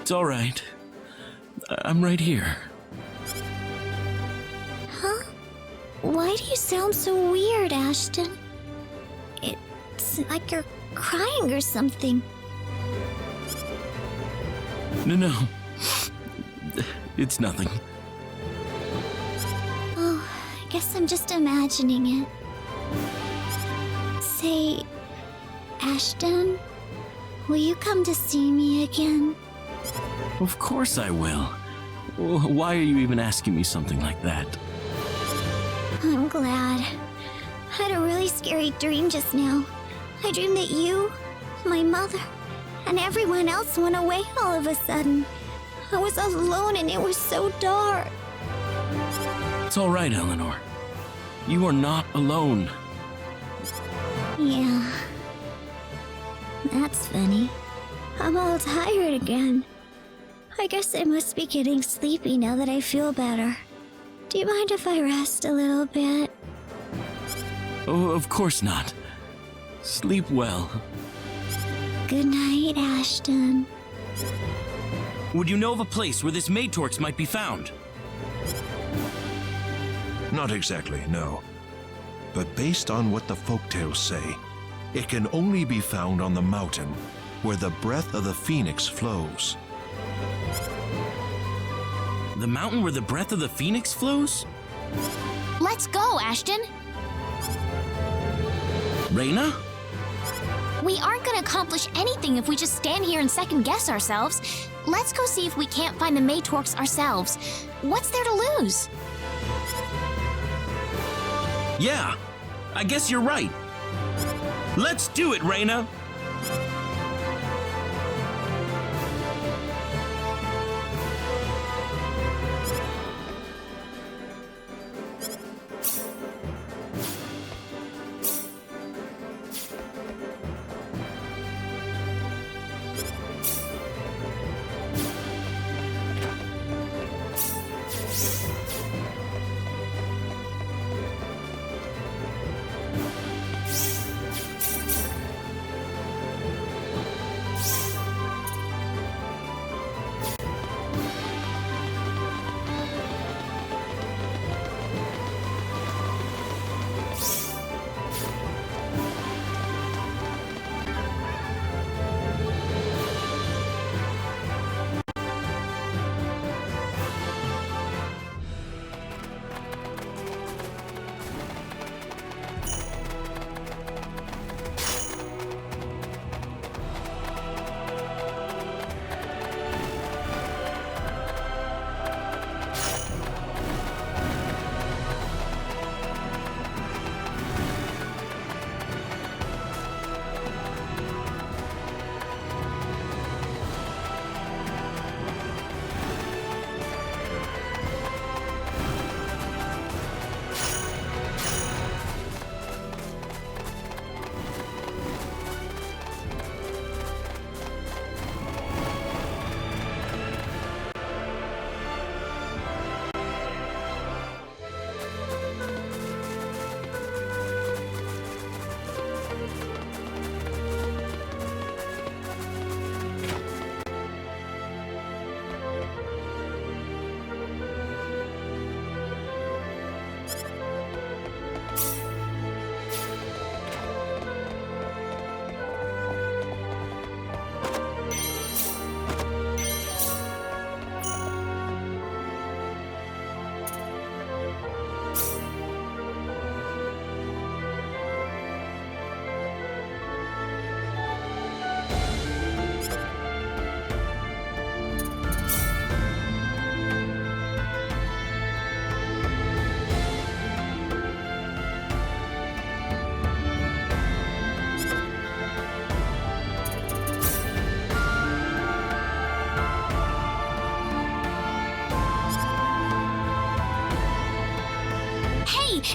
[SPEAKER 8] It's all right. I'm right here.
[SPEAKER 13] Huh? Why do you sound so weird, Ashton? It's like you're crying or something.
[SPEAKER 8] No. It's nothing.
[SPEAKER 13] Oh, I guess I'm just imagining it. Say, Ashton, will you come to see me again?
[SPEAKER 8] Of course I will. Why are you even asking me something like that?
[SPEAKER 13] I'm glad. I had a really scary dream just now. I dreamed that you, my mother, and everyone else went away all of a sudden. I was all alone and it was so dark.
[SPEAKER 8] It's all right, Eleanor. You are not alone.
[SPEAKER 13] Yeah. That's funny. I'm all tired again. I guess I must be getting sleepy now that I feel better. Do you mind if I rest a little bit?
[SPEAKER 8] Oh, of course not. Sleep well.
[SPEAKER 13] Good night, Ashton.
[SPEAKER 8] Would you know of a place where this Maytorx might be found?
[SPEAKER 5] Not exactly, no. But based on what the folktales say, it can only be found on the mountain where the breath of the phoenix flows.
[SPEAKER 8] The mountain where the breath of the phoenix flows?
[SPEAKER 2] Let's go, Ashton.
[SPEAKER 8] Reyna?
[SPEAKER 2] We aren't gonna accomplish anything if we just stand here and second-guess ourselves. Let's go see if we can't find the Maytorx ourselves. What's there to lose?
[SPEAKER 8] Yeah, I guess you're right. Let's do it, Reyna!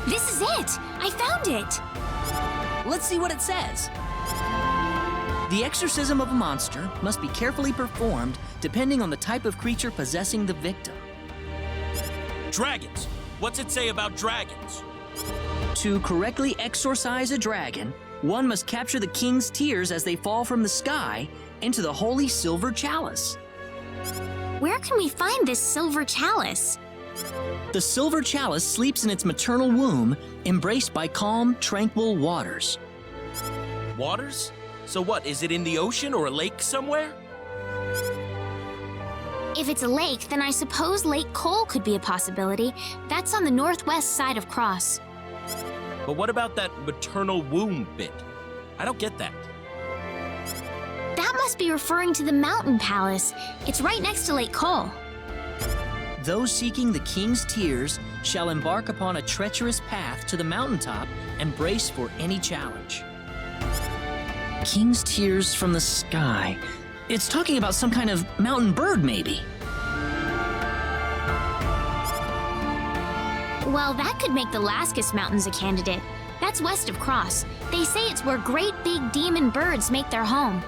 [SPEAKER 2] This is it! I found it!
[SPEAKER 4] Let's see what it says. The exorcism of a monster must be carefully performed depending on the type of creature possessing the victim.
[SPEAKER 8] Dragons! What's it say about dragons?
[SPEAKER 4] To correctly exorcise a dragon, one must capture the king's tears as they fall from the sky into the holy silver chalice.
[SPEAKER 2] Where can we find this silver chalice?
[SPEAKER 4] The silver chalice sleeps in its maternal womb, embraced by calm, tranquil waters.
[SPEAKER 8] Waters? So what, is it in the ocean or a lake somewhere?
[SPEAKER 2] If it's a lake, then I suppose Lake Cole could be a possibility. That's on the northwest side of Krosse.
[SPEAKER 8] But what about that maternal womb bit? I don't get that.
[SPEAKER 2] That must be referring to the mountain palace. It's right next to Lake Cole.
[SPEAKER 4] Those seeking the king's tears shall embark upon a treacherous path to the mountaintop and brace for any challenge. King's tears from the sky. It's talking about some kind of mountain bird, maybe.
[SPEAKER 2] Well, that could make the Lasgus Mountains a candidate. That's west of Krosse. They say it's where great big demon birds make their home.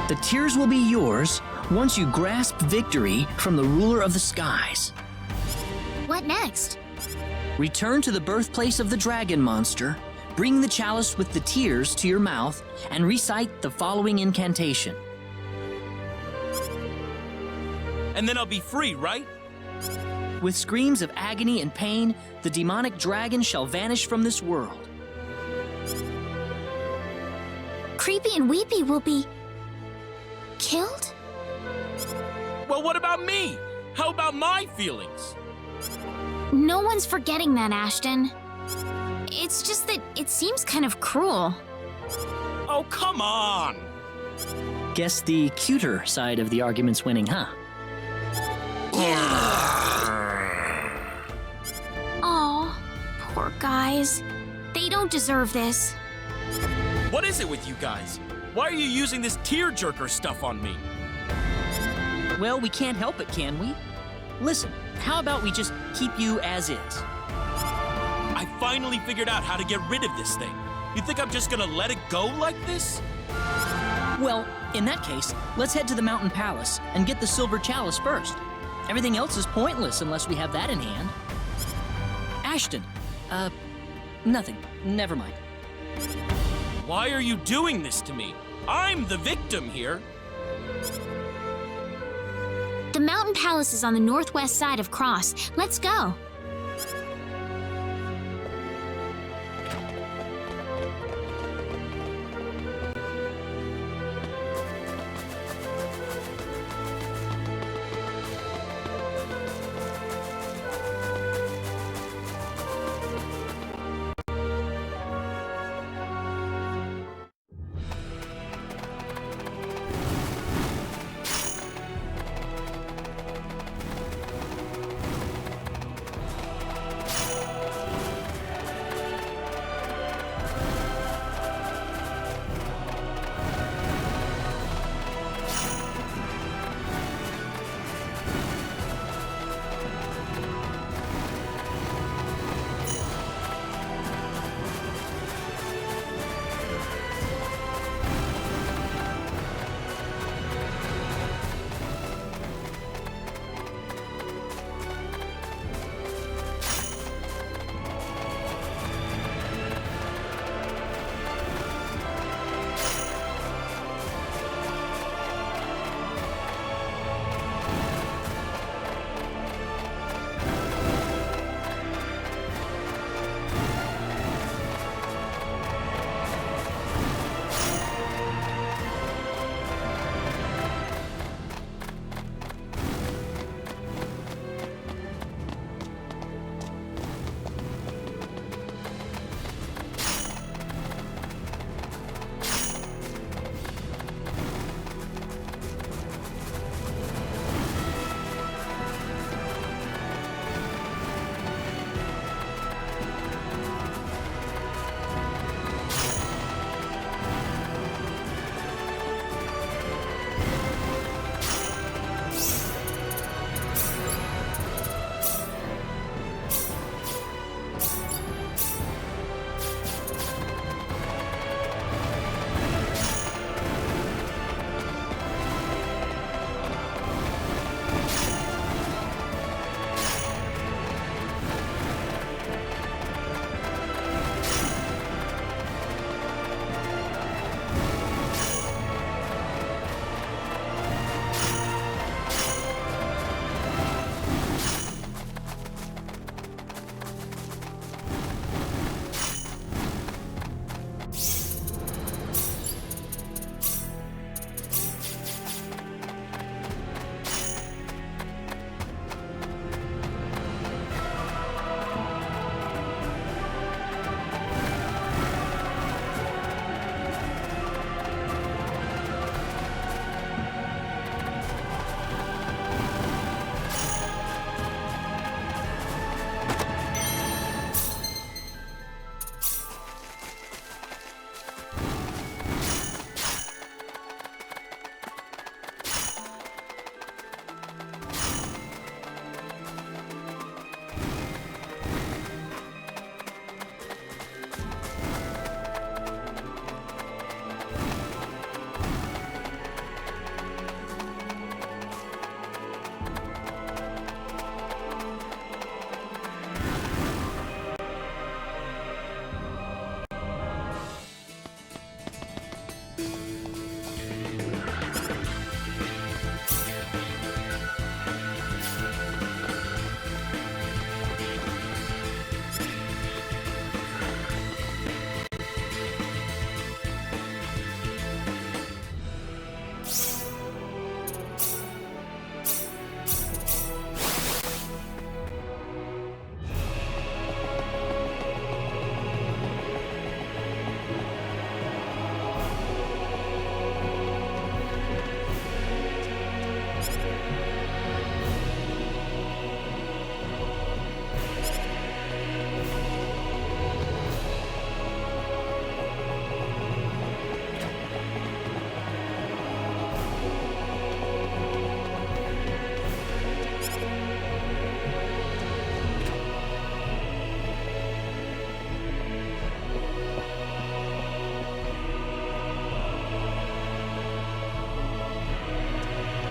[SPEAKER 4] The tears will be yours once you grasp victory from the ruler of the skies.
[SPEAKER 2] What next?
[SPEAKER 4] Return to the birthplace of the dragon monster, bring the chalice with the tears to your mouth and recite the following incantation.
[SPEAKER 8] And then I'll be free, right?
[SPEAKER 4] With screams of agony and pain, the demonic dragon shall vanish from this world.
[SPEAKER 2] Creepy and Weepy will be... killed?
[SPEAKER 8] Well, what about me? How about my feelings?
[SPEAKER 2] No one's forgetting that, Ashton. It's just that it seems kind of cruel.
[SPEAKER 8] Oh, come on!
[SPEAKER 4] Guess the cuter side of the argument's winning, huh?
[SPEAKER 2] Aw, poor guys. They don't deserve this.
[SPEAKER 8] What is it with you guys? Why are you using this tearjerker stuff on me?
[SPEAKER 4] Well, we can't help it, can we? Listen, how about we just keep you as is?
[SPEAKER 8] I finally figured out how to get rid of this thing. You think I'm just gonna let it go like this?
[SPEAKER 4] Well, in that case, let's head to the Mountain Palace and get the silver chalice first. Everything else is pointless unless we have that in hand. Ashton, nothing. Never mind.
[SPEAKER 8] Why are you doing this to me? I'm the victim here.
[SPEAKER 2] The Mountain Palace is on the northwest side of Krosse. Let's go.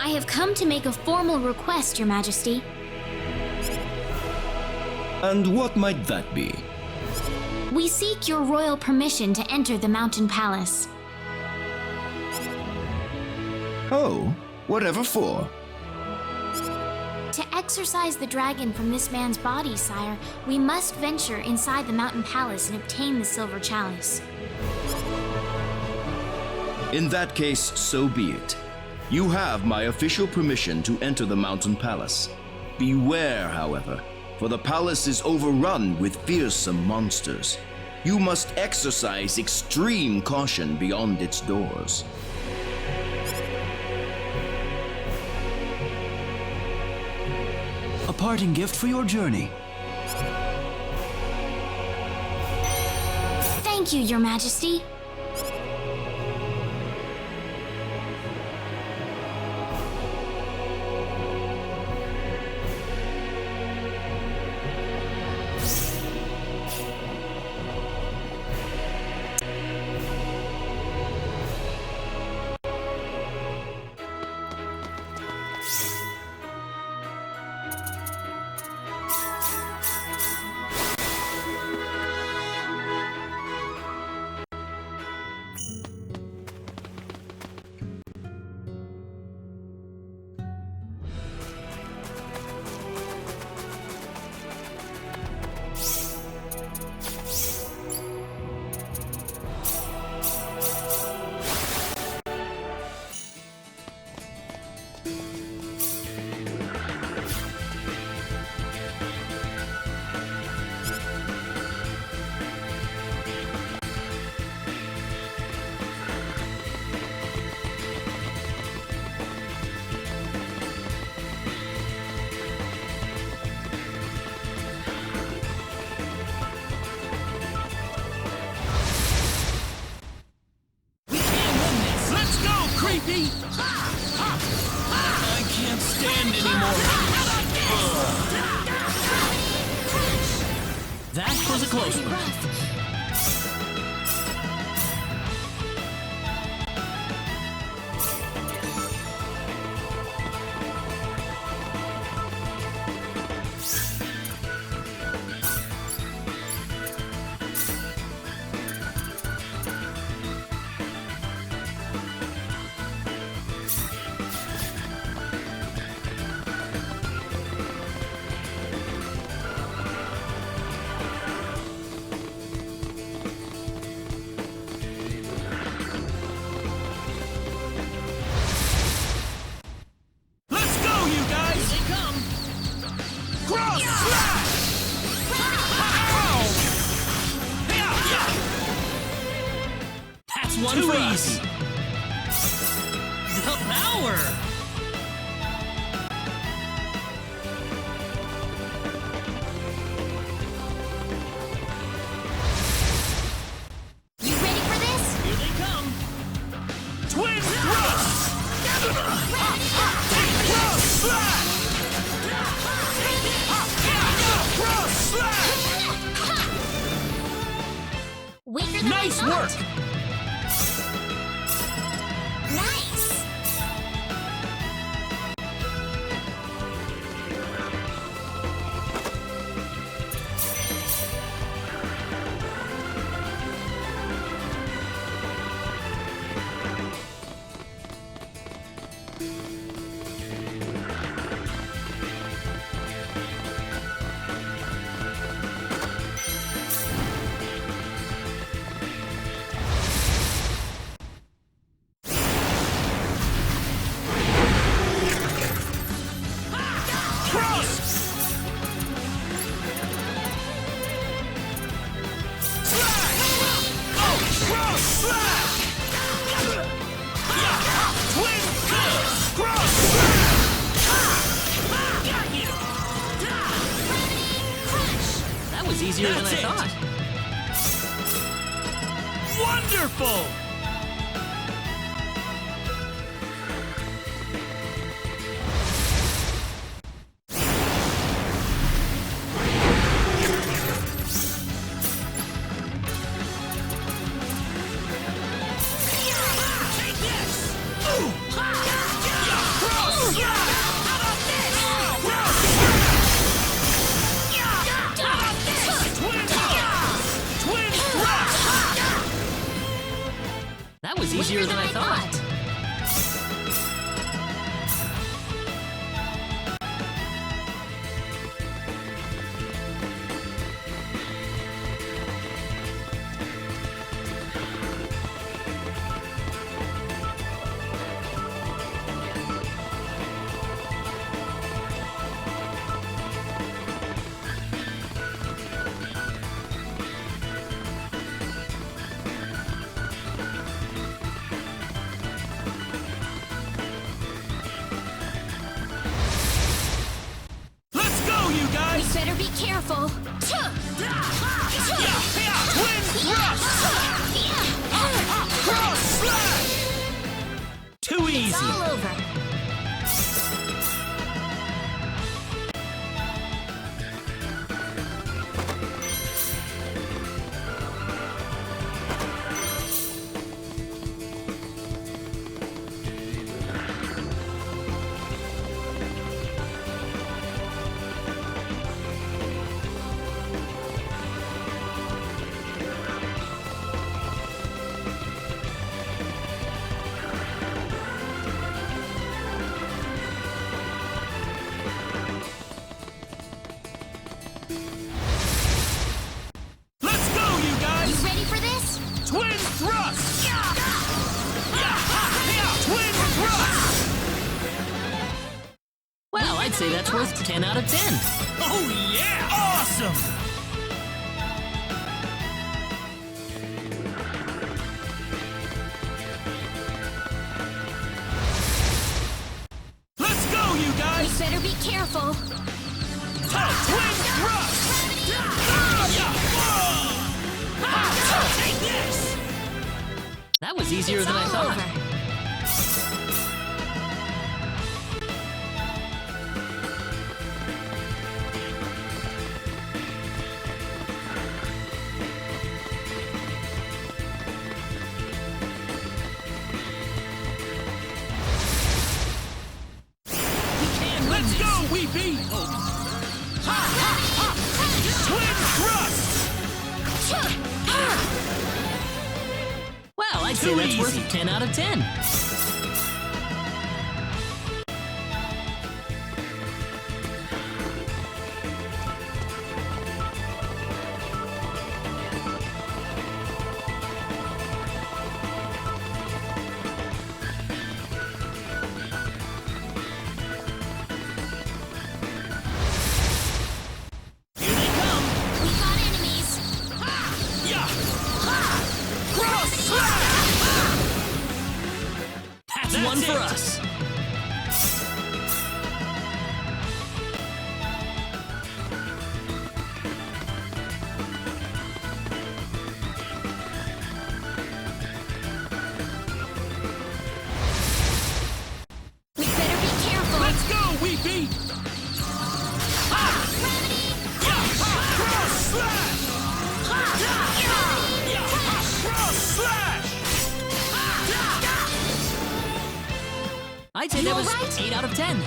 [SPEAKER 2] I have come to make a formal request, Your Majesty.
[SPEAKER 10] And what might that be?
[SPEAKER 2] We seek your royal permission to enter the Mountain Palace.
[SPEAKER 10] Oh, whatever for?
[SPEAKER 2] To exorcise the dragon from this man's body, sire, we must venture inside the Mountain Palace and obtain the silver chalice.
[SPEAKER 10] In that case, so be it. You have my official permission to enter the Mountain Palace. Beware, however, for the palace is overrun with fearsome monsters. You must exercise extreme caution beyond its doors.
[SPEAKER 16] A parting gift for your journey.
[SPEAKER 2] Thank you, Your Majesty.
[SPEAKER 3] I can't stand anymore. That was a close one. One for us. The power.
[SPEAKER 2] You ready for this?
[SPEAKER 3] Here they come. Twin thrust. Cross slash. Cross slash.
[SPEAKER 2] Weaker than
[SPEAKER 3] nice
[SPEAKER 2] I thought.
[SPEAKER 3] work.
[SPEAKER 2] Nice!
[SPEAKER 3] Easier than I thought. Wonderful! Take this! Cross
[SPEAKER 4] That was easier than I thought.
[SPEAKER 2] Careful.
[SPEAKER 1] Twin thrust! Cross slash!
[SPEAKER 3] Too easy.
[SPEAKER 2] It's all over.
[SPEAKER 4] I'd say that's worth 10 out of 10.
[SPEAKER 3] Oh, yeah! Awesome!
[SPEAKER 1] Let's go, you guys!
[SPEAKER 2] We better be careful.
[SPEAKER 1] Twin thrust! Take this!
[SPEAKER 4] That was easier than I thought. Well, I'd say that's worth 10 out of 10. One for us.
[SPEAKER 2] We better be careful.
[SPEAKER 1] Let's go, Weepy! Cross slash! Cross slash!
[SPEAKER 4] I'd say that was 8 out of 10.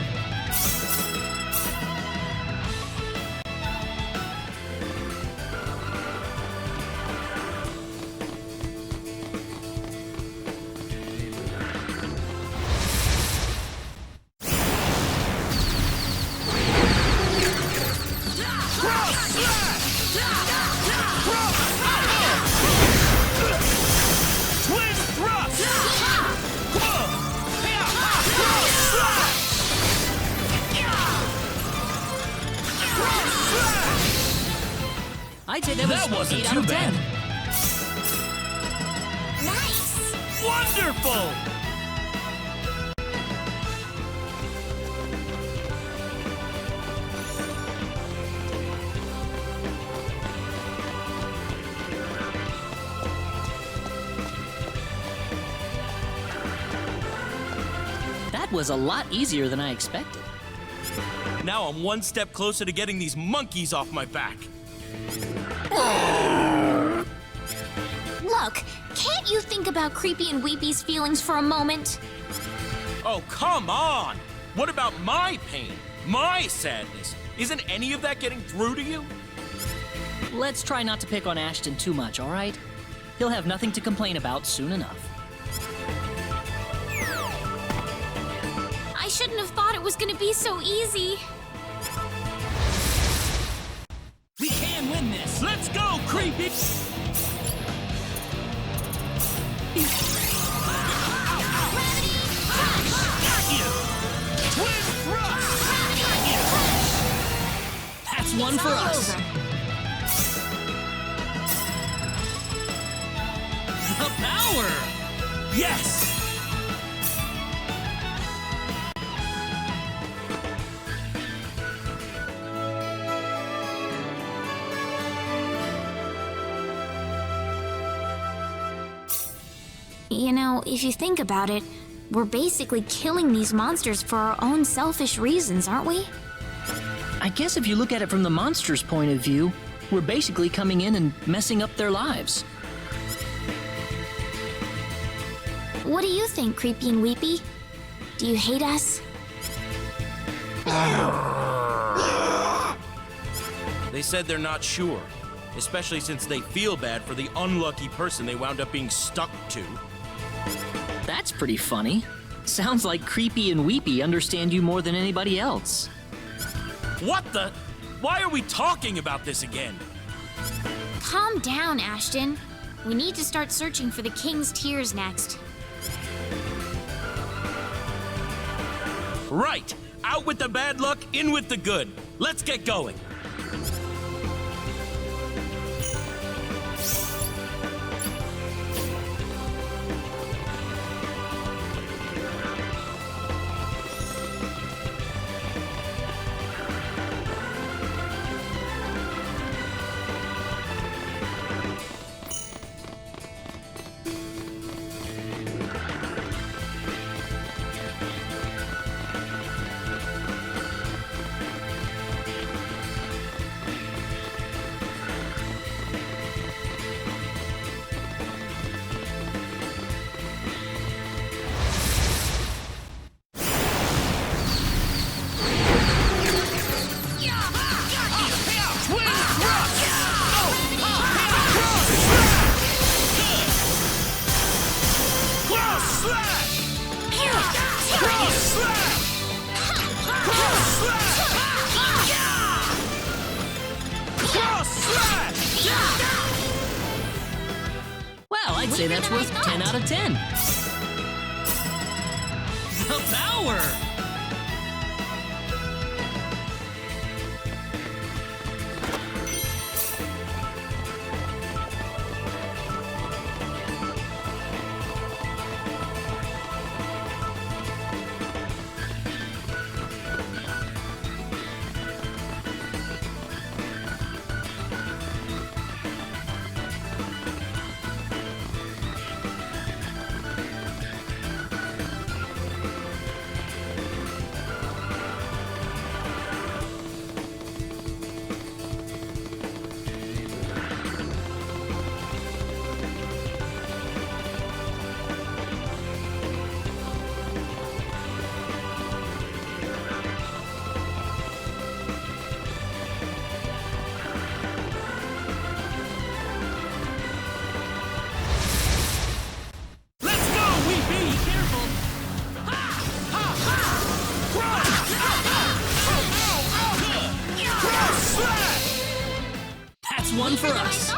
[SPEAKER 4] I'd say that was 8 out of 10.
[SPEAKER 2] Nice!
[SPEAKER 3] Wonderful!
[SPEAKER 4] That was a lot easier than I expected.
[SPEAKER 8] Now I'm one step closer to getting these monkeys off my back.
[SPEAKER 2] Look, can't you think about Creepy and Weepy's feelings for a moment?
[SPEAKER 8] Oh, come on! What about my pain? My sadness? Isn't any of that getting through to you?
[SPEAKER 4] Let's try not to pick on Ashton too much, all right? He'll have nothing to complain about soon enough.
[SPEAKER 2] shouldn't have thought it was gonna be so easy.
[SPEAKER 3] We can win this.
[SPEAKER 8] Let's go, creepy!
[SPEAKER 4] That's one for us.
[SPEAKER 3] The power!
[SPEAKER 8] Yes!
[SPEAKER 2] You know, if you think about it, we're basically killing these monsters for our own selfish reasons, aren't we?
[SPEAKER 4] I guess if you look at it from the monster's point of view, we're basically coming in and messing up their lives.
[SPEAKER 2] What do you think, Creepy and Weepy? Do you hate us?
[SPEAKER 8] They said they're not sure, especially since they feel bad for the unlucky person they wound up being stuck to.
[SPEAKER 4] That's pretty funny. Sounds like Creepy and Weepy understand you more than anybody else.
[SPEAKER 8] What the? Why are we talking about this again?
[SPEAKER 2] Calm down, Ashton. We need to start searching for the King's Tears next.
[SPEAKER 8] Right! Out with the bad luck, in with the good. Let's get going.
[SPEAKER 4] Well, I'd say that's worth 10 out of 10.
[SPEAKER 3] The power!
[SPEAKER 4] One for us.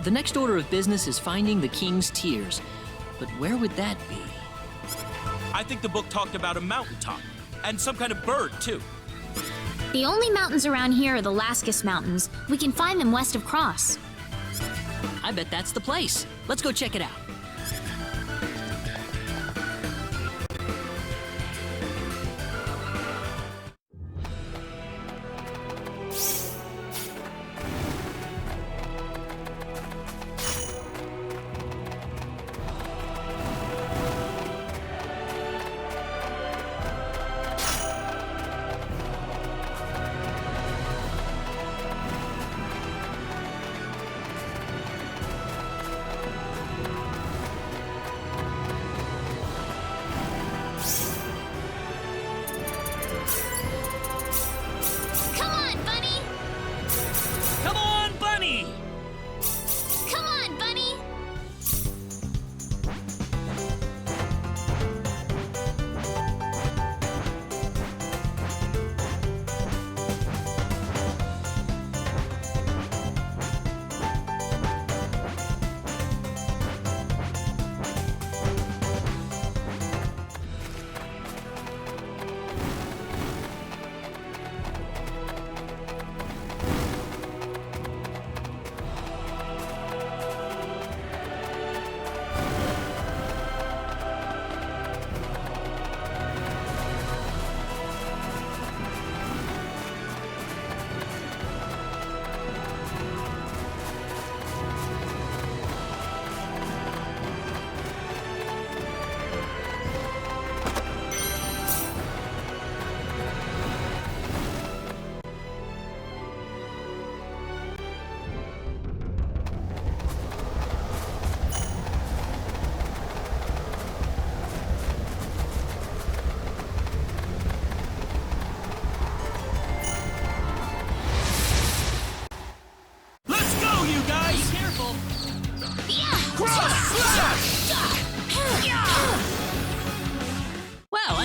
[SPEAKER 4] The next order of business is finding the King's Tears. But where would that be?
[SPEAKER 8] I think the book talked about a mountaintop, and some kind of bird, too.
[SPEAKER 2] The only mountains around here are the Lasgus Mountains. We can find them west of Krosse.
[SPEAKER 4] I bet that's the place. Let's go check it out.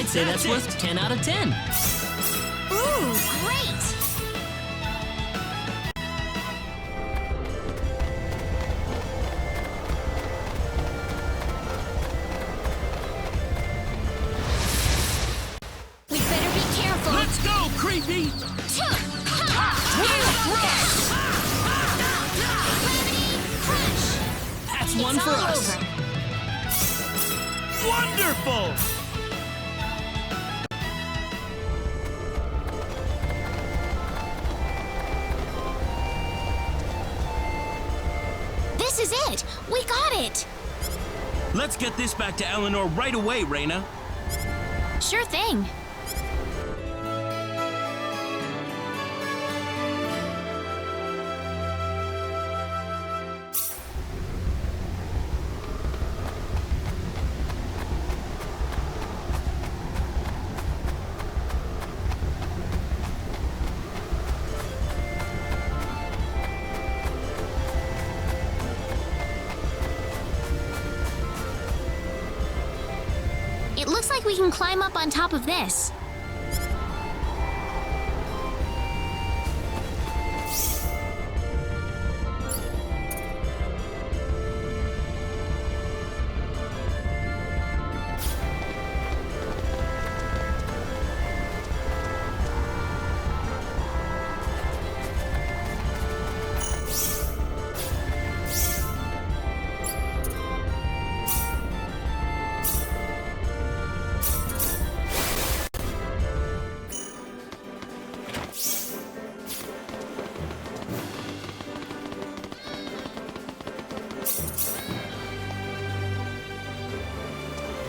[SPEAKER 4] I'd say that's worth 10 out of 10.
[SPEAKER 2] Ooh, great! We better be careful.
[SPEAKER 8] Let's go, creepy!
[SPEAKER 4] That's one for us.
[SPEAKER 8] Wonderful!
[SPEAKER 2] This is it! We got it!
[SPEAKER 8] Let's get this back to Eleanor right away, Reyna.
[SPEAKER 2] Sure thing. It looks like we can climb up on top of this.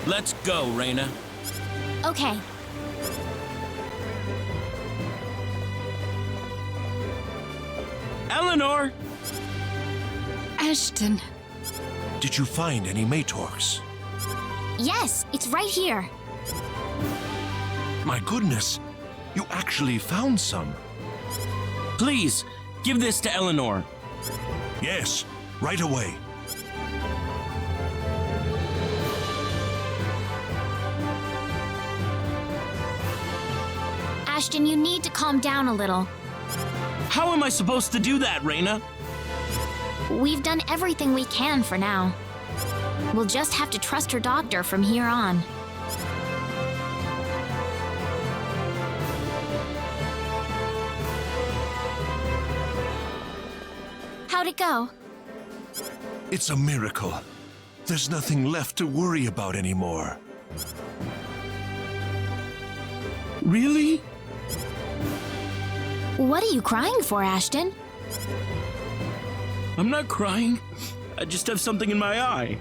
[SPEAKER 8] Let's go, Reyna.
[SPEAKER 2] Okay.
[SPEAKER 8] Eleanor!
[SPEAKER 14] Ashton.
[SPEAKER 5] Did you find any Maytorks?
[SPEAKER 2] Yes, it's right here.
[SPEAKER 5] My goodness, you actually found some.
[SPEAKER 8] Please, give this to Eleanor.
[SPEAKER 5] Yes, right away.
[SPEAKER 2] Ashton, you need to calm down a little.
[SPEAKER 8] How am I supposed to do that, Reyna?
[SPEAKER 2] We've done everything we can for now. We'll just have to trust her doctor from here on. How'd it go?
[SPEAKER 5] It's a miracle. There's nothing left to worry about anymore.
[SPEAKER 8] Really?
[SPEAKER 2] What are you crying for, Ashton?
[SPEAKER 8] I'm not crying. I just have something in my eye.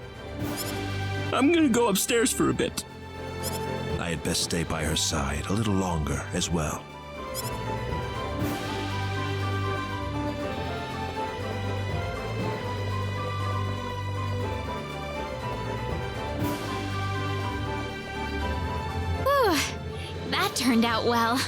[SPEAKER 8] I'm gonna go upstairs for a bit.
[SPEAKER 5] I had best stay by her side a little longer as well.
[SPEAKER 2] Whew, that turned out well.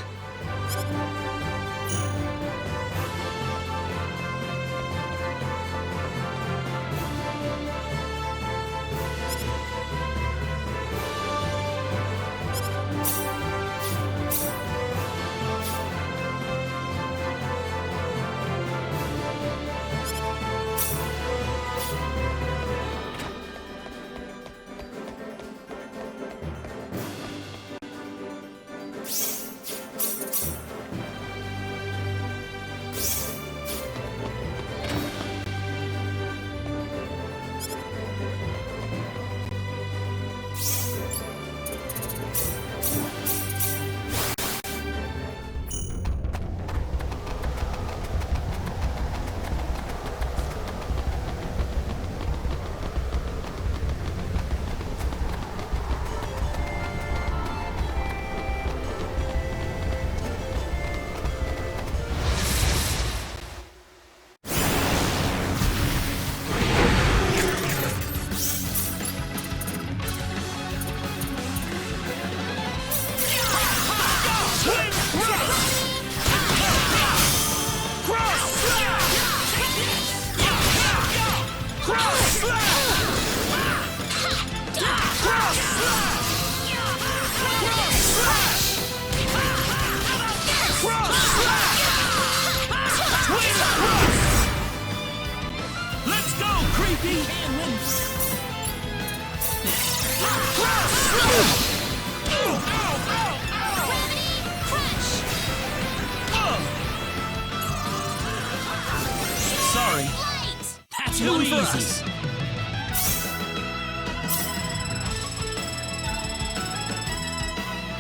[SPEAKER 3] for
[SPEAKER 8] easy.
[SPEAKER 3] us.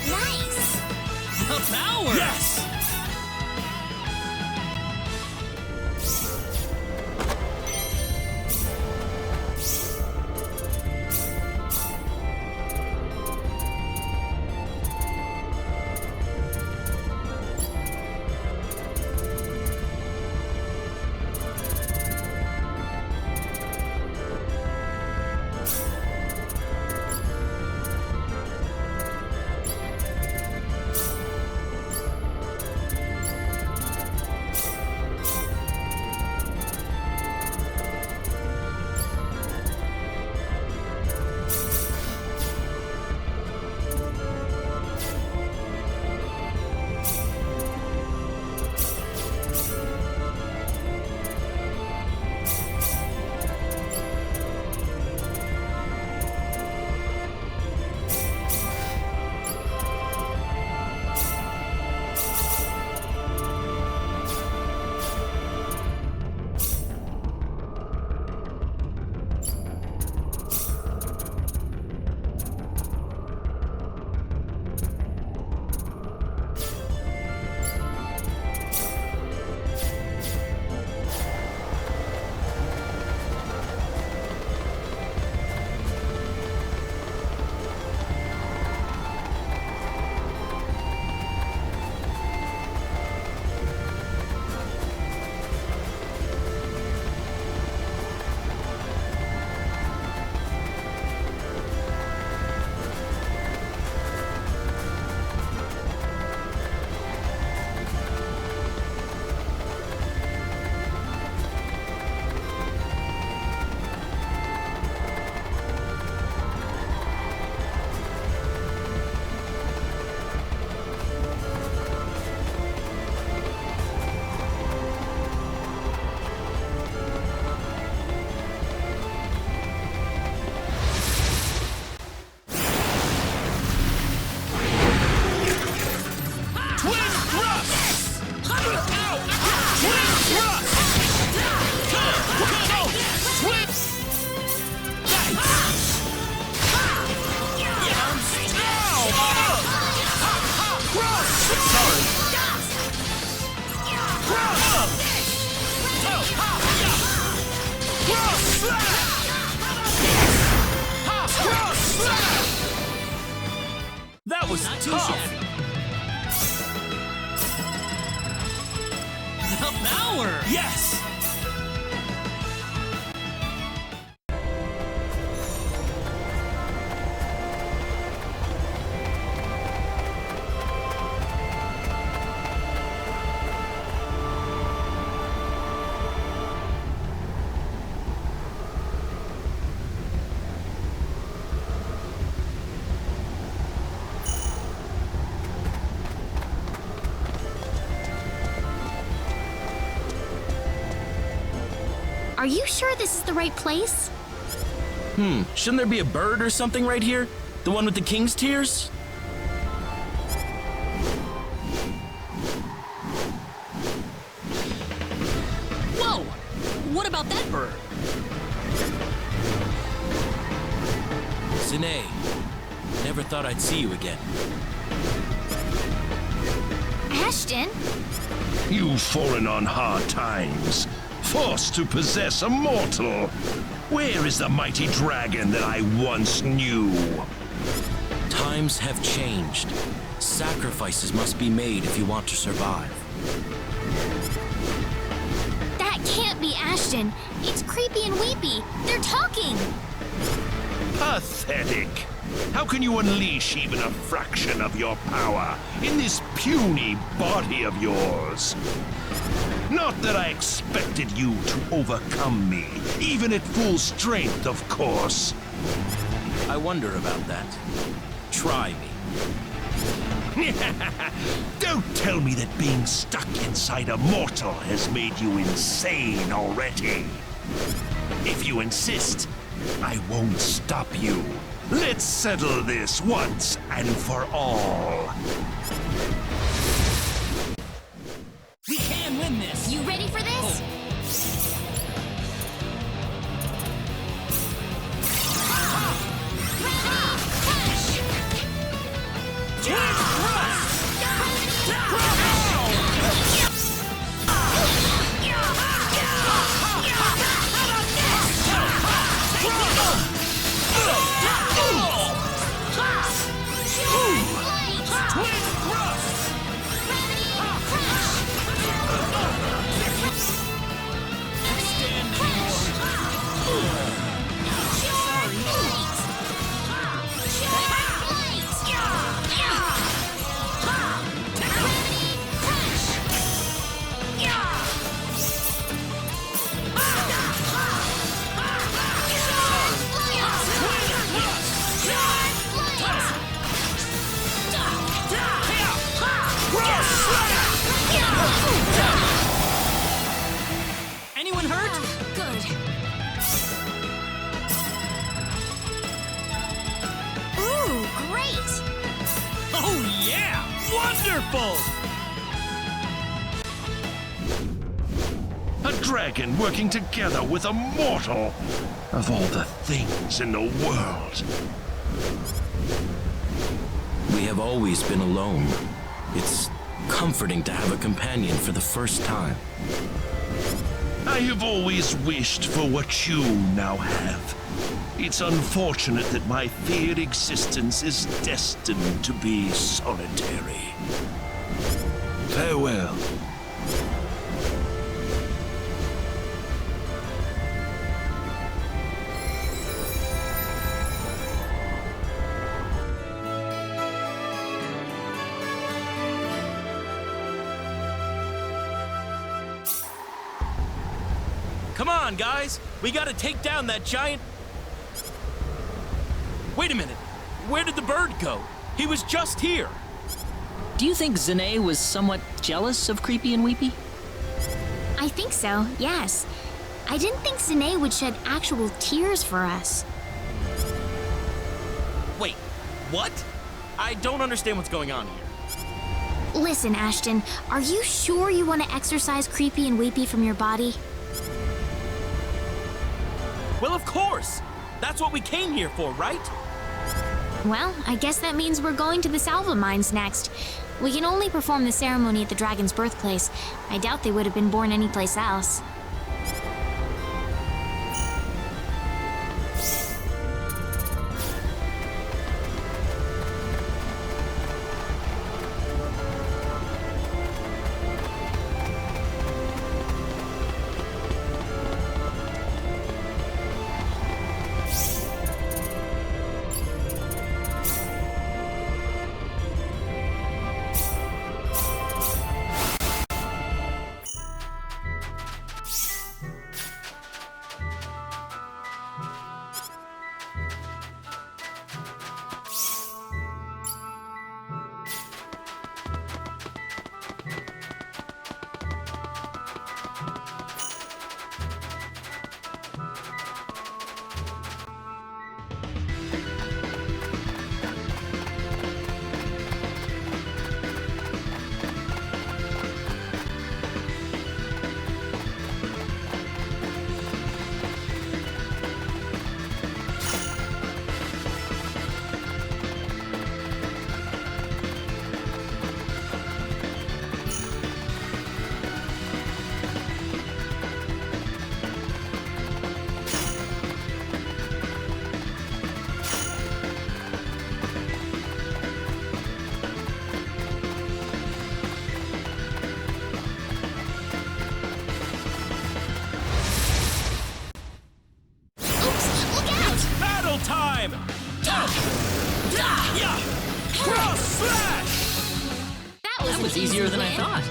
[SPEAKER 2] Nice!
[SPEAKER 3] The power!
[SPEAKER 8] Yes! That was
[SPEAKER 3] Not too
[SPEAKER 8] tough.
[SPEAKER 3] shabby. The power!
[SPEAKER 8] Yes!
[SPEAKER 2] Are you sure this is the right place?
[SPEAKER 8] Shouldn't there be a bird or something right here? The one with the king's tears?
[SPEAKER 3] Whoa! What about that bird?
[SPEAKER 8] Sine, never thought I'd see you again.
[SPEAKER 2] Ashton?
[SPEAKER 5] You've fallen on hard times, forced to possess a mortal. Where is the mighty dragon that I once knew?
[SPEAKER 8] Times have changed. Sacrifices must be made if you want to survive.
[SPEAKER 2] That can't be Ashton. It's creepy and weepy. They're talking.
[SPEAKER 5] Pathetic. How can you unleash even a fraction of your power in this puny body of yours? Not that I expected you to overcome me, even at full strength, of course.
[SPEAKER 8] I wonder about that. Try me.
[SPEAKER 5] Don't tell me that being stuck inside a mortal has made you insane already. If you insist, I won't stop you. Let's settle this once and for all.
[SPEAKER 3] We can win this!
[SPEAKER 2] You ready for this?
[SPEAKER 3] Oh, yeah! Wonderful!
[SPEAKER 5] A dragon working together with a mortal! Of all the things in the world.
[SPEAKER 8] We have always been alone. It's comforting to have a companion for the first time.
[SPEAKER 5] I have always wished for what you now have. It's unfortunate that my feared existence is destined to be solitary. Farewell.
[SPEAKER 8] Come on, guys! We gotta take down that giant... Wait a minute! Where did the bird go? He was just here!
[SPEAKER 4] Do you think Zane was somewhat jealous of Creepy and Weepy?
[SPEAKER 2] I think so, yes. I didn't think Zane would shed actual tears for us.
[SPEAKER 8] Wait, what? I don't understand what's going on here.
[SPEAKER 2] Listen, Ashton, are you sure you want to exorcise Creepy and Weepy from your body?
[SPEAKER 8] Well, of course! That's what we came here for, right?
[SPEAKER 2] Well, I guess that means we're going to the Salva mines next. We can only perform the ceremony at the dragon's birthplace. I doubt they would have been born anyplace else.
[SPEAKER 4] That was easier than I thought.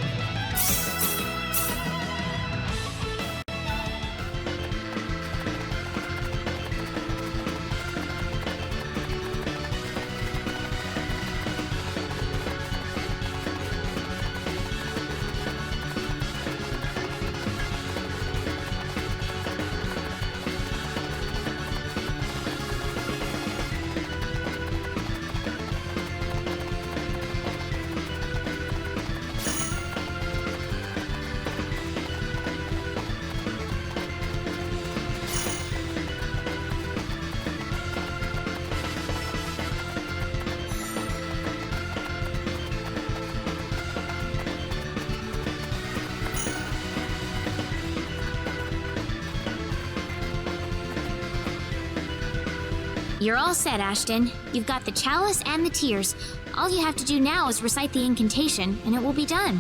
[SPEAKER 2] You're all set, Ashton. You've got the chalice and the tears. All you have to do now is recite the incantation, and it will be done.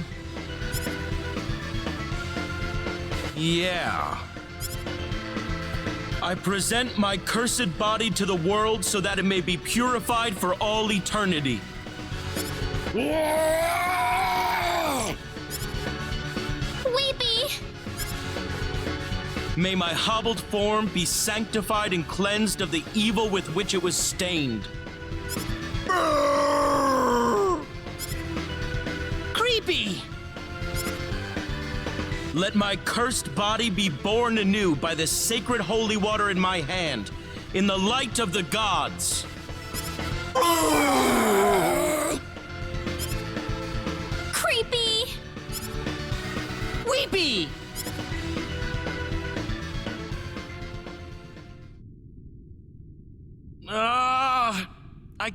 [SPEAKER 8] Yeah. I present my cursed body to the world so that it may be purified for all eternity.
[SPEAKER 2] Weepy!
[SPEAKER 8] May my hobbled form be sanctified and cleansed of the evil with which it was stained.
[SPEAKER 3] Creepy!
[SPEAKER 8] Let my cursed body be born anew by the sacred holy water in my hand, in the light of the gods.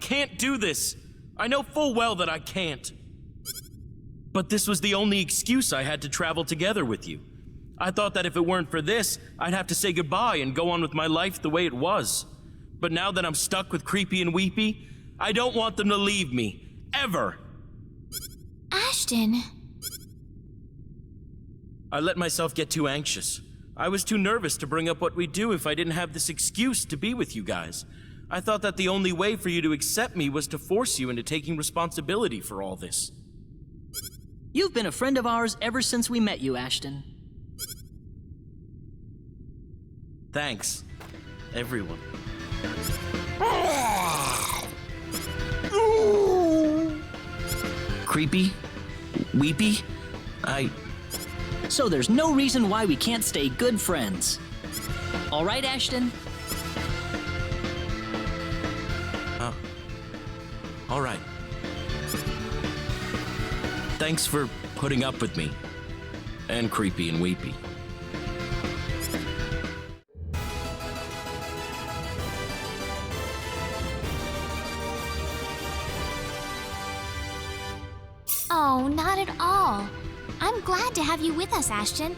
[SPEAKER 8] can't do this. I know full well that I can't. But this was the only excuse I had to travel together with you. I thought that if it weren't for this, I'd have to say goodbye and go on with my life the way it was. But now that I'm stuck with Creepy and Weepy, I don't want them to leave me. Ever.
[SPEAKER 2] Ashton.
[SPEAKER 8] I let myself get too anxious. I was too nervous to bring up what we'd do if I didn't have this excuse to be with you guys. I thought that the only way for you to accept me was to force you into taking responsibility for all this.
[SPEAKER 4] You've been a friend of ours ever since we met you, Ashton.
[SPEAKER 8] Thanks, everyone.
[SPEAKER 4] Creepy? Weepy? So there's no reason why we can't stay good friends. All right, Ashton?
[SPEAKER 8] All right. Thanks for putting up with me. And Creepy and Weepy.
[SPEAKER 2] Oh, not at all. I'm glad to have you with us, Ashton.